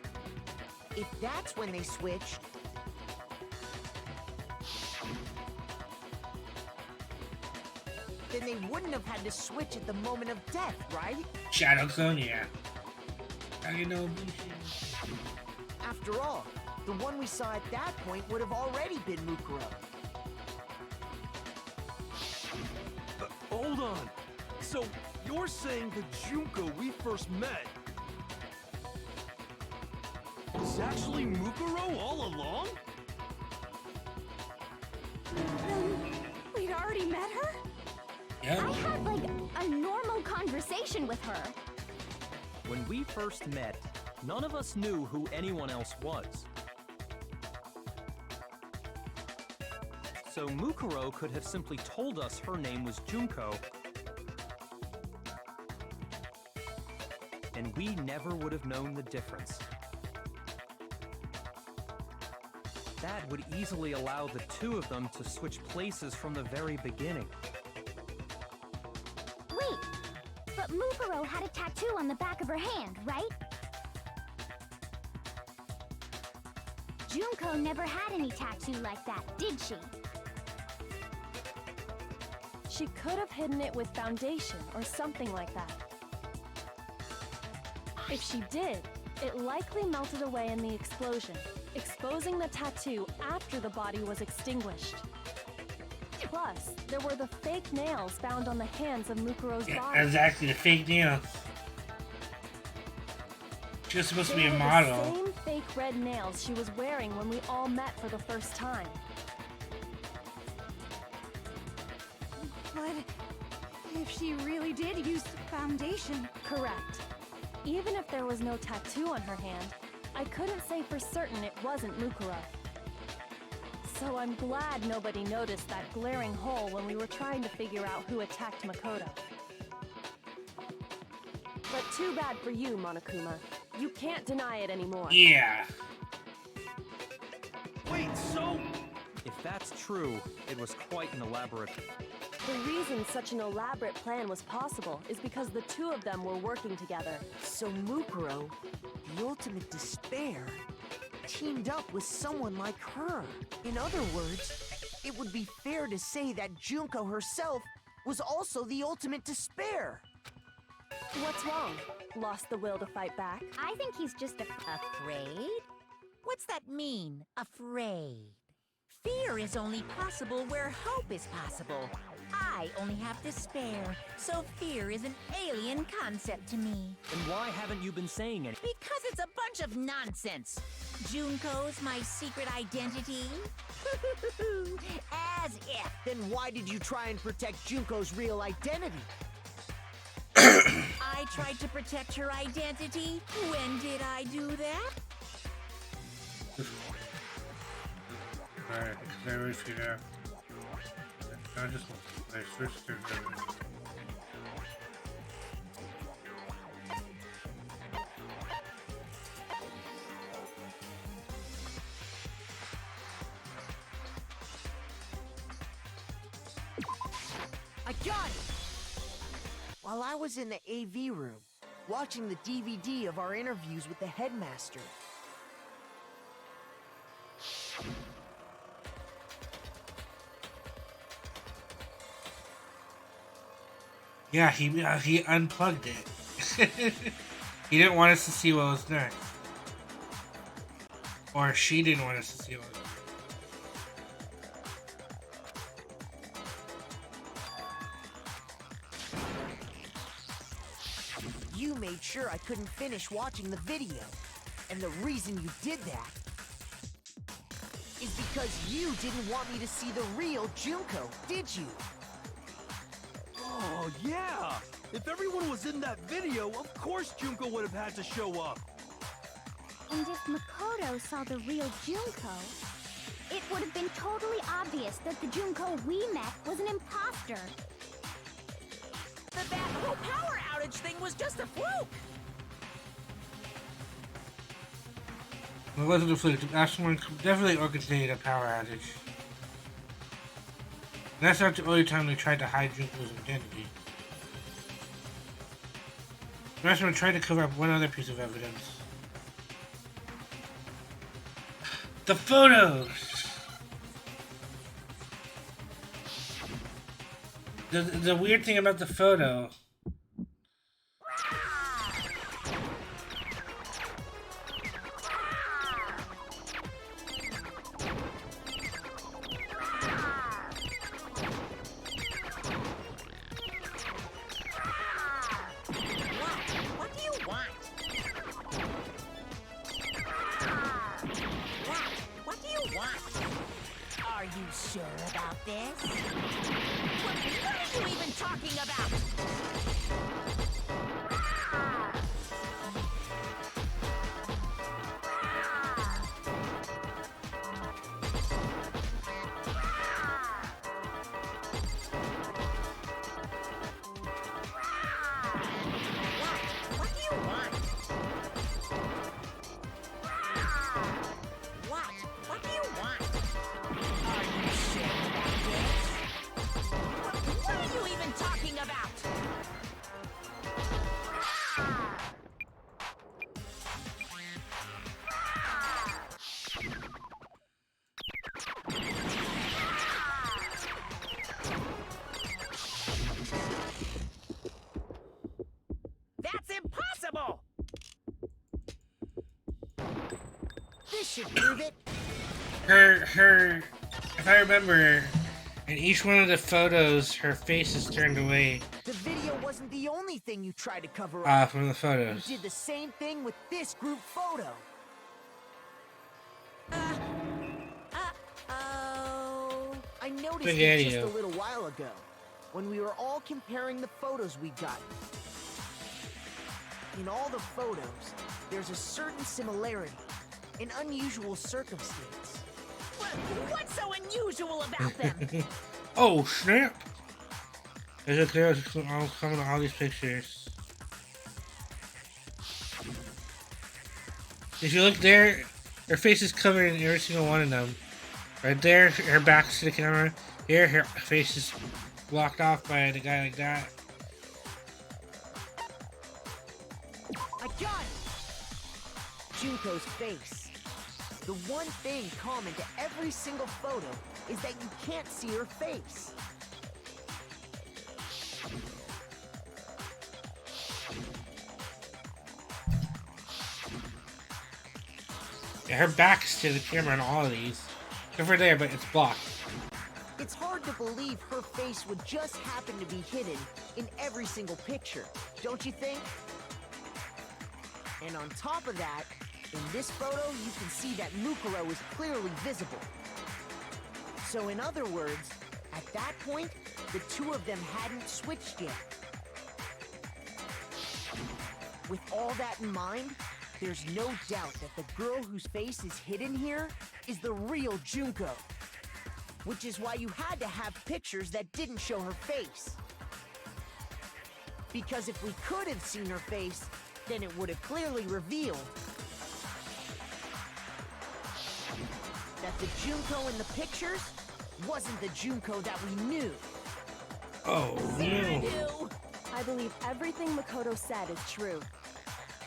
If that's when they switched, then they wouldn't have had to switch at the moment of death, right? Shadow Clone, yeah. After all, the one we saw at that point would have already been Mukuro. Hold on. So, you're saying the Junko we first met was actually Mukuro all along? We'd already met her? Yeah. I had, like, a normal conversation with her. When we first met, none of us knew who anyone else was. So Mukuro could have simply told us her name was Junko, and we never would have known the difference. That would easily allow the two of them to switch places from the very beginning. Wait, but Mukuro had a tattoo on the back of her hand, right? Junko never had any tattoo like that, did she? She could have hidden it with foundation or something like that. If she did, it likely melted away in the explosion, exposing the tattoo after the body was extinguished. Plus, there were the fake nails found on the hands of Mukuro's body. Exactly, the fake nails. She was supposed to be a They were model. the same fake red nails she was wearing when we all met for the first time. But if she really did use foundation... Correct. Even if there was no tattoo on her hand, I couldn't say for certain it wasn't Mukuro. So I'm glad nobody noticed that glaring hole when we were trying to figure out who attacked Makoto. But too bad for you, Monokuma. You can't deny it anymore. Yeah. Wait, so... If that's true, it was quite an elaborate... The reason such an elaborate plan was possible is because the two of them were working together. So Mukuro, the ultimate despair, teamed up with someone like her. In other words, it would be fair to say that Junko herself was also the ultimate despair. What's wrong? Lost the will to fight back? I think he's just afraid? What's that mean, afraid? Fear is only possible where hope is possible. I only have despair, so fear is an alien concept to me. And why haven't you been saying it? Because it's a bunch of nonsense. Junko's my secret identity? As if. Then why did you try and protect Junko's real identity? I tried to protect her identity? When did I do that? Alright, because I always figured out. I just switched to I got it! While I was in the AV room, watching the DVD of our interviews with the headmaster. Yeah, he unplugged it. He didn't want us to see what was next. Or she didn't want us to see what was next. You made sure I couldn't finish watching the video. And the reason you did that is because you didn't want me to see the real Junko, did you? Oh, yeah! If everyone was in that video, of course Junko would have had to show up. And if Makoto saw the real Junko, it would have been totally obvious that the Junko we met was an imposter. That whole power outage thing was just a fluke. It wasn't a fluke. Someone definitely orchestrated a power outage. And that's not the only time they tried to hide Junko's identity. Masterman tried to cover up one other piece of evidence. The photos! The weird thing about the photo. What do you want? What do you want? Are you sure about this? What are you even talking about? What do you want? What do you want? Are you sure about this? What are you even talking about? That's impossible! This should prove it. If I remember, in each one of the photos, her face is turned away The video wasn't the only thing you tried to cover up. from the photos. You did the same thing with this group photo. Oh. I noticed Big it just idiot. a little while ago, when we were all comparing the photos we got. In all the photos, there's a certain similarity, an unusual circumstance. What's so unusual about them? Oh snap! There's a girl coming to all these pictures. If you look there, her face is covered in every single one of them. Right there, her back's to the camera. Here, her face is blocked off by the guy like that. I got it! Junko's face. The one thing common to every single photo is that you can't see her face. Yeah, her back's to the camera on all of these. Over there, but it's blocked. It's hard to believe her face would just happen to be hidden in every single picture, don't you think? And on top of that, in this photo, you can see that Mukuro is clearly visible. So in other words, at that point, the two of them hadn't switched yet. With all that in mind, there's no doubt that the girl whose face is hidden here is the real Junko. Which is why you had to have pictures that didn't show her face. Because if we could have seen her face, then it would have clearly revealed that the Junko in the pictures wasn't the Junko that we knew. Oh no. I believe everything Makoto said is true.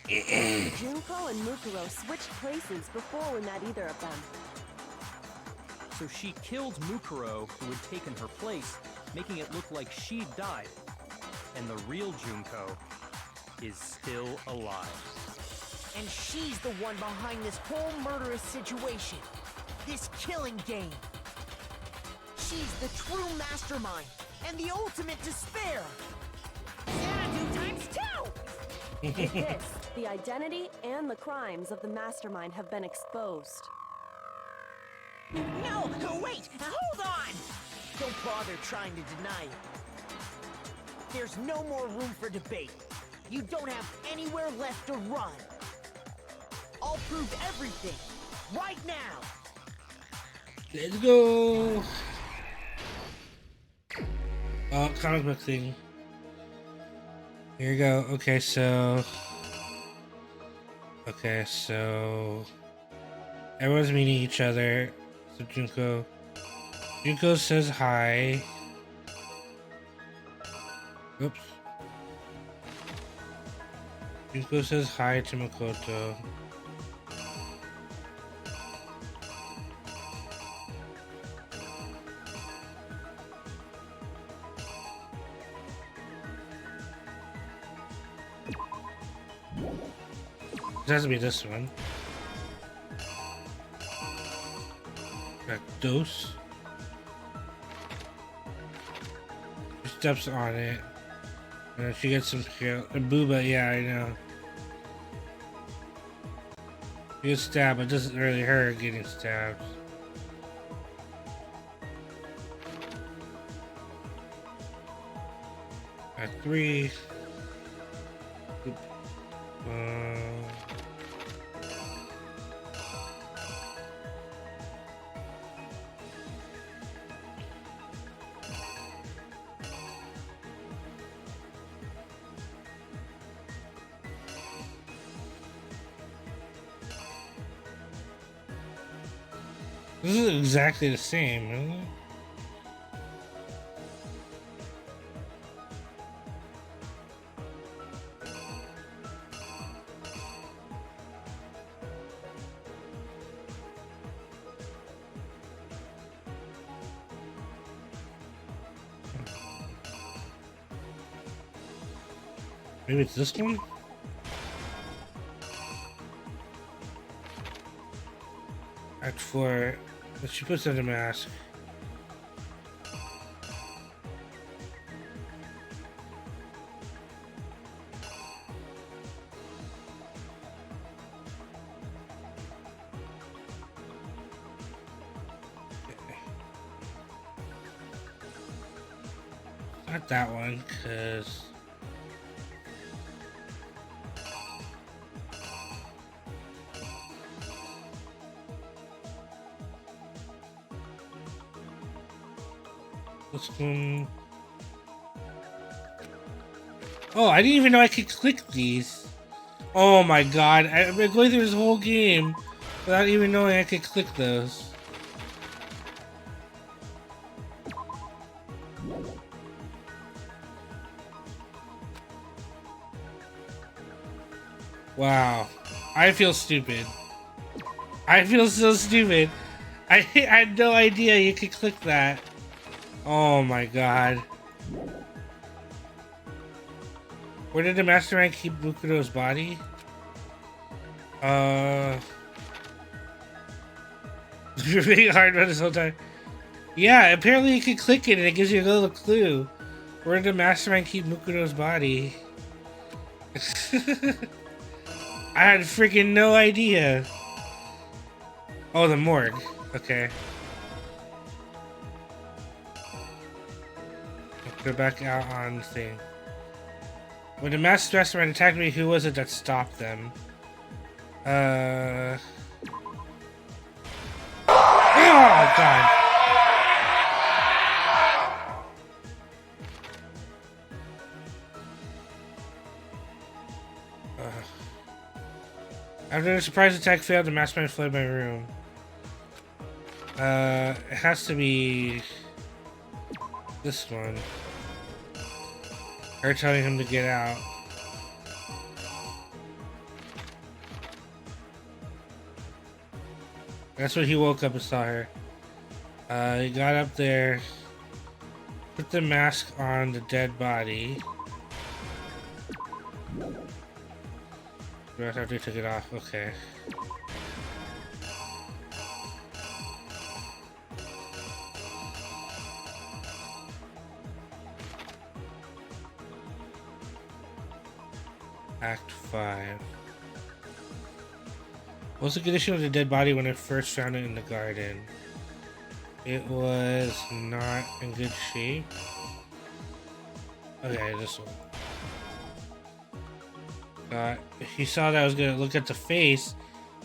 Junko and Mukuro switched places before we met either of them. So she killed Mukuro, who had taken her place, making it look like she'd died. And the real Junko is still alive. And she's the one behind this whole murderous situation. This killing game. She's the true mastermind and the ultimate despair. Xanadu times 2! With this, the identity and the crimes of the mastermind have been exposed. No, wait! Hold on! Don't bother trying to deny it. There's no more room for debate. You don't have anywhere left to run. I'll prove everything, right now! Let's go! Oh, comic book thing. Here you go. Okay, so everyone's meeting each other. So Junko says hi. Oops. Junko says hi to Makoto. It has to be this one. Got dose. She steps on it. And she gets some kill. Booba, yeah, I know. She gets stabbed, but it doesn't really hurt getting stabbed. Got 3. This is exactly the same, isn't it? Maybe it's this one? Act 4. But she puts on the mask. Not that one, because this one. Oh, I didn't even know I could click these. Oh my god, I've been going through this whole game without even knowing I could click those. Wow, I feel stupid. I feel so stupid. I had no idea you could click that. Oh my god. Where did the mastermind keep Bukuro's body? You're being hard about this whole time. Yeah, apparently you can click it and it gives you a little clue. Where did the mastermind keep Mukuro's body? I had freaking no idea. Oh, the morgue. Okay. Go back out on the thing. When the mastermind attacked me, who was it that stopped them? Oh, God. After the surprise attack failed, the mastermind fled my room. It has to be this one. Her telling him to get out. That's when he woke up and saw her. He got up there, put the mask on the dead body. Right after he took it off, okay. Act 5. What's the condition of the dead body when I first found it in the garden? It was not in good shape. Okay, this one. He saw that I was gonna look at the face.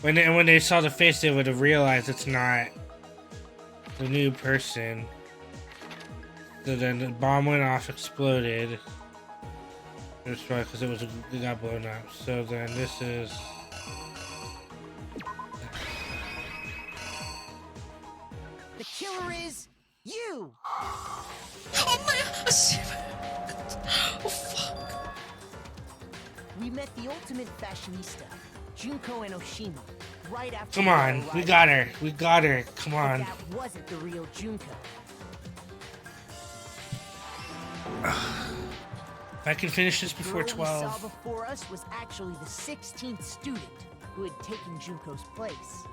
When they saw the face, they would have realized it's not the new person. So then the bomb went off, exploded. It's probably because it got blown up. So then this is. The killer is you! Oh fuck. We met the ultimate fashionista, Junko and Oshima, right after. Come on, we got her. We got her. Come But on. that wasn't the real Junko. If I can finish this before The girl we saw 12. before us was actually the 16th student who had taken Junko's place.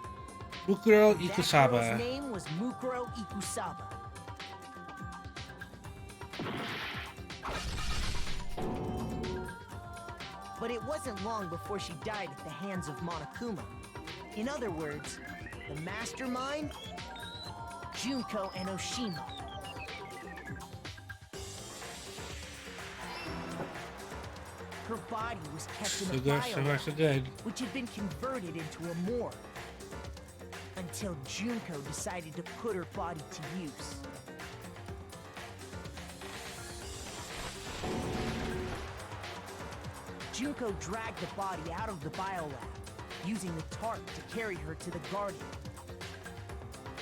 Mukuro That girl's Ikusaba. name was Mukuro Ikusaba. But it wasn't long before she died at the hands of Monokuma. In other words, the mastermind, Junko and Oshima. Her body was kept in So a good, so far, so good. which had been converted into a morgue. Until Junko decided to put her body to use. Junko dragged the body out of the biolab, using the tarp to carry her to the garden.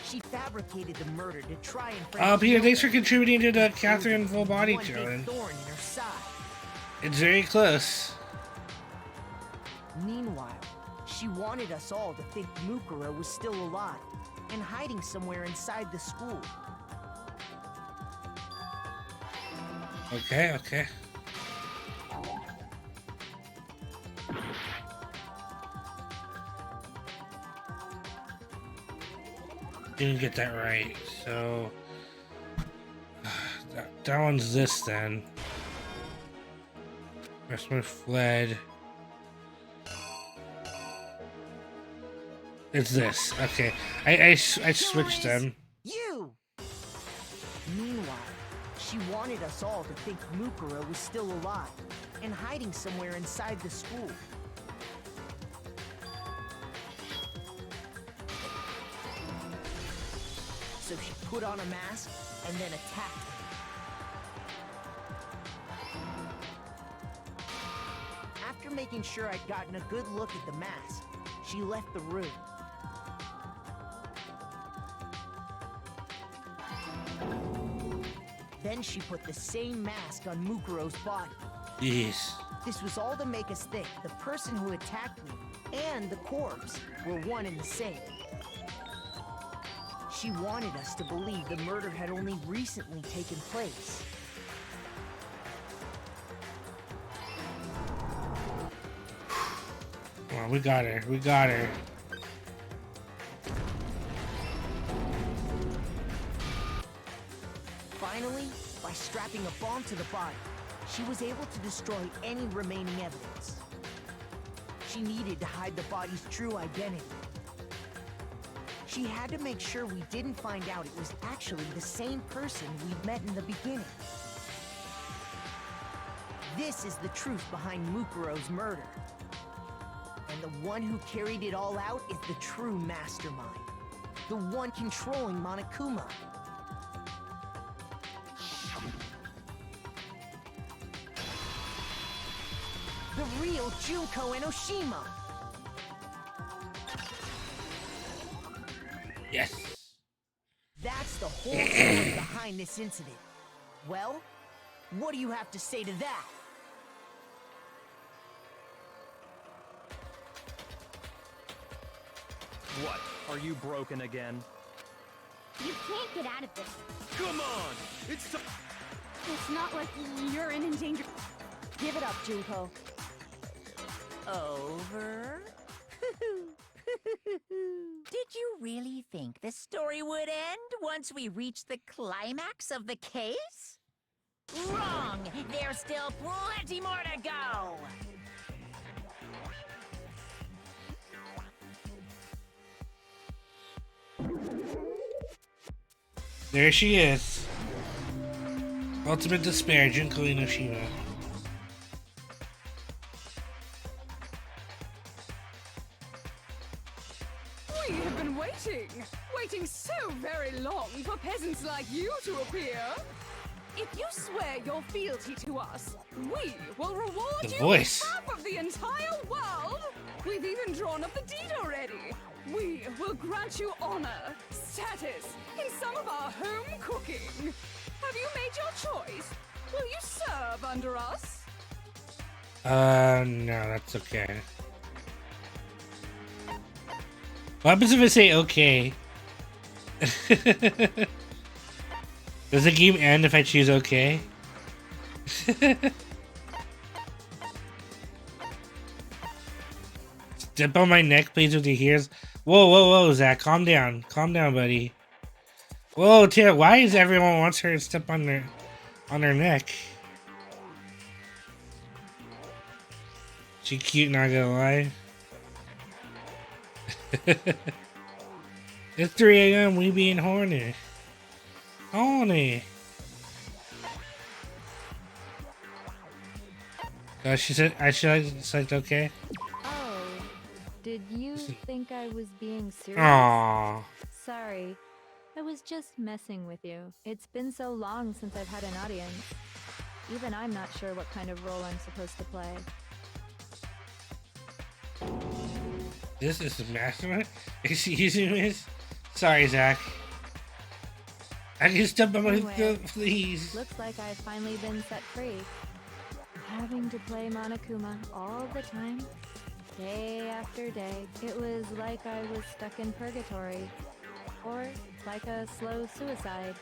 She fabricated the murder to try and frame Peter, thanks for Junko. contributing to the Catherine full body One big challenge. thorn in her side. It's very close. Meanwhile, she wanted us all to think Mukuro was still alive and hiding somewhere inside the school. Okay, okay. Didn't get that right, so that one's this then. Customer fled. It's this. Okay, I switched them. You! Meanwhile, she wanted us all to think Mukuro was still alive and hiding somewhere inside the school. So she put on a mask and then attacked him. After making sure I'd gotten a good look at the mask, she left the room. Then she put the same mask on Mukuro's body. Yes. This was all to make us think the person who attacked me and the corpse were one and the same. She wanted us to believe the murder had only recently taken place. Come on, we got her. We got her. Finally, by strapping a bomb to the body, she was able to destroy any remaining evidence. She needed to hide the body's true identity. She had to make sure we didn't find out it was actually the same person we'd met in the beginning. This is the truth behind Mukuro's murder. And the one who carried it all out is the true mastermind. The one controlling Monokuma. The real Junko and Oshima. Yes. That's the whole story behind this incident. Well, what do you have to say to that? What? Are you broken again? You can't get out of this. Come on! It's It's not like you're in danger. Give it up, Junko. Over? Did you really think the story would end once we reached the climax of the case? Wrong! There's still plenty more to go! There she is. Ultimate Despair, Junko Inoshima. We have been waiting so very long for peasants like you to appear. If you swear your fealty to us, we will reward The you voice. with half of the entire world. We've even drawn up the deed already. We will grant you honor, status, in some of our home cooking. Have you made your choice? Will you serve under us? No, that's okay. What happens if I say okay? Does the game end if I choose okay? Step on my neck, please, with your ears. Whoa, whoa, whoa, Zach, calm down. Calm down, buddy. Whoa, Tara, why is everyone wants her to step on their neck? She cute, not gonna lie. It's 3 a.m. We being horny. Horny. She said I should select okay. Oh, did you think I was being serious? Aww. Sorry, I was just messing with you. It's been so long since I've had an audience. Even I'm not sure what kind of role I'm supposed to play. This is the mastermind? Excuse me, miss? Sorry, Zach. I can step on my Anyway, foot, please. Looks like I've finally been set free. Having to play Monokuma all the time, day after day, it was like I was stuck in purgatory. Or like a slow suicide.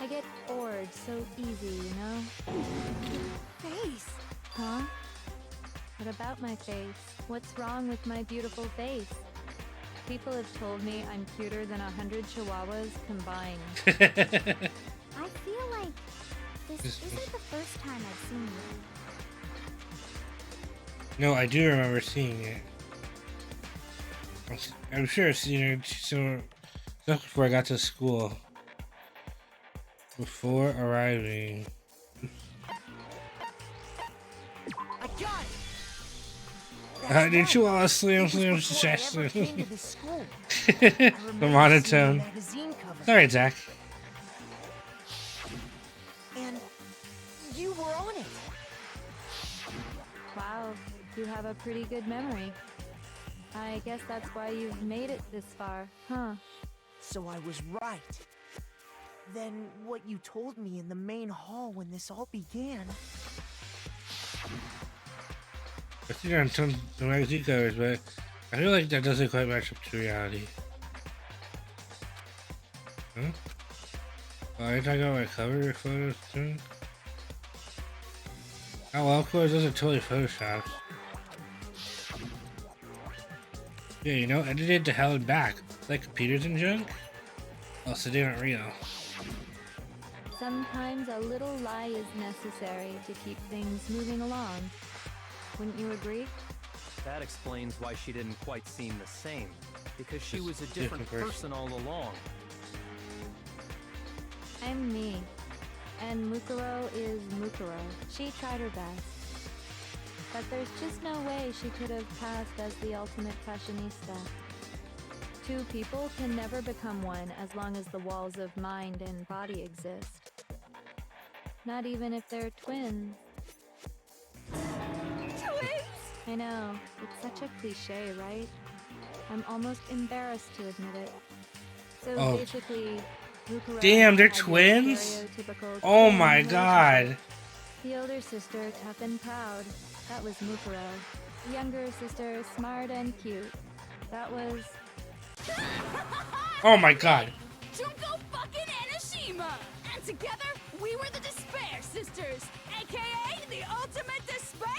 I get bored so easy, you know? Face! Huh? What about my face? What's wrong with my beautiful face? People have told me I'm cuter than 100 chihuahuas combined. I feel like this isn't the first time I've seen you. No, I do remember seeing it. I'm sure I've seen her so just before I got to school. Before arriving. I got it. Did you all slam the monotone. Sorry, Zach. And you were on it. Wow, you have a pretty good memory. I guess that's why you've made it this far, huh? So I was right. Then what you told me in the main hall when this all began. I see it on some magazine covers, but I feel like that doesn't quite match up to reality. Huh? Oh, are you talking about my cover photos too? Oh well, of course, those are totally photoshopped. Yeah, you know, edited to hell and back, like computers and junk. Oh, so they aren't real. Sometimes a little lie is necessary to keep things moving along. Wouldn't you agree? That explains why she didn't quite seem the same. Because she was a different person all along. I'm me. And Mukuro is Mukuro. She tried her best. But there's just no way she could have passed as the ultimate fashionista. Two people can never become one as long as the walls of mind and body exist. Not even if they're twins. I know, it's such a cliche, right? I'm almost embarrassed to admit it. So basically, Mukuro Damn, they're had the twins? stereotypical Oh twin my relationship. god. The older sister, tough and proud. That was Mukuro. The younger sister, smart and cute. That was... Oh my god. Junko fucking Enoshima! And together, we were the Despair Sisters, aka the Ultimate Despair!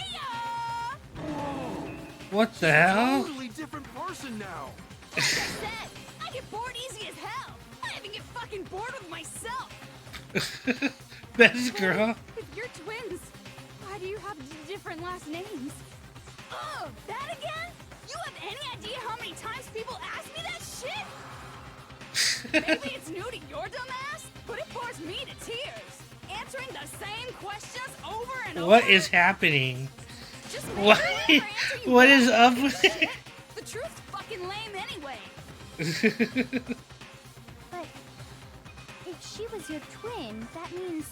What the hell? Totally different person now. Like I said, I get bored easy as hell. I even get fucking bored with myself. Best girl. If you're twins, why do you have different last names? Oh, that again? You have any idea how many times people ask me that shit? Maybe it's new to your dumb ass, but it bores me to tears. Answering the same questions over and over. What is happening? Just What? What is up with it? The truth's fucking lame anyway. But if she was your twin, that means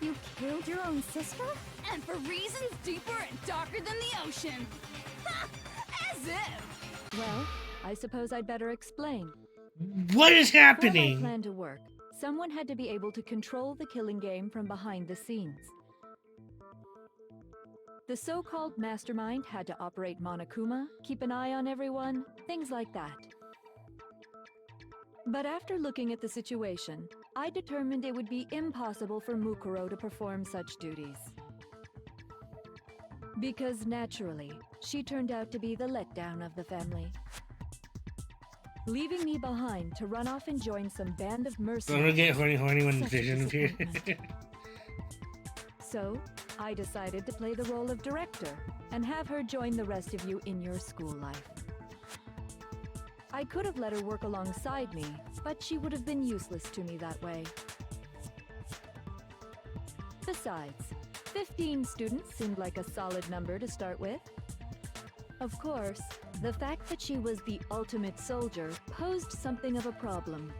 you killed your own sister? And for reasons deeper and darker than the ocean. Ha! As if. Well, I suppose I'd better explain. What is For my happening? plan to work, someone had to be able to control the killing game from behind the scenes. The so-called mastermind had to operate Monokuma, keep an eye on everyone, things like that. But after looking at the situation, I determined it would be impossible for Mukuro to perform such duties. Because naturally, she turned out to be the letdown of the family. Leaving me behind to run off and join some band of mercenaries. Don't get horny when Such a Vision appears. So, I decided to play the role of director and have her join the rest of you in your school life. I could have let her work alongside me, but she would have been useless to me that way. Besides, 15 students seemed like a solid number to start with. Of course, the fact that she was the ultimate soldier posed something of a problem.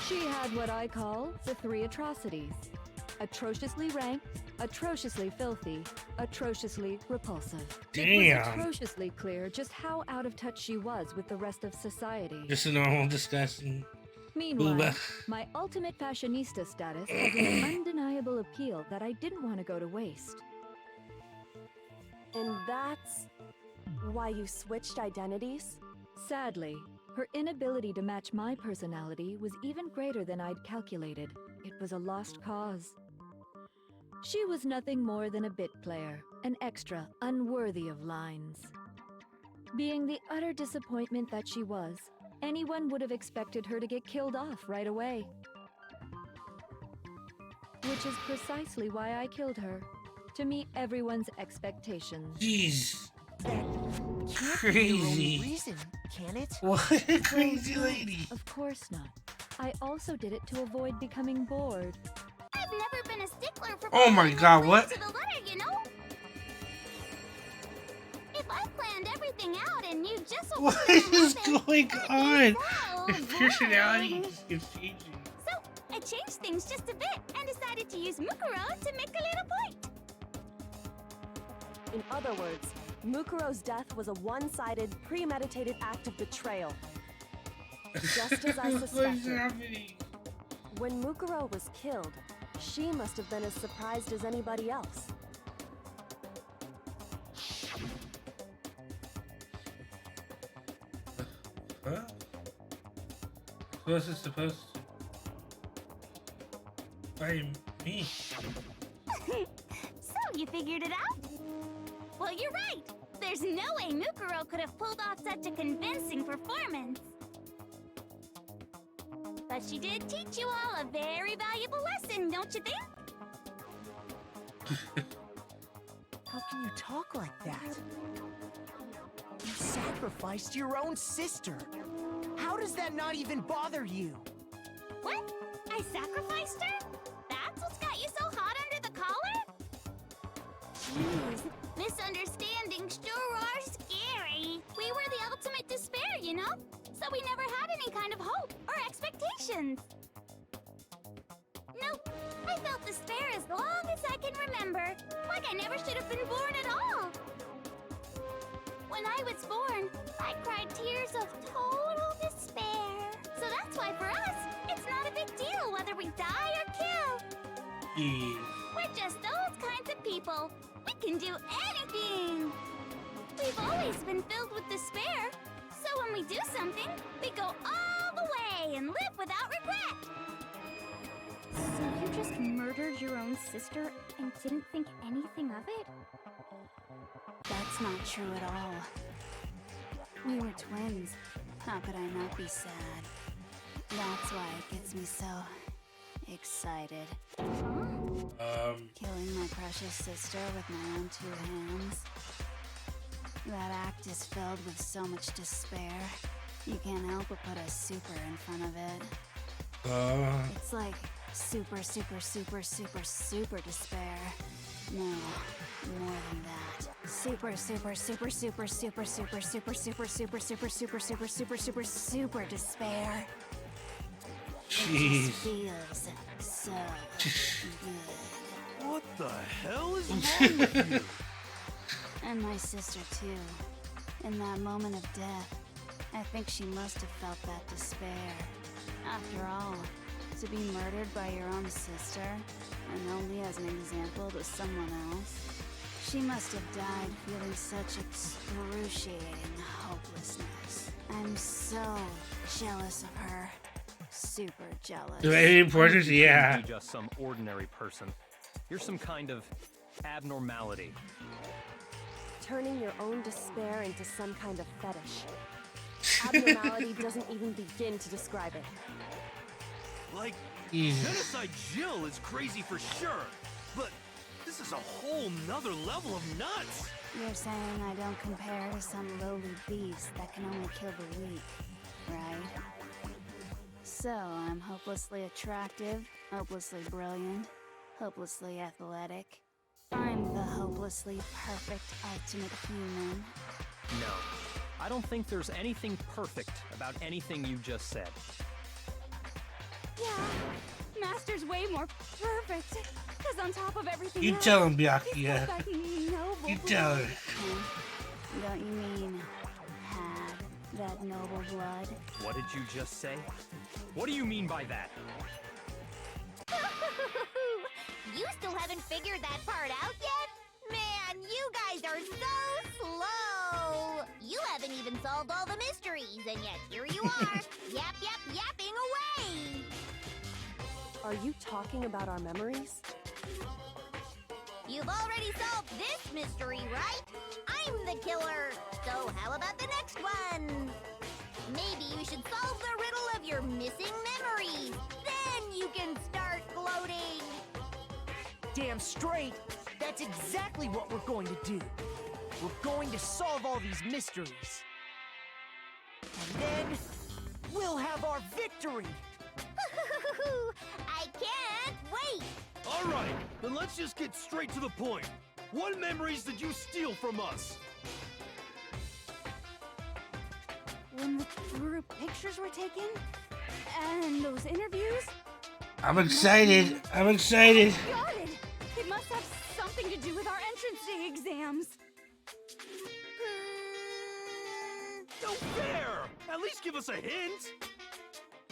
She had what I call the 3 atrocities. Atrociously ranked, atrociously filthy, atrociously repulsive. It was Damn. atrociously clear just how out of touch she was with the rest of society. Just a normal disgusting. Meanwhile, Booba. my ultimate fashionista status has an undeniable appeal that I didn't want to go to waste. And that's why you switched identities? Sadly, her inability to match my personality was even greater than I'd calculated. It was a lost cause. She was nothing more than a bit player, an extra unworthy of lines. Being the utter disappointment that she was, anyone would have expected her to get killed off right away. Which is precisely why I killed her, to meet everyone's expectations. Jeez. Can't Crazy. be the only reason, can it? What a crazy lady. Of course not. I also did it to avoid becoming bored. I've never been a stickler for Oh my God, what? to the letter, you know? If I planned everything out and you just What is going on? His personality is changing. So I changed things just a bit and decided to use Mukuro to make a little point. In other words, Mukuro's death was a one-sided, premeditated act of betrayal. Just as I What's suspected. happening? When Mukuro was killed, she must have been as surprised as anybody else. Huh? What's it supposed to? Why me? So you figured it out? Well, you're right. There's no way Mukuro could have pulled off such a convincing performance. But she did teach you all a very valuable lesson, don't you think? How can you talk like that? You sacrificed your own sister. How does that not even bother you? What? I sacrificed her? That's what's got you so hot under the collar? Jeez, misunderstandings sure are scary. We were the ultimate despair, you know? So we never had any kind of hope or expectations. Nope, I felt despair as long as I can remember. Like I never should have been born at all. When I was born, I cried tears of total despair. So that's why for us, it's not a big deal whether we die or kill. We're just those kinds of people. We can do anything. We've always been filled with despair. So when we do something, we go all the way and live without regret. So you just murdered your own sister and didn't think anything of it? That's not true at all. We were twins. How could I not be sad? That's why it gets me so excited. Killing my precious sister with my own 2 hands. That act is filled with so much despair. You can't help but put a super in front of it. It's like super, super, super, super, super despair. No, more than that. Super, super, super, super, super, super, super, super, super, super, super, super, super, super, super despair. Jeez. It just feels so good. What the hell is wrong with you? And my sister too. In that moment of death, I think she must have felt that despair. After all, to be murdered by your own sister, and only as an example to someone else, she must have died feeling such excruciating hopelessness. I'm so jealous of her. Super jealous. Do any importance? Yeah. You're just some ordinary person. You're some kind of abnormality. Turning your own despair into some kind of fetish. Abnormality doesn't even begin to describe it. Like, Jesus. Genocide Jill is crazy for sure, but this is a whole nother level of nuts! You're saying I don't compare to some lowly beast that can only kill the weak, right? So I'm hopelessly attractive, hopelessly brilliant, hopelessly athletic. I'm the hopelessly perfect ultimate human. No. I don't think there's anything perfect about anything you just said. Yeah, Master's way more perfect. Because on top of everything You else, tell him, Biaki, he's yeah. got that noble You tell her. Don't you mean had that noble blood? What did you just say? What do you mean by that? You still haven't figured that part out yet? Man, you guys are so slow! You haven't even solved all the mysteries, and yet here you are, yapping away! Are you talking about our memories? You've already solved this mystery, right? I'm the killer! So how about the next one? Maybe you should solve the riddle of your missing memories. Then you can start gloating! Damn straight! That's exactly what we're going to do. We're going to solve all these mysteries. And then, we'll have our victory! I can't wait! Alright, then let's just get straight to the point. What memories did you steal from us? When the group pictures were taken? And those interviews? I'm excited. I'm excited. Got it! It must have something to do with our entrance day exams. No fair! At least give us a hint!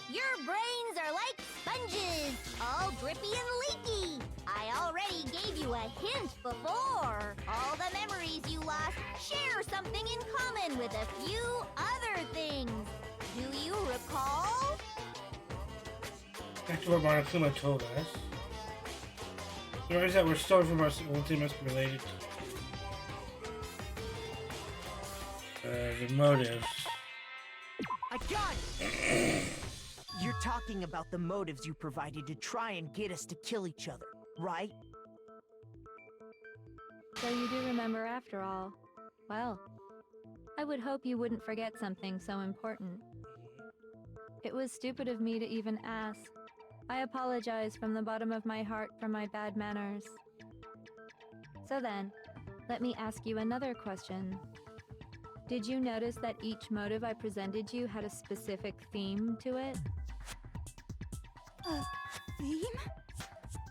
Your brains are like sponges, all drippy and leaky. I already gave you a hint before. All the memories you lost share something in common with a few other things. Do you recall? That's what Monokuma told us. The memories that were stolen from us, one thing must be related to the motives. I got it! You're talking about the motives you provided to try and get us to kill each other, right? So you do remember after all. Well, I would hope you wouldn't forget something so important. It was stupid of me to even ask. I apologize from the bottom of my heart for my bad manners. So then, let me ask you another question. Did you notice that each motive I presented you had a specific theme to it? A theme?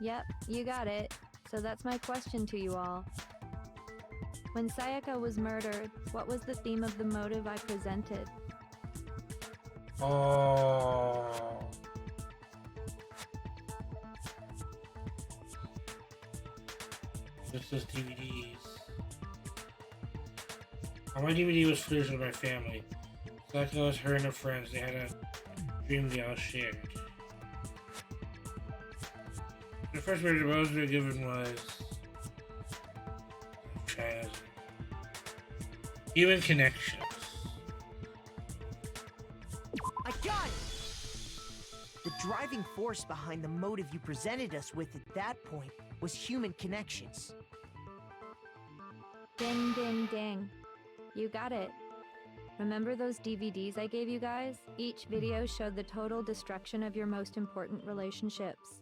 Yep, you got it. So that's my question to you all. When Sayaka was murdered, what was the theme of the motive I presented? Oh. This is DVDs. On my DVD was footage of my family. Sayaka was her and her friends. They had a dream they all shared. The first word the rose we were given was human connections. I got it! The driving force behind the motive you presented us with at that point was human connections. Ding, ding, ding. You got it. Remember those DVDs I gave you guys? Each video showed the total destruction of your most important relationships.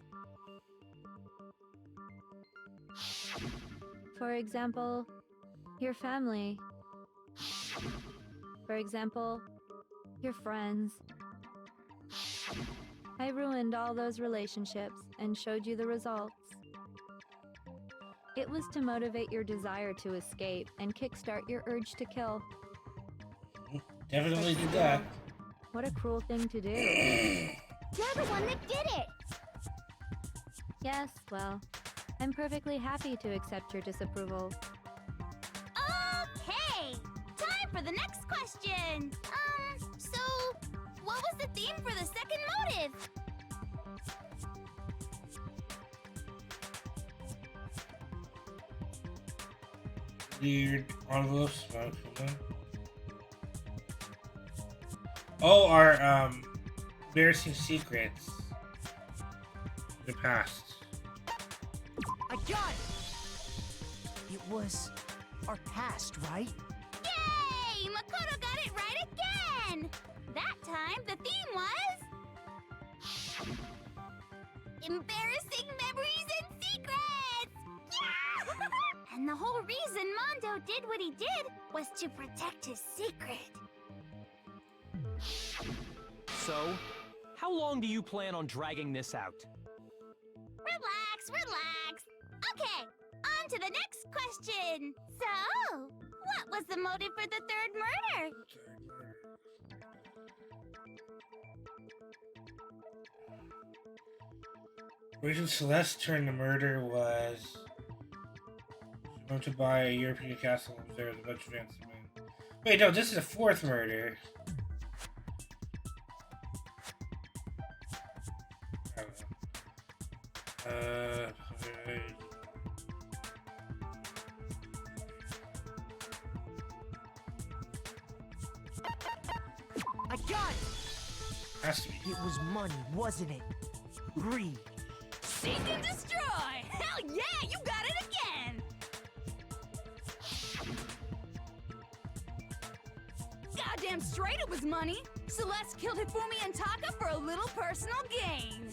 For example, your family. For example, your friends. I ruined all those relationships and showed you the results. It was to motivate your desire to escape and kickstart your urge to kill. Definitely did that. What a cruel thing to do. You're the one that did it! Yes, well, I'm perfectly happy to accept your disapproval. Okay! Time for the next question! So, what was the theme for the second motive? Weird envelopes. Oh, our embarrassing secrets. The past. I got it! It was our past, right? Yay! Makoto got it right again! That time, the theme was... embarrassing memories and secrets! Yeah! And the whole reason Mondo did what he did was to protect his secret. So, how long do you plan on dragging this out? Relax, relax. Okay, on to the next question. So, what was the motive for the third murder? The reason Celeste turned the murder was she wanted to buy a European castle and there was a bunch of fancy men. Wait, no, this is a fourth murder. I don't know. I got it! Has to be. It was money, wasn't it? Greed. Seek and destroy! Hell yeah, you got it again! Goddamn straight it was money! Celeste killed Hifumi and Taka for a little personal gain.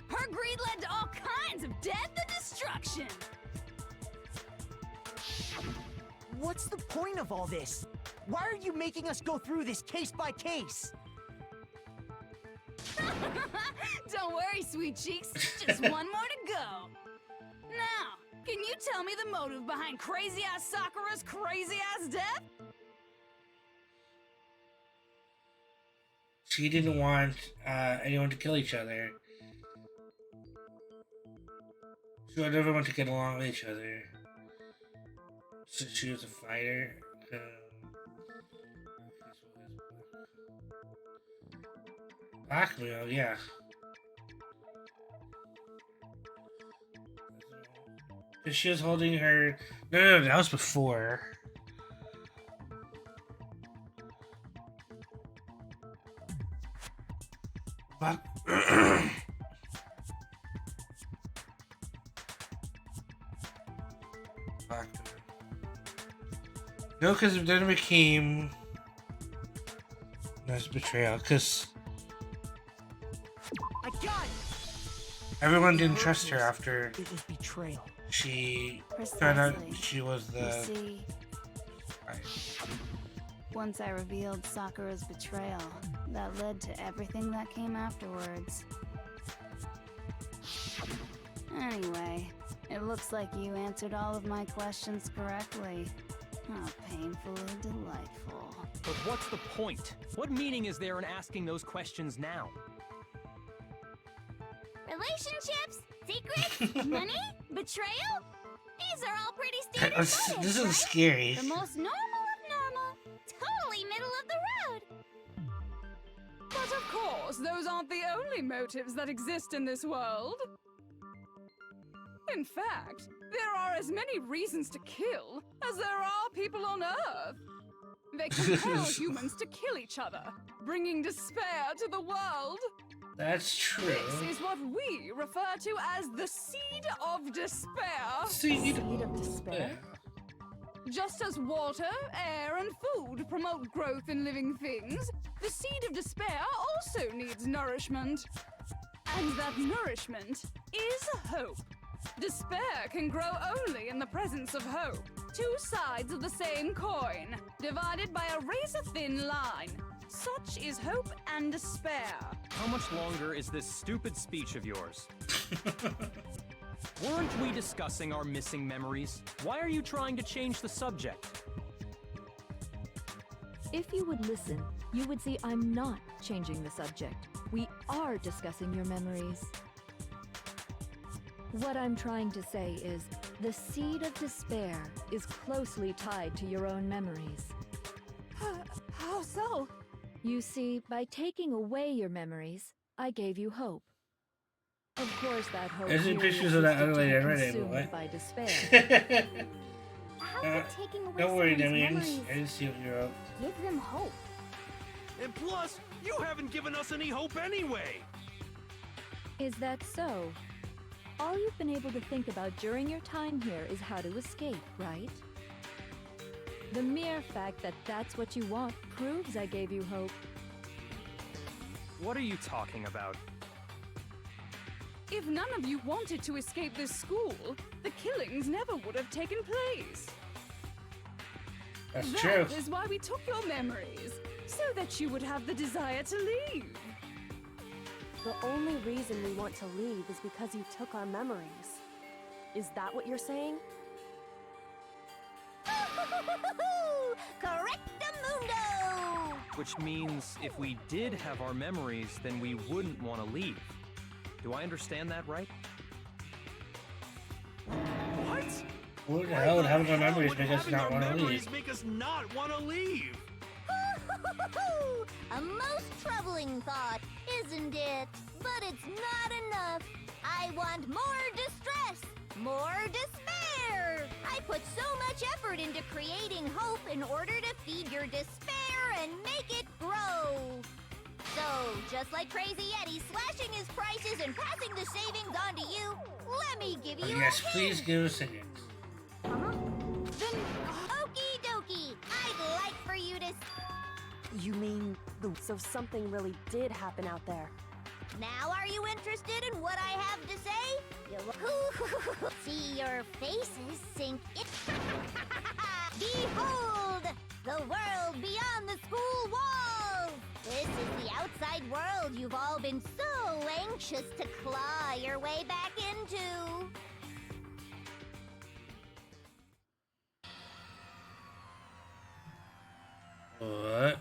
Her greed led to all kinds of death and destruction. What's the point of all this? Why are you making us go through this case by case? Don't worry, sweet cheeks. Just one more to go. Now, can you tell me the motive behind crazy-ass Sakura's crazy-ass death? She didn't want anyone to kill each other. She wanted everyone to get along with each other. So she was a fighter. Blackmail, yeah. Because she was holding her... No, that was before. But... No, because then it became... That's betrayal, because... I got it! Everyone didn't trust her after It was betrayal. she found out she was You the... see, once I revealed Sakura's betrayal, that led to everything that came afterwards. Anyway, it looks like you answered all of my questions correctly. How painfully delightful. But what's the point? What meaning is there in asking those questions now? Relationships, secrets, money, betrayal? These are all pretty standard motives, This is right? scary. The most normal of normal. Totally middle of the road. But of course, those aren't the only motives that exist in this world. In fact, there are as many reasons to kill as there are people on Earth. They compel humans to kill each other, bringing despair to the world. That's true. This is what we refer to as the seed of despair. Seed of despair? Just as water, air, and food promote growth in living things, the seed of despair also needs nourishment. And that nourishment is hope. Despair can grow only in the presence of hope. Two sides of the same coin, divided by a razor-thin line. Such is hope and despair. How much longer is this stupid speech of yours? Weren't we discussing our missing memories? Why are you trying to change the subject? If you would listen, you would see I'm not changing the subject. We are discussing your memories. What I'm trying to say is, the seed of despair is closely tied to your own memories. How so? You see, by taking away your memories, I gave you hope. Of course, that hope I see merely pictures of that existed other to lady be already, but consumed what? by despair. How could taking away Don't worry, someone's Demi. I memories didn't see what you're up. give them hope? And plus, you haven't given us any hope anyway! Is that so? All you've been able to think about during your time here is how to escape, right? The mere fact that that's what you want proves I gave you hope. What are you talking about? If none of you wanted to escape this school, the killings never would have taken place. That's That true. is why we took your memories, so that you would have the desire to leave. The only reason we want to leave is because you took our memories. Is that what you're saying? Correctamundo! Which means if we did have our memories, then we wouldn't want to leave. Do I understand that right? What? What the hell would having our memories Would make us having not our want to memories leave? make us not want to leave? A most troubling thought, isn't it? But it's not enough. I want more distress, more despair. I put so much effort into creating hope in order to feed your despair and make it grow. So, just like Crazy Eddie slashing his prices and passing the savings on to you, let me give you Yes, a hint. please give us a hint. Then, okie dokie, I'd like for you to... You mean so something really did happen out there? Now are you interested in what I have to say? You see your faces sink in. Behold! The world beyond the school walls! This is the outside world you've all been so anxious to claw your way back into. What?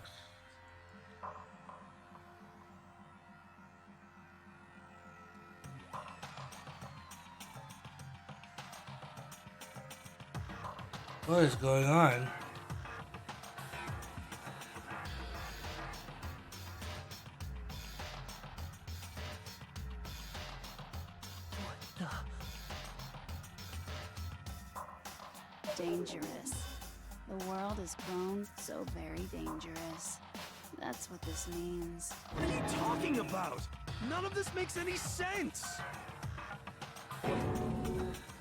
What is going on? Dangerous. The world has grown so very dangerous. That's what this means. What are you talking about? None of this makes any sense!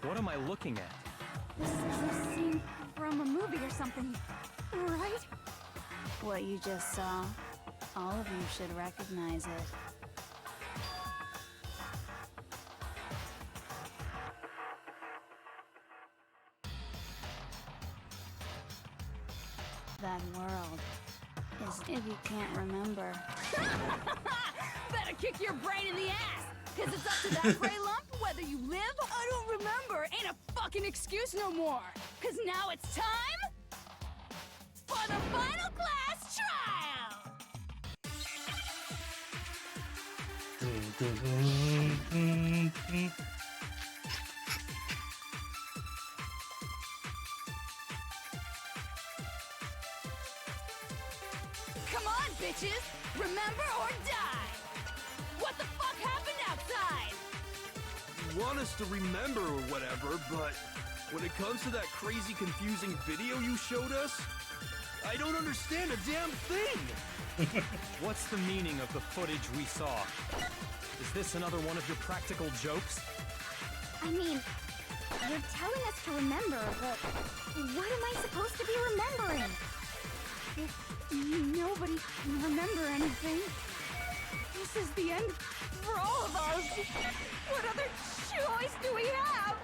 What am I looking at? This is a scene from a movie or something, right? What you just saw, all of you should recognize it. That world is if you can't remember. Better kick your brain in the ass, cause it's up to that gray lump whether you live. I don't remember ain't a fucking excuse no more, cause now it's time for the final class trial. Come on, bitches, remember or die. What the fuck happened outside? You want us to remember or whatever, but when it comes to that crazy, confusing video you showed us, I don't understand a damn thing! What's the meaning of the footage we saw? Is this another one of your practical jokes? I mean, You're telling us to remember, but what am I supposed to be remembering? Nobody can remember anything. This is the end for all of us. What other choice do we have?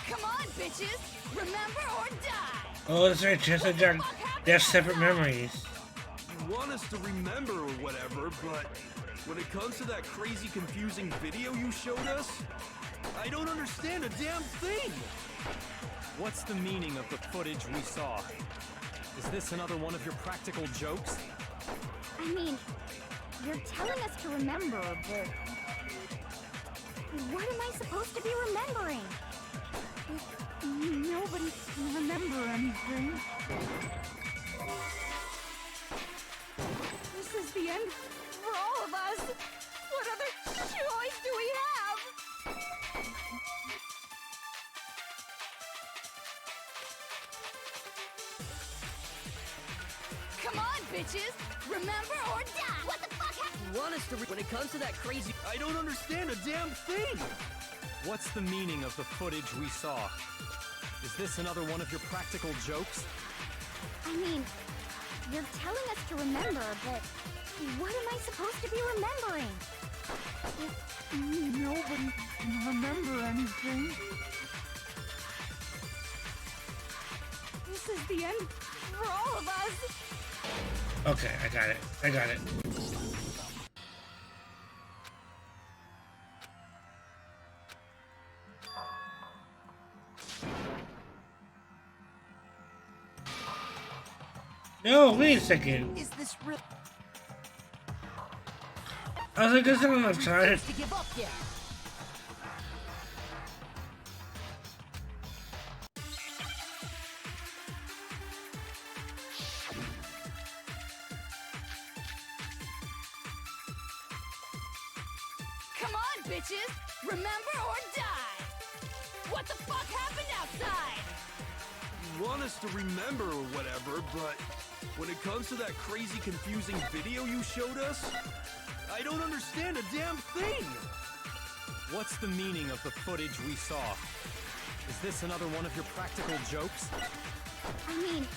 Come on, bitches! Remember or die! Oh, that's right, just like Jack. They have separate memories. You want us to remember or whatever, but when it comes to that crazy, confusing video you showed us, I don't understand a damn thing! What's the meaning of the footage we saw? Is this another one of your practical jokes? I mean, you're telling us to remember, but what am I supposed to be remembering? Nobody can remember anything. This is the end for all of us. What other choice do we have? Come on, bitches! Remember or die! What the fuck happened? You want us to when it comes to that crazy... I don't understand a damn thing! What's the meaning of the footage we saw? Is this another one of your practical jokes? I mean, you're telling us to remember, but what am I supposed to be remembering? Nobody can remember anything. This is the end for all of us. Okay, I got it. I got it. No, wait a second. Is this real? I was like, there's not enough time. To give up yet? Come on, bitches! Remember or die! What the fuck happened outside? You want us to remember or whatever, but when it comes to that crazy, confusing video you showed us, I don't understand a damn thing! What's the meaning of the footage we saw? Is this another one of your practical jokes? I mean,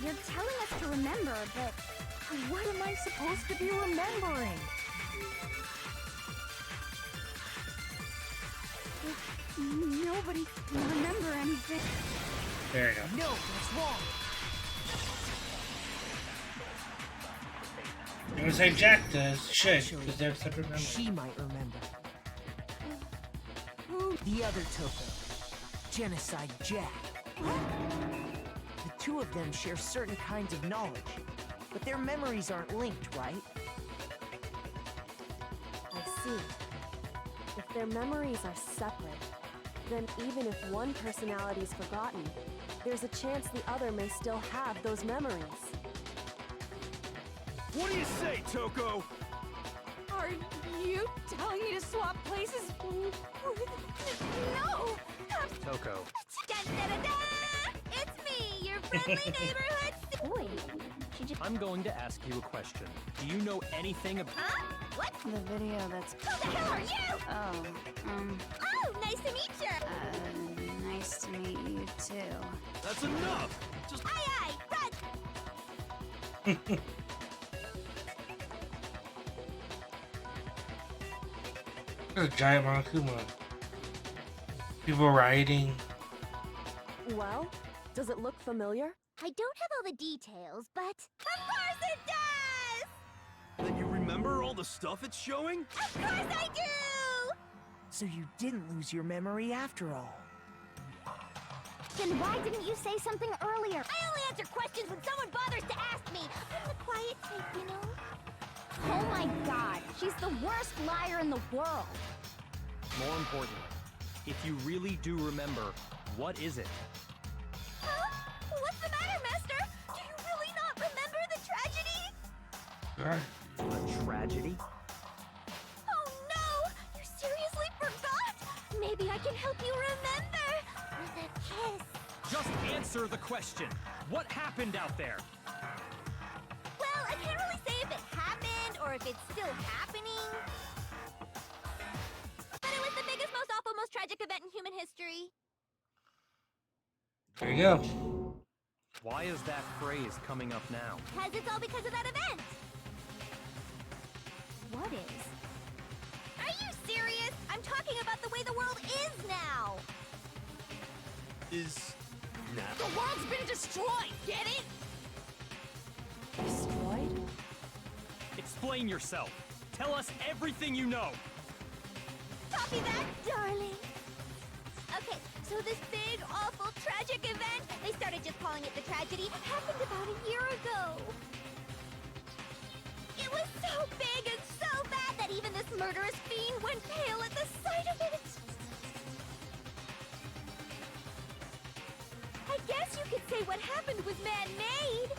you're telling us to remember, but what am I supposed to be remembering? Nobody can remember anything. There you go. No, that's wrong. It was like Jack does. Should, because they have separate memories. She might remember. The other Toko. Genocide Jack. The two of them share certain kinds of knowledge, but their memories aren't linked, right? I see. If their memories are separate, then even if one personality is forgotten, there's a chance the other may still have those memories. What do you say, Toko? Are you telling me to swap places? No! Toko. Dun-dun-dun-dun! It's me, your friendly neighborhood... Boy, she just... I'm going to ask you a question. Do you know anything about... Huh? What? The video that's... Who the hell are you? Oh, Oh, nice to meet you! nice to meet you too. That's enough! Just... Aye, run! There's a giant Monokuma. People rioting. Well, does it look familiar? I don't have all the details, but... Of course it does! Then you remember all the stuff it's showing? Of course I do! So you didn't lose your memory after all. Then why didn't you say something earlier? I only answer questions when someone bothers to ask me. I'm the quiet type, you know? Oh my god, she's the worst liar in the world. More importantly, if you really do remember, what is it? Huh? What's the matter, Master? Do you really not remember the tragedy? A tragedy? Oh no! You seriously forgot? Maybe I can help you remember with a kiss. Just answer the question. What happened out there? it's still happening. But it was the biggest, most awful, most tragic event in human history. There you go. Why is that phrase coming up now? Because it's all because of that event. What is? Are you serious? I'm talking about the way the world is now. Is now. The world's been destroyed, get it? Destroyed? Explain yourself. Tell us everything you know. Copy that, darling. Okay, so this big, awful, tragic event, they started just calling it the tragedy, happened about a year ago. It was so big and so bad that even this murderous fiend went pale at the sight of it. I guess you could say what happened was man-made.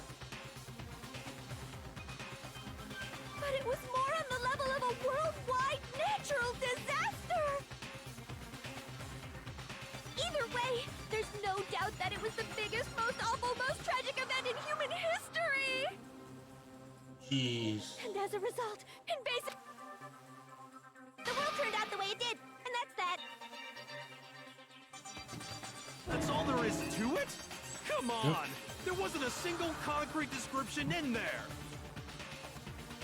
But it was more on the level of a worldwide natural disaster. Either way, there's no doubt that it was the biggest, most awful, most tragic event in human history. Jeez. And as a result, in basic, the world turned out the way it did, and that's that. That's all there is to it? Come on! There wasn't a single concrete description in there!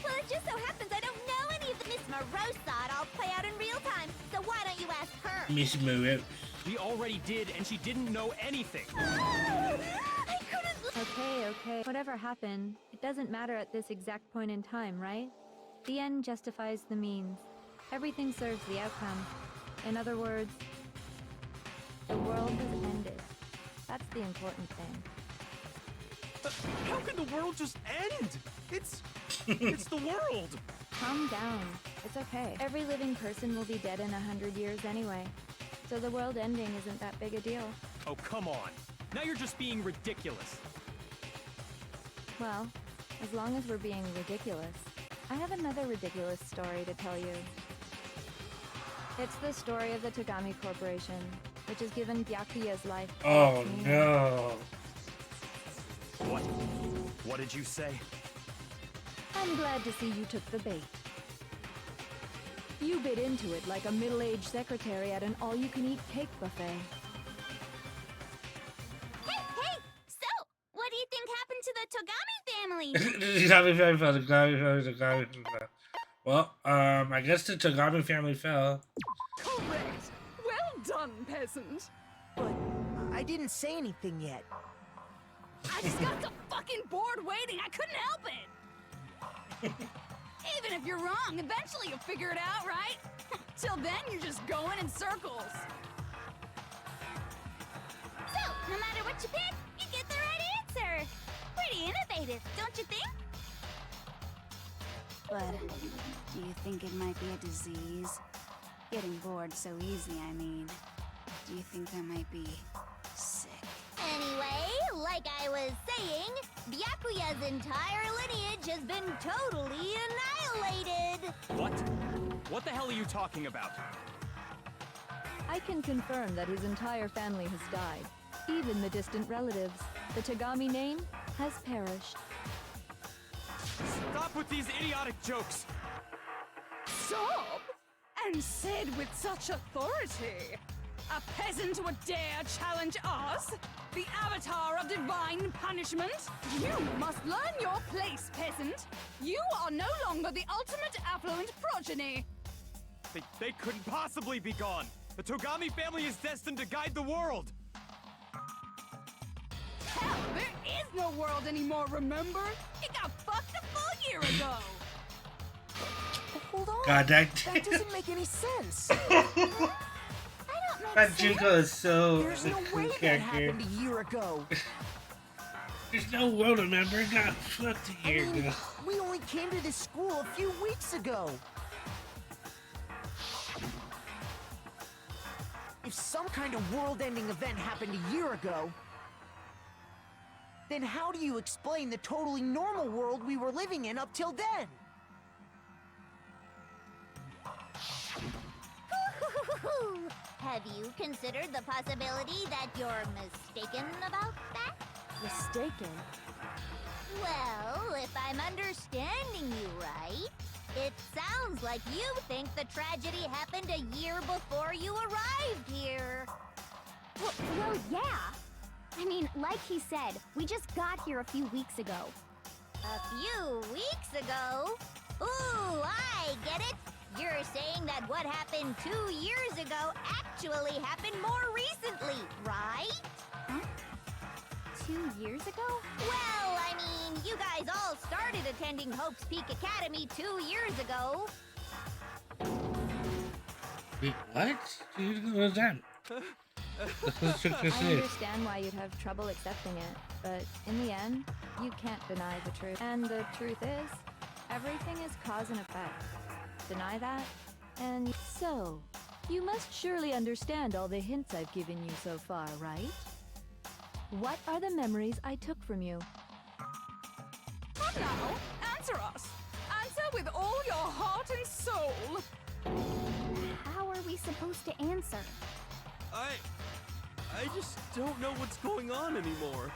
Well, it just so happens I don't know any of the Miss Morose saw it all play out in real time, so why don't you ask her? Miss Morose. We already did, and she didn't know anything. I couldn't... Okay. Whatever happened, it doesn't matter at this exact point in time, right? The end justifies the means. Everything serves the outcome. In other words, the world has ended. That's the important thing. How can the world just end? It's the world! Calm down. It's okay. Every living person will be dead in 100 years anyway. So the world ending isn't that big a deal. Oh, come on. Now you're just being ridiculous. Well, as long as we're being ridiculous, I have another ridiculous story to tell you. It's the story of the Togami Corporation, which has given Byakuya's life. Oh no. What? What did you say? I'm glad to see you took the bait. You bit into it like a middle-aged secretary at an all-you-can-eat cake buffet. Hey! So, what do you think happened to the Togami family? Togami family. Well, I guess the Togami family fell. Correct. Well done, peasant. But I didn't say anything yet. I just got so fucking bored waiting, I couldn't help it. Even if you're wrong, eventually you'll figure it out, right? Till then, you're just going in circles. So, no matter what you pick, you get the right answer. Pretty innovative, don't you think? But do you think it might be a disease? Getting bored so easy, I mean. Do you think I might be sick? Anyway, like I was saying, Byakuya's entire lineage has been totally annihilated. What? What the hell are you talking about? I can confirm that his entire family has died. Even the distant relatives. The Togami name has perished. Stop with these idiotic jokes! Stop? And said with such authority. A peasant would dare challenge us? The avatar of divine punishment? You must learn your place, peasant. You are no longer the ultimate affluent progeny. They couldn't possibly be gone! The Togami family is destined to guide the world! Hell, there is no world anymore, remember? It got fucked a full year ago. Hold on. God, that doesn't make any sense. That Junko is so There's no cool way that character. happened a year ago. There's no world remember. It got fucked a year ago. We only came to this school a few weeks ago. If some kind of world-ending event happened a year ago, then how do you explain the totally normal world we were living in up till then? Have you considered the possibility that you're mistaken about that? Mistaken? Well, if I'm understanding you right, It sounds like you think the tragedy happened a year before you arrived here. Well, yeah. I mean, like he said, we just got here a few weeks ago. A few weeks ago? Ooh, I get it. You're saying that what happened 2 years ago actually happened more recently, right? Huh? 2 years ago? Well, I mean, you guys all started attending Hope's Peak Academy 2 years ago. Wait, what? What was that? I understand why you'd have trouble accepting it, but in the end, you can't deny the truth. And the truth is, everything is cause and effect. Deny that, and so, you must surely understand all the hints I've given you so far, right? What are the memories I took from you? Come now, answer us! Answer with all your heart and soul! How are we supposed to answer? I just don't know what's going on anymore.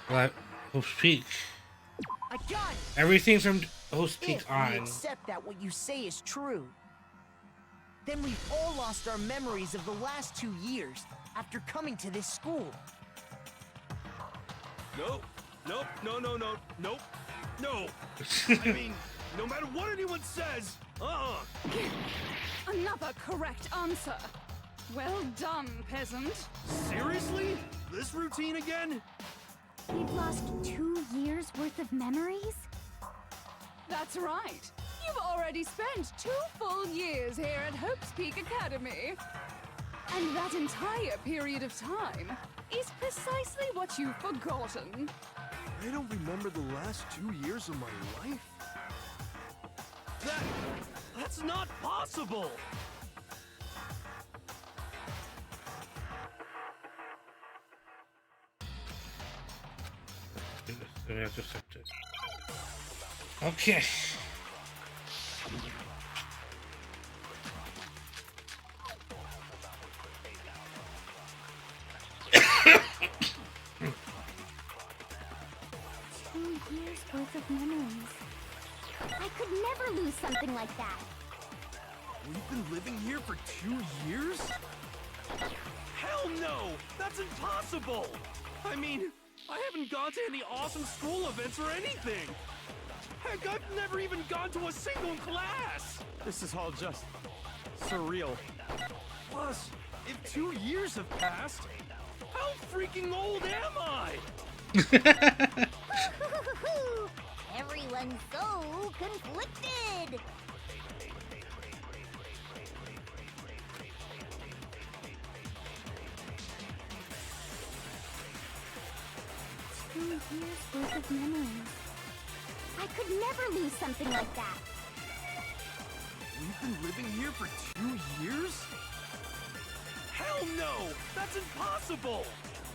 Like Hope's Peak. I got it. Everything from Hope's Peak If we on. accept that what you say is true, then we've all lost our memories of the last 2 years after coming to this school. Nope. Nope. No. No. I mean, no matter what anyone says, Another correct answer. Well done, peasant. Seriously? This routine again? We've lost 2 years worth of memories? That's right. You've already spent 2 full years here at Hope's Peak Academy. And that entire period of time is precisely what you've forgotten. I don't remember the last 2 years of my life. That's not possible! Okay. Worth of memories. I could never lose something like that. We've been living here for 2 years? Hell no! That's impossible! I mean, I haven't gone to any awesome school events or anything! Heck, I've never even gone to a single class! This is all just surreal. Plus, if 2 years have passed, how freaking old am I? Everyone's so conflicted. 2 years worth of memories. I could never lose something like that. We've been living here for 2 years? Hell no! That's impossible!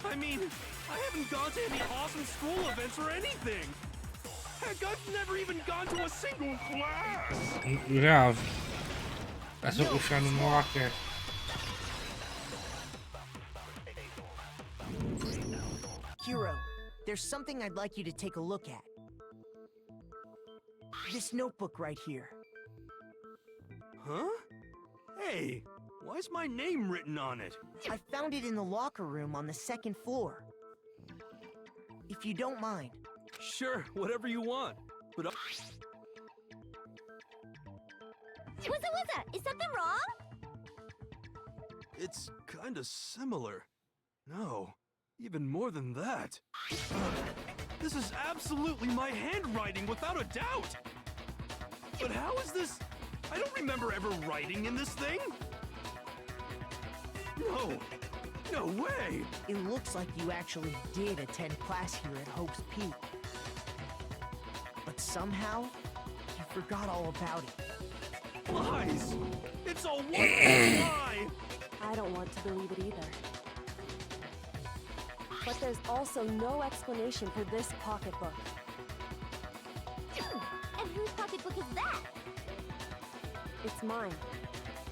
I mean, I haven't gone to any awesome school events or anything! Heck, I've never even gone to a single class! We have. That's what we found in the locker. Hero, there's something I'd like you to take a look at. This notebook right here. Huh? Hey, why's my name written on it? I found it in the locker room on the 2nd floor. If you don't mind. Sure, whatever you want. But Wuzza, is something wrong? it's kinda similar. No, even more than that. This is absolutely my handwriting, without a doubt! But how is this? I don't remember ever writing in this thing! No way! It looks like you actually did attend class here at Hope's Peak. But somehow, you forgot all about it. Lies! It's a one lie! I don't want to believe it either. But there's also no explanation for this pocketbook. And whose pocketbook is it's mine.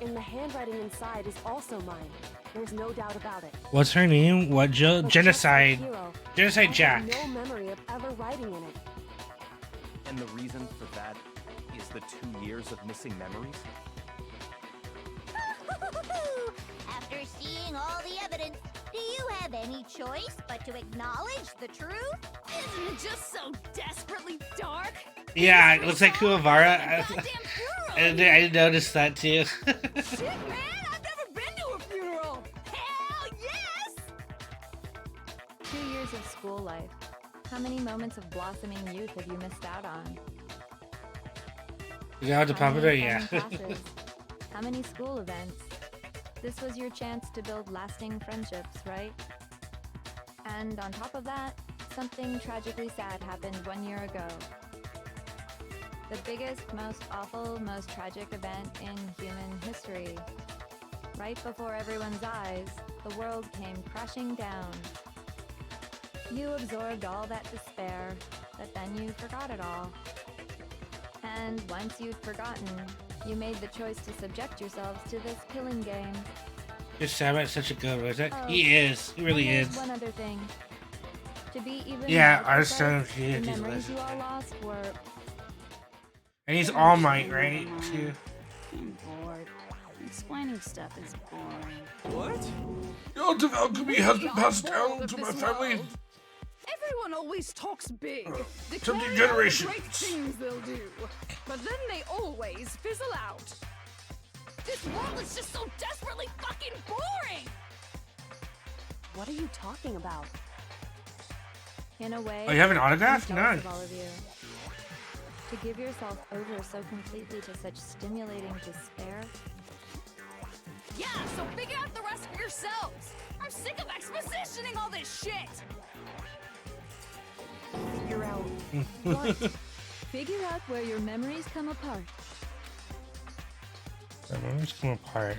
And the handwriting inside is also mine. There's no doubt about it. What's her name? What Jill? But Genocide. just like Hero, Genocide I Jack. have no memory of ever writing in it. And the reason for that is the 2 years of missing memories? After seeing all the evidence, do you have any choice but to acknowledge the truth? Isn't it just so desperately dark? Yeah, it looks like Kuwabara. I noticed that too. Shit, man! I've never been to a funeral! Hell yes! 2 years of school life. How many moments of blossoming youth have you missed out on? You got the How puppet, many yeah. fun classes? How many school events? This was your chance to build lasting friendships, right? And on top of that, something tragically sad happened 1 year ago. The biggest, most awful, most tragic event in human history. Right before everyone's eyes, the world came crashing down. You absorbed all that despair, but then you forgot it all. And once you've forgotten, you made the choice to subject yourselves to this killing game. Your Sabat's such a good wizard. Oh, He is. He really and is. there's one other thing. To be even Yeah, more our precise, son, the he's memories a you all lost were And he's All Might, right? Too. I'm bored. Explaining stuff is boring. What? The art of alchemy has been passed down to my family. Everyone always talks big, Something declaring all the generations. great things they'll do, but then they always fizzle out. This world is just so desperately fucking boring! What are you talking about? in a way. Oh, you have an autograph? I'm jealous Nice. of all of you. To give yourself over so completely to such stimulating despair. Yeah, so figure out the rest for yourselves! I'm sick of expositioning all this shit! Figure out What? Figure out where your memories come apart. My memories come apart.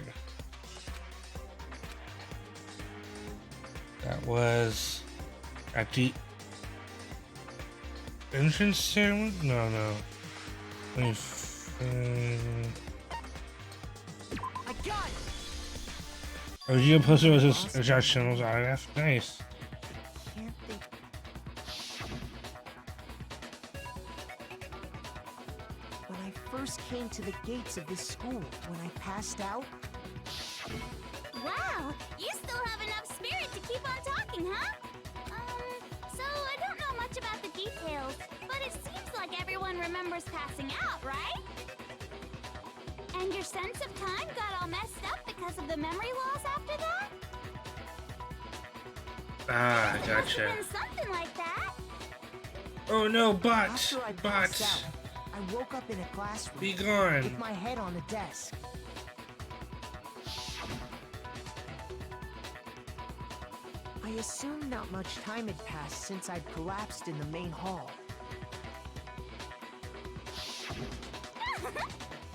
That was at the entrance ceremony? No. Let me I got it. Oh, you gonna post it as a Josh Channel's autograph? Nice. Can't think. When I first came to the gates of this school, when I passed out, Wow, you still have enough spirit to keep on talking, huh? So I don't know much about the details, but it seems like everyone remembers passing out, right? And your sense of time got all messed up because of the memory loss after that? Ah, Must gotcha. have been something like that. Oh no, but after I passed out, I woke up in a classroom Be gone. with my head on a desk. I assumed not much time had passed since I'd collapsed in the main hall.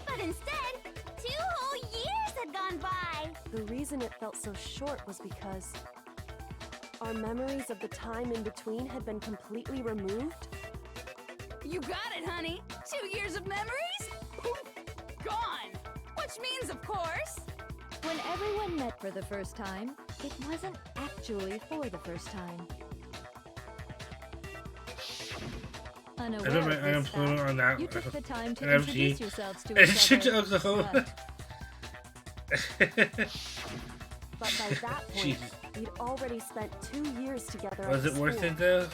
But instead, 2 whole years had gone by. The reason it felt so short was because our memories of the time in between had been completely removed. You got it, honey! 2 years of memories? Poof! Gone! Which means, of course... When everyone met for the first time, it wasn't actually for the first time. Unaware of I this uploaded fact, on that you took the time to NFT. introduce yourselves to And each shit to other. Oklahoma. But by that point, Jeez. we'd already spent 2 years together. Was at it worth school. it though?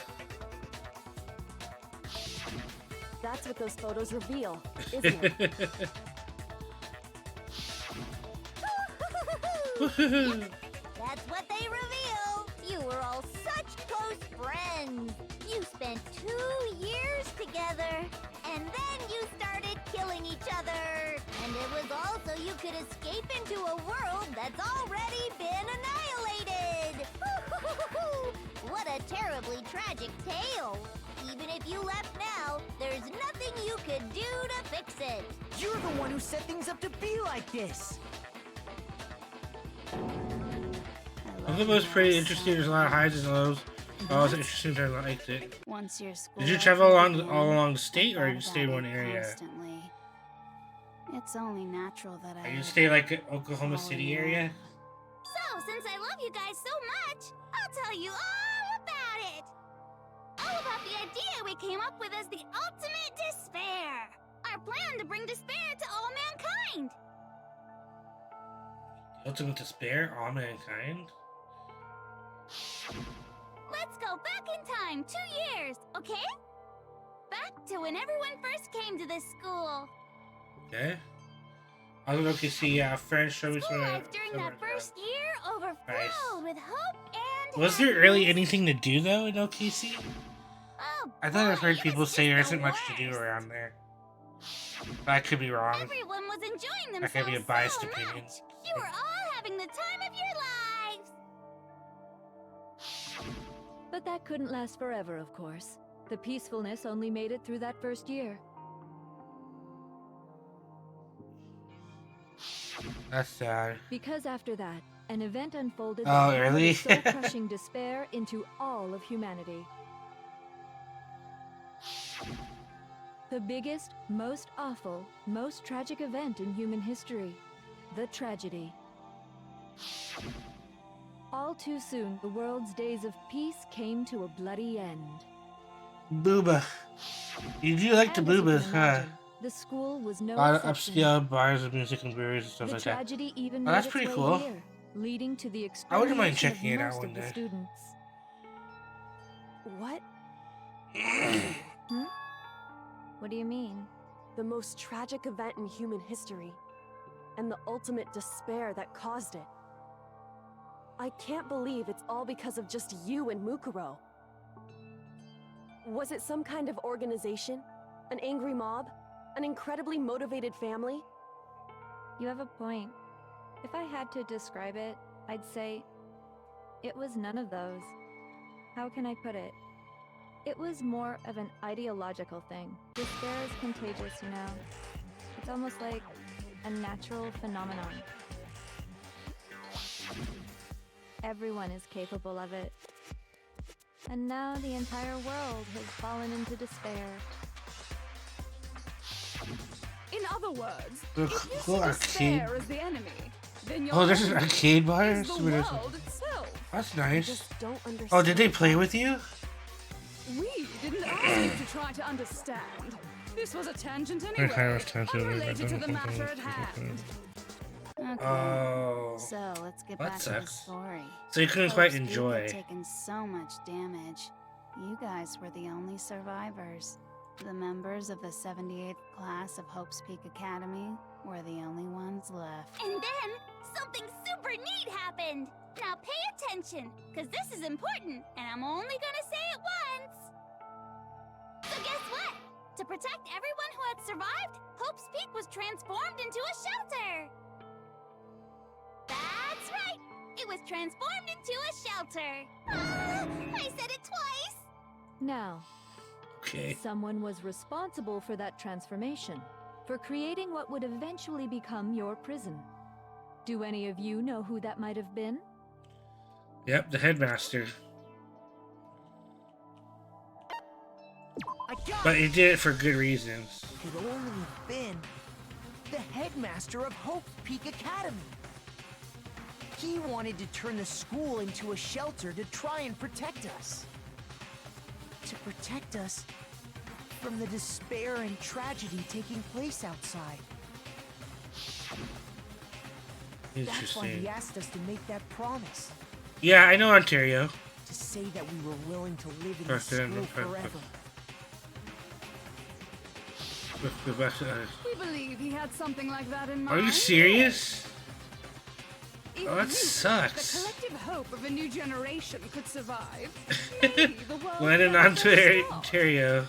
That's what those photos reveal, isn't it? That's what they reveal. You were all such close friends. You spent 2 years together, and then you started killing each other. And it was all so you could escape into a world that's already been annihilated. What a terribly tragic tale. Even if you left now, there's nothing you could do to fix it. You're the one who set things up to be like this. I thought it was pretty interesting. There's a lot of highs and lows. Oh, it was interesting. I liked it. Once your school Did you life travel began, all along the state, or I you thought stayed in about one it area? constantly. It's only natural that Are you stay like Oklahoma City area? So, since I love you guys so much, I'll tell you all about it. All about the idea we came up with as the ultimate despair. Our plan to bring despair to all mankind. Ultimate despair, all mankind? Let's go back in time 2 years, okay? Back to when everyone first came to this school. Okay. I don't know if you see friends show me School some life during that first year overflowed with hope and Was there really anything to do though in OKC? Oh, I thought I've heard people say there isn't much to do around there. But I could be wrong. everyone was enjoying That could be a themselves biased so opinion. much. You were all having the time of your lives. But that couldn't last forever, of course. The peacefulness only made it through that first year. That's sad. Because after that, an event unfolded Oh, that really? soul-crushing despair into all of humanity. The biggest, most awful, most tragic event in human history. The tragedy. All too soon, the world's days of peace came to a bloody end. Booba. You do like the And as you can boobas, huh? imagine, the school was no A lot of exception. upscale bars of music and breweries and stuff The like that. tragedy even Oh, made that's its pretty way cool. here, leading to the I wouldn't mind extermination checking it of out most one of the day. students. What? Hmm? What do you mean? The most tragic event in human history, and the ultimate despair that caused it. I can't believe it's all because of just you and Mukuro. Was it some kind of organization? An angry mob? An incredibly motivated family? You have a point. If I had to describe it, I'd say it was none of those. How can I put it? It was more of an ideological thing. Despair is contagious, you know. It's almost like a natural phenomenon. Everyone is capable of it. And now the entire world has fallen into despair. In other words, Ugh, if you cool see arcade. despair as the enemy, then your Oh, there's an enemy arcade bar? is the What is it? world itself. That's nice. Don't understand. Oh, did they play with you? We didn't ask you to try to understand. This was a tangent Okay, anyway, it's tangent, unrelated to the matter at hand. Okay. Oh. So let's get That back to the sucks. story. So you couldn't quite Hope's Peak enjoy. had taken so much damage. You guys were the only survivors. The members of the 78th class of Hope's Peak Academy were the only ones left. And then, something super neat happened. Now pay attention, because this is important, and I'm only gonna say it once. So guess what? To protect everyone who had survived, Hope's Peak was transformed into a shelter. That's right. It was transformed into a shelter. Ah, I said it twice. Now, Okay. someone was responsible for that transformation, for creating what would eventually become your prison. Do any of you know who that might have been? Yep, the headmaster. I got But he did it for good reasons. Could only have been the headmaster of Hope Peak Academy. He wanted to turn the school into a shelter to try and protect us. To protect us from the despair and tragedy taking place outside. That's why he Interesting. asked us to make that promise. Yeah, I know Ontario. To say that we were willing to live in the school forever. We believe he had something like that in Are mind. you serious? If Oh, that you, sucks. the collective hope of a new generation, could survive, maybe the world Landed would on never stop. Ontario.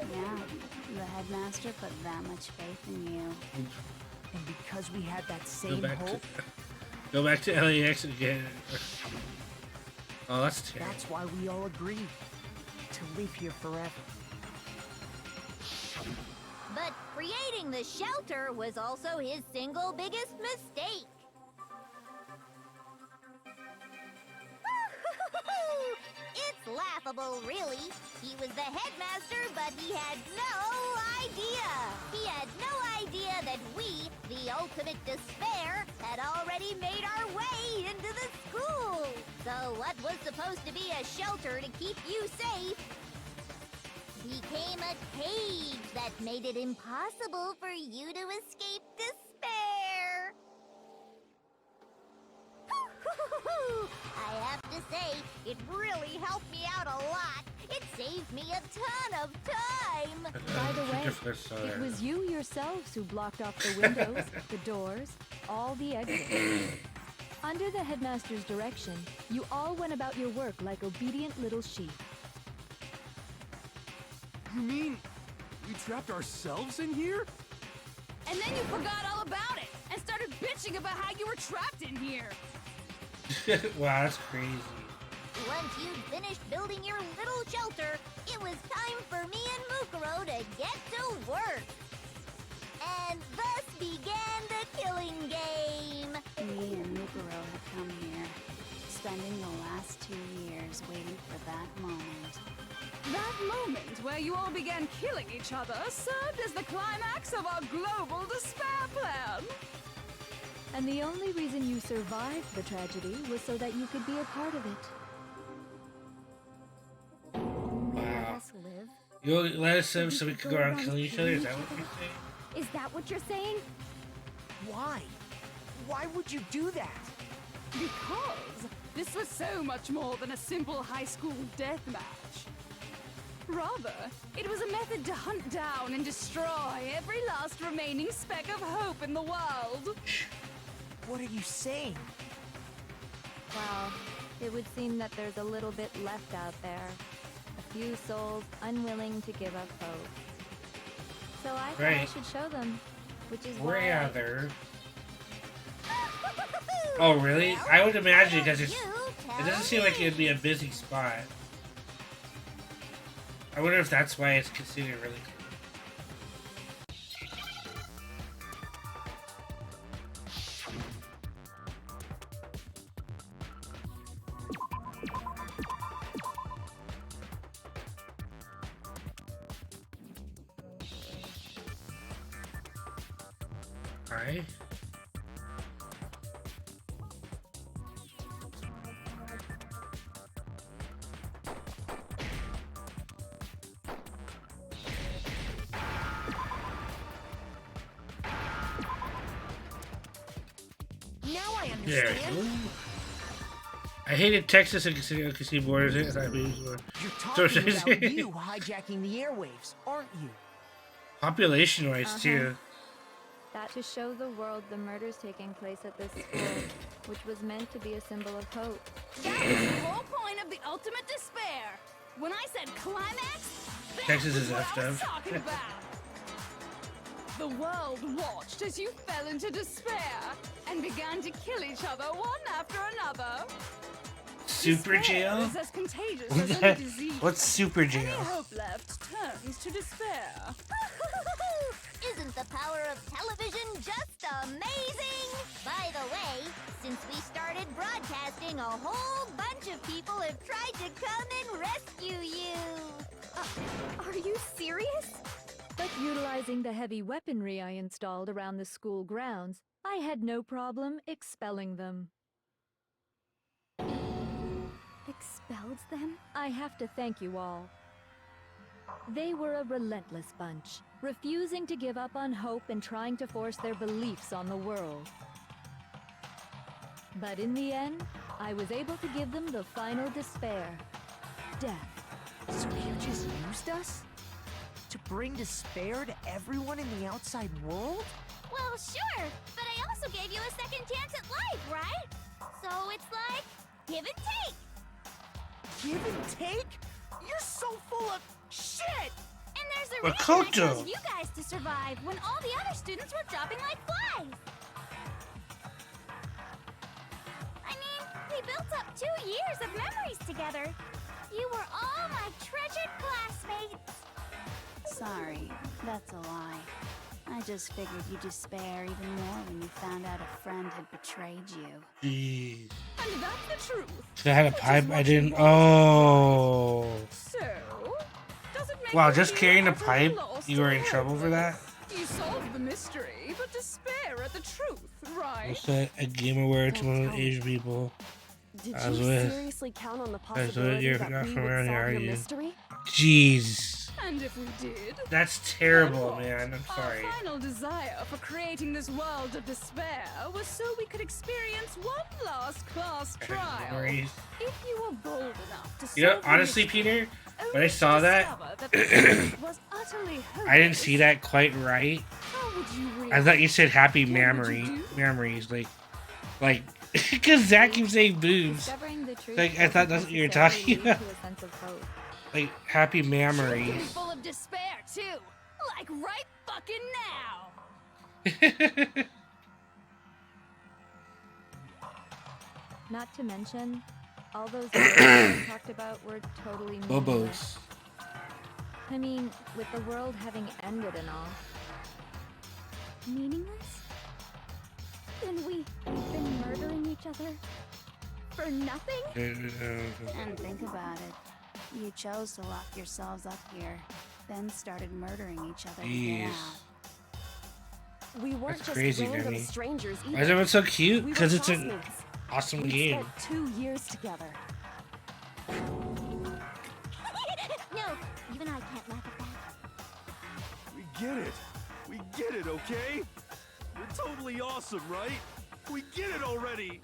Yeah, the headmaster put that much faith in you. And because we had that Go same back to hope, go back to LAX again. Oh, that's terrible. that's why we all agreed to live here forever. But creating the shelter was also his single biggest mistake. It's laughable, really. He was the headmaster, but he had no idea. He had no idea that we, the ultimate despair, had already made our way into the school. So what was supposed to be a shelter to keep you safe became a cage that made it impossible for you to escape despair. I have to say, it really helped me out a lot. It saved me a ton of time. By the way, it was you yourselves who blocked off the windows, the doors, all the exits. Under the headmaster's direction, you all went about your work like obedient little sheep. You mean we trapped ourselves in here? And then you forgot all about it and started bitching about how you were trapped in here. Wow, that's crazy. Once you'd finished building your little shelter, it was time for me and Mukuro to get to work. And thus began the killing game. Me and Mukuro have come here, spending the last 2 years waiting for that moment. That moment where you all began killing each other served as the climax of our global despair plan. And the only reason you survived the tragedy was so that you could be a part of it. Let us live. You'll let us live so we could go around killing each other? Is that what you're saying? Is that what you're saying? Why? Why would you do that? Because this was so much more than a simple high school death match. Rather, it was a method to hunt down and destroy every last remaining speck of hope in the world. What are you saying? Well, it would seem that there's a little bit left out there. A few souls unwilling to give up hope. So I thought I should show them, which is why Rather. Oh, really? I would imagine because it doesn't seem like it'd be a busy spot. I wonder if that's why it's considered really cool. Hi. Now I understand. Yeah. I hated Texas and Casino Borders. You're talking about you hijacking the airwaves, aren't you? Population-wise, too. that to show the world the murders taking place at this school, which was meant to be a symbol of hope. That was the whole point of the ultimate despair. When I said climax, Texas is what I was effed talking up. about. The world watched as you fell into despair and began to kill each other one after another. Super Despair jail? is as contagious as any disease. What's super jail? Any hope left turns to despair. Isn't the power of television just amazing? By the way, since we started broadcasting, a whole bunch of people have tried to come and rescue you. Are you serious? But utilizing the heavy weaponry I installed around the school grounds, I had no problem expelling them. Expelled them? I have to thank you all. They were a relentless bunch, refusing to give up on hope and trying to force their beliefs on the world. But in the end, I was able to give them the final despair. Death. So you just used us? To bring despair to everyone in the outside world? Well, sure, but I also gave you a second chance at life, right? So it's like, give and take. Give and take? You're so full of shit! And there's a Well, reason I Koto. chose you guys to survive when all the other students were dropping like flies. I mean, we built up 2 years of memories together. You were all my treasured classmates. Sorry, that's a lie. I just figured you'd despair even more when you found out a friend had betrayed you. Jeez. And that's the truth. If I had a pipe, I didn't. Oh. So, does it make Wow, you just feel carrying a utterly pipe, lost you were in and trouble for that? You solved the mystery, but despair at the truth, right? What's that? A Game Award to one of the Asian people. Did I was you with. seriously count on the I was with. possibility You're that not we from would around here, solve are your you? mystery? Jeez. And if we did, That's terrible, man. I'm our sorry. final desire for creating this world of despair was so we could experience one last class trial. Memories. If you were bold enough to You know, solve the honestly, mystery, Peter, when I saw that, was utterly I didn't see that quite right. How would you I thought you said happy memories, because Zach keeps saying boobs. Discovering the truth Like, I thought that's what you were talking doesn't necessarily lead about. to a sense of hope. Like, happy You're memories. full of despair too, like right fucking now. Not to mention, all those words we talked about were totally meaningless. Bobos. I mean, with the world having ended and all. Meaningless? Then we've been murdering each other for nothing? And think about it. You chose to lock yourselves up here, then started murdering each other to get Jeez. out. We weren't That's just crazy, random Demi. strangers either. Why is everyone so cute? We were Because it's an classmates. awesome We game. spent 2 years together. No, even I can't laugh at that. We get it. We get it, okay? We're totally awesome, right? We get it already.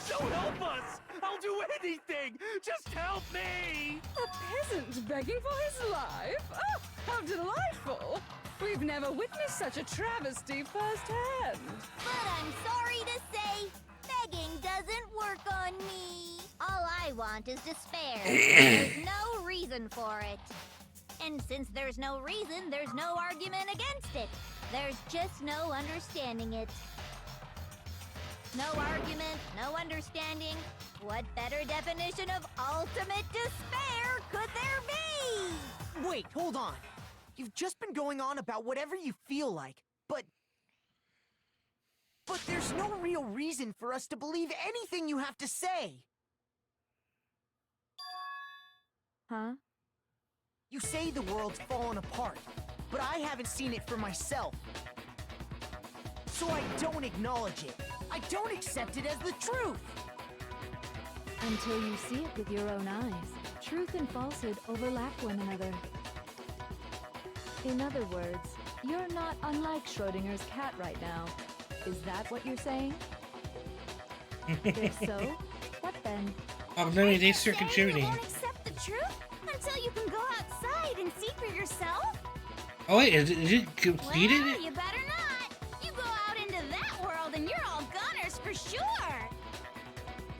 So help us! I'll do anything! Just help me! A peasant begging for his life? Oh, how delightful! We've never witnessed such a travesty firsthand. But I'm sorry to say, begging doesn't work on me. All I want is despair. There's no reason for it. And since there's no reason, there's no argument against it. There's just no understanding it. No argument, no understanding. What better definition of ultimate despair could there be? Wait, hold on. You've just been going on about whatever you feel like, but there's no real reason for us to believe anything you have to say. Huh? You say the world's fallen apart, but I haven't seen it for myself. So I don't acknowledge it. I don't accept it as the truth. Until you see it with your own eyes, truth and falsehood overlap one another. In other words, you're not unlike Schrodinger's cat right now. Is that what you're saying? If so, what then? Oh, no, thanks for contributing. You won't accept the truth until you can go outside and see for yourself? Oh, wait, is it completed? Well, you better not. You go out into that world and you're all gunners for sure.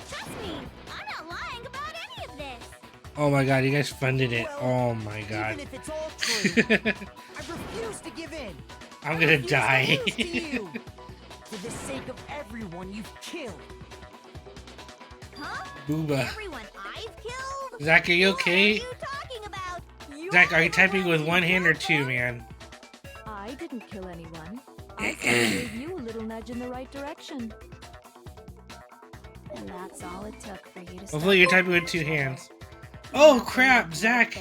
Trust me, I'm not lying about any of this. Oh my god, you guys funded it. Oh my god. Even if it's all true, I refuse to give in. I'm gonna die. I refuse to lose to you. For the sake of everyone you've killed. Huh? Booba. Everyone I've killed? Zach, are you okay? What are you talking about? Zach, are you typing with one hand or two, man? I didn't kill anyone. I just gave you a little nudge in the right direction. And that's all it took for you to Hopefully you're typing with two hands. Oh crap, Zach!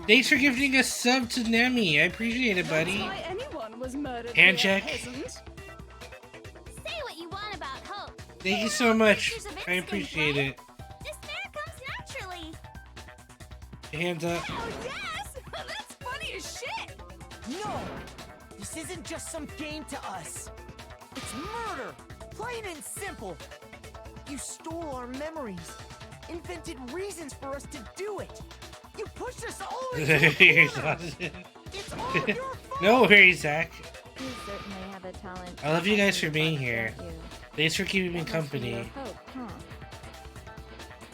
Thanks for gifting a sub to Nemi. I appreciate it, buddy. That's why anyone was murdered Hand here, check. peasant. Say what you want about hope. Thank you so much. I appreciate it. Despair comes naturally. Hands up. Oh, yes! That's funny as shit! No! This isn't just some game to us. It's murder! Plain and simple! You stole our memories, invented reasons for us to do it. You pushed us all into a corner. It's all your fault! No worries, Zach. You certainly have a talent. I love you guys for being don't here. you? Thanks for keeping me That must be your company. hope, huh?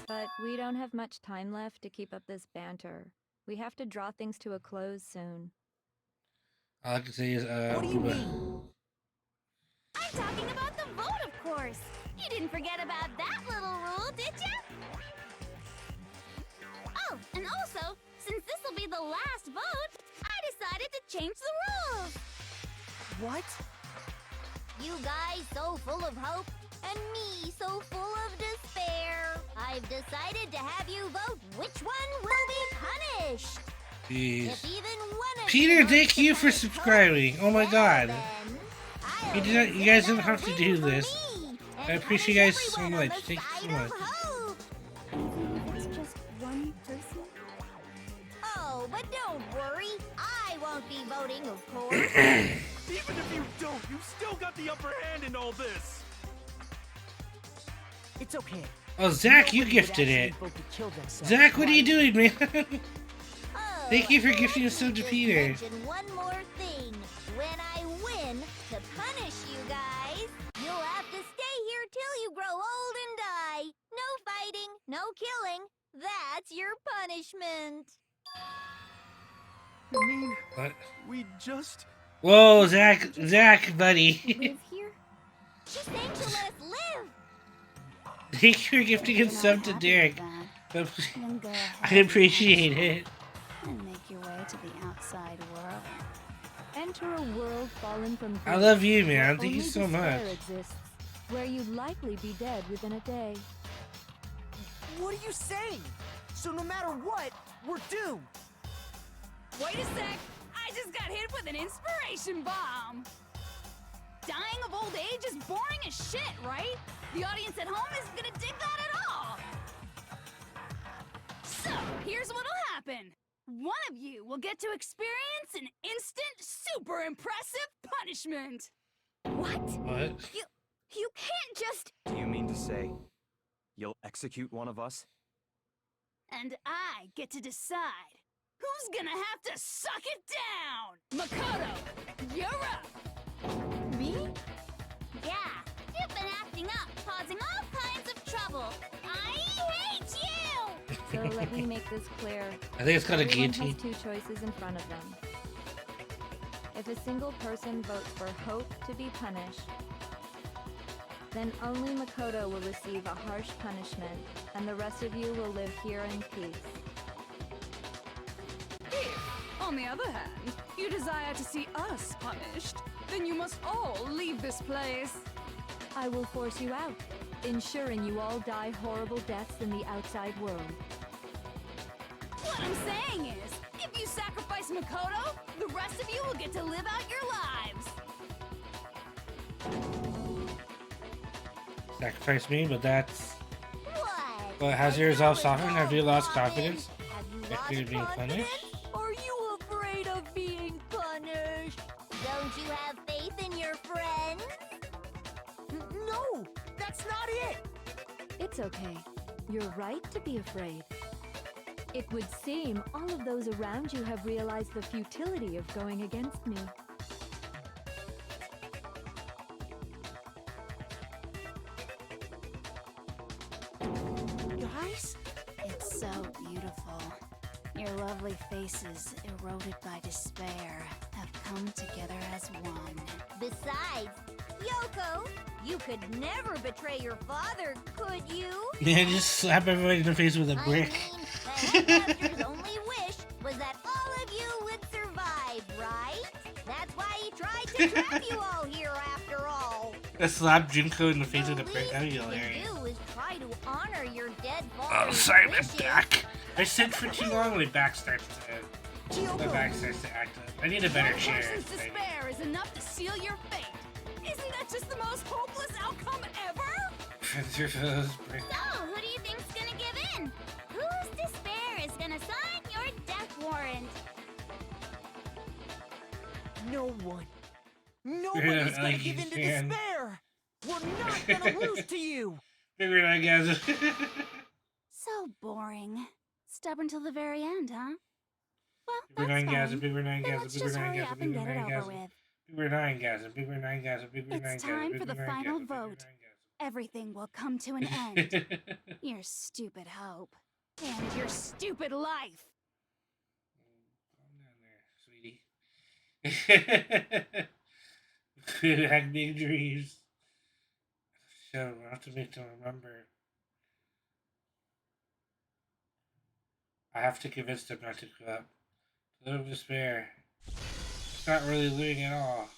But we don't have much time left to keep up this banter. We have to draw things to a close soon. All I can say is, What do you Booba. mean? I'm talking about the vote, of course. You didn't forget about that little rule, did you? Oh, and also, since this will be the last vote, I decided to change the rules. What? You guys so full of hope, and me so full of despair. I've decided to have you vote which one will be punished. Jeez. Peter, thank you for subscribing. Oh my god. You guys didn't have to do this. I appreciate you guys so much. Thank you so much. It's just one person. Oh, but don't worry. I won't be voting, of course. Even if you don't, you still got the upper hand in all this. It's okay. Oh, Zach, you gifted it. Zach, what are you doing, man? Thank you for gifting a sub to Peter. Mention one more thing. When I win, to punish you guys, you'll have to stay here till you grow old and die. No fighting, no killing. That's your punishment. I mean, What? we just... Whoa, Zach, buddy. Live here? She's saying to let us live. Thank you for gifting a sub to Derek. Then go I appreciate it. and make your way to the outside world. Enter a world fallen from I grace, love you, man. where Thank you only so despair much. exists, where you'd likely be dead within a day. What are you saying? So no matter what, we're doomed. Wait a sec. I just got hit with an inspiration bomb. Dying of old age is boring as shit, right? The audience at home isn't gonna dig that at all. So, here's what'll happen. One of you will get to experience an instant, super impressive punishment. What? What? You can't just... Do you mean to say you'll execute one of us? And I get to decide who's gonna have to suck it down. Makoto, you're up. Me? Yeah, you've been acting up, causing all kinds of trouble. I hate you! So let me make this clear. I think it's called a Everyone guillotine. has two choices in front of them. If a single person votes for Hope to be punished, then only Makoto will receive a harsh punishment, and the rest of you will live here in peace. If, on the other hand, you desire to see us punished, then you must all leave this place. I will force you out, ensuring you all die horrible deaths in the outside world. What I'm saying is, if you sacrifice Makoto, the rest of you will get to live out your lives. Sacrifice me, but that's... What? Well, has your resolve softened? Have you lost confidence? Have you If you're being lost confidence? punished? Are you afraid of being punished? Don't you have faith in your friends? No, that's not it. It's okay. You're right to be afraid. It would seem all of those around you have realized the futility of going against me. Guys? It's so beautiful. Your lovely faces, eroded by despair, have come together as one. Besides, Yoko, you could never betray your father, could you? Man, just slap everybody in the face with a brick. I mean, the headmaster's only wish was that all of you would survive, right? That's why he tried to trap you all here after all. I slap Junko in the face with a brick. That'd be What hilarious. you do is try to honor your dead Oh, father's sorry, my wishes. back. I sit for too long, my back starts to... My back starts to act up. I need a better One chair. person's despair is enough to seal your fate. Isn't that just the most hopeless outcome ever? So, who do you think's gonna give in? Whose despair is gonna sign your death warrant? No one. Yeah, Nobody's gonna like give you in to can. despair. We're not gonna lose to you. Figure it out, guys. So boring. Stubborn till the very end, huh? Well, Bigger that's 9 gas, fine. bigger 9 Then gas, let's bigger just 9 hurry gas, up and bigger get it 9 gas. over with. Bigger 9 gas, bigger 9 gas, bigger 9 gas. It's time for the final vote. Everything will come to an end. Your stupid hope. And your stupid life. Sweetie. Had big dreams. So I have to make them remember. I have to convince them not to give up. A little despair. It's not really living at all.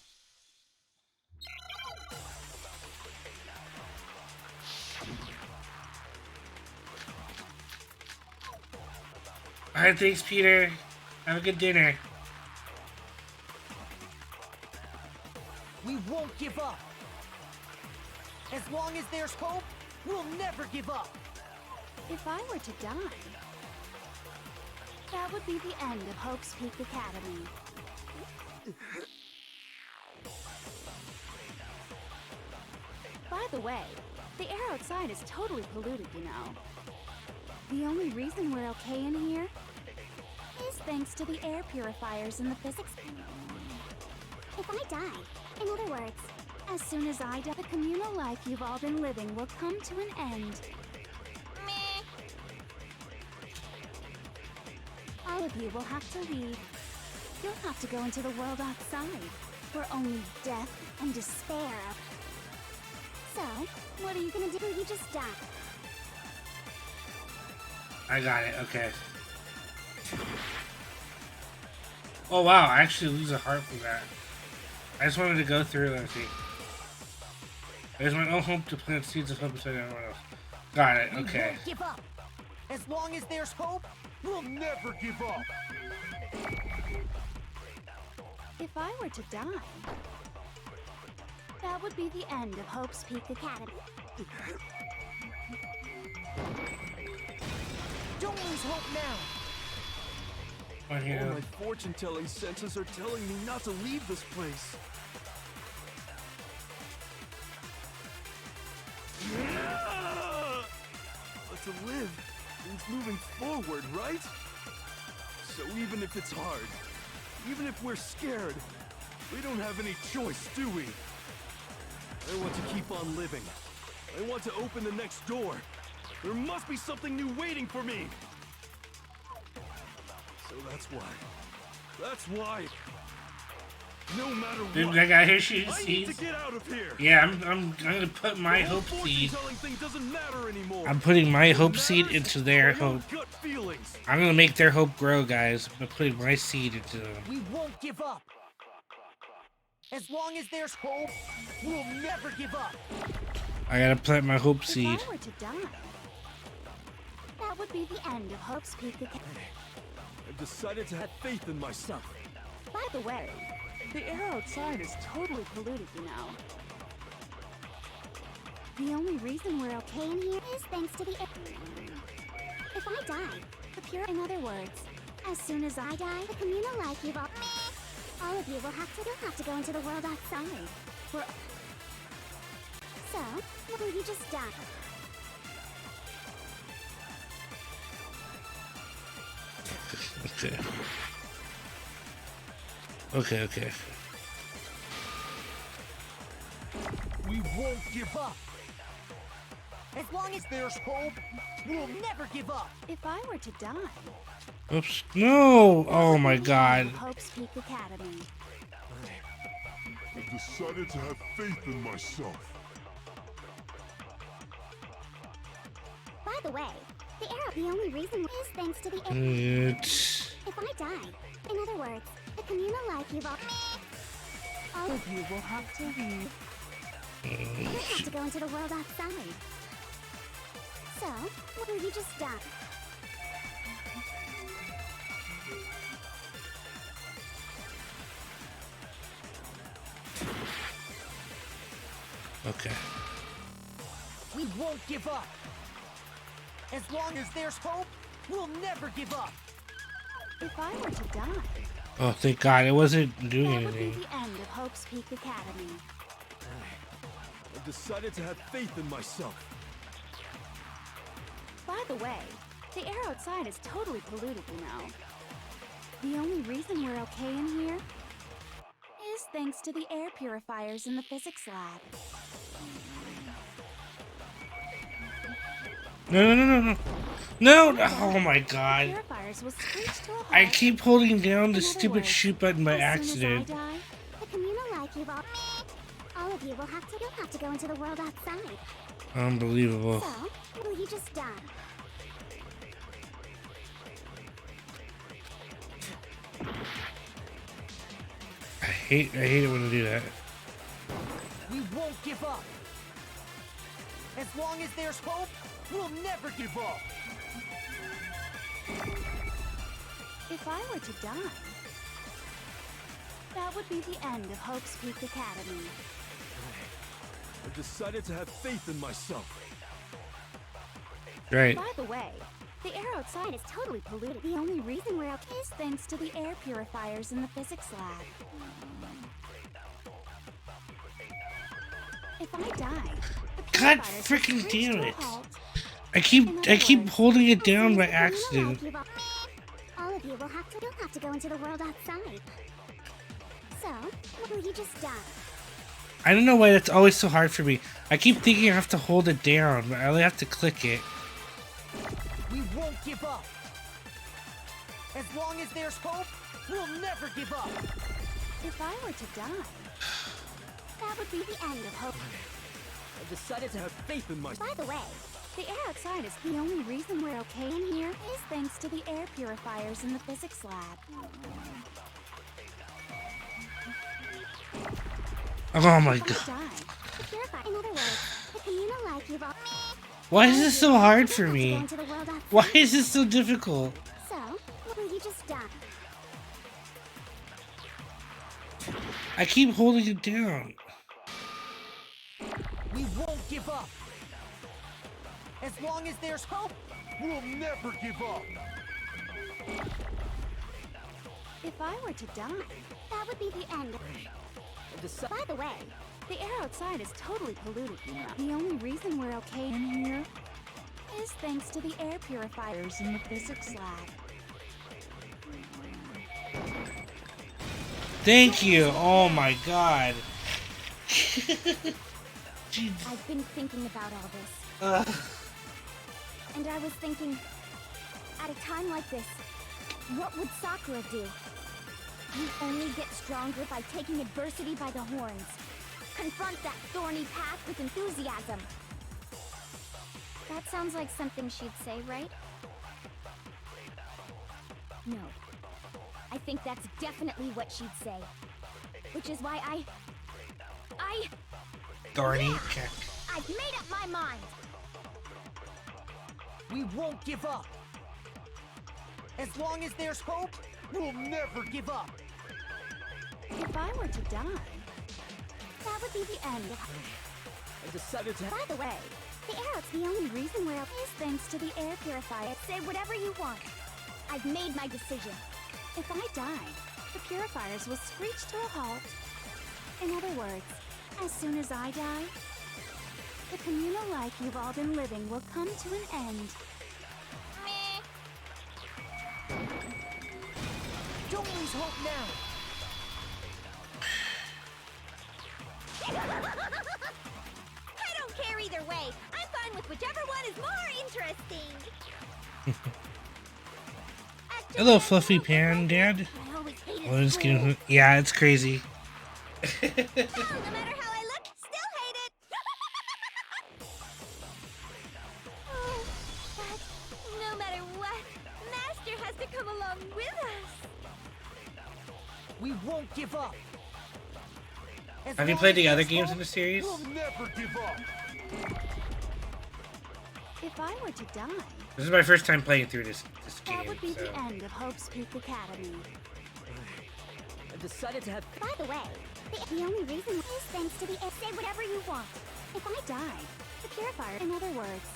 Alright, thanks, Peter. Have a good dinner. We won't give up. As long as there's hope, we'll never give up. If I were to die, that would be the end of Hope's Peak Academy. By the way, the air outside is totally polluted, you know. The only reason we're okay in here is thanks to the air purifiers in the physics. If I die, in other words, As soon as I die, the communal life you've all been living will come to an end. meh. All of you will have to leave. You'll have to go into the world outside, where only death and despair. So, what are you gonna do when you just die? I got it, okay. Oh wow, I actually lose a heart from that. I just wanted to go through and see. There's my own hope to plant seeds of hope inside everyone else. Got it, We okay. won't give up. As long as there's hope, we'll never give up. If I were to die, that would be the end of Hope's Peak Academy. Don't lose hope now. Oh, yeah. All my fortune-telling senses are telling me not to leave this place. But to live means moving forward, right? So even if it's hard, even if we're scared, we don't have any choice, do we? I want to keep on living. I want to open the next door. There must be something new waiting for me. So that's why. That's why. No matter Dude, what, that guy here shooting I need to seeds. get out of here. Yeah, I'm gonna put my The whole hope seed. fortune-telling thing doesn't matter anymore. I'm putting my What hope seed matters into are their my own hope. gut feelings. I'm gonna make their hope grow, guys. I'm putting my seed into them. We won't give up. As long as there's hope, we'll never give up. I gotta plant my hope seed. If I were to die, that would be the end of Hope's Peak Academy. I've decided to have faith in myself. By the way, the air outside is totally polluted, you know. The only reason we're okay in here Is thanks to the air. If I die, the pure, in other words, as soon as I die, the communal life you've all meh. All of you will have to go into the world outside. we're So, will you just die? Okay. Okay. We won't give up. As long as there's hope, we'll never give up. if I were to die, Oops. No! that Oh would my be the god. end of Hope's Peak Academy. I've decided to have faith in myself. By the way, the only reason is thanks to the air. It's... If I die, in other words, the communal life you've all meh. All of you will have to leave. You'll have to go into the world outside. So, will you just die? Okay. We won't give up. As long as there's hope, we'll never give up. If I were to die, Oh, thank god. It wasn't doing that would be anything. the end of Hope's Peak Academy. I've decided to have faith in myself. By the way, the air outside is totally polluted, you know. The only reason we're okay in here is thanks to the air purifiers in the physics lab. No. Oh my god. Purifiers will screech to a halt. I keep holding down the In other stupid words, shoot button by as soon accident. as I die, the communal life you've all meh. All of you will have to go into the world outside. Unbelievable. So, will you just die? I hate it when I do that. We won't give up. As long as there's hope, we'll never give up. If I were to die, that would be the end of Hope's Peak Academy. I've decided to have faith in myself. Right. By the way, the air outside is totally polluted. The only reason we're okay is thanks to the air purifiers in the physics lab. If I die, the God purifiers freaking will screech damn to a it. halt. I keep holding it down by accident. All of you will have to. You'll have to go into the world outside. So, will you just die? I don't know why that's always so hard for me. I keep thinking I have to hold it down, but I only have to click it. We won't give up. As long as there's hope, we'll never give up. If I were to die, that would be the end of Hope. I've decided to have faith in myself. By the way, the air outside is the only reason we're okay in here is thanks to the air purifiers in the physics lab. Oh my god. In other words, the communal life you've all... Why is this so hard for me? Why is this so difficult? So, will you just die? I keep holding it down. We won't give up. As long as there's hope, we'll never give up. If I were to die, that would be the end. By the way, the air outside is totally polluted, you know. The only reason we're okay in here is thanks to the air purifiers in the physics lab. Thank you. Oh my god. I've been thinking about all this. And I was thinking, at a time like this, what would Sakura do? You only get stronger by taking adversity by the horns. Confront that thorny path with enthusiasm. That sounds like something she'd say, right? No. I think that's definitely what she'd say. Which is why I... Thorny check. I've made up my mind! we won't give up. As long as there's hope, we'll never give up. If I were to die, that would be the end of... I decided to... By the way, the air's the only reason we're... is thanks to the air purifier. Say whatever you want. I've made my decision. If I die, the purifiers will screech to a halt. In other words, as soon as I die, the communal life you've all been living will come to an end. Don't lose hope now. I don't care either way. I'm fine with whichever one is more interesting. Hello, Fluffy Pan Dad. Oh, just kidding. Yeah, it's crazy. No matter how I look, still hate it. Oh, but no matter what, Master has to come along with us. We won't give up. Have you played the other games in the series? We'll never give up. If I were to die, This is my first time playing through this game. that would be So. the end of Hope's Peak Academy. I decided to have... By the way, the only reason is thanks to the air. Say whatever you want. If I die, the purifier... In other words,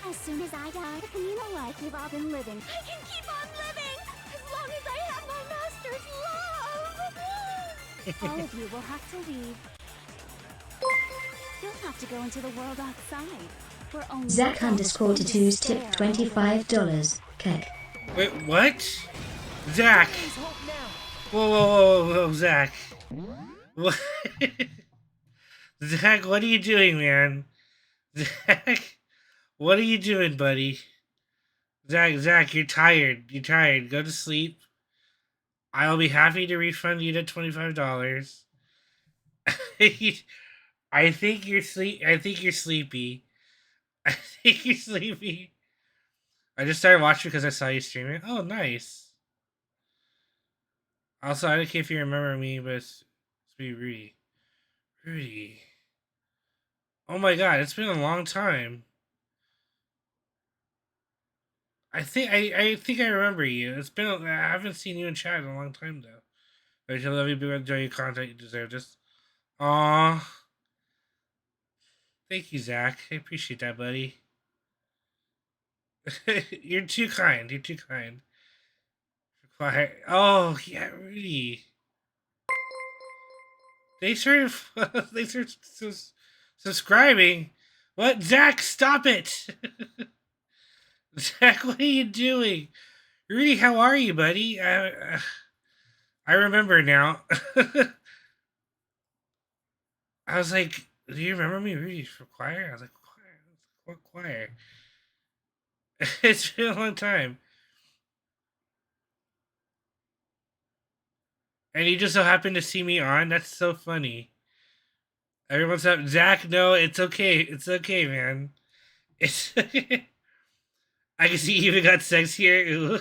as soon as I die, the communal life you've all been living... I can keep on living as long as I have my master's love. all of you will have to leave. You'll have to go into the world outside. Where only Zach underscore tattoos tip $25. Keck. Wait, what? Zach! Whoa, Zach. What? Zach, what are you doing, man? Zach, what are you doing, buddy? Zach, you're tired. You're tired. Go to sleep. I'll be happy to refund you the $25. I think you're sleepy. I think you're sleepy. I just started watching because I saw you streaming. Oh, nice. Also, I don't care if you remember me, but it's me, Rudy. Rudy. Oh my god, it's been a long time. I think I remember you. It's been I haven't seen you in chat in a long time though. I love you, enjoy your content. You deserve this. Aww. Thank you, Zach. I appreciate that, buddy. You're too kind. You're too kind. Oh yeah, Rudy. They started. They started subscribing. What, Zach? Stop it, Zach. What are you doing, Rudy? How are you, buddy? I remember now. I was like, do you remember me, Rudy, from choir? I was like, choir? What choir? It's been a long time. And you just so happened to see me on? That's so funny. Everyone's up. Zach, no, it's okay. It's okay, man. It's I can see you even got sex here. Ooh.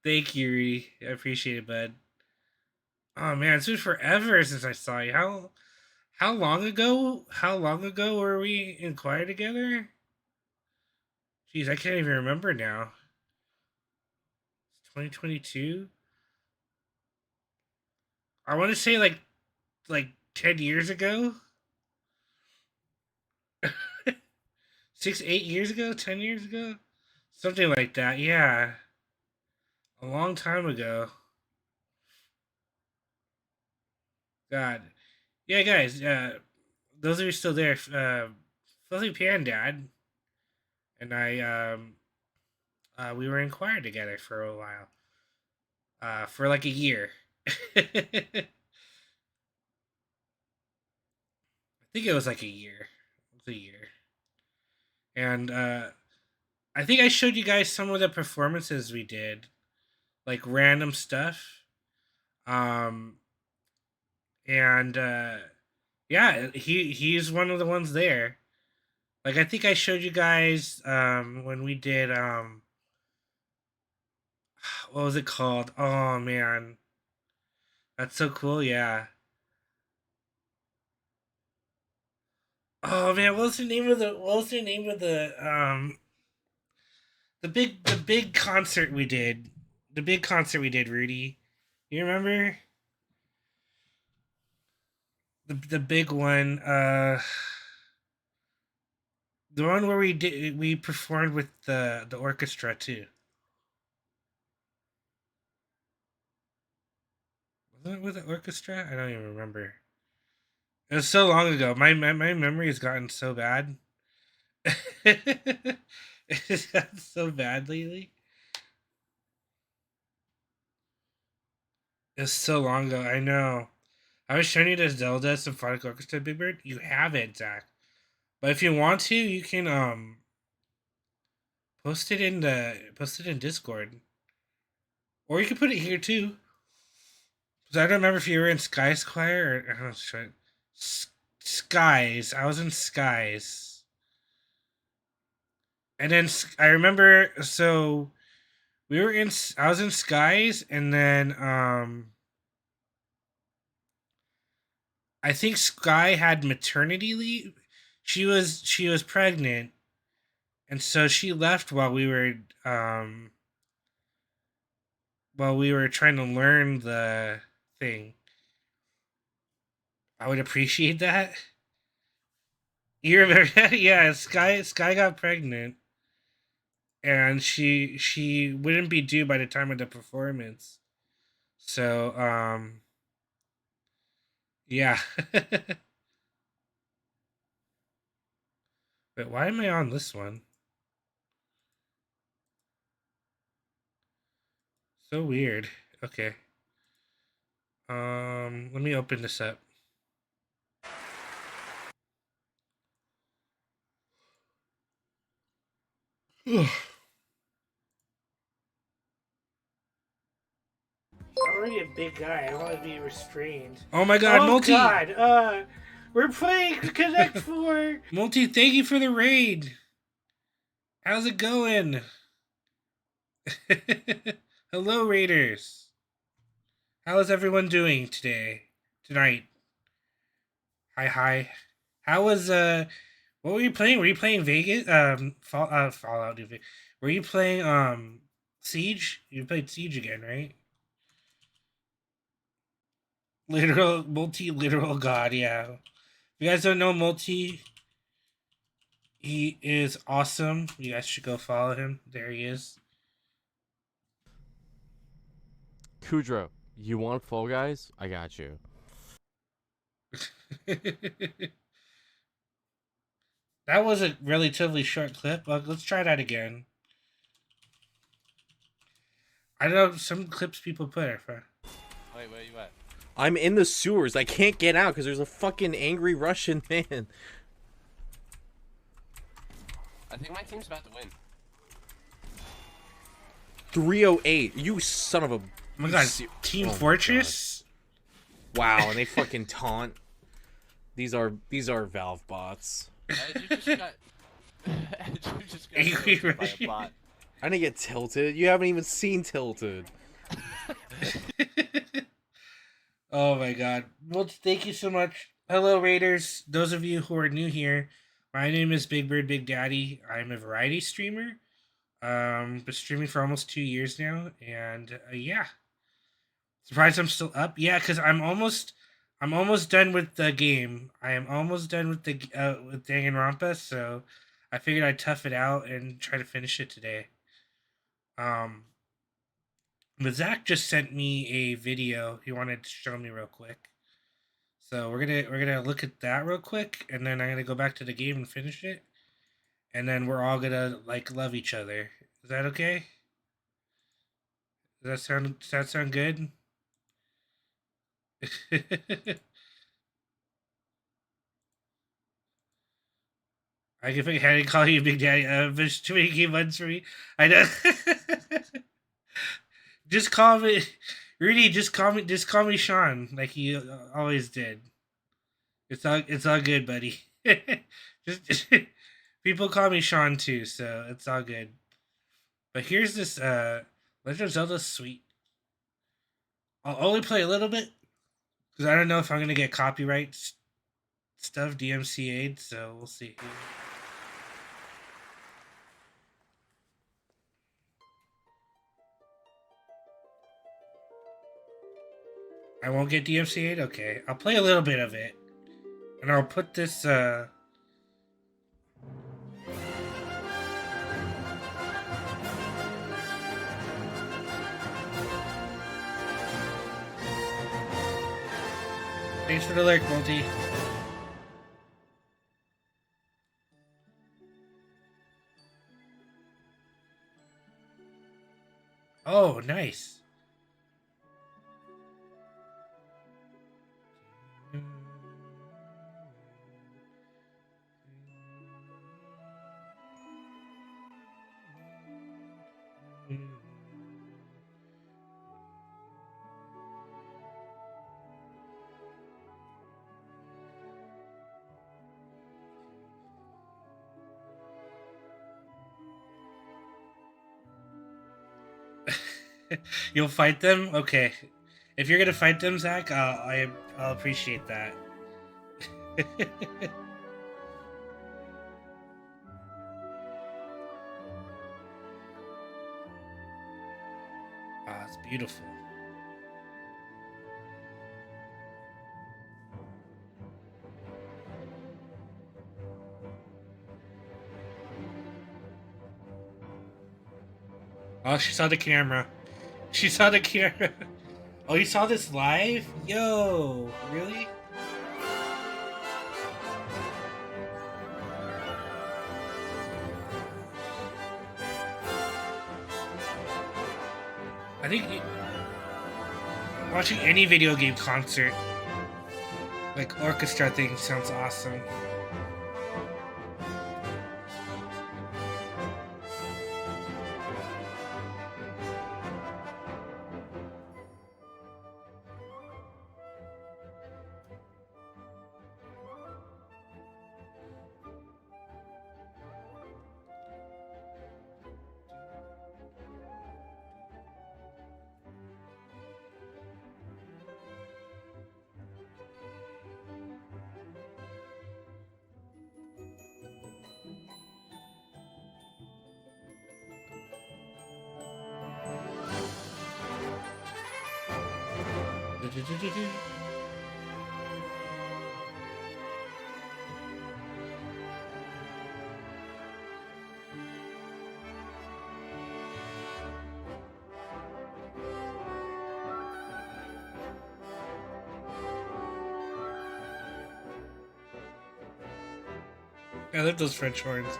Thank you, Rudy. I appreciate it, bud. Oh man, it's been forever since I saw you. How long ago? How long ago were we in choir together? Jeez, I can't even remember now. 2022. I want to say like 10 years ago. 6, 8 years ago, 10 years ago, something like that. Yeah, a long time ago. God, yeah, guys. Those of you still there, Fuzzy Pan Dad and I, we were in choir together for a while, for like a year. I think it was like a year. It was a year, and I think I showed you guys some of the performances we did, like random stuff. Um, and yeah, he's one of the ones there. Like I think I showed you guys when we did what was it called? Oh man. That's so cool, yeah. Oh man, what was the name of the big concert we did? The big concert we did, Rudy. You remember? The big one, the one where we performed with the orchestra too. Wasn't it with the orchestra? I don't even remember. It was so long ago. My memory has gotten so bad. It's gotten so bad lately. It's so long ago. I know. I was showing you the Zelda Symphonic Orchestra, Big Bird. You have it, Zach. But if you want to, you can post it in Discord, or you can put it here too. Because I don't remember if you were in Sky's Choir or I don't know. Skies. I was in Skies. And then I remember, so we were in. I was in Skies, and then I think Sky had maternity leave. She was pregnant, and so she left while we were trying to learn the thing. I would appreciate that. You remember that? Yeah, Sky got pregnant, and she wouldn't be due by the time of the performance. So yeah. But why am I on this one? So weird. Okay. Let me open this up. I'm already a big guy. I don't want to be restrained. Oh my god, Multi! Oh god, we're playing Connect 4! Multi, thank you for the raid! How's it going? Hello, raiders! How is everyone doing tonight? Hi. How was, what What were you playing? Were you playing Vegas? Fallout New Vegas. Were you playing Siege? You played Siege again, right? Literal god, yeah. If you guys don't know Multi, he is awesome. You guys should go follow him. There he is. Kudro, you want Fall Guys? I got you. That was a relatively short clip. Let's try that again. I don't know, some clips people put are fun. Wait, where you at? I'm in the sewers. I can't get out because there's a fucking angry Russian man. I think my team's about to win. 308. You son of a... Oh my god, Team Fortress? God. Wow, and they fucking taunt. These are Valve bots. You just got angry by a bot. I didn't get tilted. You haven't even seen tilted. Oh my god. Well, thank you so much. Hello, Raiders. Those of you who are new here, my name is BigBirdBigDaddy. I'm a variety streamer. Been streaming for almost 2 years now, and yeah. Surprised I'm still up. Yeah, because I'm almost done with the game. I am almost done with the with Danganronpa, so I figured I'd tough it out and try to finish it today. But Zach just sent me a video he wanted to show me real quick. So we're gonna look at that real quick, and then I'm gonna go back to the game and finish it. And then we're all gonna like love each other. Is that okay? Does that sound good? I can think how to call you Big Daddy. There's too many game buttons for me. I know. Just call me Rudy. Just call me Sean, like you always did. It's all good, buddy. just people call me Sean too, so it's all good. But here's this Legend of Zelda Suite. I'll only play a little bit because I don't know if I'm gonna get copyright stuff DMCA'd, so we'll see. I won't get DMCA'd? Okay. I'll play a little bit of it. And I'll put this, Thanks for the lurk, Multi. Oh, nice. You'll fight them? Okay. If you're gonna fight them, Zach, I'll appreciate that. Ah, it's beautiful. Oh, she saw the camera. She saw the camera. Oh, you saw this live? Yo, really? I think watching any video game concert, like orchestra thing, sounds awesome. I love those French horns.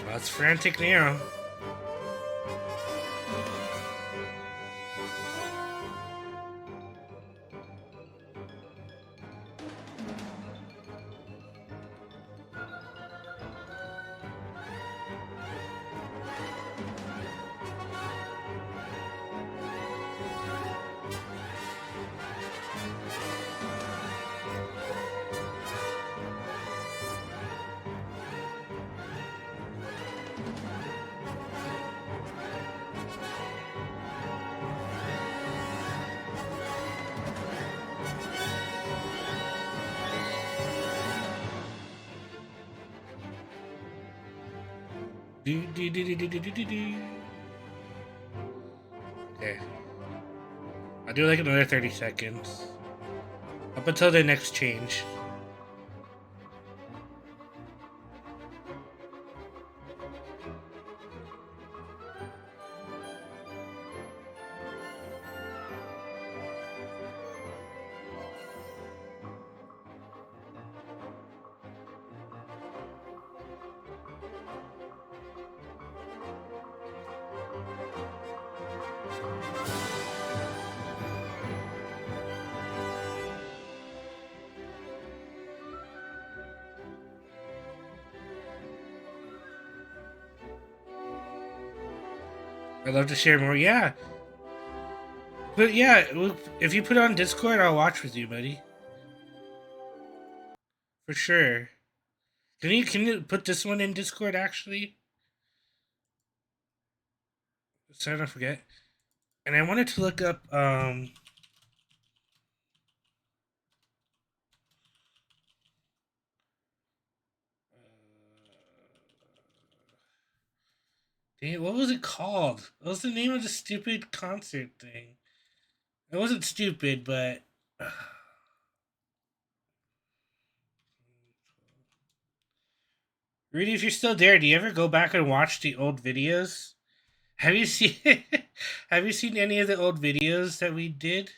Well, it's frantic now. Okay. I'll do like another 30 seconds. Up until the next change. I'd love to share more. Yeah. But yeah, if you put it on Discord, I'll watch with you, buddy. For sure. Can you put this one in Discord actually? So I don't forget. And I wanted to look up dang, what was it called? What was the name of the stupid concert thing? It wasn't stupid, but Rudy, if you're still there, do you ever go back and watch the old videos? Have you seen have you seen any of the old videos that we did?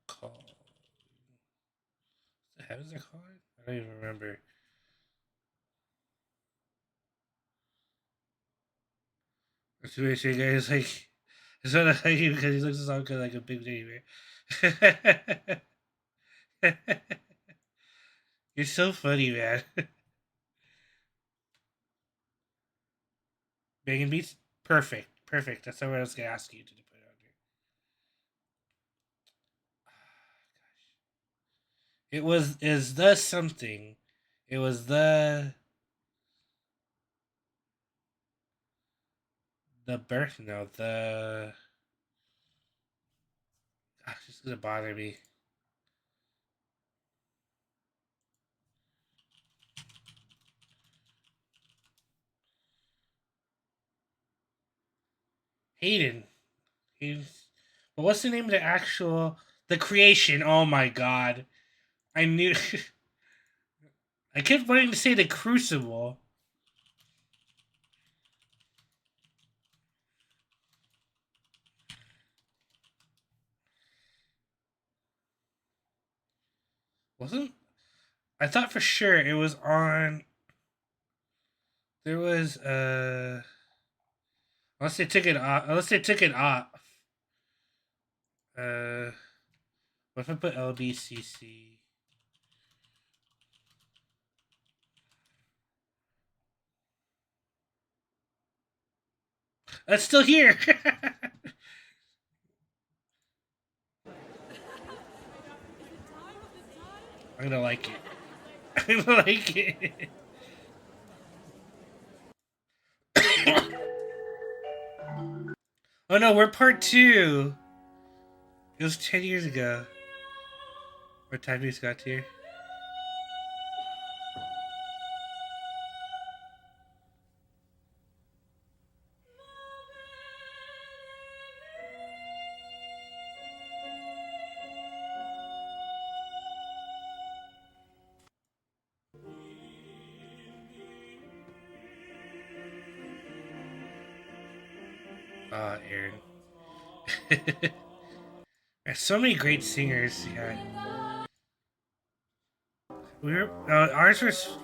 Called. How is it called? I don't even remember. That's what I say, guys. Like, it's not like you because he looks so good, like a big baby. You're so funny, man. Banging beats, perfect, perfect. That's what I was gonna ask you to put it on there. It was is the something. It was the birth. No, the. Gosh, this is gonna bother me. Hayden. But what's the name of the actual the creation? Oh my god. I knew I kept wanting to say the crucible. Wasn't I thought for sure it was on there was unless they took it off what if I put LBCC? That's still here. I'm gonna like it. I'm gonna like it. Oh no, we're part 2. It was 10 years ago. What time we just got here? Aaron. There's so many great singers. Yeah. We were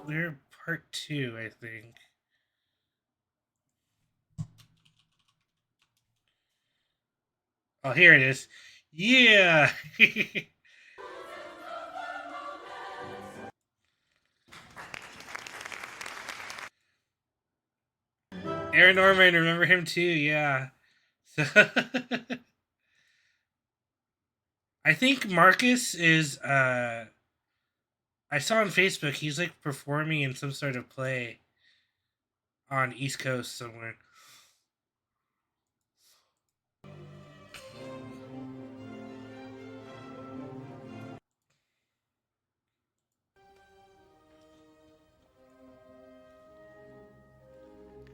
we were part 2, I think. Oh, here it is. Yeah. Aaron Norman, remember him too? Yeah. So I think Marcus is I saw on Facebook he's like performing in some sort of play on East Coast somewhere.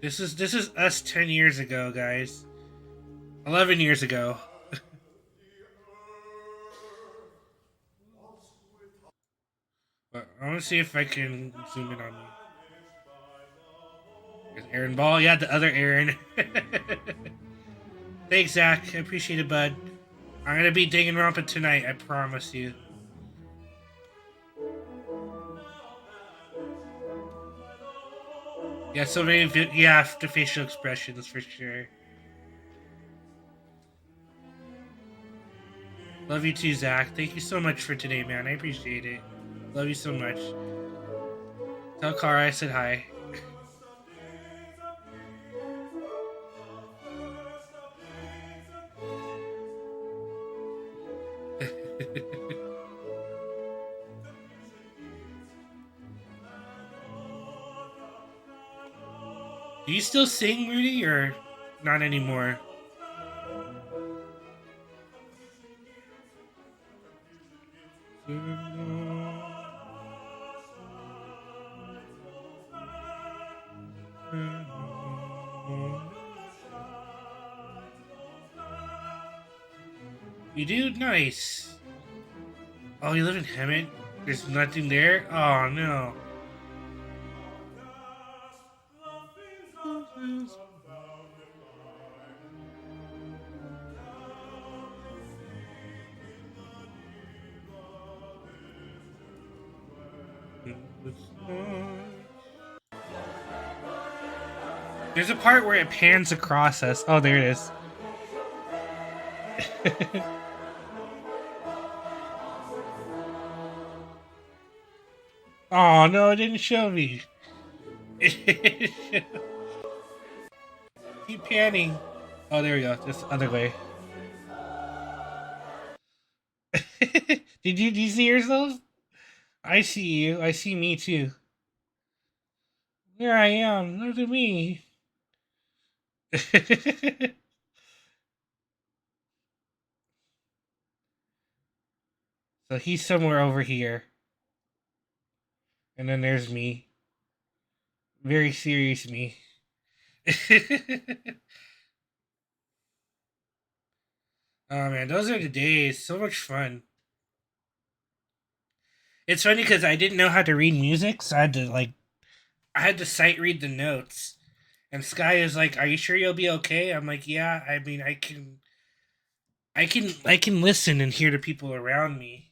This is us 10 years ago, guys. 11 years ago. But I want to see if I can zoom in on you. There's Aaron Ball. Yeah, the other Aaron. Thanks, Zach. I appreciate it, bud. I'm gonna beat Danganronpa tonight. I promise you. Yeah, so many. Yeah, the facial expressions for sure. Love you too, Zach. Thank you so much for today, man. I appreciate it. Love you so much. Tell Kara I said hi. Do you still sing, Rudy, or not anymore? You do? Nice. Oh, you live in Hemet? There's nothing there? Oh, no. There's a part where it pans across us. Oh, there it is. Oh, no, it didn't show me. Keep panning. Oh, there we go. This other way. Did you see yourself? I see you. I see me too. There I am. Look at me. So he's somewhere over here. And then there's me. Very serious me. Oh man, those are the days. So much fun. It's funny because I didn't know how to read music, so I had to sight read the notes. And Sky is like, "Are you sure you'll be okay?" I'm like, "Yeah. I mean, I can listen and hear the people around me."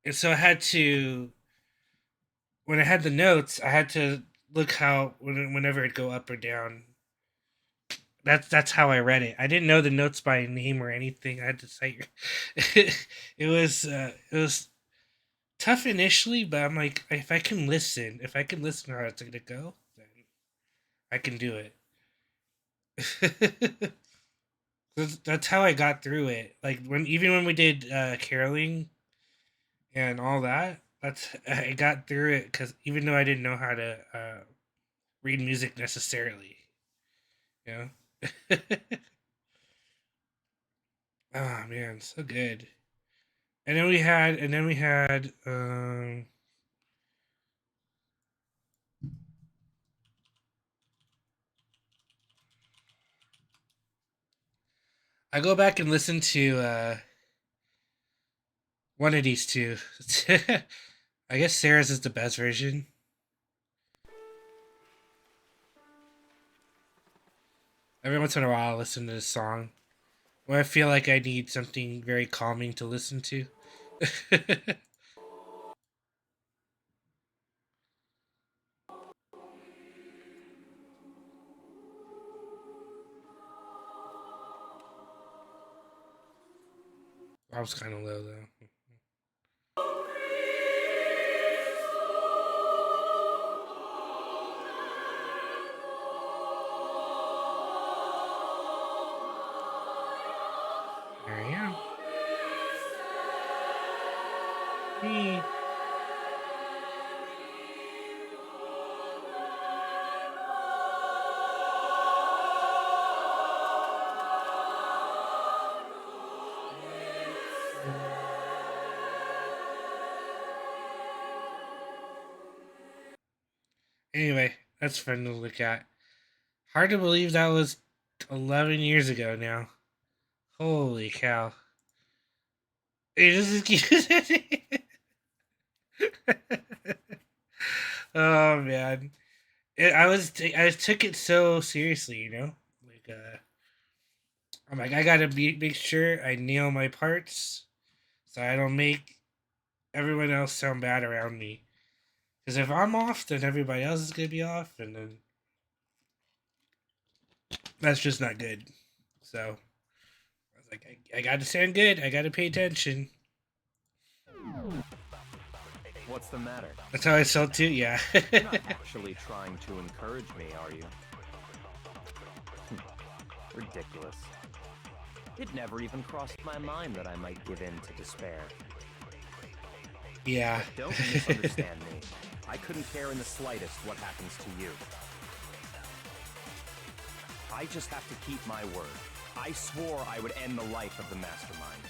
And so I had to, when I had the notes, I had to look how whenever it'd go up or down. That's how I read it. I didn't know the notes by name or anything. I had to sight. It was tough initially, but I'm like, if I can listen how it's gonna go, then I can do it. That's how I got through it. Like even when we did caroling and all that, I got through it because even though I didn't know how to read music necessarily, you know. Oh man, so good. And then we had I go back and listen to one of these two. I guess Sarah's is the best version. Every once in a while, I'll listen to this song when I feel like I need something very calming to listen to. I was kind of low though. There I am. Me. Anyway, that's fun to look at. Hard to believe that was 11 years ago now. Holy cow. It just keeps Oh man. I took it so seriously, you know? Like I'm like I gotta make sure I nail my parts so I don't make everyone else sound bad around me. Because if I'm off, then everybody else is gonna be off, and then that's just not good. So I was like, I gotta sound good. I gotta pay attention. What's the matter? That's how I felt too. Yeah. You're not actually trying to encourage me, are you? Ridiculous. It never even crossed my mind that I might give in to despair. Yeah. But don't misunderstand me. I couldn't care in the slightest what happens to you. I just have to keep my word. I swore I would end the life of the Mastermind.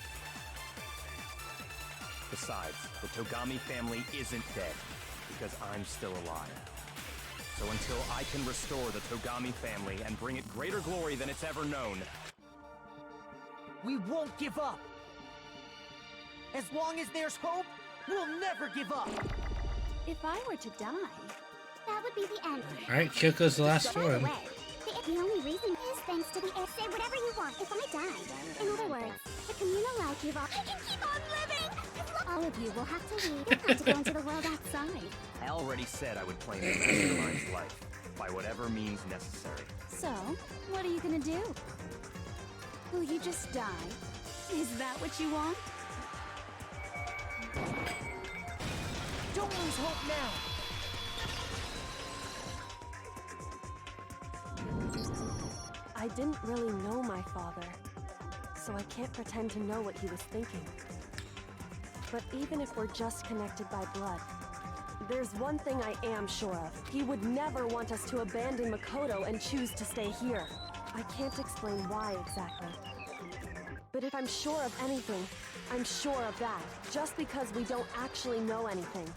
Besides, the Togami family isn't dead, because I'm still alive. So until I can restore the Togami family and bring it greater glory than it's ever known, We won't give up. As long as there's hope, we'll never give up. If I were to die, that would be the end. Alright, Kyoko's the last By the one. way, the only reason is thanks to the say whatever you want if I die. In other words, the communal life you've all I can keep on living! All of you will have to leave and have to go into the world outside. I already said I would claim the Mastermind's life, by whatever means necessary. So, what are you gonna do? Will you just die? Is that what you want? Don't lose hope now. I didn't really know my father, so I can't pretend to know what he was thinking. But even if we're just connected by blood, there's one thing I am sure of. He would never want us to abandon Makoto and choose to stay here. I can't explain why exactly. But if I'm sure of anything, I'm sure of that. Just because we don't actually know anything.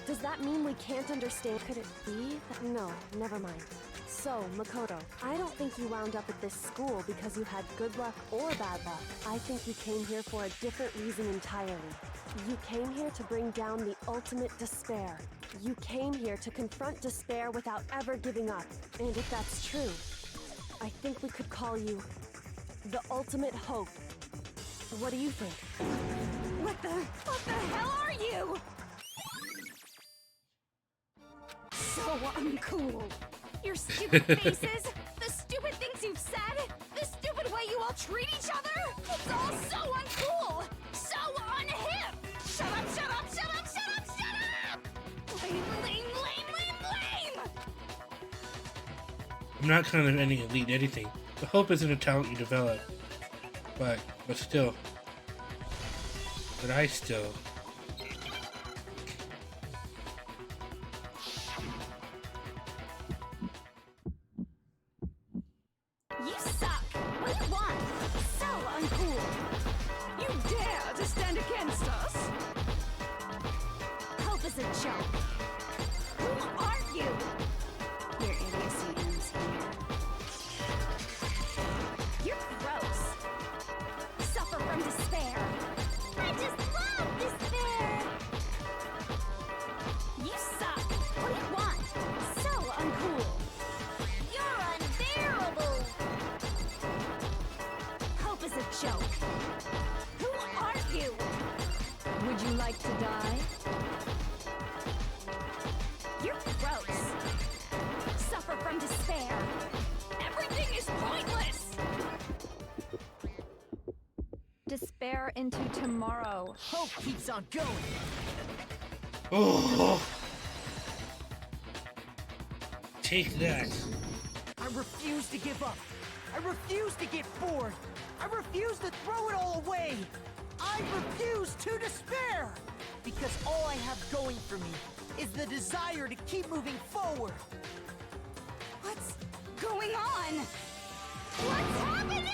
Does that mean we can't understand? Could it be that? No, never mind. So, Makoto, I don't think you wound up at this school because you had good luck or bad luck. I think you came here for a different reason entirely. You came here to bring down the ultimate despair. You came here to confront despair without ever giving up. And if that's true, I think we could call you the ultimate hope. What do you think? What the hell are you? So uncool. Your stupid faces, the stupid things you've said, the stupid way you all treat each other. It's all so uncool, so unhip. Shut up, shut up, shut up, shut up, shut up! Lame, lame, lame, lame, lame! I'm not kind of any elite anything. Hope isn't a talent you develop, but still. But I still. You suck! What do you want? So uncool! You dare to stand against us? Hope is a joke. Who are you? Your idiocy ends here. You're gross. Suffer from despair. I just love despair! You suck! What do you want? So uncool! You're unbearable! Hope is a joke. Who are you? Would you like to die? You're gross. Suffer from despair. Everything is pointless! Despair into tomorrow. Hope keeps on going. Oh. Take that. I refuse to give up. I refuse to get bored. I refuse to throw it all away. I refuse to despair. Because all I have going for me is the desire to keep moving forward. What's going on? What's happening?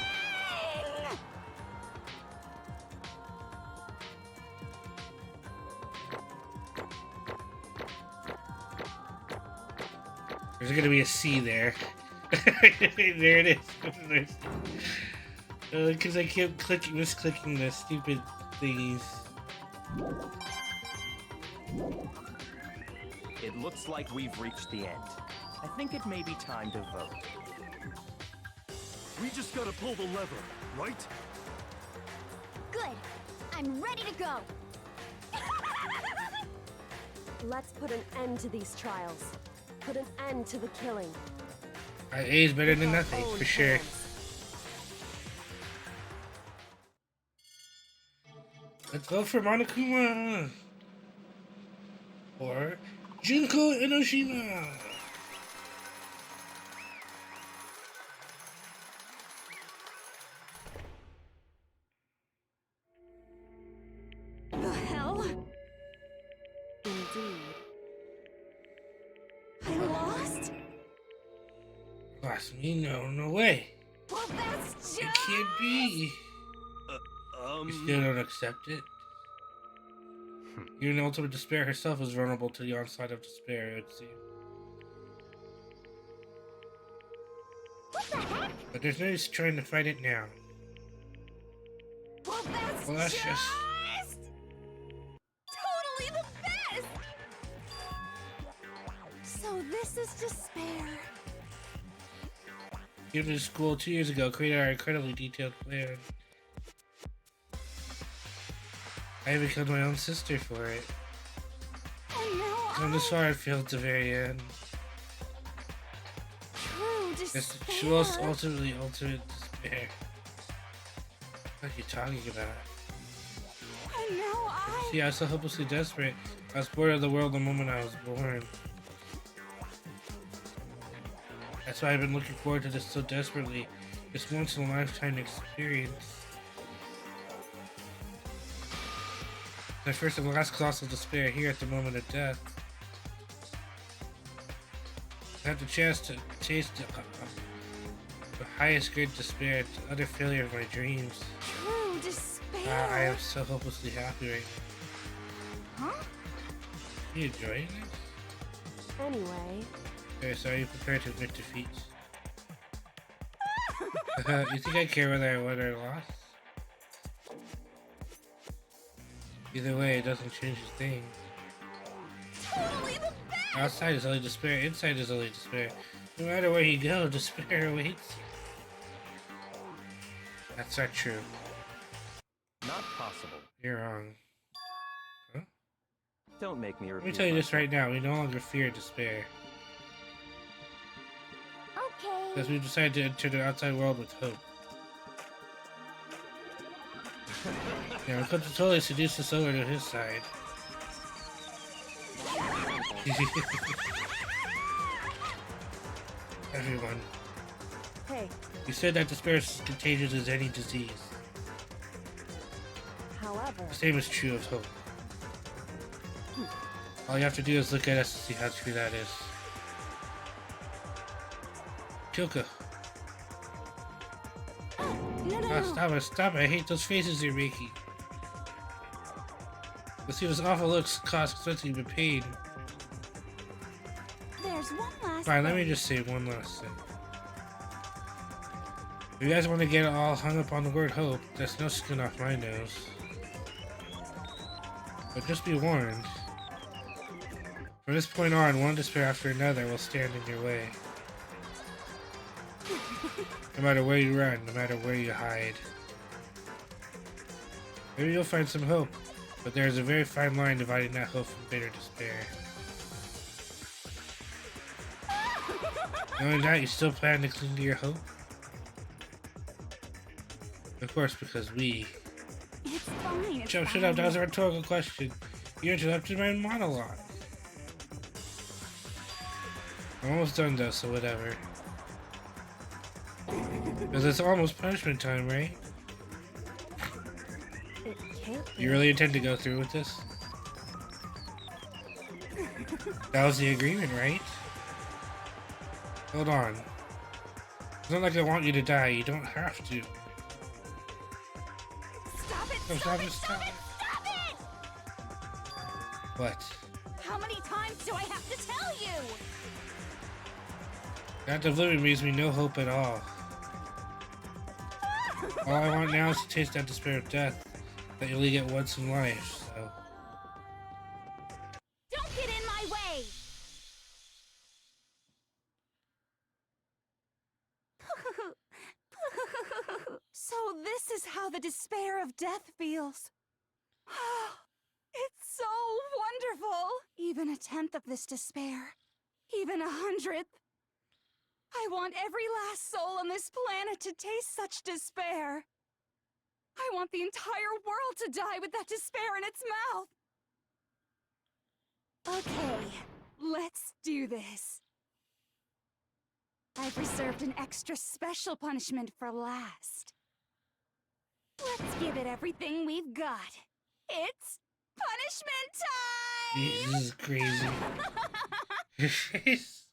There's gonna be a C there. There it is. Because I kept misclicking the stupid thingies. It looks like we've reached the end. I think it may be time to vote. We just gotta pull the lever, right? Good. I'm ready to go. Let's put an end to these trials. Put an end to the killing. A is better than nothing, for sure. Let's vote for Monokuma! Or Junko Enoshima! The hell? Indeed. I lost? Lost me? No way. Well, that's just... It can't be. You still don't accept it? Even Ultimate Despair herself is vulnerable to the onslaught of despair, it seems. What the heck? But there's no use trying to fight it now. Well, that's just... totally the best! So this is despair. Came to school 2 years ago, created our incredibly detailed plan. I even killed my own sister for it. And now I'm this far, I feel at the very end. True despair. It's the most ultimate despair. What are you talking about? And now See, I was so hopelessly desperate. I was bored of the world the moment I was born. That's why I've been looking forward to this so desperately. This once-in-a-lifetime experience. My first and last colossal despair here at the moment of death. I have the chance to taste the highest grade despair, the utter failure of my dreams. True despair. I am so hopelessly happy right now. Huh? Are you enjoying this? Anyway. Okay, so are you prepared to admit defeat? You think I care whether I won or lost? Either way, it doesn't change a thing. Totally the best. Outside is only despair, inside is only despair. No matter where you go, despair awaits you. That's not true. Not possible. You're wrong. Huh? Don't make me repeat. Let me tell you this right now, we no longer fear despair. Okay. Because we've decided to enter the outside world with hope. Yeah, we'll come to totally seduce us over to his side. Everyone. Hey, You said that despair is as contagious as any disease. however... The same is true of hope. All you have to do is look at us to see how true that is. Kyoko. No. Stop it. I hate those faces you're making. Let's see those awful looks cost expensive but paid. There's one last Fine, let thing. me just say one last thing. If you guys want to get all hung up on the word hope, that's no skin off my nose. But just be warned. From this point on, one despair after another will stand in your way. No matter where you run, no matter where you hide. Maybe you'll find some hope, but there is a very fine line dividing that hope from bitter despair. Knowing that, you still plan to cling to your hope? Of course, because we... It's fine. It's Shut up, that was a rhetorical question. You interrupted my monologue. I'm almost done though, so whatever. Because it's almost punishment time, right? It can't be. You really intend to go through with this? That was the agreement, right? Hold on. It's not like I want you to die, you don't have to. Stop it! No, Stop it! stop it! What? How many times do I have to tell you? That delivery leaves me no hope at all. All I want now is to taste that despair of death that you only get once in life, so... Don't get in my way! So this is how the despair of death feels. It's so wonderful! Even a tenth of this despair. Even 100th. I want every last soul on this planet to taste such despair. I want the entire world to die with that despair in its mouth. Okay, let's do this. I've reserved an extra special punishment for last. Let's give it everything we've got. It's punishment time! This is crazy. Your face.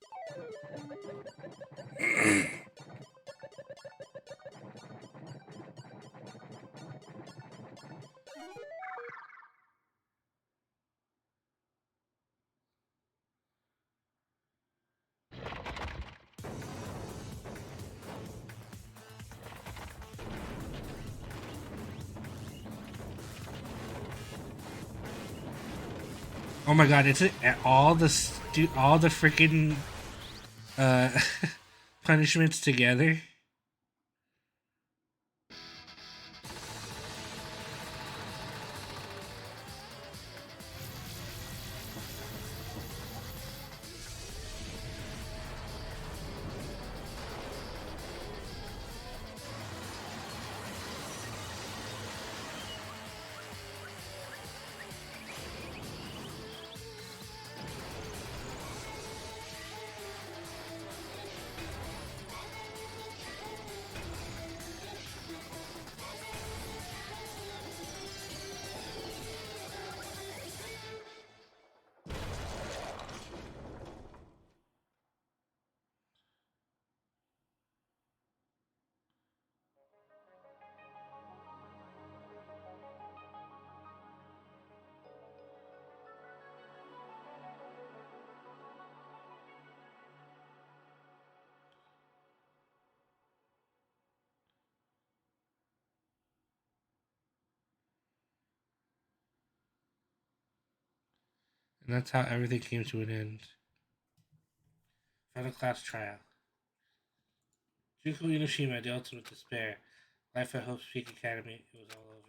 Oh my god, is it all the freaking punishments together? And that's how everything came to an end. Final class trial. Juku Inoshima, the ultimate despair. Life at Hope's Peak Academy. It was all over.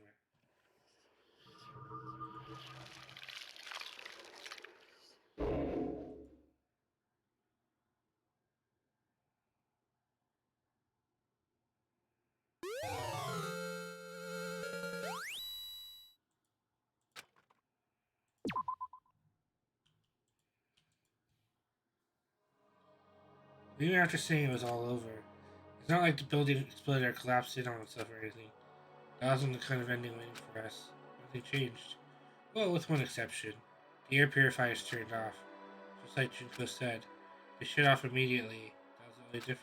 Even after saying it was all over, It's not like the building exploded or collapsed in on itself or anything. That wasn't the kind of ending waiting for us. Nothing changed. Well, with one exception. The air purifiers turned off. Just like Junko said. They shut off immediately. That was the only difference.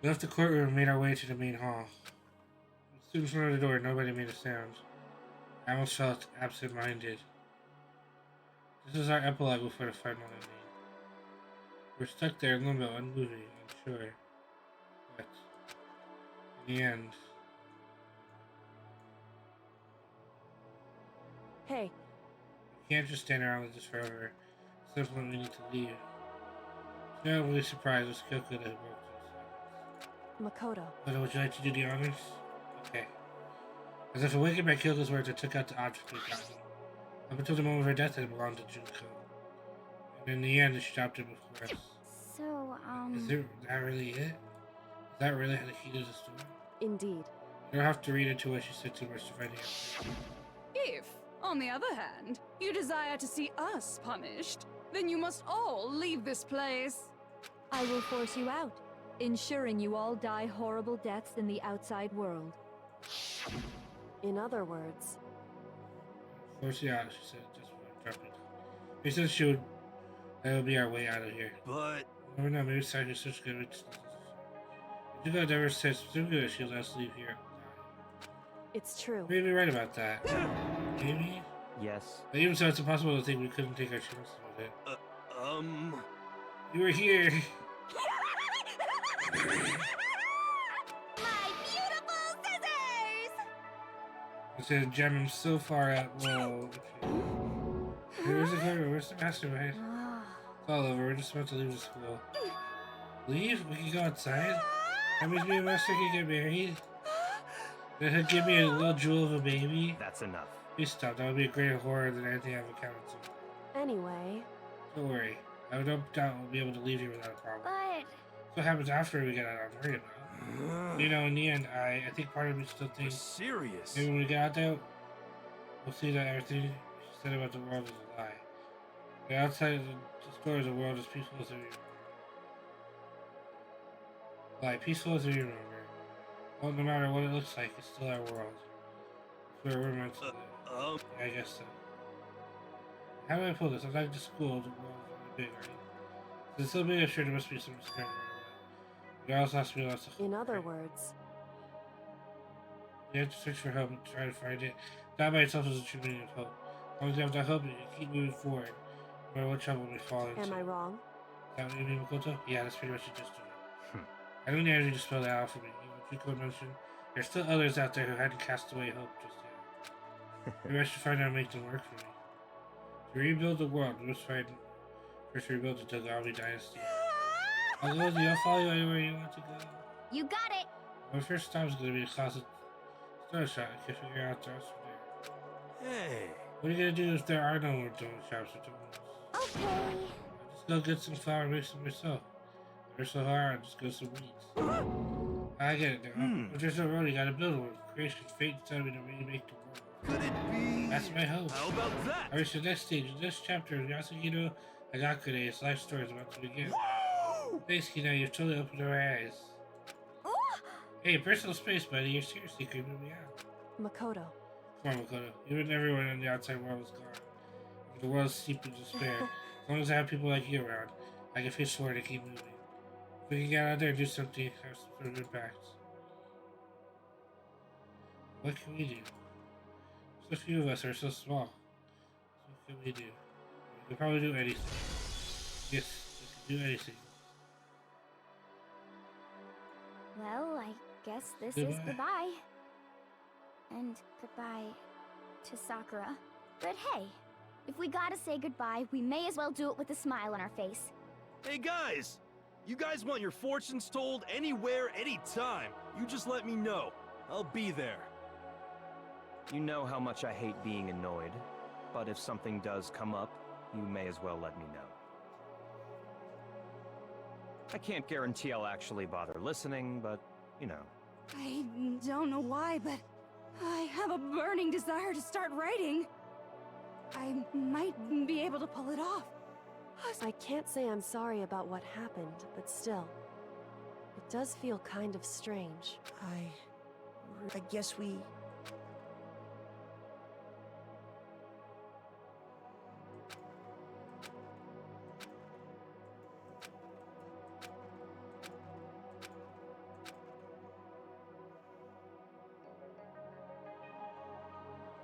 We left the courtroom and made our way to the main hall. We stood in front of the door, nobody made a sound. I almost felt absent-minded. This is our epilogue before the final ending. We're stuck there in limbo, unmoving, unsure. But in the end... Hey. We can't just stand around like this forever. At some point we need to leave. I'm not really surprised with Kyoko that broke to the silence. Makoto. But would you like to do the honors? Okay. As if awakened by Kyoko's words, I took out the object we got. Up until the moment of her death, it belonged to Junko. And in the end, she dropped it before us. So, Is that really it? Is that really how the key to the story? Indeed. You don't have to read into what she said too much to find out. If, on the other hand, you desire to see us punished, then you must all leave this place. I will force you out, ensuring you all die horrible deaths in the outside world. In other words... Force you out, she said, just for jumping. She said that would be our way out of here. But... I don't know, maybe Saku's such good with... Junko never said specifically that she let us leave here. It's true. Maybe right about that. Maybe? Yes. But even so, it's impossible to think we couldn't take our chances with it. You were here! My beautiful scissors! I said, jam him so far up. Whoa. Where's the cover? Where's the mastermind? It's all over. We're just about to leave the school. Leave? We can go outside? That means me and Master can get married? That he'll give me a little jewel of a baby? That's enough. Please stop. That would be a greater horror than anything I've encountered so far. Anyway... Don't worry. I have no doubt we'll be able to leave here without a problem. But... What happens after we get out, I'm worried about. You know, in the end, I think part of me still thinks... serious? Maybe when we get out there, we'll see that everything she said about the world is a lie. The outside of the store is a world as peaceful as we remember. Peaceful as we remember. Well, no matter what it looks like, it's still our world. It's where we're meant to live. Yeah, I guess so. How do I pull this? I'm like the school, the world is really big, right? So it's so big, I'm sure there must be some discovery right away. There also has to be lots of hope. In other words... You have to search for hope and try to find it. That by itself is a true meaning of hope. As long as you have that hope, you keep moving forward. No matter what trouble we fall into. Am I wrong? Is that what you mean, Makoto? Yeah, that's pretty much it, just do it. I don't need you to spell that out for me. Even Junko mentioned, there's still others out there who hadn't cast away hope just yet. Maybe I should find out and make them work for me. To rebuild the world, we must first rebuild the Dogami dynasty. I'll go with you, I'll follow you anywhere you want to go. You got it! My first stop is going to be the closet store shop. I can figure out the rest from there. Hey! What are you going to do if there are no more donut shops or donuts? Okay. Just go get some flour and make some myself. They're so hard, just go some weeds. I get it now. If there's no road, you gotta build one. Creation, fate, tell me to remake the world. Could it be? That's my hope. How about that? I reached the next stage. The next chapter of Yasukino Agakure's life story is about to begin. Thanks, Kina. You've totally opened our eyes. Hey, personal space, buddy. You're seriously creeping me out. Makoto. Come on, Makoto. Even everyone in the outside world is gone. The world's steeped in despair. As long as I have people like you around, I can face forward and keep moving. If we can get out there and do something, have some sort of impact. What can we do? So few of us are so small. So what can we do? We can probably do anything. Yes, we can do anything. Well, I guess this Goodbye. is goodbye. And goodbye to Sakura. But hey, if we gotta say goodbye, we may as well do it with a smile on our face. Hey guys! You guys want your fortunes told anywhere, anytime. You just let me know. I'll be there. You know how much I hate being annoyed, but if something does come up, you may as well let me know. I can't guarantee I'll actually bother listening, but, you know. I don't know why, but I have a burning desire to start writing. I might be able to pull it off. I can't say I'm sorry about what happened, but still, it does feel kind of strange. I guess we...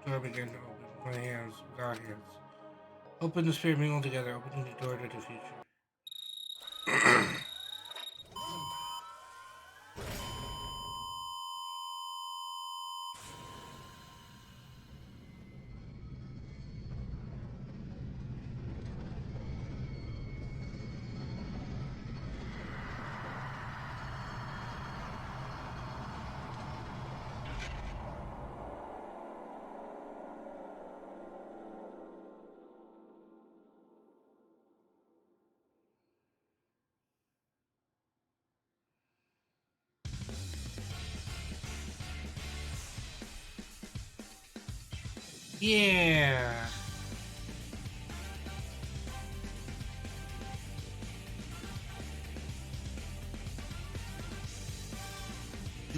Door began to open. My hands, without hands. Open the spirit mingle together, opening the door to the future. Yeah.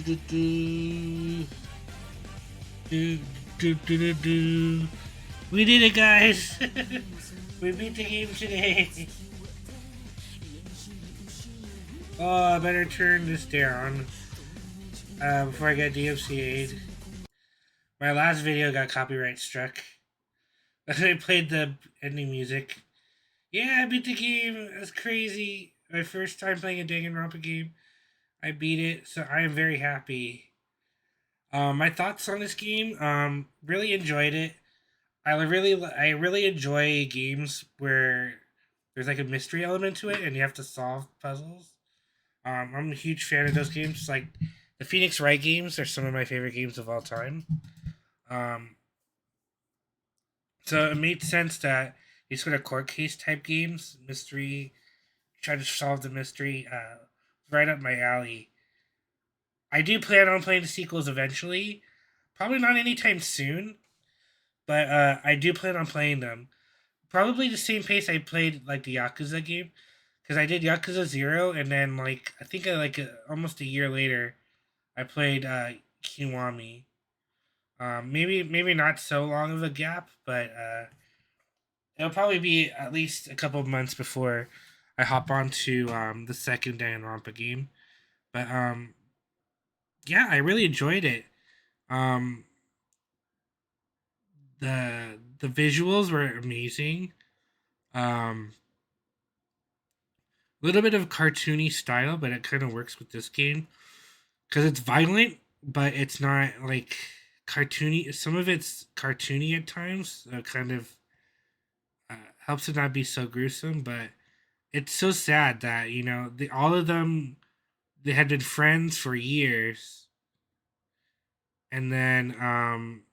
We did it, guys. We beat the game today. Oh, I better turn this down before I get DMCA'd. My last video got copyright struck. I played the ending music. Yeah, I beat the game. That's crazy. My first time playing a Danganronpa game. I beat it, so I am very happy. My thoughts on this game. Really enjoyed it. I really enjoy games where there's like a mystery element to it, and you have to solve puzzles. I'm a huge fan of those games. Like the Phoenix Wright games are some of my favorite games of all time. So it made sense that these sort of court case type games, mystery, try to solve the mystery, right up my alley. I do plan on playing the sequels eventually. Probably not anytime soon, but I do plan on playing them. Probably the same pace I played like the Yakuza game, because I did Yakuza 0, and then like I think almost a year later, I played Kiwami. Maybe not so long of a gap, but it'll probably be at least a couple of months before I hop onto the second Danganronpa game. But yeah, I really enjoyed it. The visuals were amazing. A little bit of cartoony style, but it kind of works with this game because it's violent, but it's not like cartoony. Some of it's cartoony at times, kind of helps it not be so gruesome. But it's so sad that all of them, they had been friends for years, and then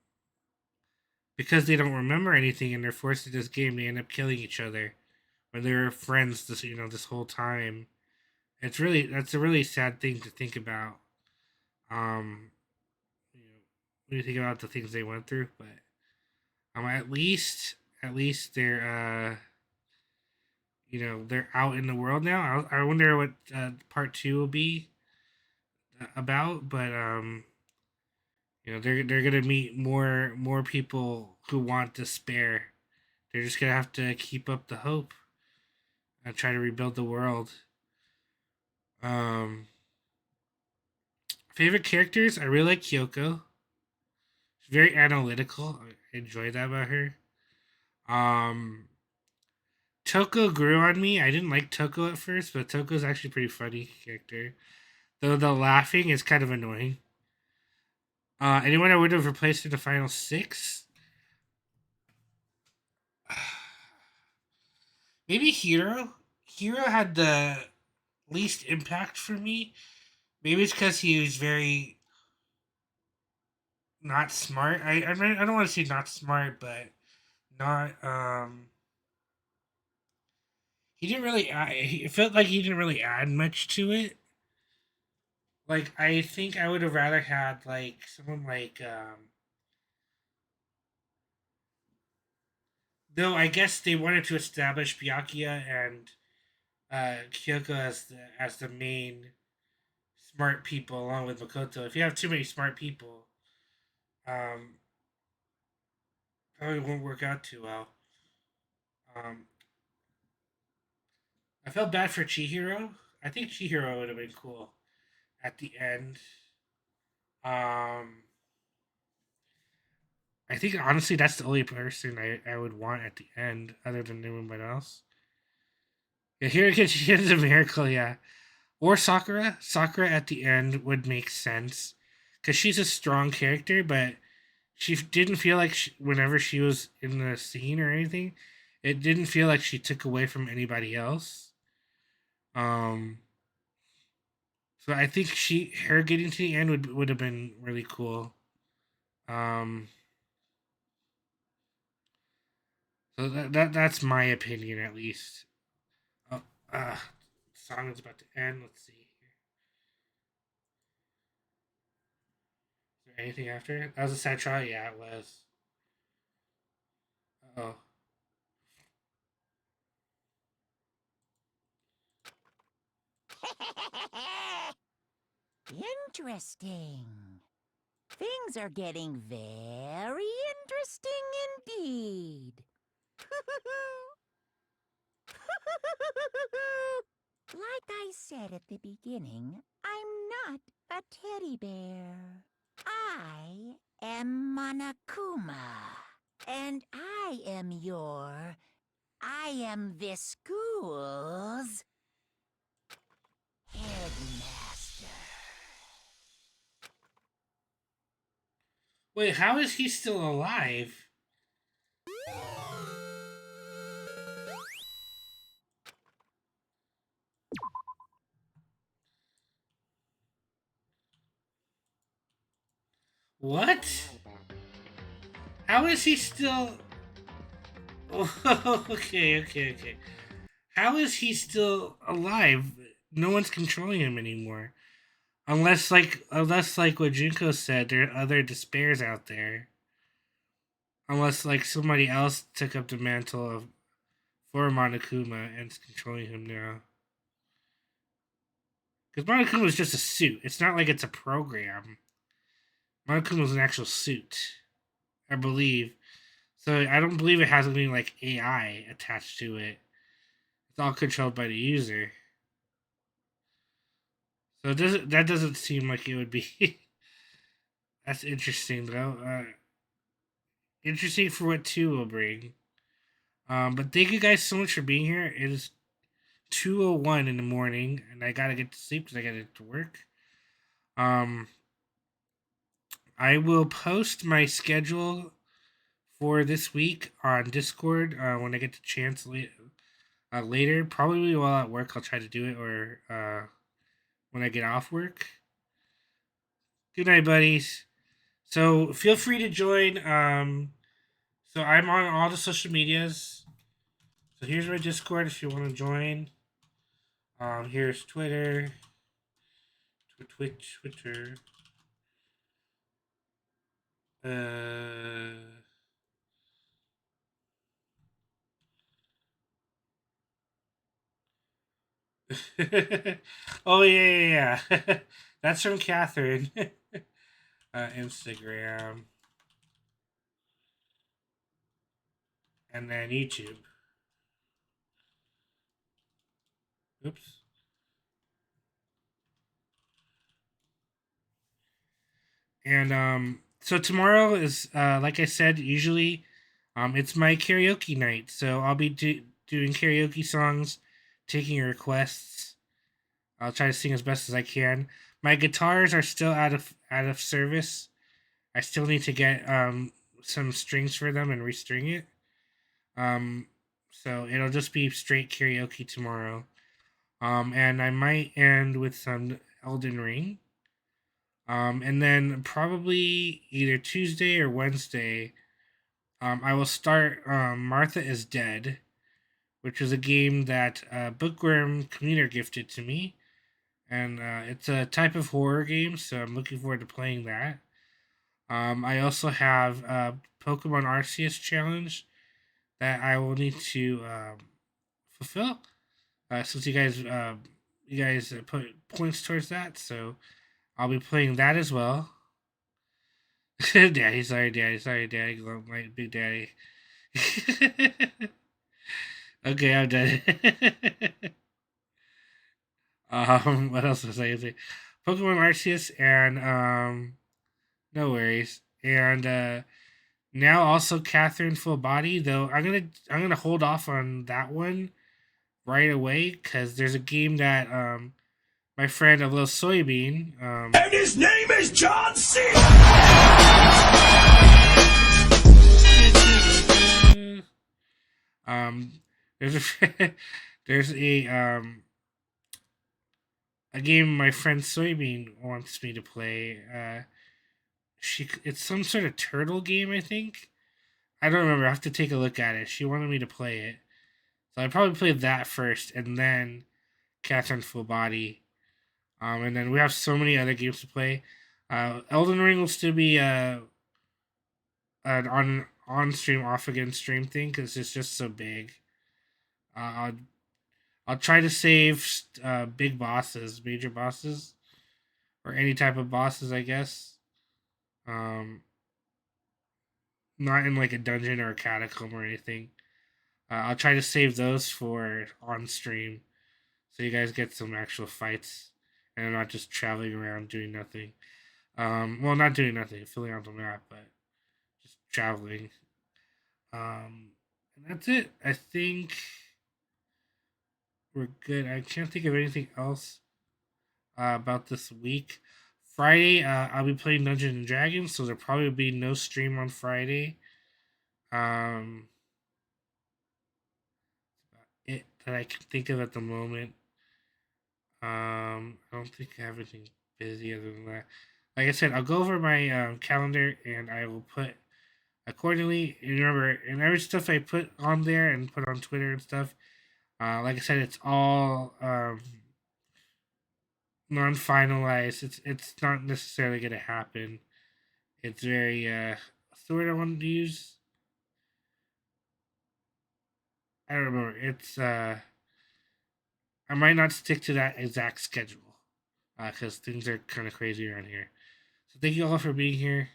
because they don't remember anything and they're forced to this game, they end up killing each other when they were friends this whole time. That's a really sad thing to think about. Um, when you think about the things they went through, but at least they're they're out in the world now. I wonder what part 2 will be about, but they're gonna meet more people who want despair. They're just gonna have to keep up the hope and try to rebuild the world. Favorite characters? I really like Kyoko. She's very analytical. I enjoy that about her. Toko grew on me. I didn't like Toko at first, but Toko's actually a pretty funny character. Though the laughing is kind of annoying. Anyone I would have replaced in the final 6? Maybe Hiro. Hiro had the least impact for me. Maybe it's because he was very not smart. I don't want to say not smart, but not he didn't really add, it felt like he didn't really add much to it. Like I think I would have rather had like someone like Though I guess they wanted to establish Byakuya and Kyoko as the main smart people, along with Makoto. If you have too many smart people, probably won't work out too well. I felt bad for Chihiro. I think Chihiro would have been cool at the end. I think honestly that's the only person I would want at the end, other than everyone else. Yeah, here's a miracle, yeah. Or Sakura. Sakura at the end would make sense because she's a strong character, but she didn't feel like whenever she was in the scene or anything, it didn't feel like she took away from anybody else. So I think her getting to the end would have been really cool. So that's my opinion at least. Oh, song is about to end. Let's see here. Is there anything after? That was a sad try. Yeah, it was. Oh. Interesting. Things are getting very interesting indeed. Like I said at the beginning, I'm not a teddy bear. I am Monokuma. And I am this school's headmaster. Wait, how is he still alive? What? How is he still... okay. How is he still alive? No one's controlling him anymore. Unless like what Junko said, there are other despairs out there. Unless like somebody else took up the mantle for Monokuma and is controlling him now. Because Monokuma is just a suit. It's not like it's a program. Monokuma is an actual suit, I believe. So I don't believe it has any like AI attached to it. It's all controlled by the user. So that doesn't seem like it would be. That's interesting though. Interesting for what 2 will bring. But thank you guys so much for being here. It is 2:01 in the morning, and I gotta get to sleep because I gotta get to work. I will post my schedule for this week on Discord when I get the chance later. Probably while at work, I'll try to do it, or when I get off work. Good night, buddies. So feel free to join. So I'm on all the social medias. So here's my Discord if you want to join. Here's Twitter, Twitter. Oh yeah. That's from Catherine. Instagram, and then YouTube. Oops. And so tomorrow is like I said, usually it's my karaoke night. So I'll be doing karaoke songs, taking requests. I'll try to sing as best as I can. My guitars are still out of service. I still need to get some strings for them and restring it. So it'll just be straight karaoke tomorrow. And I might end with some Elden Ring. And then probably either Tuesday or Wednesday, I will start Martha is Dead, which is a game that Bookworm Commuter gifted to me. And it's a type of horror game, so I'm looking forward to playing that. I also have Pokemon Arceus Challenge that I will need to fulfill. Since you guys put points towards that, so I'll be playing that as well. Daddy, sorry, Daddy, my big daddy. Okay, I'm done. What else was I gonna say? Pokemon Arceus and no worries. And now also Catherine Full Body, though I'm gonna hold off on that one right away because there's a game that my friend a little soybean And his name is John C. There's a game my friend Soybean wants me to play. It's some sort of turtle game, I think. I don't remember. I have to take a look at it. She wanted me to play it, so I'd probably play that first, and then Catherine Full Body. And then we have so many other games to play. Elden Ring will still be an on stream, off again stream thing because it's just so big. I'll try to save big bosses, major bosses, or any type of bosses, I guess. Not in like a dungeon or a catacomb or anything. I'll try to save those for on stream, so you guys get some actual fights, and I'm not just traveling around doing nothing. Well, not doing nothing, filling out the map, but just traveling. And that's it. I think we're good. I can't think of anything else about this week. Friday, I'll be playing Dungeons and Dragons, so there'll probably be no stream on Friday. That's about it that I can think of at the moment. I don't think I have anything busy other than that. Like I said, I'll go over my calendar and I will put accordingly. And remember, and every stuff I put on there and put on Twitter and stuff, like I said, it's all non-finalized. It's not necessarily going to happen. It's very what's the word I wanted to use? I don't remember. It's I might not stick to that exact schedule because things are kind of crazy around here. So thank you all for being here.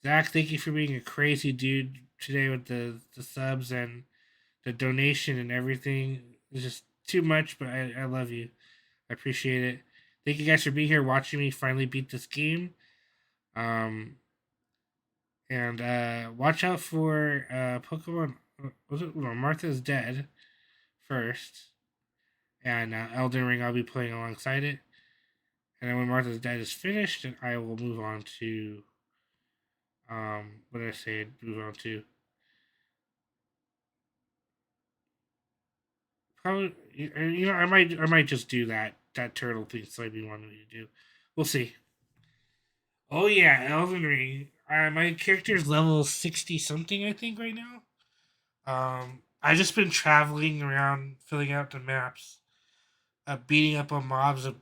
Zach, thank you for being a crazy dude today with the subs and the donation and everything. It's just too much, but I love you. I appreciate it. Thank you guys for being here, watching me finally beat this game. And watch out for Pokemon. Was it? No, Martha's Dead first. And Elden Ring, I'll be playing alongside it. And then when Martha's Dead is finished, then I will move on to what did I say? Move on to probably, you know, I might just do that turtle thing Soybean wanted me to do. We'll see. Oh yeah, Elden Ring. My character's level 60 something, I think, right now. I just been traveling around, filling out the maps, beating up on mobs, and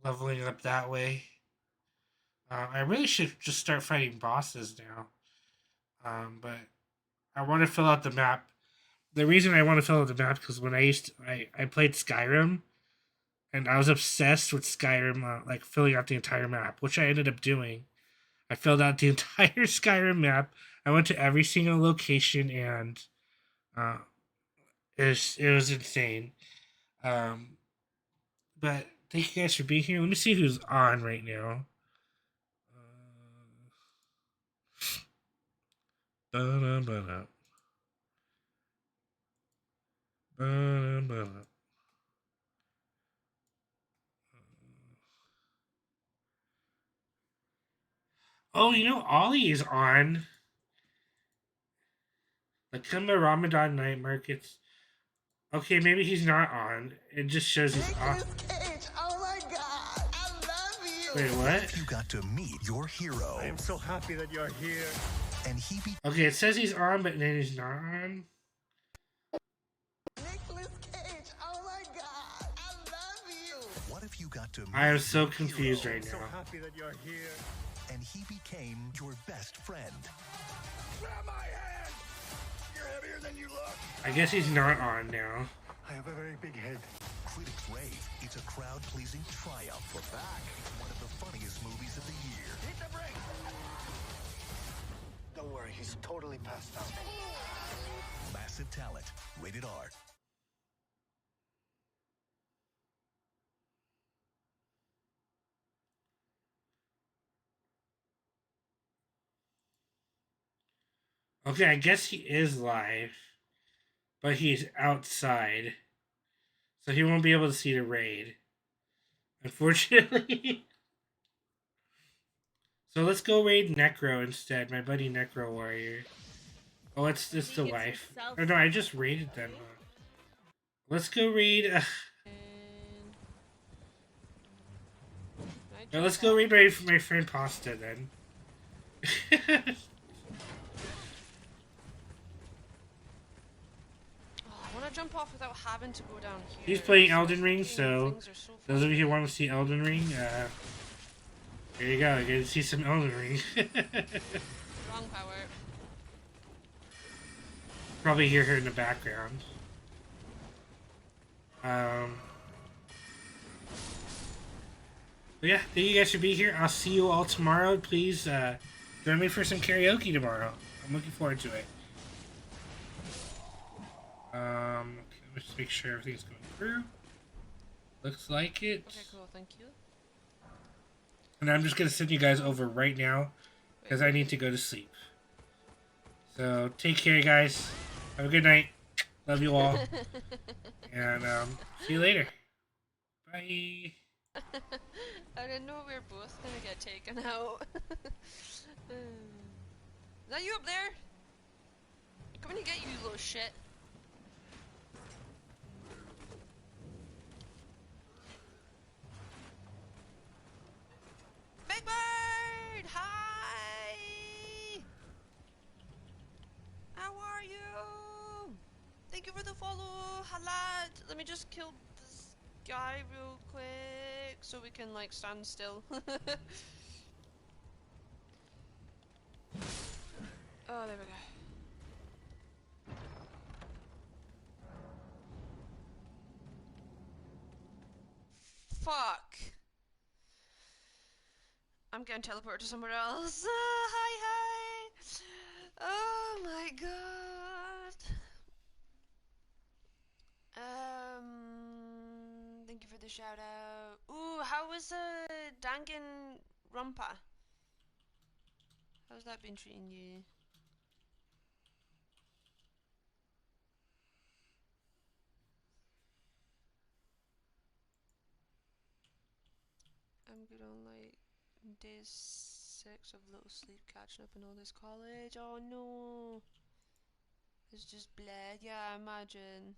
leveling up that way. I really should just start fighting bosses now. But I want to fill out the map. The reason I want to fill out the map because when I played Skyrim, and I was obsessed with Skyrim, like filling out the entire map, which I ended up doing. I filled out the entire Skyrim map. I went to every single location, and it was insane. But thank you guys for being here. Let me see who's on right now. Oh, you know, Ollie is on. The Kumba Ramadan night markets. Okay, maybe he's not on. It just shows he's off. Oh my god, I love you! Wait, what? You got to meet your hero. I am so happy that you're here. And he be Okay, it says he's on, but then he's not on. Nicholas Cage, oh my god, I love you! What if you got got to meet I am so your confused hero. right So now. happy that you're here. And he became your best friend. Grab my hand! You're heavier than you look. I guess he's not on now. I have a very big head. Critics rave. It's a crowd-pleasing triumph. We're back. One of the funniest movies of the year. Hit the brakes! Don't worry, he's totally passed out. Massive talent. Rated R. Okay, I guess he is live, but he's outside, so he won't be able to see the raid, unfortunately. So let's go raid Necro instead, my buddy Necro Warrior. Oh, it's the wife. Oh no, I just raided them. Let's go raid. No, let's go raid my friend Pasta then. I want to jump off without having to go down here. He's playing Elden Ring, so those of you who want to see Elden Ring, there you go. You get to see some Elden Ring. Wrong power. Probably hear her in the background. But yeah, thank you guys for being here. I'll see you all tomorrow. Please join me for some karaoke tomorrow. I'm looking forward to it. Okay, let's just make sure everything's going through. Looks like it. Okay, cool. Thank you. And I'm just going to send you guys over right now because I need to go to sleep. So take care, guys. Have a good night. Love you all. And see you later. Bye. I didn't know we were both gonna get taken out. Is that you up there? Coming to get you, little shit. Big Bird! Hi! How are you? Thank you for the follow, Halad. Let me just kill this guy real quick so we can like stand still. Oh, there we go. Fuck. I'm getting teleported to somewhere else. Hi, hi. Oh my god. Thank you for the shout out. Ooh, how was Danganronpa? How's that been treating you? I'm good on like day 6 of little sleep, catching up in all this college. Oh no. It's just bleh. Yeah, I imagine.